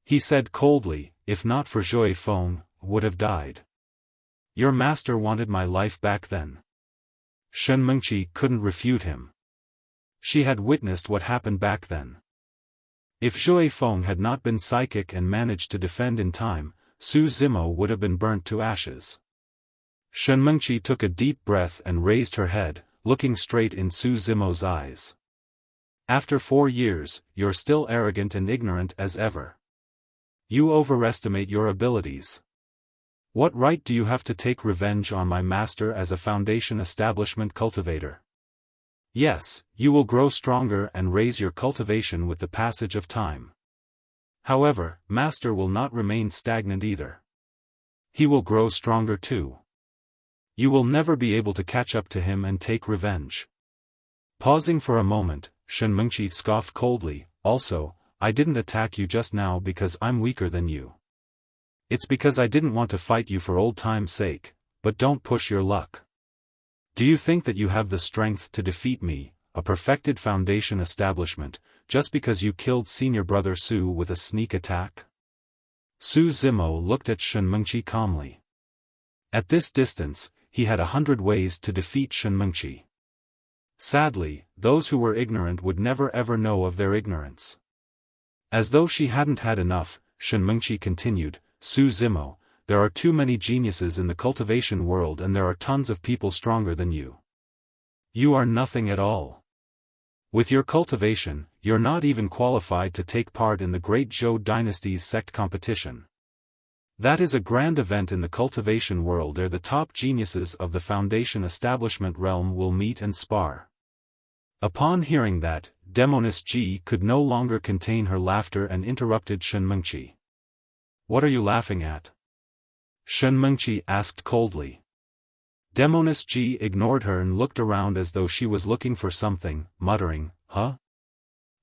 He said coldly, if not for Xiaofan, would have died. Your master wanted my life back then. Shen Mengqi couldn't refute him. She had witnessed what happened back then. If Xiaofan had not been psychic and managed to defend in time, Su Zimo would have been burnt to ashes. Shen Mengqi took a deep breath and raised her head, looking straight in Su Zimo's eyes. After 4 years, you're still arrogant and ignorant as ever. You overestimate your abilities. What right do you have to take revenge on my master as a Foundation establishment cultivator? Yes, you will grow stronger and raise your cultivation with the passage of time. However, master will not remain stagnant either. He will grow stronger too. You will never be able to catch up to him and take revenge. Pausing for a moment, Shen Mengqi scoffed coldly, also, I didn't attack you just now because I'm weaker than you. It's because I didn't want to fight you for old time's sake, but don't push your luck. Do you think that you have the strength to defeat me, a perfected Foundation establishment, just because you killed senior brother Su with a sneak attack? Su Zimo looked at Shen Mengqi calmly. At this distance, he had 100 ways to defeat Shen Mengqi. Sadly, those who were ignorant would never ever know of their ignorance. As though she hadn't had enough, Shen Mengqi continued, Su Zimo, there are too many geniuses in the cultivation world and there are tons of people stronger than you. You are nothing at all. With your cultivation, you're not even qualified to take part in the Great Zhou Dynasty's sect competition. That is a grand event in the cultivation world where the top geniuses of the Foundation establishment realm will meet and spar. Upon hearing that, Demoness Ji could no longer contain her laughter and interrupted Shen Mengqi. What are you laughing at? Shen Mengqi asked coldly. Demoness Ji ignored her and looked around as though she was looking for something, muttering, huh?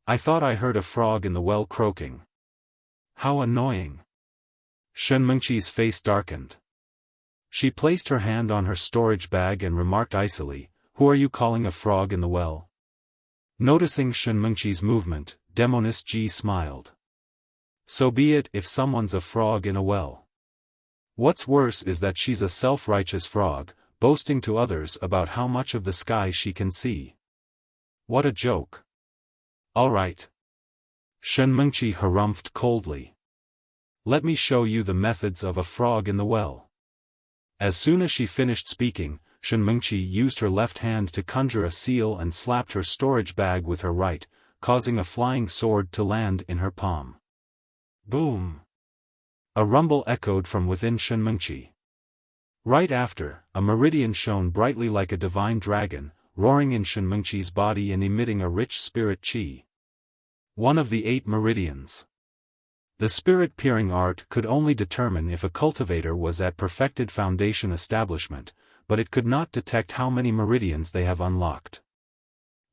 I thought I heard a frog in the well croaking. How annoying. Shen Mengqi's face darkened. She placed her hand on her storage bag and remarked icily, who are you calling a frog in the well? Noticing Shen Mengqi's movement, Demoness Ji smiled. So be it if someone's a frog in a well. What's worse is that she's a self-righteous frog, boasting to others about how much of the sky she can see. What a joke. All right. Shenmengqi harumphed coldly. Let me show you the methods of a frog in the well. As soon as she finished speaking, Shenmengqi used her left hand to conjure a seal and slapped her storage bag with her right, causing a flying sword to land in her palm. Boom! A rumble echoed from within Shenmengqi. Right after, a meridian shone brightly like a divine dragon, roaring in Shenmengqi's body and emitting a rich spirit qi. One of the 8 meridians. The spirit-peering art could only determine if a cultivator was at perfected foundation establishment, but it could not detect how many meridians they have unlocked.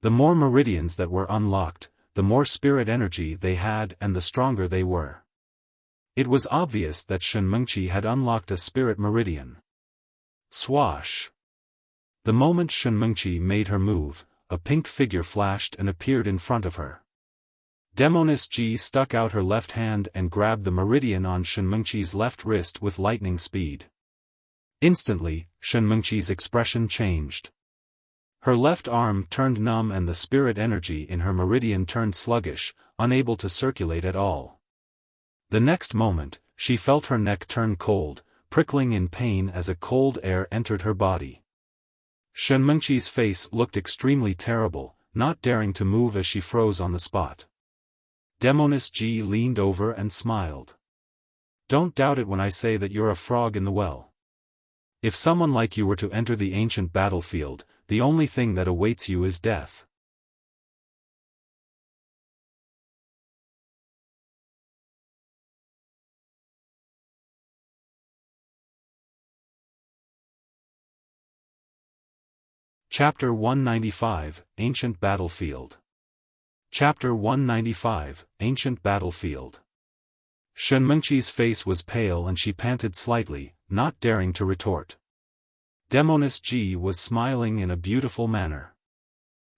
The more meridians that were unlocked, the more spirit energy they had and the stronger they were. It was obvious that Shenmengqi had unlocked a spirit meridian. Swash! The moment Shenmengqi made her move, a pink figure flashed and appeared in front of her. Demoness Ji stuck out her left hand and grabbed the meridian on Shenmengqi's left wrist with lightning speed. Instantly, Shenmengqi's expression changed. Her left arm turned numb and the spirit energy in her meridian turned sluggish, unable to circulate at all. The next moment, she felt her neck turn cold, prickling in pain as a cold air entered her body. Shenmengqi's face looked extremely terrible, not daring to move as she froze on the spot. Demoness Ji leaned over and smiled. Don't doubt it when I say that you're a frog in the well. If someone like you were to enter the ancient battlefield, the only thing that awaits you is death. Chapter 195, Ancient Battlefield. Chapter 195, Ancient Battlefield. Shenmengqi's face was pale and she panted slightly, not daring to retort. Demoness Ji was smiling in a beautiful manner.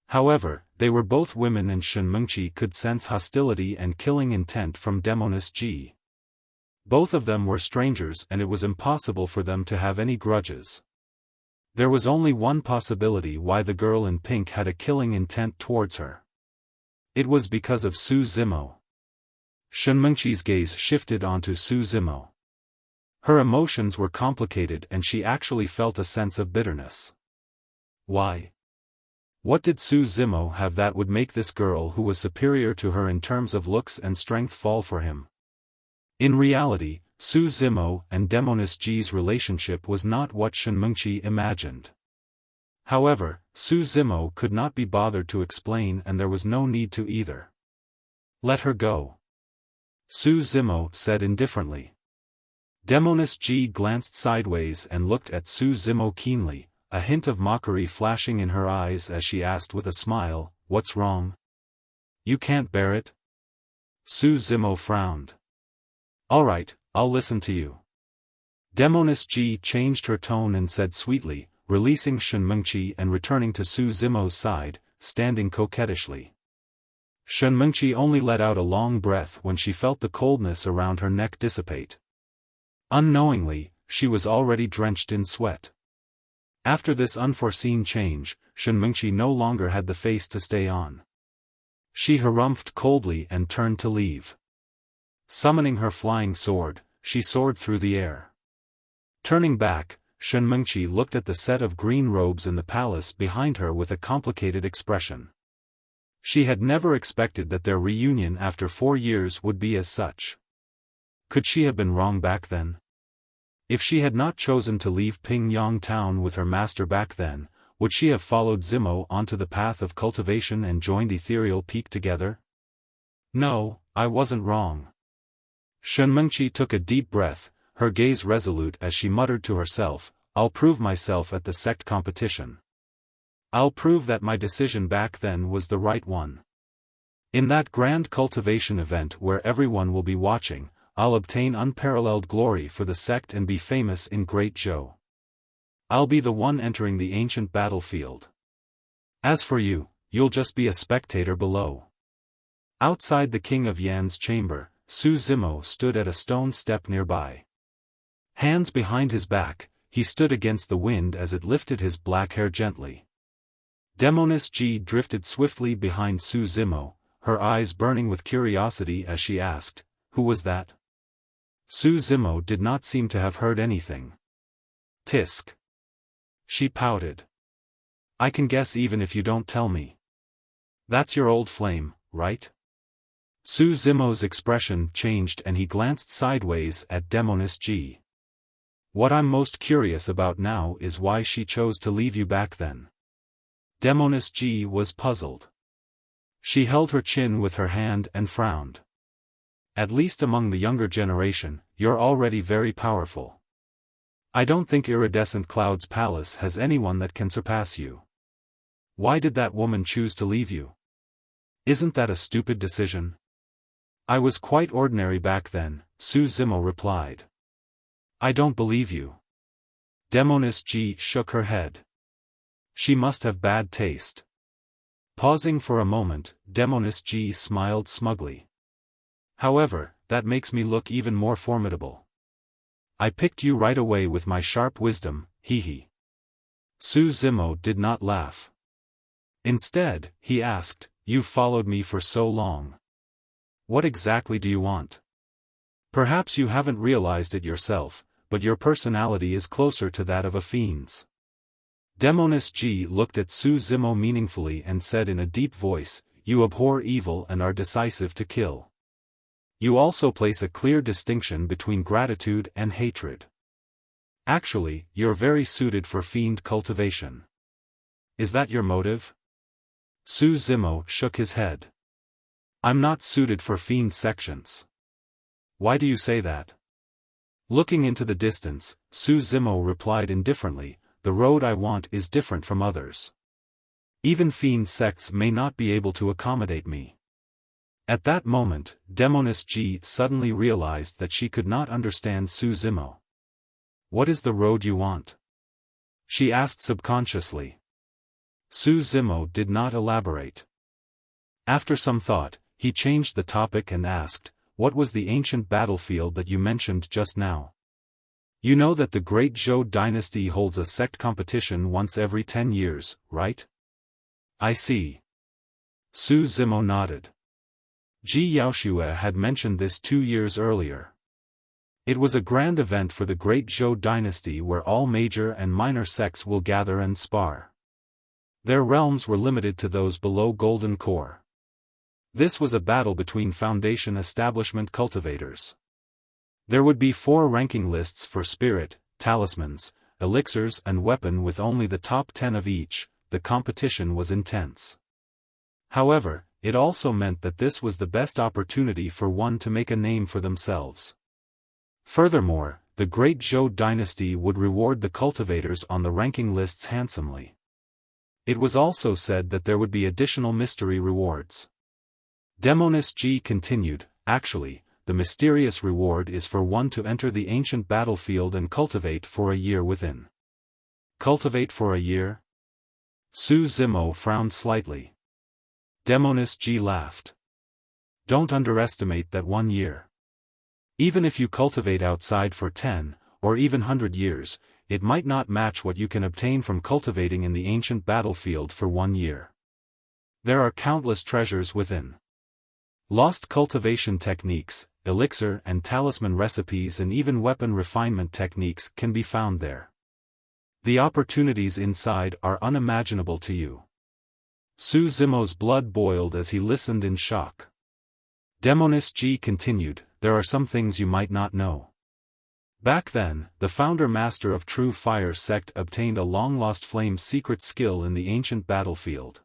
However, they were both women and Shenmengqi could sense hostility and killing intent from Demoness Ji. Both of them were strangers and it was impossible for them to have any grudges. There was only one possibility why the girl in pink had a killing intent towards her. It was because of Su Zimo. Shenmengqi's gaze shifted onto Su Zimo. Her emotions were complicated and she actually felt a sense of bitterness. Why? What did Su Zimo have that would make this girl who was superior to her in terms of looks and strength fall for him? In reality, Su Zimo and Demoness Ji's relationship was not what Shenmengqi imagined. However, Su Zimo could not be bothered to explain and there was no need to either. Let her go. Su Zimo said indifferently. Demoness Ji glanced sideways and looked at Su Zimo keenly, a hint of mockery flashing in her eyes as she asked with a smile, "What's wrong? You can't bear it?" Su Zimo frowned. "All right, I'll listen to you." Demoness Ji changed her tone and said sweetly, releasing Shenmengqi and returning to Su Zimo's side, standing coquettishly. Shenmengqi only let out a long breath when she felt the coldness around her neck dissipate. Unknowingly, she was already drenched in sweat. After this unforeseen change, Shenmengqi no longer had the face to stay on. She harumphed coldly and turned to leave. Summoning her flying sword, she soared through the air. Turning back, Shenmengqi looked at the set of green robes in the palace behind her with a complicated expression. She had never expected that their reunion after 4 years would be as such. Could she have been wrong back then? If she had not chosen to leave Pingyang town with her master back then, would she have followed Zimo onto the path of cultivation and joined Ethereal Peak together? No, I wasn't wrong. Shenmengqi took a deep breath, her gaze resolute as she muttered to herself, "I'll prove myself at the sect competition. I'll prove that my decision back then was the right one. In that grand cultivation event where everyone will be watching, I'll obtain unparalleled glory for the sect and be famous in Great Zhou. I'll be the one entering the ancient battlefield. As for you, you'll just be a spectator below." Outside the King of Yan's chamber, Su Zimo stood at a stone step nearby. Hands behind his back, he stood against the wind as it lifted his black hair gently. Demoness G drifted swiftly behind Su Zimo, her eyes burning with curiosity as she asked, "Who was that?" Su Zimo did not seem to have heard anything. "Tisk." She pouted. "I can guess even if you don't tell me. That's your old flame, right?" Su Zimo's expression changed and he glanced sideways at Demoness G. "What I'm most curious about now is why she chose to leave you back then." Demoness G was puzzled. She held her chin with her hand and frowned. "At least among the younger generation, you're already very powerful. I don't think Iridescent Cloud's palace has anyone that can surpass you. Why did that woman choose to leave you? Isn't that a stupid decision?" "I was quite ordinary back then," Su Zimo replied. "I don't believe you." Demoness G shook her head. "She must have bad taste." Pausing for a moment, Demoness G smiled smugly. "However, that makes me look even more formidable. I picked you right away with my sharp wisdom, hee. Su Zimo did not laugh. Instead, he asked, "You've followed me for so long. What exactly do you want? Perhaps you haven't realized it yourself, but your personality is closer to that of a fiend's." Demoness G looked at Su Zimo meaningfully and said in a deep voice, "You abhor evil and are decisive to kill. You also place a clear distinction between gratitude and hatred. Actually, you're very suited for fiend cultivation. Is that your motive?" Su Zimo shook his head. "I'm not suited for fiend sections." "Why do you say that?" Looking into the distance, Su Zimo replied indifferently, "The road I want is different from others. Even fiend sects may not be able to accommodate me." At that moment, Demoness G suddenly realized that she could not understand Su Zimo. "What is the road you want?" she asked subconsciously. Su Zimo did not elaborate. After some thought, he changed the topic and asked, "What was the ancient battlefield that you mentioned just now? You know that the Great Zhou dynasty holds a sect competition once every 10 years, right?" "I see." Su Zimo nodded. Ji Yaoshue had mentioned this 2 years earlier. It was a grand event for the Great Zhou dynasty where all major and minor sects will gather and spar. Their realms were limited to those below Golden Core. This was a battle between Foundation establishment cultivators. There would be 4 ranking lists for spirit, talismans, elixirs and weapon with only the top 10 of each. The competition was intense. However, it also meant that this was the best opportunity for one to make a name for themselves. Furthermore, the Great Zhou dynasty would reward the cultivators on the ranking lists handsomely. It was also said that there would be additional mystery rewards. Demoness G continued, "Actually, the mysterious reward is for one to enter the ancient battlefield and cultivate for a year within." "Cultivate for a year?" Su Zimo frowned slightly. Demoness G laughed. "Don't underestimate that 1 year. Even if you cultivate outside for 10, or even 100 years, it might not match what you can obtain from cultivating in the ancient battlefield for 1 year. There are countless treasures within. Lost cultivation techniques, elixir and talisman recipes and even weapon refinement techniques can be found there. The opportunities inside are unimaginable to you." Su Zimo's blood boiled as he listened in shock. Demoness G continued, "There are some things you might not know. Back then, the founder master of True Fire sect obtained a long-lost flame's secret skill in the ancient battlefield.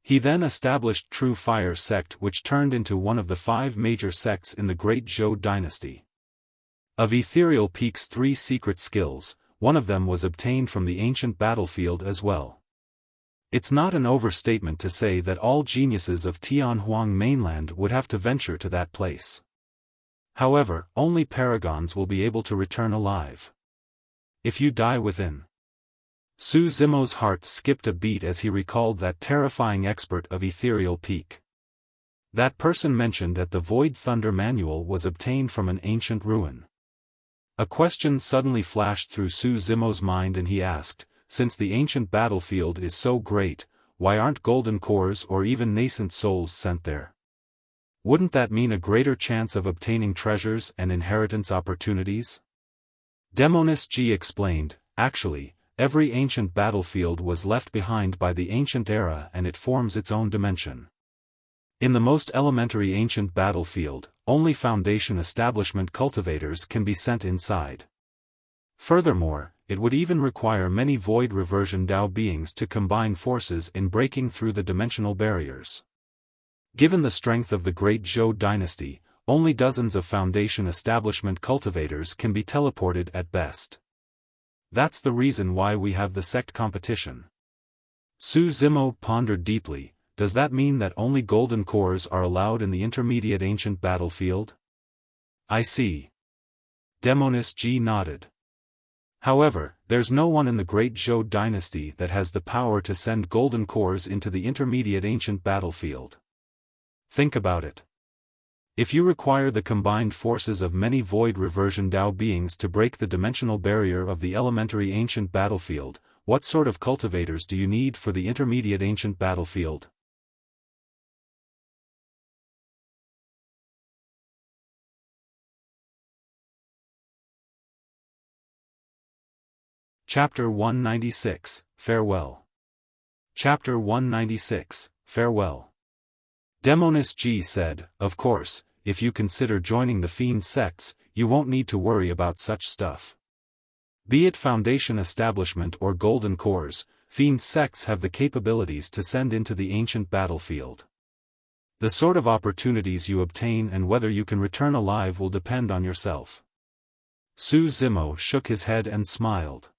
He then established True Fire sect which turned into one of the 5 major sects in the Great Zhou dynasty. Of Ethereal Peak's 3 secret skills, one of them was obtained from the ancient battlefield as well. It's not an overstatement to say that all geniuses of Tianhuang mainland would have to venture to that place. However, only paragons will be able to return alive. If you die within." Su Zimo's heart skipped a beat as he recalled that terrifying expert of Ethereal Peak. That person mentioned at the Void Thunder Manual was obtained from an ancient ruin. A question suddenly flashed through Su Zimo's mind and he asked, since the ancient battlefield is so great, why aren't golden cores or even nascent souls sent there? Wouldn't that mean a greater chance of obtaining treasures and inheritance opportunities? Demoness G explained, actually, every ancient battlefield was left behind by the ancient era and it forms its own dimension. In the most elementary ancient battlefield, only Foundation establishment cultivators can be sent inside. Furthermore, it would even require many void reversion Dao beings to combine forces in breaking through the dimensional barriers. Given the strength of the Great Zhou dynasty, only dozens of Foundation establishment cultivators can be teleported at best. That's the reason why we have the sect competition. Su Zimo pondered deeply. Does that mean that only golden cores are allowed in the intermediate ancient battlefield? I see. Demoness G nodded. However, there's no one in the Great Zhou dynasty that has the power to send golden cores into the intermediate ancient battlefield. Think about it. If you require the combined forces of many void reversion Dao beings to break the dimensional barrier of the elementary ancient battlefield, what sort of cultivators do you need for the intermediate ancient battlefield? Chapter 196, Farewell. Chapter 196, Farewell. Demoness G said, of course, if you consider joining the Fiend sects, you won't need to worry about such stuff. Be it Foundation establishment or golden cores, Fiend sects have the capabilities to send into the ancient battlefield. The sort of opportunities you obtain and whether you can return alive will depend on yourself. Su Zimo shook his head and smiled.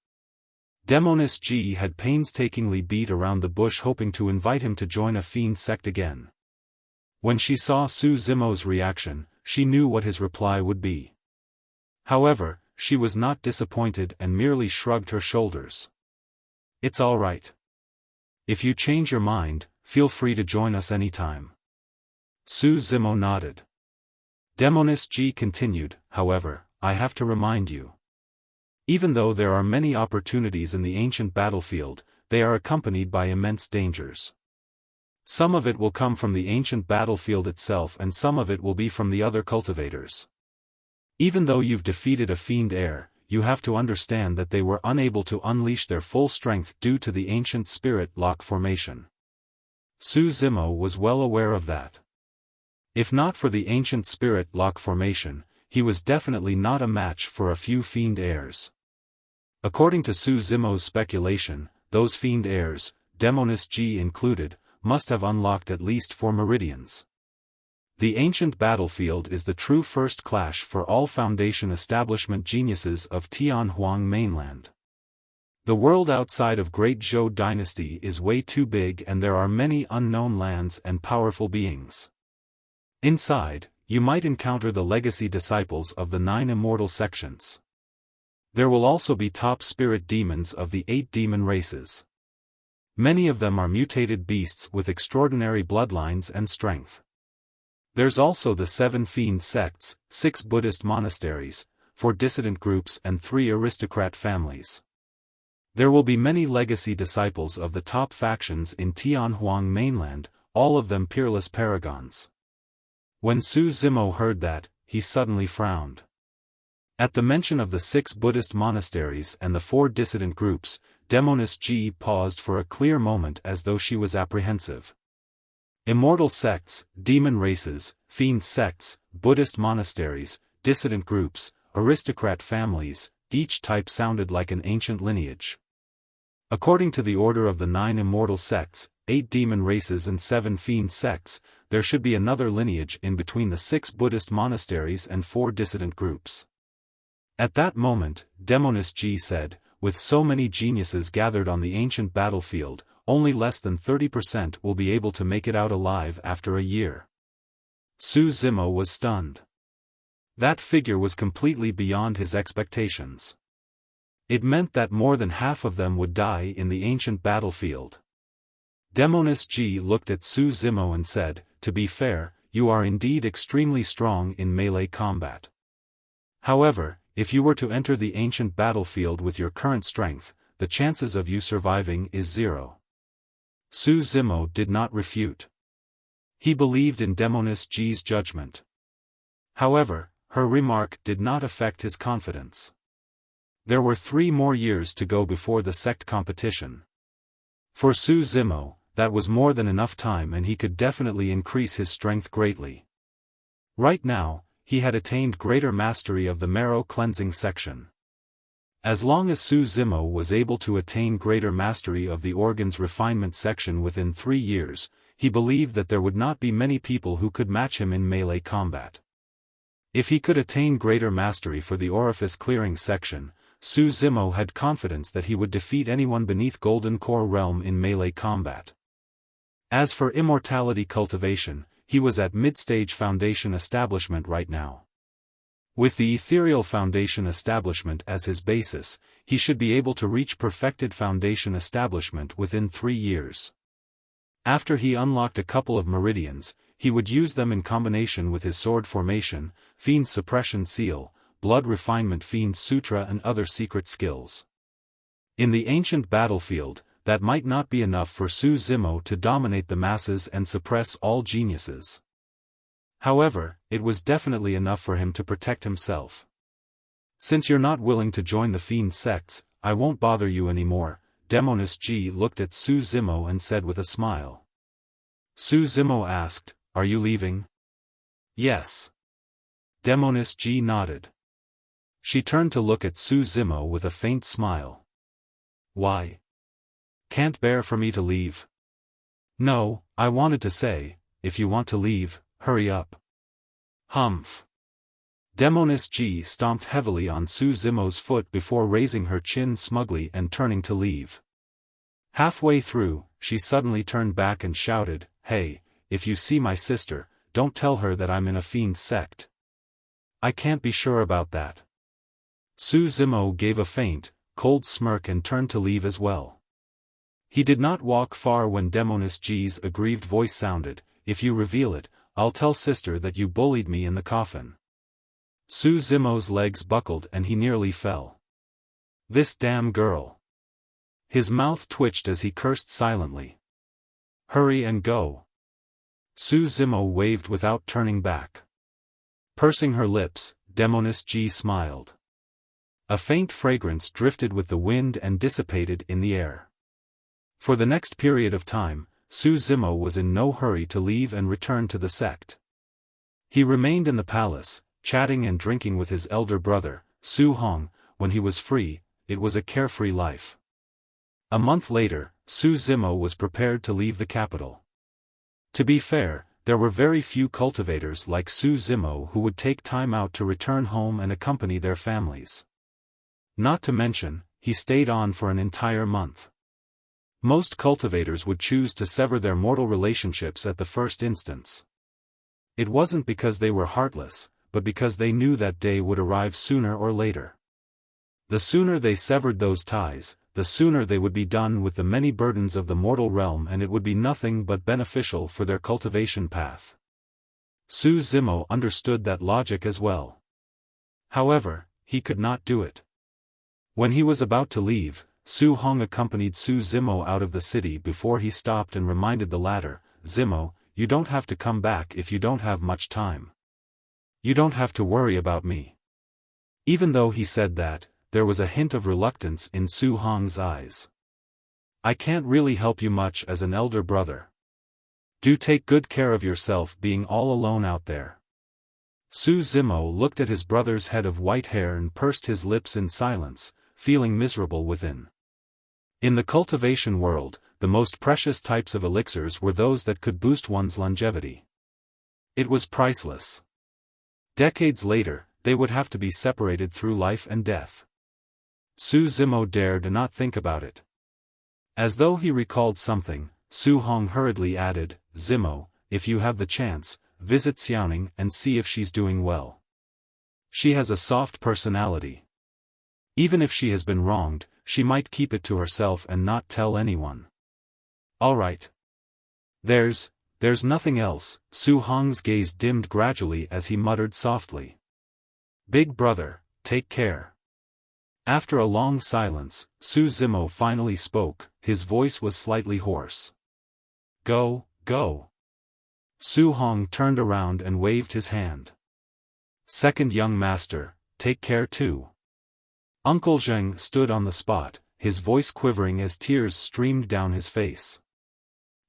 Demoness G had painstakingly beat around the bush hoping to invite him to join a Fiend sect again. When she saw Su Zimo's reaction, she knew what his reply would be. However, she was not disappointed and merely shrugged her shoulders. It's all right. If you change your mind, feel free to join us anytime. Su Zimo nodded. Demoness G continued, however, I have to remind you. Even though there are many opportunities in the ancient battlefield, they are accompanied by immense dangers. Some of it will come from the ancient battlefield itself and some of it will be from the other cultivators. Even though you've defeated a Fiend heir, you have to understand that they were unable to unleash their full strength due to the ancient spirit lock formation. Su Zimo was well aware of that. If not for the ancient spirit lock formation, he was definitely not a match for a few Fiend heirs. According to Su Zimo's speculation, those Fiend heirs, Demoness G included, must have unlocked at least 4 meridians. The ancient battlefield is the true first clash for all Foundation establishment geniuses of Tianhuang mainland. The world outside of Great Zhou dynasty is way too big and there are many unknown lands and powerful beings. Inside, you might encounter the legacy disciples of the 9 immortal sections. There will also be top spirit demons of the 8 demon races. Many of them are mutated beasts with extraordinary bloodlines and strength. There's also the 7 Fiend sects, 6 Buddhist monasteries, 4 dissident groups and 3 aristocrat families. There will be many legacy disciples of the top factions in Tianhuang mainland, all of them peerless paragons. When Su Zimo heard that, he suddenly frowned. At the mention of the 6 Buddhist monasteries and the 4 dissident groups, Demoness G paused for a clear moment as though she was apprehensive. Immortal sects, demon races, Fiend sects, Buddhist monasteries, dissident groups, aristocrat families, each type sounded like an ancient lineage. According to the order of the 9 immortal sects, 8 demon races and 7 Fiend sects, there should be another lineage in between the 6 Buddhist monasteries and 4 dissident groups. At that moment, Demoness G said, with so many geniuses gathered on the ancient battlefield, only less than 30% will be able to make it out alive after a year. Su Zimo was stunned. That figure was completely beyond his expectations. It meant that more than half of them would die in the ancient battlefield. Demoness G looked at Su Zimo and said, to be fair, you are indeed extremely strong in melee combat. However, if you were to enter the ancient battlefield with your current strength, the chances of you surviving is 0. Su Zimo did not refute. He believed in Demoness Ji's judgment. However, her remark did not affect his confidence. There were 3 more years to go before the sect competition. For Su Zimo, that was more than enough time, and he could definitely increase his strength greatly. Right now, he had attained greater mastery of the marrow cleansing section. As long as Su Zimo was able to attain greater mastery of the organ's refinement section within 3 years, he believed that there would not be many people who could match him in melee combat. If he could attain greater mastery for the orifice clearing section, Su Zimo had confidence that he would defeat anyone beneath Golden Core Realm in melee combat. As for immortality cultivation, he was at mid-stage foundation establishment right now. With the ethereal foundation establishment as his basis, he should be able to reach perfected foundation establishment within 3 years. After he unlocked a couple of meridians, he would use them in combination with his sword formation, Fiend Suppression Seal, Blood Refinement Fiend Sutra, and other secret skills. In the ancient battlefield, that might not be enough for Su Zimo to dominate the masses and suppress all geniuses. However, it was definitely enough for him to protect himself. Since you're not willing to join the Fiend sects, I won't bother you anymore. Demoness Ji looked at Su Zimo and said with a smile. Su Zimo asked, "Are you leaving?" "Yes." Demoness Ji nodded. She turned to look at Su Zimo with a faint smile. "Why? Can't bear for me to leave?" "No, I wanted to say, if you want to leave, hurry up." "Humph." Demoness Ji stomped heavily on Su Zimo's foot before raising her chin smugly and turning to leave. Halfway through, she suddenly turned back and shouted, "Hey, if you see my sister, don't tell her that I'm in a fiend sect." "I can't be sure about that." Su Zimo gave a faint, cold smirk and turned to leave as well. He did not walk far when Demoness Ji's aggrieved voice sounded, "If you reveal it, I'll tell sister that you bullied me in the coffin." Su Zimo's legs buckled and he nearly fell. This damn girl. His mouth twitched as he cursed silently. "Hurry and go." Su Zimo waved without turning back. Pursing her lips, Demoness Ji smiled. A faint fragrance drifted with the wind and dissipated in the air. For the next period of time, Su Zimo was in no hurry to leave and return to the sect. He remained in the palace, chatting and drinking with his elder brother, Su Hong. When he was free, it was a carefree life. A month later, Su Zimo was prepared to leave the capital. To be fair, there were very few cultivators like Su Zimo who would take time out to return home and accompany their families. Not to mention, he stayed on for an entire month. Most cultivators would choose to sever their mortal relationships at the first instance. It wasn't because they were heartless, but because they knew that day would arrive sooner or later. The sooner they severed those ties, the sooner they would be done with the many burdens of the mortal realm, and it would be nothing but beneficial for their cultivation path. Su Zimo understood that logic as well. However, he could not do it. When he was about to leave, Su Hong accompanied Su Zimo out of the city before he stopped and reminded the latter, "Zimo, you don't have to come back if you don't have much time. You don't have to worry about me." Even though he said that, there was a hint of reluctance in Su Hong's eyes. "I can't really help you much as an elder brother. Do take good care of yourself being all alone out there." Su Zimo looked at his brother's head of white hair and pursed his lips in silence, feeling miserable within. In the cultivation world, the most precious types of elixirs were those that could boost one's longevity. It was priceless. Decades later, they would have to be separated through life and death. Su Zimo dared not think about it. As though he recalled something, Su Hong hurriedly added, "Zimo, if you have the chance, visit Xiaoning and see if she's doing well. She has a soft personality. Even if she has been wronged, she might keep it to herself and not tell anyone." "All right. There's nothing else." Su Hong's gaze dimmed gradually as he muttered softly, "Big brother, take care. After a long silence, Su Zimo finally spoke, his voice was slightly hoarse. Go, go. Su Hong turned around and waved his hand. Second young master, take care too. Uncle Zheng stood on the spot, his voice quivering as tears streamed down his face.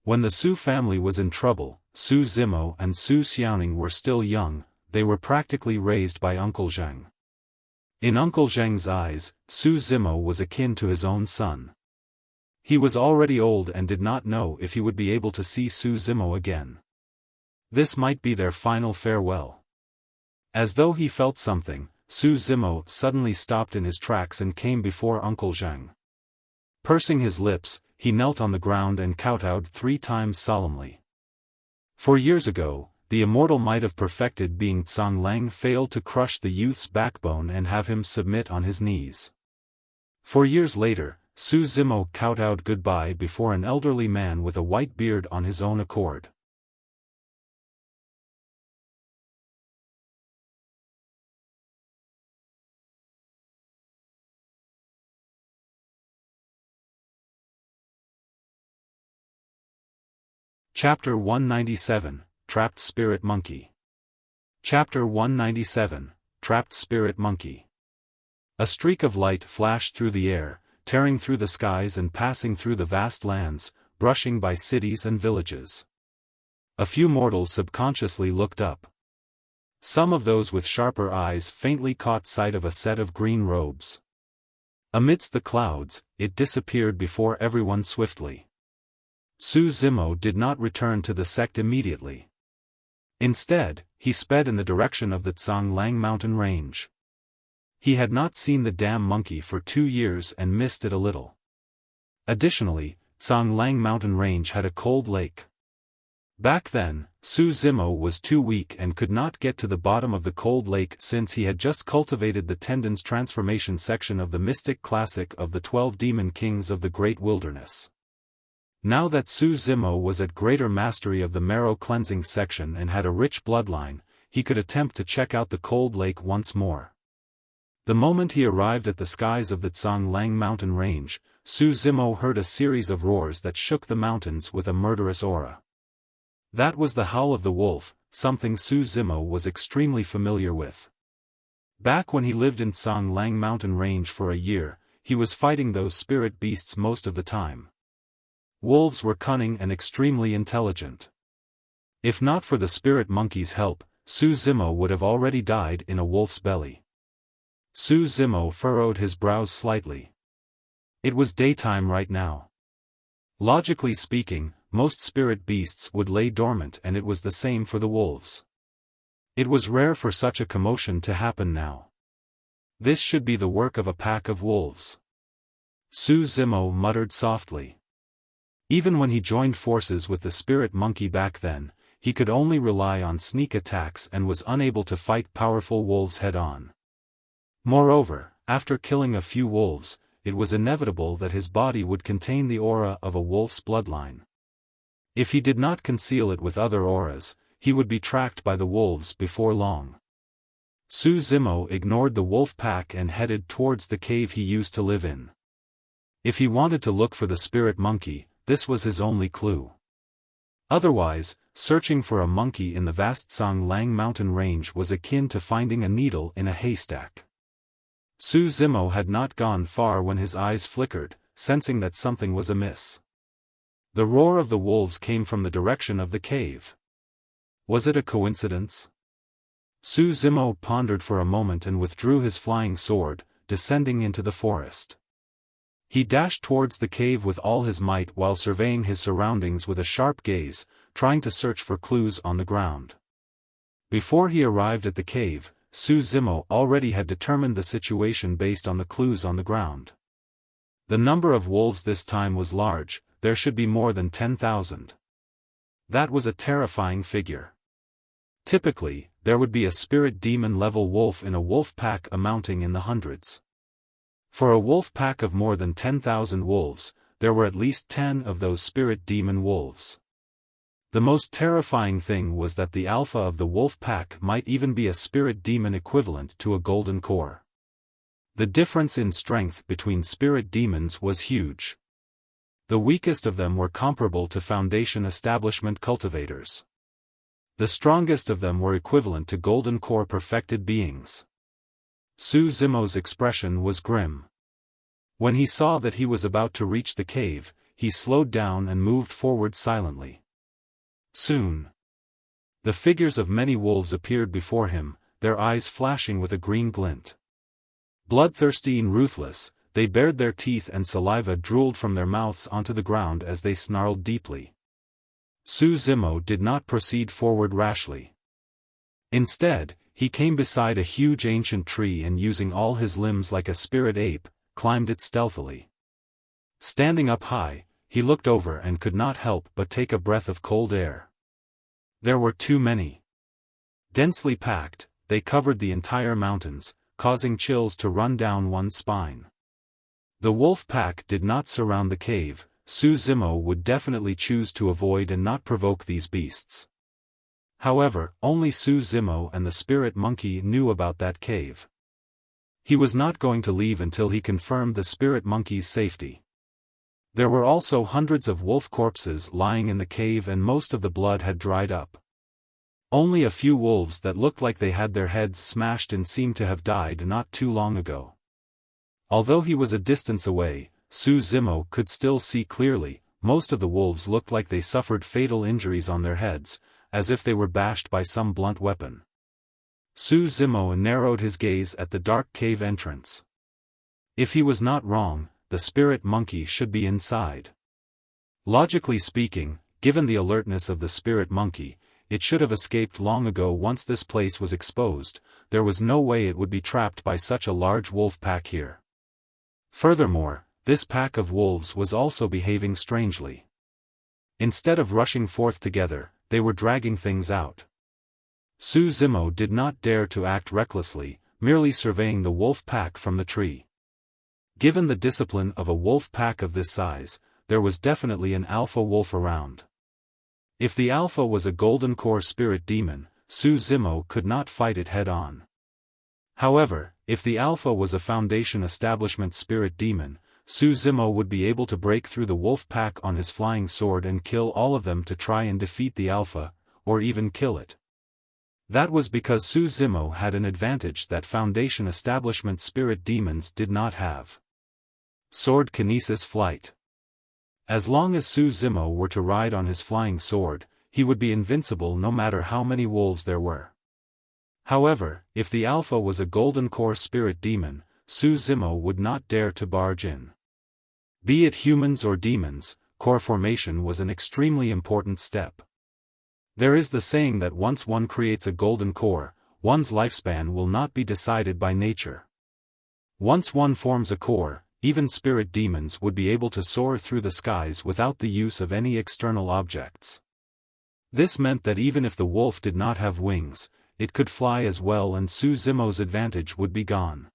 When the Su family was in trouble, Su Zimo and Su Xiaoning were still young, they were practically raised by Uncle Zheng. In Uncle Zheng's eyes, Su Zimo was akin to his own son. He was already old and did not know if he would be able to see Su Zimo again. This might be their final farewell. As though he felt something, Su Zimo suddenly stopped in his tracks and came before Uncle Zheng. Pursing his lips, he knelt on the ground and kowtowed 3 times solemnly. For years ago, the Immortal might have perfected being Tsang Lang failed to crush the youth's backbone and have him submit on his knees. 4 years later, Su Zimo kowtowed goodbye before an elderly man with a white beard on his own accord. Chapter 197, Trapped Spirit Monkey. Chapter 197, Trapped Spirit Monkey. A streak of light flashed through the air, tearing through the skies and passing through the vast lands, brushing by cities and villages. A few mortals subconsciously looked up. Some of those with sharper eyes faintly caught sight of a set of green robes. Amidst the clouds, it disappeared before everyone swiftly. Su Zimo did not return to the sect immediately. Instead, he sped in the direction of the Tsang Lang mountain range. He had not seen the damn monkey for 2 years and missed it a little. Additionally, Tsang Lang mountain range had a cold lake. Back then, Su Zimo was too weak and could not get to the bottom of the cold lake since he had just cultivated the Tendon's transformation section of the mystic classic of the 12 demon kings of the great wilderness. Now that Su Zimo was at greater mastery of the marrow cleansing section and had a rich bloodline, he could attempt to check out the cold lake once more. The moment he arrived at the skies of the Tsang Lang mountain range, Su Zimo heard a series of roars that shook the mountains with a murderous aura. That was the howl of the wolf, something Su Zimo was extremely familiar with. Back when he lived in Tsang Lang mountain range for a year, he was fighting those spirit beasts most of the time. Wolves were cunning and extremely intelligent. If not for the spirit monkey's help, Su Zimo would have already died in a wolf's belly. Su Zimo furrowed his brows slightly. It was daytime right now. Logically speaking, most spirit beasts would lay dormant, and it was the same for the wolves. It was rare for such a commotion to happen now. This should be the work of a pack of wolves. Su Zimo muttered softly. Even when he joined forces with the spirit monkey back then, he could only rely on sneak attacks and was unable to fight powerful wolves head-on. Moreover, after killing a few wolves, it was inevitable that his body would contain the aura of a wolf's bloodline. If he did not conceal it with other auras, he would be tracked by the wolves before long. Su Zimo ignored the wolf pack and headed towards the cave he used to live in. If he wanted to look for the spirit monkey, this was his only clue. Otherwise, searching for a monkey in the vast Tsang Lang mountain range was akin to finding a needle in a haystack. Su Zimo had not gone far when his eyes flickered, sensing that something was amiss. The roar of the wolves came from the direction of the cave. Was it a coincidence? Su Zimo pondered for a moment and withdrew his flying sword, descending into the forest. He dashed towards the cave with all his might while surveying his surroundings with a sharp gaze, trying to search for clues on the ground. Before he arrived at the cave, Su Zimo already had determined the situation based on the clues on the ground. The number of wolves this time was large, there should be more than 10,000. That was a terrifying figure. Typically, there would be a spirit demon level wolf in a wolf pack amounting in the hundreds. For a wolf pack of more than 10,000 wolves, there were at least 10 of those spirit demon wolves. The most terrifying thing was that the alpha of the wolf pack might even be a spirit demon equivalent to a golden core. The difference in strength between spirit demons was huge. The weakest of them were comparable to Foundation Establishment cultivators. The strongest of them were equivalent to Golden Core perfected beings. Su Zimo's expression was grim. When he saw that he was about to reach the cave, he slowed down and moved forward silently. Soon, the figures of many wolves appeared before him, their eyes flashing with a green glint. Bloodthirsty and ruthless, they bared their teeth and saliva drooled from their mouths onto the ground as they snarled deeply. Su Zimo did not proceed forward rashly. Instead, he came beside a huge ancient tree and using all his limbs like a spirit ape, climbed it stealthily. Standing up high, he looked over and could not help but take a breath of cold air. There were too many. Densely packed, they covered the entire mountains, causing chills to run down one's spine. The wolf pack did not surround the cave. Su Zimo would definitely choose to avoid and not provoke these beasts. However, only Su Zimo and the spirit monkey knew about that cave. He was not going to leave until he confirmed the spirit monkey's safety. There were also hundreds of wolf corpses lying in the cave and most of the blood had dried up. Only a few wolves that looked like they had their heads smashed in seemed to have died not too long ago. Although he was a distance away, Su Zimo could still see clearly. Most of the wolves looked like they suffered fatal injuries on their heads, as if they were bashed by some blunt weapon. Su Zimo narrowed his gaze at the dark cave entrance. If he was not wrong, the spirit monkey should be inside. Logically speaking, given the alertness of the spirit monkey, it should have escaped long ago. Once this place was exposed, there was no way it would be trapped by such a large wolf pack here. Furthermore, this pack of wolves was also behaving strangely. Instead of rushing forth together, they were dragging things out. Su Zimo did not dare to act recklessly, merely surveying the wolf pack from the tree. Given the discipline of a wolf pack of this size, there was definitely an alpha wolf around. If the alpha was a golden core spirit demon, Su Zimo could not fight it head-on. However, if the alpha was a Foundation Establishment spirit demon, Su Zimo would be able to break through the wolf pack on his flying sword and kill all of them to try and defeat the alpha, or even kill it. That was because Su Zimo had an advantage that Foundation Establishment spirit demons did not have. Sword Kinesis Flight. As long as Su Zimo were to ride on his flying sword, he would be invincible no matter how many wolves there were. However, if the alpha was a golden core spirit demon, Su Zimo would not dare to barge in. Be it humans or demons, core formation was an extremely important step. There is the saying that once one creates a golden core, one's lifespan will not be decided by nature. Once one forms a core, even spirit demons would be able to soar through the skies without the use of any external objects. This meant that even if the wolf did not have wings, it could fly as well and Su Zimo's advantage would be gone.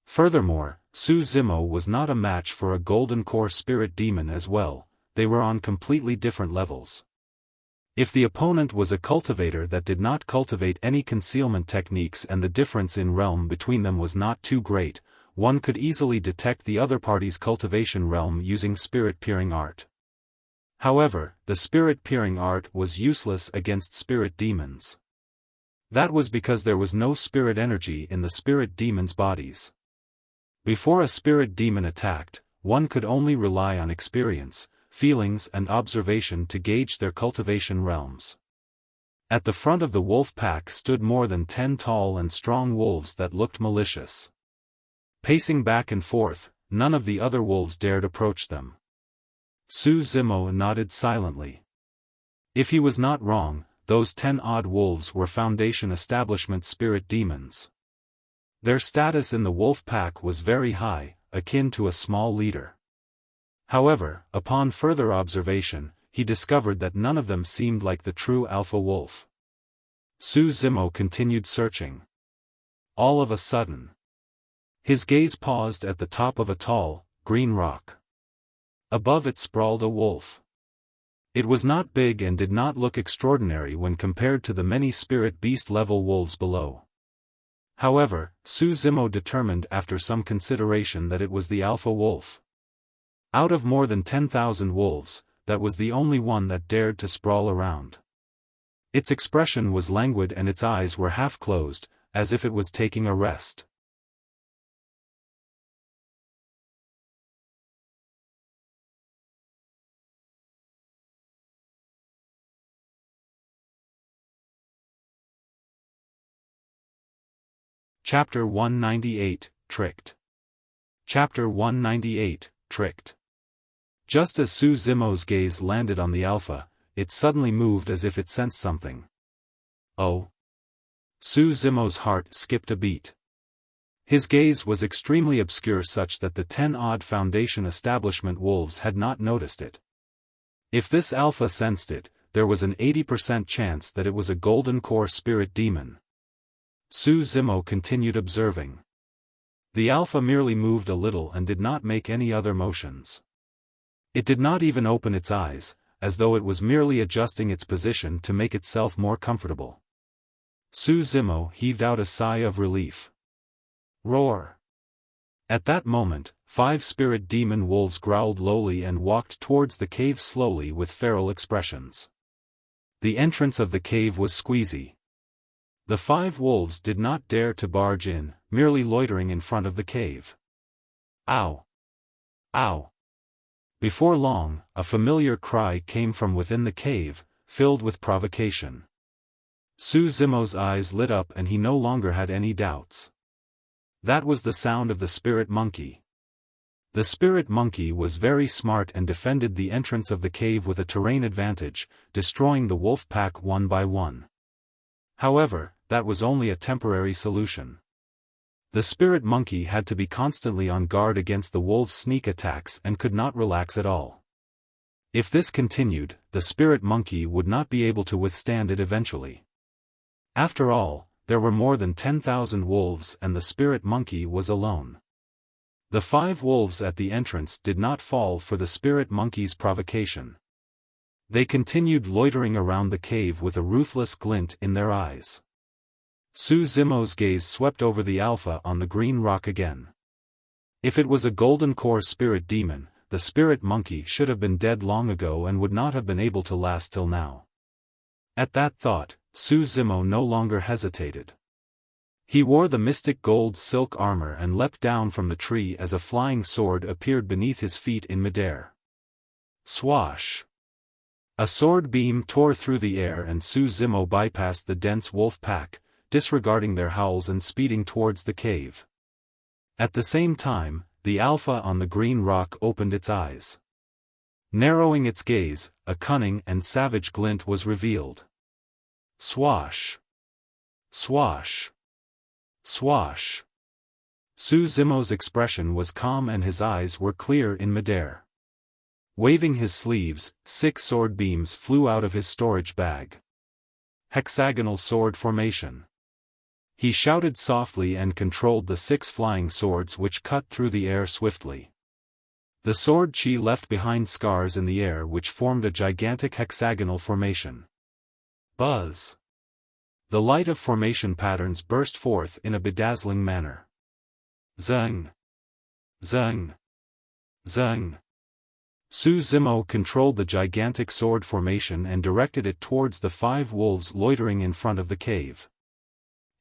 Furthermore, Su Zimo was not a match for a golden core spirit demon as well. They were on completely different levels. If the opponent was a cultivator that did not cultivate any concealment techniques and the difference in realm between them was not too great, one could easily detect the other party's cultivation realm using spirit peering art. However, the spirit peering art was useless against spirit demons. That was because there was no spirit energy in the spirit demons' bodies. Before a spirit demon attacked, one could only rely on experience, feelings and observation to gauge their cultivation realms. At the front of the wolf pack stood more than 10 tall and strong wolves that looked malicious. Pacing back and forth, none of the other wolves dared approach them. Su Zimo nodded silently. If he was not wrong, those 10 odd wolves were Foundation Establishment spirit demons. Their status in the wolf pack was very high, akin to a small leader. However, upon further observation, he discovered that none of them seemed like the true alpha wolf. Su Zimo continued searching. All of a sudden, his gaze paused at the top of a tall, green rock. Above it sprawled a wolf. It was not big and did not look extraordinary when compared to the many spirit beast level wolves below. However, Su Zimo determined after some consideration that it was the alpha wolf. Out of more than 10,000 wolves, that was the only one that dared to sprawl around. Its expression was languid and its eyes were half closed, as if it was taking a rest. Chapter 198, Tricked. Chapter 198, Tricked. Just as Su Zimo's gaze landed on the alpha, it suddenly moved as if it sensed something. Oh! Su Zimo's heart skipped a beat. His gaze was extremely obscure such that the 10-odd Foundation establishment wolves had not noticed it. If this alpha sensed it, there was an 80% chance that it was a golden core spirit demon. Su Zimo continued observing. The alpha merely moved a little and did not make any other motions. It did not even open its eyes, as though it was merely adjusting its position to make itself more comfortable. Su Zimo heaved out a sigh of relief. Roar! At that moment, 5 spirit demon wolves growled lowly and walked towards the cave slowly with feral expressions. The entrance of the cave was squeezy. The 5 wolves did not dare to barge in, merely loitering in front of the cave. Ow! Ow! Before long, a familiar cry came from within the cave, filled with provocation. Su Zimo's eyes lit up and he no longer had any doubts. That was the sound of the spirit monkey. The spirit monkey was very smart and defended the entrance of the cave with a terrain advantage, destroying the wolf pack one by one. However, that was only a temporary solution. The spirit monkey had to be constantly on guard against the wolves' sneak attacks and could not relax at all. If this continued, the spirit monkey would not be able to withstand it eventually. After all, there were more than 10,000 wolves and the spirit monkey was alone. The 5 wolves at the entrance did not fall for the spirit monkey's provocation. They continued loitering around the cave with a ruthless glint in their eyes. Su Zimo's gaze swept over the alpha on the green rock again. If it was a golden core spirit demon, the spirit monkey should have been dead long ago and would not have been able to last till now. At that thought, Su Zimo no longer hesitated. He wore the mystic gold silk armor and leapt down from the tree as a flying sword appeared beneath his feet in midair. Swash! A sword beam tore through the air and Su Zimo bypassed the dense wolf pack, disregarding their howls and speeding towards the cave. At the same time, the alpha on the green rock opened its eyes. Narrowing its gaze, a cunning and savage glint was revealed. Swash! Swash! Swash! Su Zimo's expression was calm and his eyes were clear in midair. Waving his sleeves, 6 sword beams flew out of his storage bag. Hexagonal sword formation. He shouted softly and controlled the 6 flying swords which cut through the air swiftly. The sword chi left behind scars in the air which formed a gigantic hexagonal formation. Buzz! The light of formation patterns burst forth in a bedazzling manner. Zung! Zung! Zung! Su Zimo controlled the gigantic sword formation and directed it towards the 5 wolves loitering in front of the cave.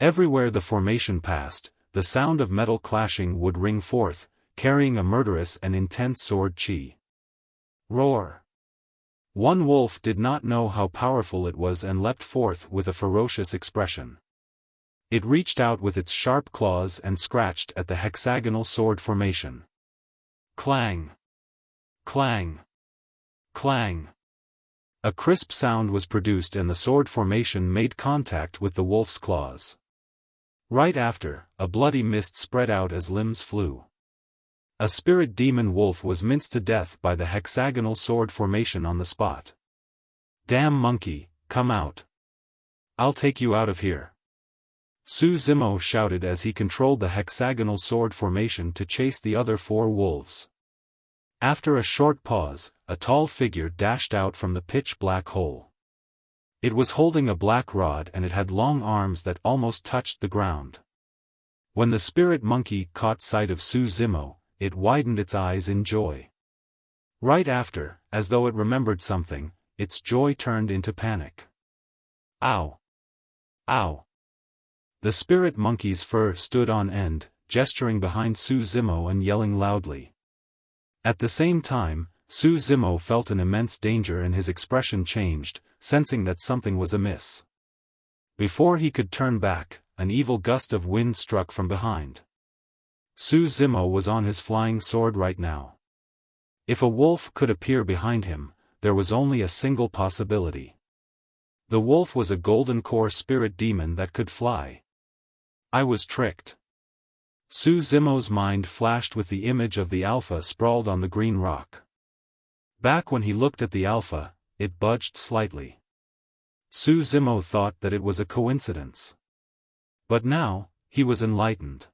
Everywhere the formation passed, the sound of metal clashing would ring forth, carrying a murderous and intense sword chi. Roar! One wolf did not know how powerful it was and leapt forth with a ferocious expression. It reached out with its sharp claws and scratched at the hexagonal sword formation. Clang! Clang! Clang! A crisp sound was produced and the sword formation made contact with the wolf's claws. Right after, a bloody mist spread out as limbs flew. A spirit demon wolf was minced to death by the hexagonal sword formation on the spot. Damn monkey, come out! I'll take you out of here! Su Zimo shouted as he controlled the hexagonal sword formation to chase the other 4 wolves. After a short pause, a tall figure dashed out from the pitch-black hole. It was holding a black rod and it had long arms that almost touched the ground. When the spirit monkey caught sight of Su Zimo, it widened its eyes in joy. Right after, as though it remembered something, its joy turned into panic. Ow! Ow! The spirit monkey's fur stood on end, gesturing behind Su Zimo and yelling loudly. At the same time, Su Zimo felt an immense danger and his expression changed, sensing that something was amiss. Before he could turn back, an evil gust of wind struck from behind. Su Zimo was on his flying sword right now. If a wolf could appear behind him, there was only a single possibility. The wolf was a golden core spirit demon that could fly. I was tricked. Su Zimo's mind flashed with the image of the Alpha sprawled on the green rock. Back when he looked at the Alpha, it budged slightly. Su Zimo thought that it was a coincidence. But now, he was enlightened.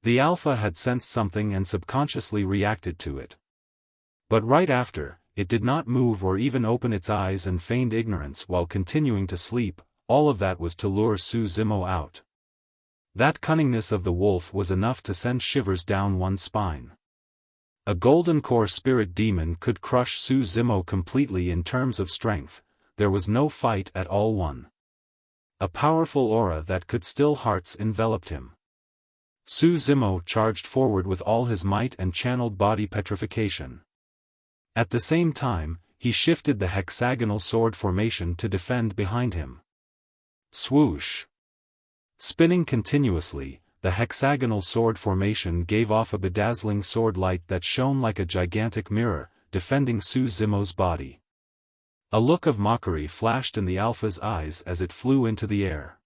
The Alpha had sensed something and subconsciously reacted to it. But right after, it did not move or even open its eyes and feigned ignorance while continuing to sleep. All of that was to lure Su Zimo out. That cunningness of the wolf was enough to send shivers down one's spine. A golden core spirit demon could crush Su Zimo completely in terms of strength. There was no fight at all won. A powerful aura that could still hearts enveloped him. Su Zimo charged forward with all his might and channeled body petrification. At the same time, he shifted the hexagonal sword formation to defend behind him. Swoosh! Spinning continuously, the hexagonal sword formation gave off a bedazzling sword light that shone like a gigantic mirror, defending Su Zimo's body. A look of mockery flashed in the Alpha's eyes as it flew into the air.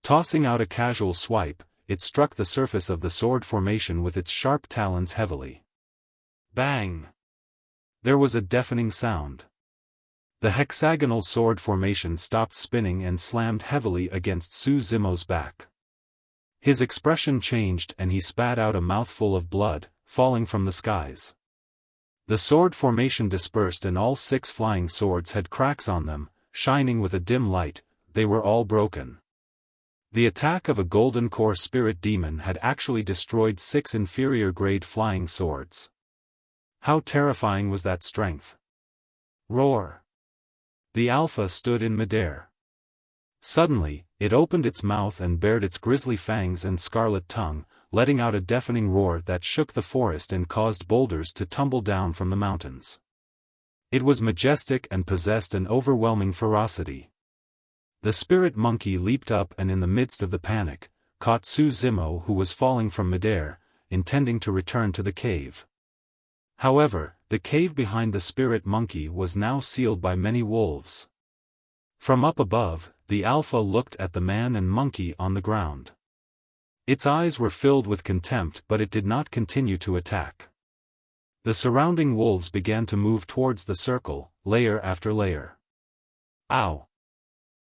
Tossing out a casual swipe, it struck the surface of the sword formation with its sharp talons heavily. Bang! There was a deafening sound. The hexagonal sword formation stopped spinning and slammed heavily against Su Zimo's back. His expression changed and he spat out a mouthful of blood, falling from the skies. The sword formation dispersed and all 6 flying swords had cracks on them, shining with a dim light. They were all broken. The attack of a golden core spirit demon had actually destroyed 6 inferior-grade flying swords. How terrifying was that strength? Roar! The Alpha stood in midair. Suddenly, it opened its mouth and bared its grisly fangs and scarlet tongue, letting out a deafening roar that shook the forest and caused boulders to tumble down from the mountains. It was majestic and possessed an overwhelming ferocity. The spirit monkey leaped up and in the midst of the panic, caught Su Zimo who was falling from midair, intending to return to the cave. However, the cave behind the spirit monkey was now sealed by many wolves. From up above, the Alpha looked at the man and monkey on the ground. Its eyes were filled with contempt but it did not continue to attack. The surrounding wolves began to move towards the circle, layer after layer. Ow!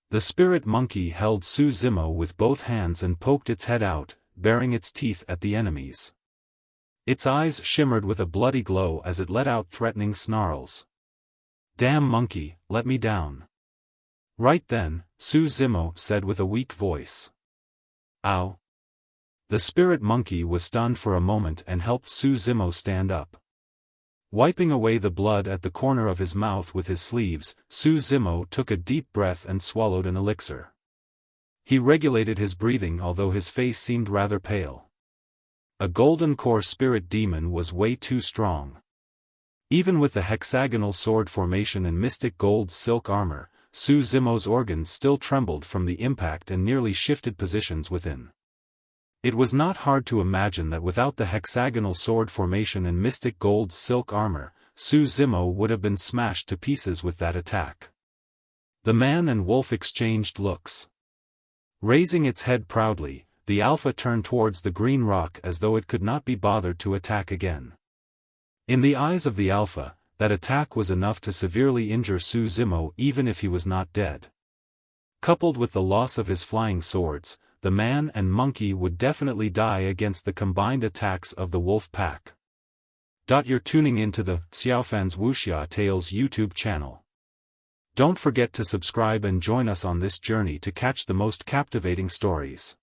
The spirit monkey held Su Zimo with both hands and poked its head out, baring its teeth at the enemies. Its eyes shimmered with a bloody glow as it let out threatening snarls. Damn monkey, let me down. Right then, Su Zimo said with a weak voice. Ow! The spirit monkey was stunned for a moment and helped Su Zimo stand up. Wiping away the blood at the corner of his mouth with his sleeves, Su Zimo took a deep breath and swallowed an elixir. He regulated his breathing although his face seemed rather pale. A golden core spirit demon was way too strong. Even with the hexagonal sword formation and mystic gold silk armor, Su Zimo's organs still trembled from the impact and nearly shifted positions within. It was not hard to imagine that without the hexagonal sword formation and mystic gold silk armor, Su Zimo would have been smashed to pieces with that attack. The man and wolf exchanged looks. Raising its head proudly, the Alpha turned towards the green rock as though it could not be bothered to attack again. In the eyes of the Alpha, that attack was enough to severely injure Su Zimo even if he was not dead. Coupled with the loss of his flying swords, the man and monkey would definitely die against the combined attacks of the wolf pack. You're tuning into the Xiaofan's Wuxia Tales YouTube channel. Don't forget to subscribe and join us on this journey to catch the most captivating stories.